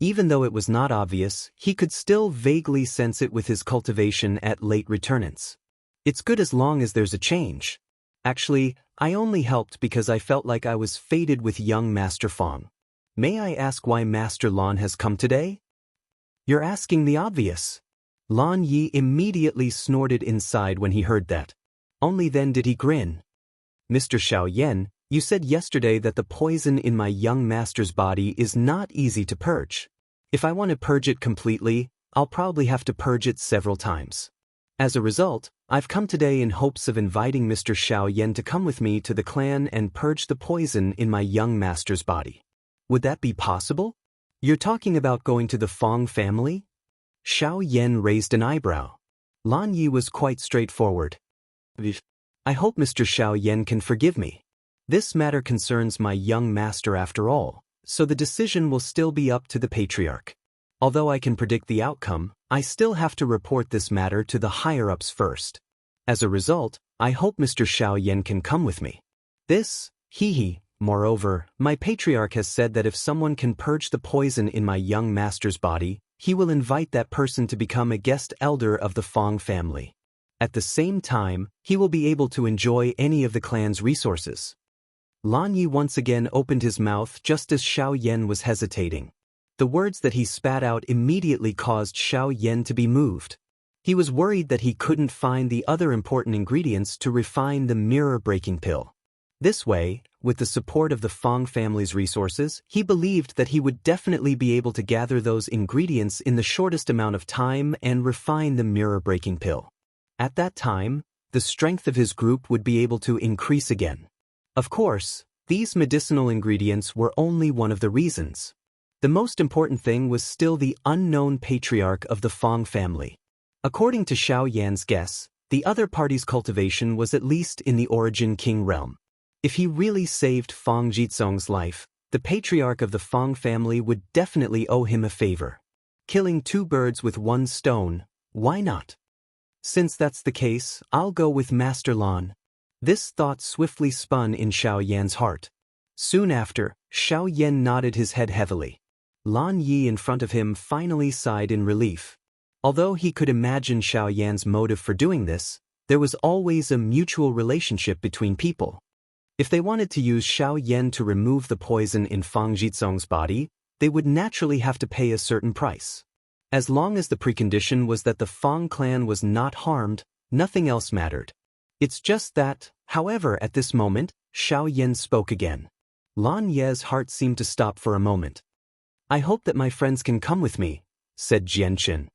Even though it was not obvious, he could still vaguely sense it with his cultivation at late returnance. It's good as long as there's a change. Actually, I only helped because I felt like I was fated with young Master Fang. May I ask why Master Lan has come today? You're asking the obvious. Lan Yi immediately snorted inside when he heard that. Only then did he grin. Mr. Xiaoyan, You said yesterday that the poison in my young master's body is not easy to purge. If I want to purge it completely, I'll probably have to purge it several times. As a result, I've come today in hopes of inviting Mr. Xiao Yan to come with me to the clan and purge the poison in my young master's body. Would that be possible? You're talking about going to the Fong family? Xiao Yan raised an eyebrow. Lan Yi was quite straightforward. I hope Mr. Xiao Yan can forgive me. This matter concerns my young master after all, so the decision will still be up to the patriarch. Although I can predict the outcome, I still have to report this matter to the higher-ups first. As a result, I hope Mr. Xiao Yan can come with me. Moreover, my patriarch has said that if someone can purge the poison in my young master's body, he will invite that person to become a guest elder of the Fong family. At the same time, he will be able to enjoy any of the clan's resources. Lan Yi once again opened his mouth just as Xiao Yan was hesitating. The words that he spat out immediately caused Xiao Yan to be moved. He was worried that he couldn't find the other important ingredients to refine the mirror-breaking pill. This way, with the support of the Fong family's resources, he believed that he would definitely be able to gather those ingredients in the shortest amount of time and refine the mirror-breaking pill. At that time, the strength of his group would be able to increase again. Of course, these medicinal ingredients were only one of the reasons. The most important thing was still the unknown patriarch of the Fong family. According to Xiao Yan's guess, the other party's cultivation was at least in the Origin King realm. If he really saved Fong Jizong's life, the patriarch of the Fong family would definitely owe him a favor. Killing two birds with one stone, why not? Since that's the case, I'll go with Master Lan. This thought swiftly spun in Xiao Yan's heart. Soon after, Xiao Yan nodded his head heavily. Lan Yi in front of him finally sighed in relief. Although he could imagine Xiao Yan's motive for doing this, there was always a mutual relationship between people. If they wanted to use Xiao Yan to remove the poison in Fang Jizong's body, they would naturally have to pay a certain price. As long as the precondition was that the Fang clan was not harmed, nothing else mattered. It's just that, however, at this moment, Xiao Yan spoke again. Lan Ye's heart seemed to stop for a moment. I hope that my friends can come with me, said Xianxia.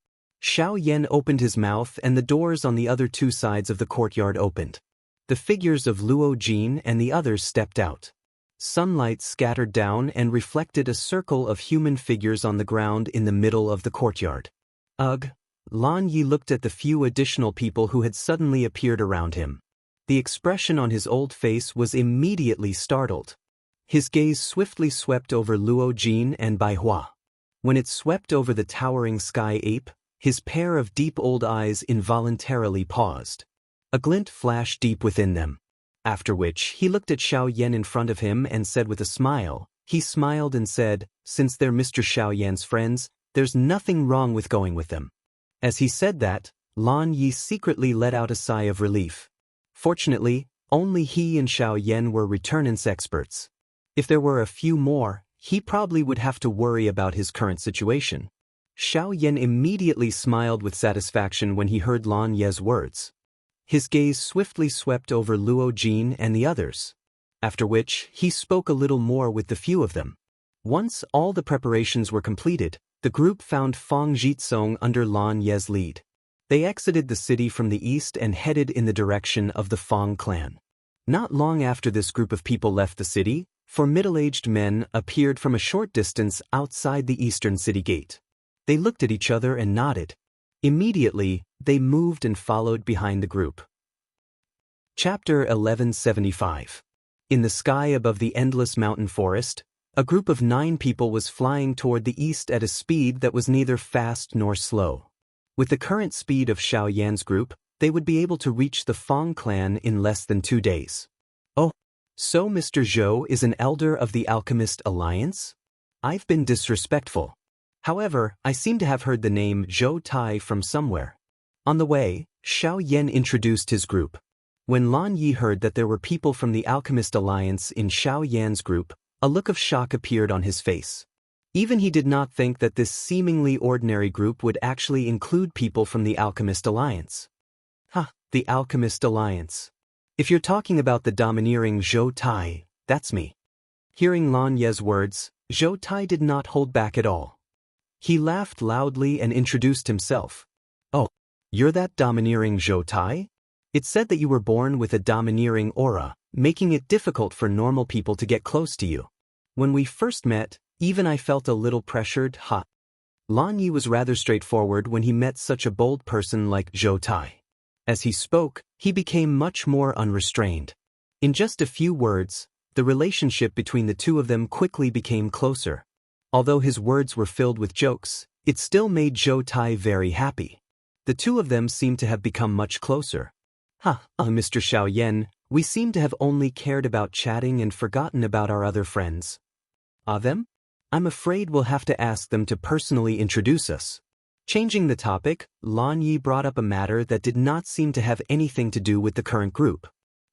Xiao Yan opened his mouth and the doors on the other two sides of the courtyard opened. The figures of Luo Jin and the others stepped out. Sunlight scattered down and reflected a circle of human figures on the ground in the middle of the courtyard. Ugh! Lan Yi looked at the few additional people who had suddenly appeared around him. The expression on his old face was immediately startled. His gaze swiftly swept over Luo Jin and Bai Hua. When it swept over the towering sky ape, his pair of deep old eyes involuntarily paused. A glint flashed deep within them. After which, he looked at Xiao Yan in front of him and said with a smile, he smiled and said, since they're Mr. Xiao Yan's friends, there's nothing wrong with going with them. As he said that, Lan Yi secretly let out a sigh of relief. Fortunately, only he and Xiao Yan were returnance experts. If there were a few more, he probably would have to worry about his current situation. Xiao Yan immediately smiled with satisfaction when he heard Lan Ye's words. His gaze swiftly swept over Luo Jin and the others. After which, he spoke a little more with the few of them. Once all the preparations were completed, the group found Fang Jizong under Lan Ye's lead. They exited the city from the east and headed in the direction of the Fang clan. Not long after this group of people left the city, four middle-aged men appeared from a short distance outside the eastern city gate. They looked at each other and nodded. Immediately, they moved and followed behind the group. Chapter 1175. In the sky above the endless mountain forest, a group of 9 people was flying toward the east at a speed that was neither fast nor slow. With the current speed of Xiao Yan's group, they would be able to reach the Fang clan in less than 2 days. Oh, so Mr. Zhou is an elder of the Alchemist Alliance? I've been disrespectful. However, I seem to have heard the name Zhou Tai from somewhere. On the way, Xiao Yan introduced his group. When Lan Yi heard that there were people from the Alchemist Alliance in Xiao Yan's group, a look of shock appeared on his face. Even he did not think that this seemingly ordinary group would actually include people from the Alchemist Alliance. The Alchemist Alliance. If you're talking about the domineering Zhou Tai, That's me. Hearing Lan Ye's words, Zhou Tai did not hold back at all. He laughed loudly and introduced himself. Oh, you're that domineering Zhou Tai? It said that you were born with a domineering aura, making it difficult for normal people to get close to you. When we first met, even I felt a little pressured, ha. Lan Yi was rather straightforward when he met such a bold person like Zhou Tai. As he spoke, he became much more unrestrained. In just a few words, the relationship between the two of them quickly became closer. Although his words were filled with jokes, it still made Zhou Tai very happy. The two of them seemed to have become much closer. Mr. Xiaoyan, we seem to have only cared about chatting and forgotten about our other friends. Them? I'm afraid we'll have to ask them to personally introduce us. Changing the topic, Lan Yi brought up a matter that did not seem to have anything to do with the current group.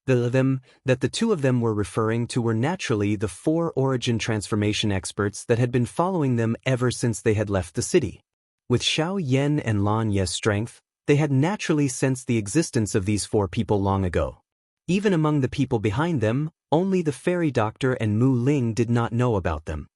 The two of them were referring to were naturally the 4 origin transformation experts that had been following them ever since they had left the city. With Xiao Yan and Lan Ye's strength, they had naturally sensed the existence of these 4 people long ago. Even among the people behind them, only the fairy doctor and Mu Ling did not know about them.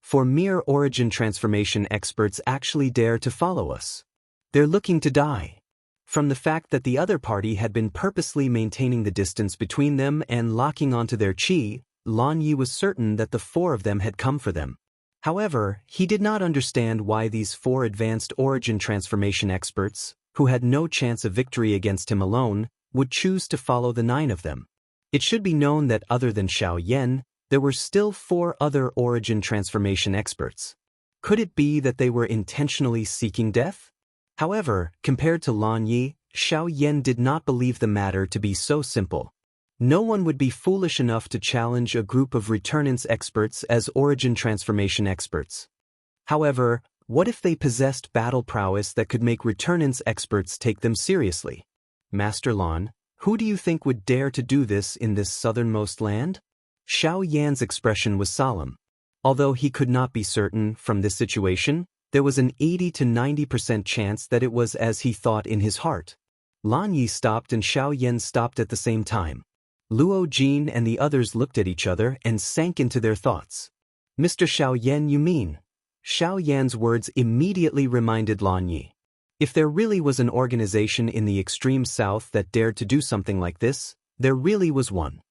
For mere origin transformation experts actually dare to follow us. They're looking to die. From the fact that the other party had been purposely maintaining the distance between them and locking onto their qi, Lan Yi was certain that the 4 of them had come for them. However, he did not understand why these 4 advanced origin transformation experts, who had no chance of victory against him alone, would choose to follow the 9 of them. It should be known that other than Xiao Yan, there were still 4 other origin transformation experts. Could it be that they were intentionally seeking death? However, compared to Lan Yi, Xiao Yan did not believe the matter to be so simple. No one would be foolish enough to challenge a group of returnance experts as origin transformation experts. However, what if they possessed battle prowess that could make returnance experts take them seriously? Master Lan, who do you think would dare to do this in this southernmost land? Xiao Yan's expression was solemn. Although he could not be certain from this situation, there was an 80 to 90% chance that it was as he thought in his heart. Lan Yi stopped and Xiao Yan stopped at the same time. Luo Jin and the others looked at each other and sank into their thoughts. Mr. Xiao Yan, you mean? Xiao Yan's words immediately reminded Lan Yi. If there really was an organization in the extreme south that dared to do something like this, there really was one.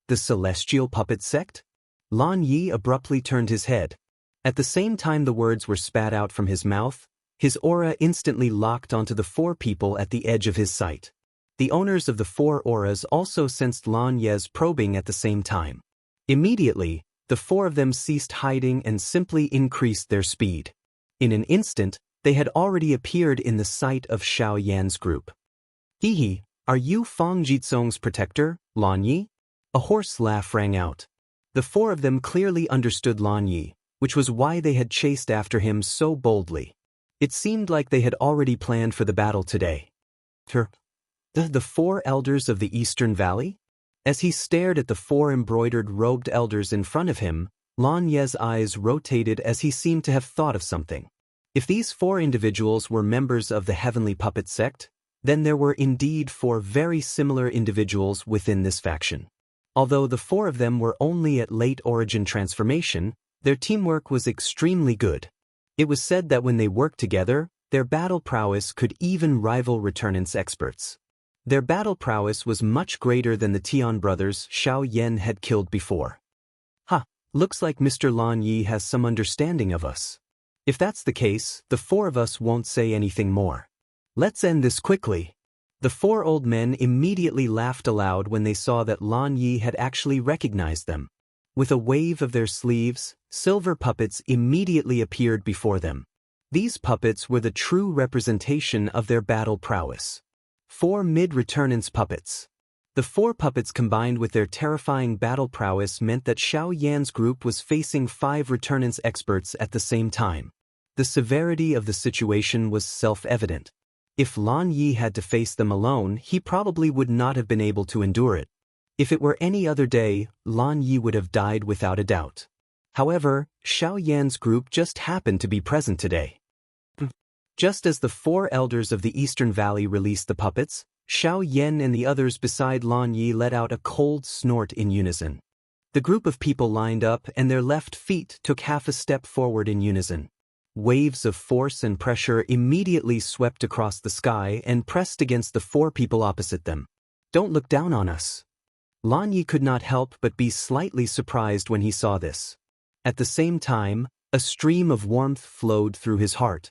The Celestial Puppet Sect? Lan Yi abruptly turned his head. At the same time the words were spat out from his mouth, his aura instantly locked onto the 4 people at the edge of his sight. The owners of the 4 auras also sensed Lan Ye's probing at the same time. Immediately, the 4 of them ceased hiding and simply increased their speed. In an instant, they had already appeared in the sight of Xiao Yan's group. Hihi, are you Fang Jitsong's protector, Lan Yi? A hoarse laugh rang out. The 4 of them clearly understood Lan Yi, which was why they had chased after him so boldly. It seemed like they had already planned for the battle today. The 4 elders of the Eastern Valley? As he stared at the 4 embroidered robed elders in front of him, Lan Ye's eyes rotated as he seemed to have thought of something. If these 4 individuals were members of the Heavenly Puppet Sect, then there were indeed 4 very similar individuals within this faction. Although the 4 of them were only at late origin transformation, their teamwork was extremely good. It was said that when they worked together, their battle prowess could even rival returnance experts. Their battle prowess was much greater than the Tian brothers Xiao Yan had killed before. Looks like Mr. Lan Yi has some understanding of us. If that's the case, the 4 of us won't say anything more. Let's end this quickly. The 4 old men immediately laughed aloud when they saw that Lan Yi had actually recognized them. With a wave of their sleeves, silver puppets immediately appeared before them. These puppets were the true representation of their battle prowess. 4 mid-returnance puppets. The 4 puppets combined with their terrifying battle prowess meant that Xiao Yan's group was facing 5 returnance experts at the same time. The severity of the situation was self-evident. If Lan Yi had to face them alone, he probably would not have been able to endure it. If it were any other day, Lan Yi would have died without a doubt. However, Xiao Yan's group just happened to be present today. Just as the 4 elders of the Eastern Valley released the puppets, Xiao Yan and the others beside Lan Yi let out a cold snort in unison. The group of people lined up and their left feet took half a step forward in unison. Waves of force and pressure immediately swept across the sky and pressed against the 4 people opposite them. "Don't look down on us." Lan Yi could not help but be slightly surprised when he saw this. At the same time, a stream of warmth flowed through his heart.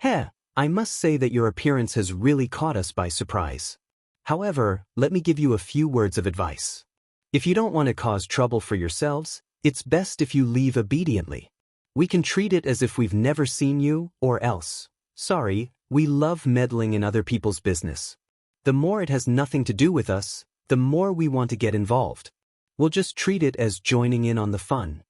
I must say that your appearance has really caught us by surprise. However, let me give you a few words of advice. If you don't want to cause trouble for yourselves, it's best if you leave obediently. We can treat it as if we've never seen you, or else. Sorry, we love meddling in other people's business. The more it has nothing to do with us, the more we want to get involved. We'll just treat it as joining in on the fun.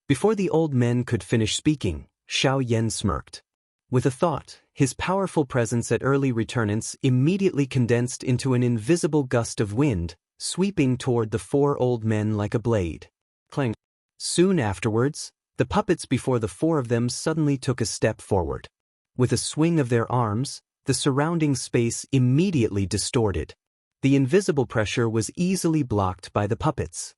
Before the old men could finish speaking, Xianxia smirked. With a thought, his powerful presence at early returnance immediately condensed into an invisible gust of wind, sweeping toward the 4 old men like a blade. Clang. Soon afterwards, the puppets before the 4 of them suddenly took a step forward. With a swing of their arms, the surrounding space immediately distorted. The invisible pressure was easily blocked by the puppets.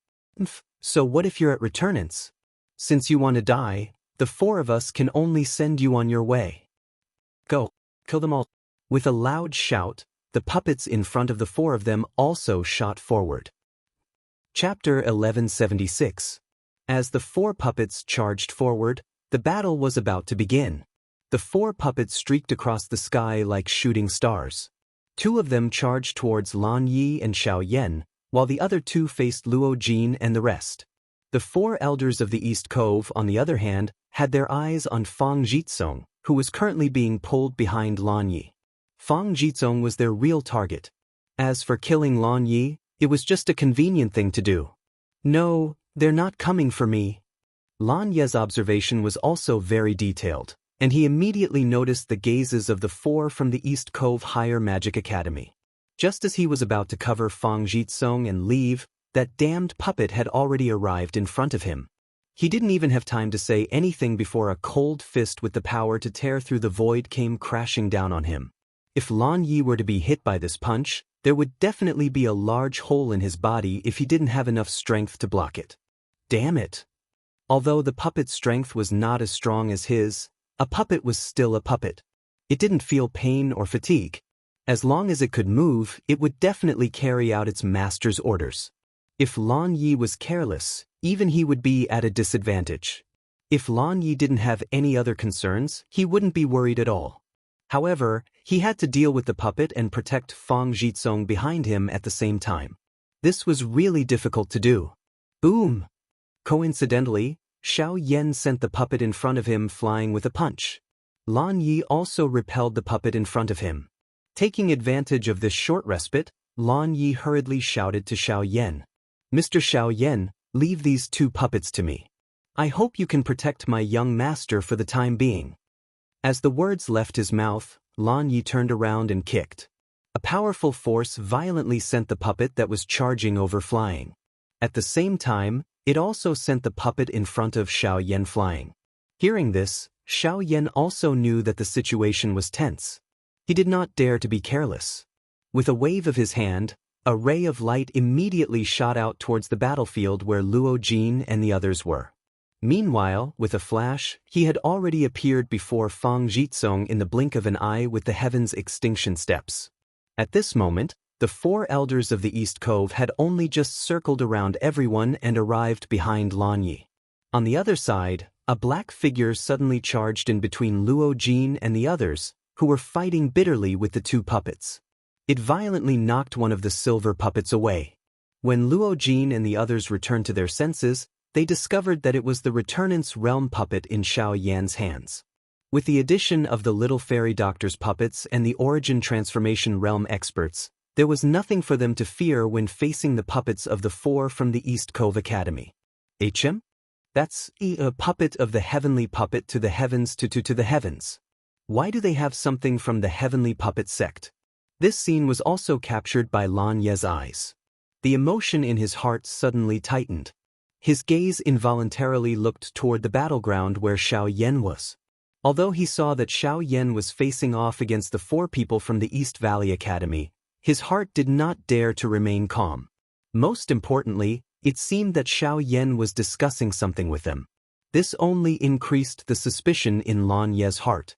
So what if you're at returnance? Since you want to die, the 4 of us can only send you on your way. Go, kill them all. With a loud shout, the puppets in front of the 4 of them also shot forward. Chapter 1176. As the 4 puppets charged forward, the battle was about to begin. The 4 puppets streaked across the sky like shooting stars. 2 of them charged towards Lan Yi and Xiaoyan, while the other 2 faced Luo Jin and the rest. The 4 elders of the East Cove, on the other hand, had their eyes on Fang Jitsong, who was currently being pulled behind Lan Yi. Fang Jitsong was their real target. As for killing Lan Yi, it was just a convenient thing to do. No, they're not coming for me. Lan Yi's observation was also very detailed, and he immediately noticed the gazes of the 4 from the East Cove Higher Magic Academy. Just as he was about to cover Fang Jitsong and leave, that damned puppet had already arrived in front of him. He didn't even have time to say anything before a cold fist with the power to tear through the void came crashing down on him. If Lan Yi were to be hit by this punch, there would definitely be a large hole in his body if he didn't have enough strength to block it. Damn it! Although the puppet's strength was not as strong as his, a puppet was still a puppet. It didn't feel pain or fatigue. As long as it could move, it would definitely carry out its master's orders. If Lan Yi was careless, even he would be at a disadvantage. If Lan Yi didn't have any other concerns, he wouldn't be worried at all. However, he had to deal with the puppet and protect Fang Jitsong behind him at the same time. This was really difficult to do. Boom! Coincidentally, Xiaoyan sent the puppet in front of him flying with a punch. Lan Yi also repelled the puppet in front of him. Taking advantage of this short respite, Lan Yi hurriedly shouted to Xiaoyan, "Mr. Xiaoyan, leave these 2 puppets to me. I hope you can protect my young master for the time being." As the words left his mouth, Lan Yi turned around and kicked. A powerful force violently sent the puppet that was charging over flying. At the same time, it also sent the puppet in front of Xiaoyan flying. Hearing this, Xiaoyan also knew that the situation was tense. He did not dare to be careless. With a wave of his hand, a ray of light immediately shot out towards the battlefield where Luo Jin and the others were. Meanwhile, with a flash, he had already appeared before Fang Jitsong in the blink of an eye with the Heaven's Extinction Steps. At this moment, the 4 elders of the East Cove had only just circled around everyone and arrived behind Lan Yi. On the other side, a black figure suddenly charged in between Luo Jin and the others, who were fighting bitterly with the 2 puppets. It violently knocked one of the silver puppets away. When Luo Jin and the others returned to their senses, they discovered that it was the Returnance Realm puppet in Xiaoyan's hands. With the addition of the Little Fairy Doctor's puppets and the Origin Transformation Realm experts, there was nothing for them to fear when facing the puppets of the 4 from the East Cove Academy. HM? That's a puppet of the heavenly puppet to the heavens to the heavens. Why do they have something from the heavenly puppet sect? This scene was also captured by Lan Yi's eyes. The emotion in his heart suddenly tightened. His gaze involuntarily looked toward the battleground where Xiaoyan was. Although he saw that Xiaoyan was facing off against the 4 people from the East Valley Academy, his heart did not dare to remain calm. Most importantly, It seemed that Xiao Yan was discussing something with them. This only increased the suspicion in Lan Ye's heart.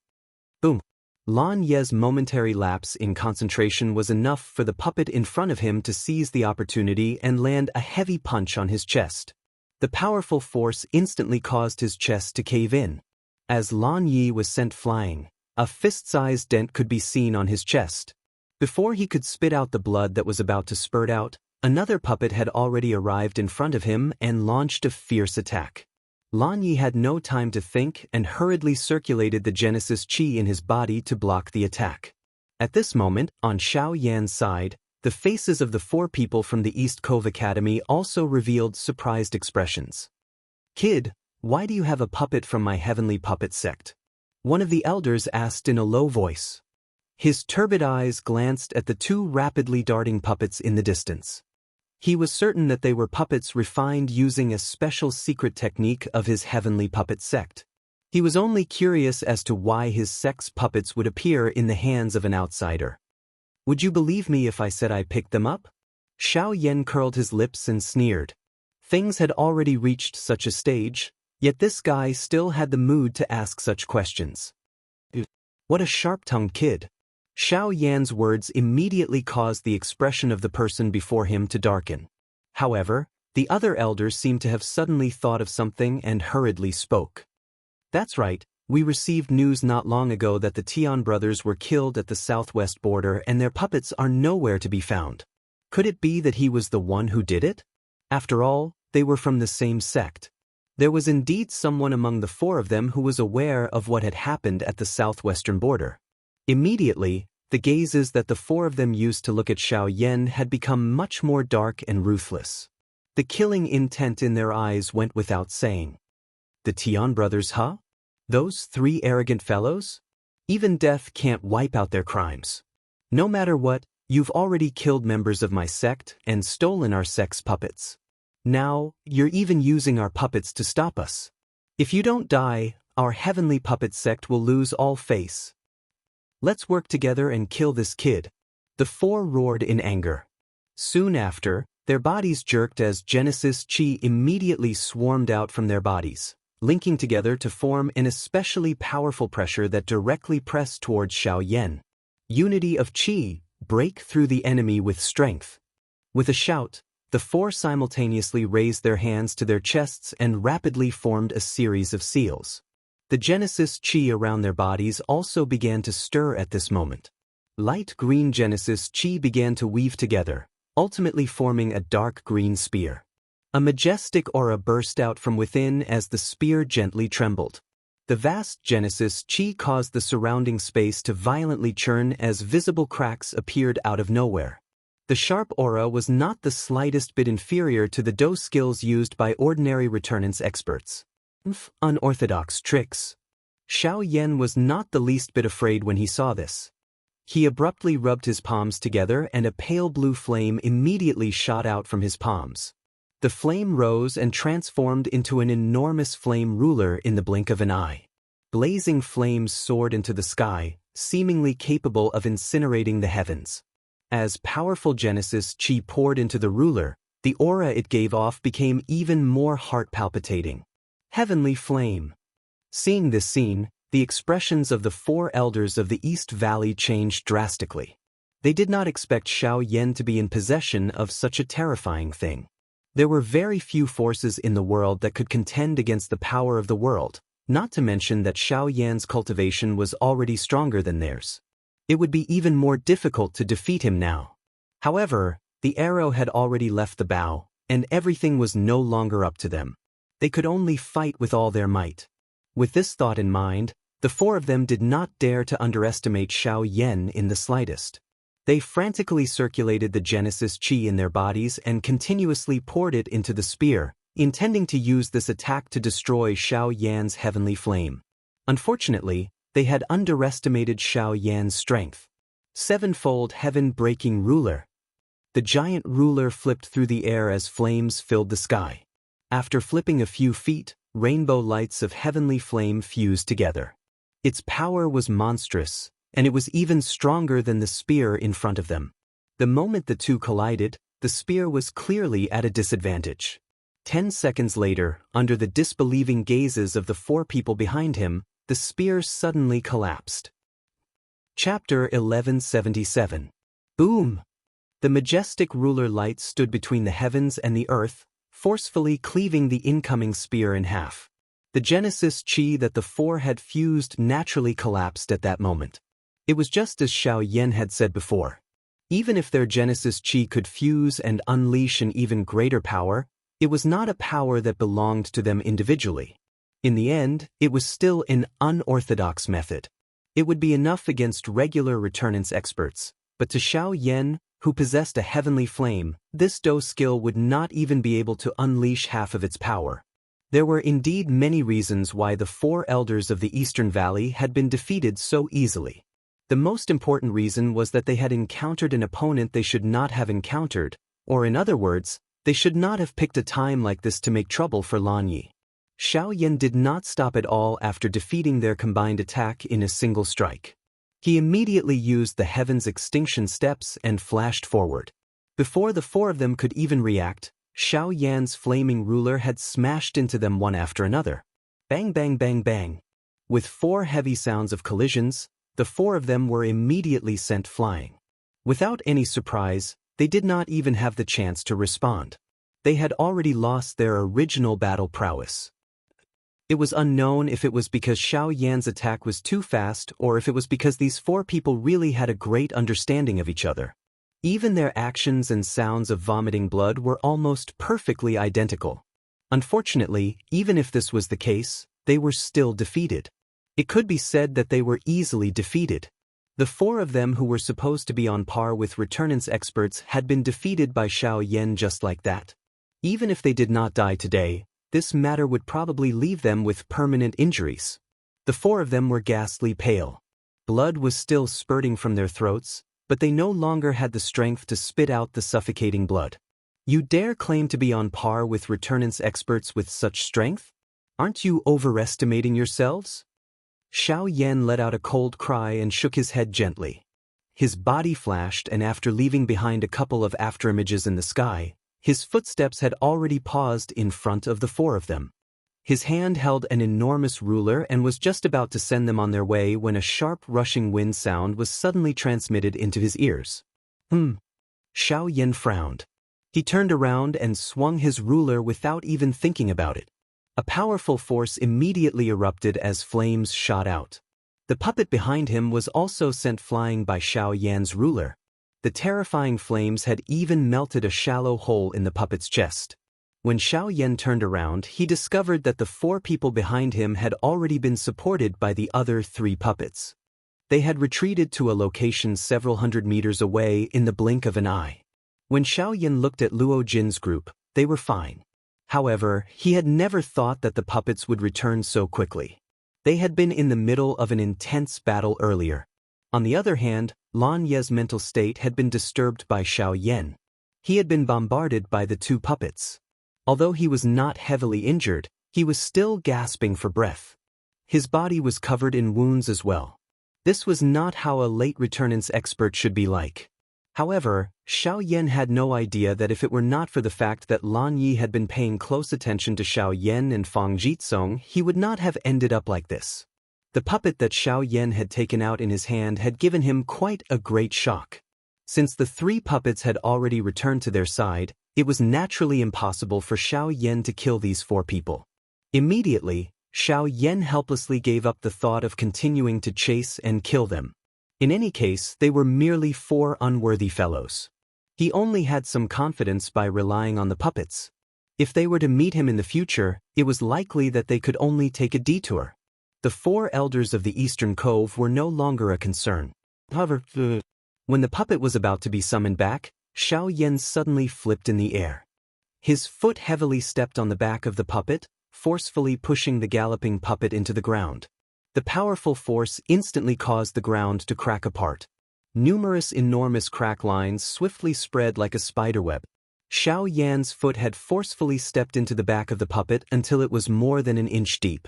Boom! Lan Ye's momentary lapse in concentration was enough for the puppet in front of him to seize the opportunity and land a heavy punch on his chest. The powerful force instantly caused his chest to cave in. As Lan Yi was sent flying, a fist-sized dent could be seen on his chest. Before he could spit out the blood that was about to spurt out, another puppet had already arrived in front of him and launched a fierce attack. Lan Yi had no time to think and hurriedly circulated the Genesis Qi in his body to block the attack. At this moment, on Xiao Yan's side, the faces of the 4 people from the East Cove Academy also revealed surprised expressions. "Kid, why do you have a puppet from my heavenly puppet sect?" one of the elders asked in a low voice. His turbid eyes glanced at the 2 rapidly darting puppets in the distance. He was certain that they were puppets refined using a special secret technique of his heavenly puppet sect. He was only curious as to why his sect's puppets would appear in the hands of an outsider. "Would you believe me if I said I picked them up?" Xiao Yan curled his lips and sneered. Things had already reached such a stage, yet this guy still had the mood to ask such questions. What a sharp-tongued kid. Xiao Yan's words immediately caused the expression of the person before him to darken. However, the other elders seemed to have suddenly thought of something and hurriedly spoke. "That's right, we received news not long ago that the Tian brothers were killed at the southwest border and their puppets are nowhere to be found. Could it be that he was the one who did it? After all, they were from the same sect." There was indeed someone among the 4 of them who was aware of what had happened at the southwestern border. Immediately, the gazes that the 4 of them used to look at Xiao Yan had become much more dark and ruthless. The killing intent in their eyes went without saying. "The Tian brothers, huh? Those 3 arrogant fellows? Even death can't wipe out their crimes. No matter what, you've already killed members of my sect and stolen our sect's puppets. Now, you're even using our puppets to stop us. If you don't die, our heavenly puppet sect will lose all face. Let's work together and kill this kid." The 4 roared in anger. Soon after, their bodies jerked as Genesis Qi immediately swarmed out from their bodies, linking together to form an especially powerful pressure that directly pressed towards Xiao Yan. Unity of Qi, break through the enemy with strength. With a shout, the 4 simultaneously raised their hands to their chests and rapidly formed a series of seals. The Genesis Qi around their bodies also began to stir at this moment. Light green Genesis Qi began to weave together, ultimately forming a dark green spear. A majestic aura burst out from within as the spear gently trembled. The vast Genesis Qi caused the surrounding space to violently churn as visible cracks appeared out of nowhere. The sharp aura was not the slightest bit inferior to the Do skills used by ordinary returnance experts. Unorthodox tricks. Xiao Yan was not the least bit afraid when he saw this. He abruptly rubbed his palms together and a pale blue flame immediately shot out from his palms. The flame rose and transformed into an enormous flame ruler in the blink of an eye. Blazing flames soared into the sky, seemingly capable of incinerating the heavens. As powerful Genesis Qi poured into the ruler, the aura it gave off became even more heart-palpitating. Heavenly flame. Seeing this scene, the expressions of the 4 elders of the East Valley changed drastically. They did not expect Xiao Yan to be in possession of such a terrifying thing. There were very few forces in the world that could contend against the power of the world, not to mention that Xiao Yan's cultivation was already stronger than theirs. It would be even more difficult to defeat him now. However, the arrow had already left the bow, and everything was no longer up to them. They could only fight with all their might. With this thought in mind, the 4 of them did not dare to underestimate Xiao Yan in the slightest. They frantically circulated the Genesis Qi in their bodies and continuously poured it into the spear, intending to use this attack to destroy Xiao Yan's heavenly flame. Unfortunately, they had underestimated Xiao Yan's strength. 7-fold heaven-breaking ruler. The giant ruler flipped through the air as flames filled the sky. After flipping a few feet, rainbow lights of heavenly flame fused together. Its power was monstrous, and it was even stronger than the spear in front of them. The moment the 2 collided, the spear was clearly at a disadvantage. 10 seconds later, under the disbelieving gazes of the 4 people behind him, the spear suddenly collapsed. Chapter 1177. Boom! The majestic ruler light stood between the heavens and the earth, forcefully cleaving the incoming spear in half. The Genesis chi that the 4 had fused naturally collapsed at that moment. It was just as Xiao Yan had said before. Even if their Genesis chi could fuse and unleash an even greater power, it was not a power that belonged to them individually. In the end, it was still an unorthodox method. It would be enough against regular returnance experts, but to Xiao Yan, who possessed a heavenly flame, this Do skill would not even be able to unleash half of its power. There were indeed many reasons why the 4 elders of the Eastern Valley had been defeated so easily. The most important reason was that they had encountered an opponent they should not have encountered, or in other words, they should not have picked a time like this to make trouble for Lan Yi. Xiao Yan did not stop at all after defeating their combined attack in a single strike. He immediately used the Heaven's Extinction Steps and flashed forward. Before the 4 of them could even react, Xiao Yan's flaming ruler had smashed into them one after another. Bang bang bang bang. With 4 heavy sounds of collisions, the 4 of them were immediately sent flying. Without any surprise, they did not even have the chance to respond. They had already lost their original battle prowess. It was unknown if it was because Xiao Yan's attack was too fast or if it was because these 4 people really had a great understanding of each other. Even their actions and sounds of vomiting blood were almost perfectly identical. Unfortunately, even if this was the case, they were still defeated. It could be said that they were easily defeated. The 4 of them who were supposed to be on par with returnance experts had been defeated by Xiao Yan just like that. Even if they did not die today, this matter would probably leave them with permanent injuries. The 4 of them were ghastly pale. Blood was still spurting from their throats, but they no longer had the strength to spit out the suffocating blood. You dare claim to be on par with returnance experts with such strength? Aren't you overestimating yourselves? Xiao Yan let out a cold cry and shook his head gently. His body flashed, and after leaving behind a couple of afterimages in the sky, his footsteps had already paused in front of the 4 of them. His hand held an enormous ruler and was just about to send them on their way when a sharp rushing wind sound was suddenly transmitted into his ears. Xiao Yan frowned. He turned around and swung his ruler without even thinking about it. A powerful force immediately erupted as flames shot out. The puppet behind him was also sent flying by Xiao Yan's ruler. The terrifying flames had even melted a shallow hole in the puppet's chest. When Xiao Yan turned around, he discovered that the 4 people behind him had already been supported by the other 3 puppets. They had retreated to a location several hundred meters away in the blink of an eye. When Xiao Yan looked at Luo Jin's group, they were fine. However, he had never thought that the puppets would return so quickly. They had been in the middle of an intense battle earlier. On the other hand, Lan Ye's mental state had been disturbed by Xiao Yan. He had been bombarded by the 2 puppets. Although he was not heavily injured, he was still gasping for breath. His body was covered in wounds as well. This was not how a late returnance expert should be like. However, Xiao Yan had no idea that if it were not for the fact that Lan Yi had been paying close attention to Xiao Yan and Fang Jitsong, he would not have ended up like this. The puppet that Xiao Yan had taken out in his hand had given him quite a great shock. Since the 3 puppets had already returned to their side, it was naturally impossible for Xiao Yan to kill these 4 people. Immediately, Xiao Yan helplessly gave up the thought of continuing to chase and kill them. In any case, they were merely 4 unworthy fellows. He only had some confidence by relying on the puppets. If they were to meet him in the future, it was likely that they could only take a detour. The 4 elders of the Eastern Cove were no longer a concern. However, when the puppet was about to be summoned back, Xiao Yan suddenly flipped in the air. His foot heavily stepped on the back of the puppet, forcefully pushing the galloping puppet into the ground. The powerful force instantly caused the ground to crack apart. Numerous enormous crack lines swiftly spread like a spiderweb. Xiao Yan's foot had forcefully stepped into the back of the puppet until it was more than an inch deep.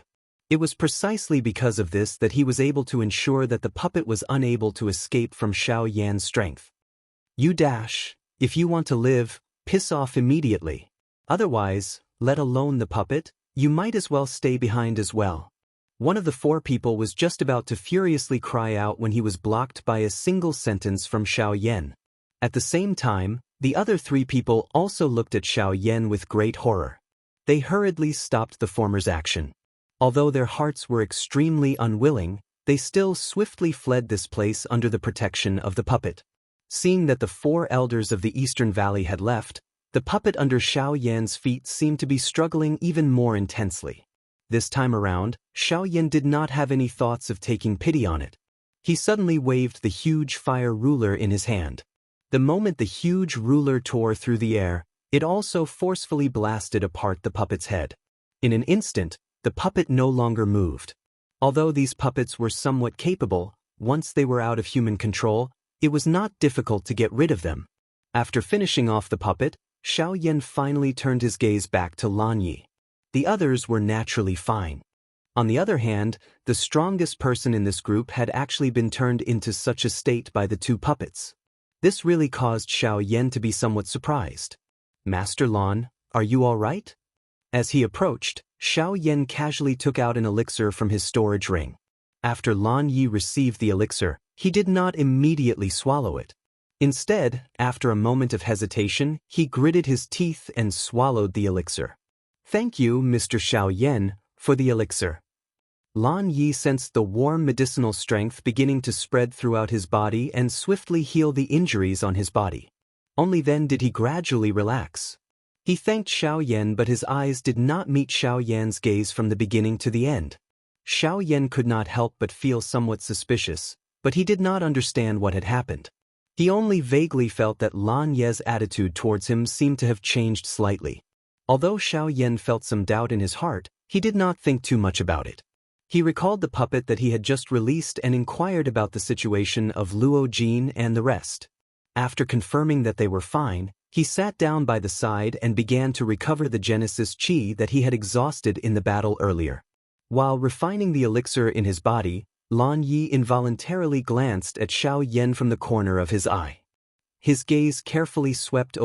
It was precisely because of this that he was able to ensure that the puppet was unable to escape from Xiao Yan's strength. You dash. If you want to live, piss off immediately. Otherwise, let alone the puppet, you might as well stay behind as well. One of the 4 people was just about to furiously cry out when he was blocked by a single sentence from Xiaoyan. At the same time, the other 3 people also looked at Xiaoyan with great horror. They hurriedly stopped the former's action. Although their hearts were extremely unwilling, they still swiftly fled this place under the protection of the puppet. Seeing that the 4 elders of the Eastern Valley had left, the puppet under Xiaoyan's feet seemed to be struggling even more intensely. This time around, Xiaoyan did not have any thoughts of taking pity on it. He suddenly waved the huge fire ruler in his hand. The moment the huge ruler tore through the air, it also forcefully blasted apart the puppet's head. In an instant, the puppet no longer moved. Although these puppets were somewhat capable, once they were out of human control, it was not difficult to get rid of them. After finishing off the puppet, Xiaoyan finally turned his gaze back to Lan Yi. The others were naturally fine. On the other hand, the strongest person in this group had actually been turned into such a state by the 2 puppets. This really caused Xiaoyan to be somewhat surprised. "Master Lan, are you all right?" As he approached, Xiaoyan casually took out an elixir from his storage ring. After Lan Yi received the elixir, he did not immediately swallow it. Instead, after a moment of hesitation, he gritted his teeth and swallowed the elixir. "Thank you, Mr. Xiaoyan, for the elixir." Lan Yi sensed the warm medicinal strength beginning to spread throughout his body and swiftly heal the injuries on his body. Only then did he gradually relax. He thanked Xiaoyan, but his eyes did not meet Xiaoyan's gaze from the beginning to the end. Xiaoyan could not help but feel somewhat suspicious, but he did not understand what had happened. He only vaguely felt that Lan Ye's attitude towards him seemed to have changed slightly. Although Xiaoyan felt some doubt in his heart, he did not think too much about it. He recalled the puppet that he had just released and inquired about the situation of Luo Jin and the rest. After confirming that they were fine, he sat down by the side and began to recover the Genesis Chi that he had exhausted in the battle earlier. While refining the elixir in his body, Lan Yi involuntarily glanced at Xiaoyan from the corner of his eye. His gaze carefully swept over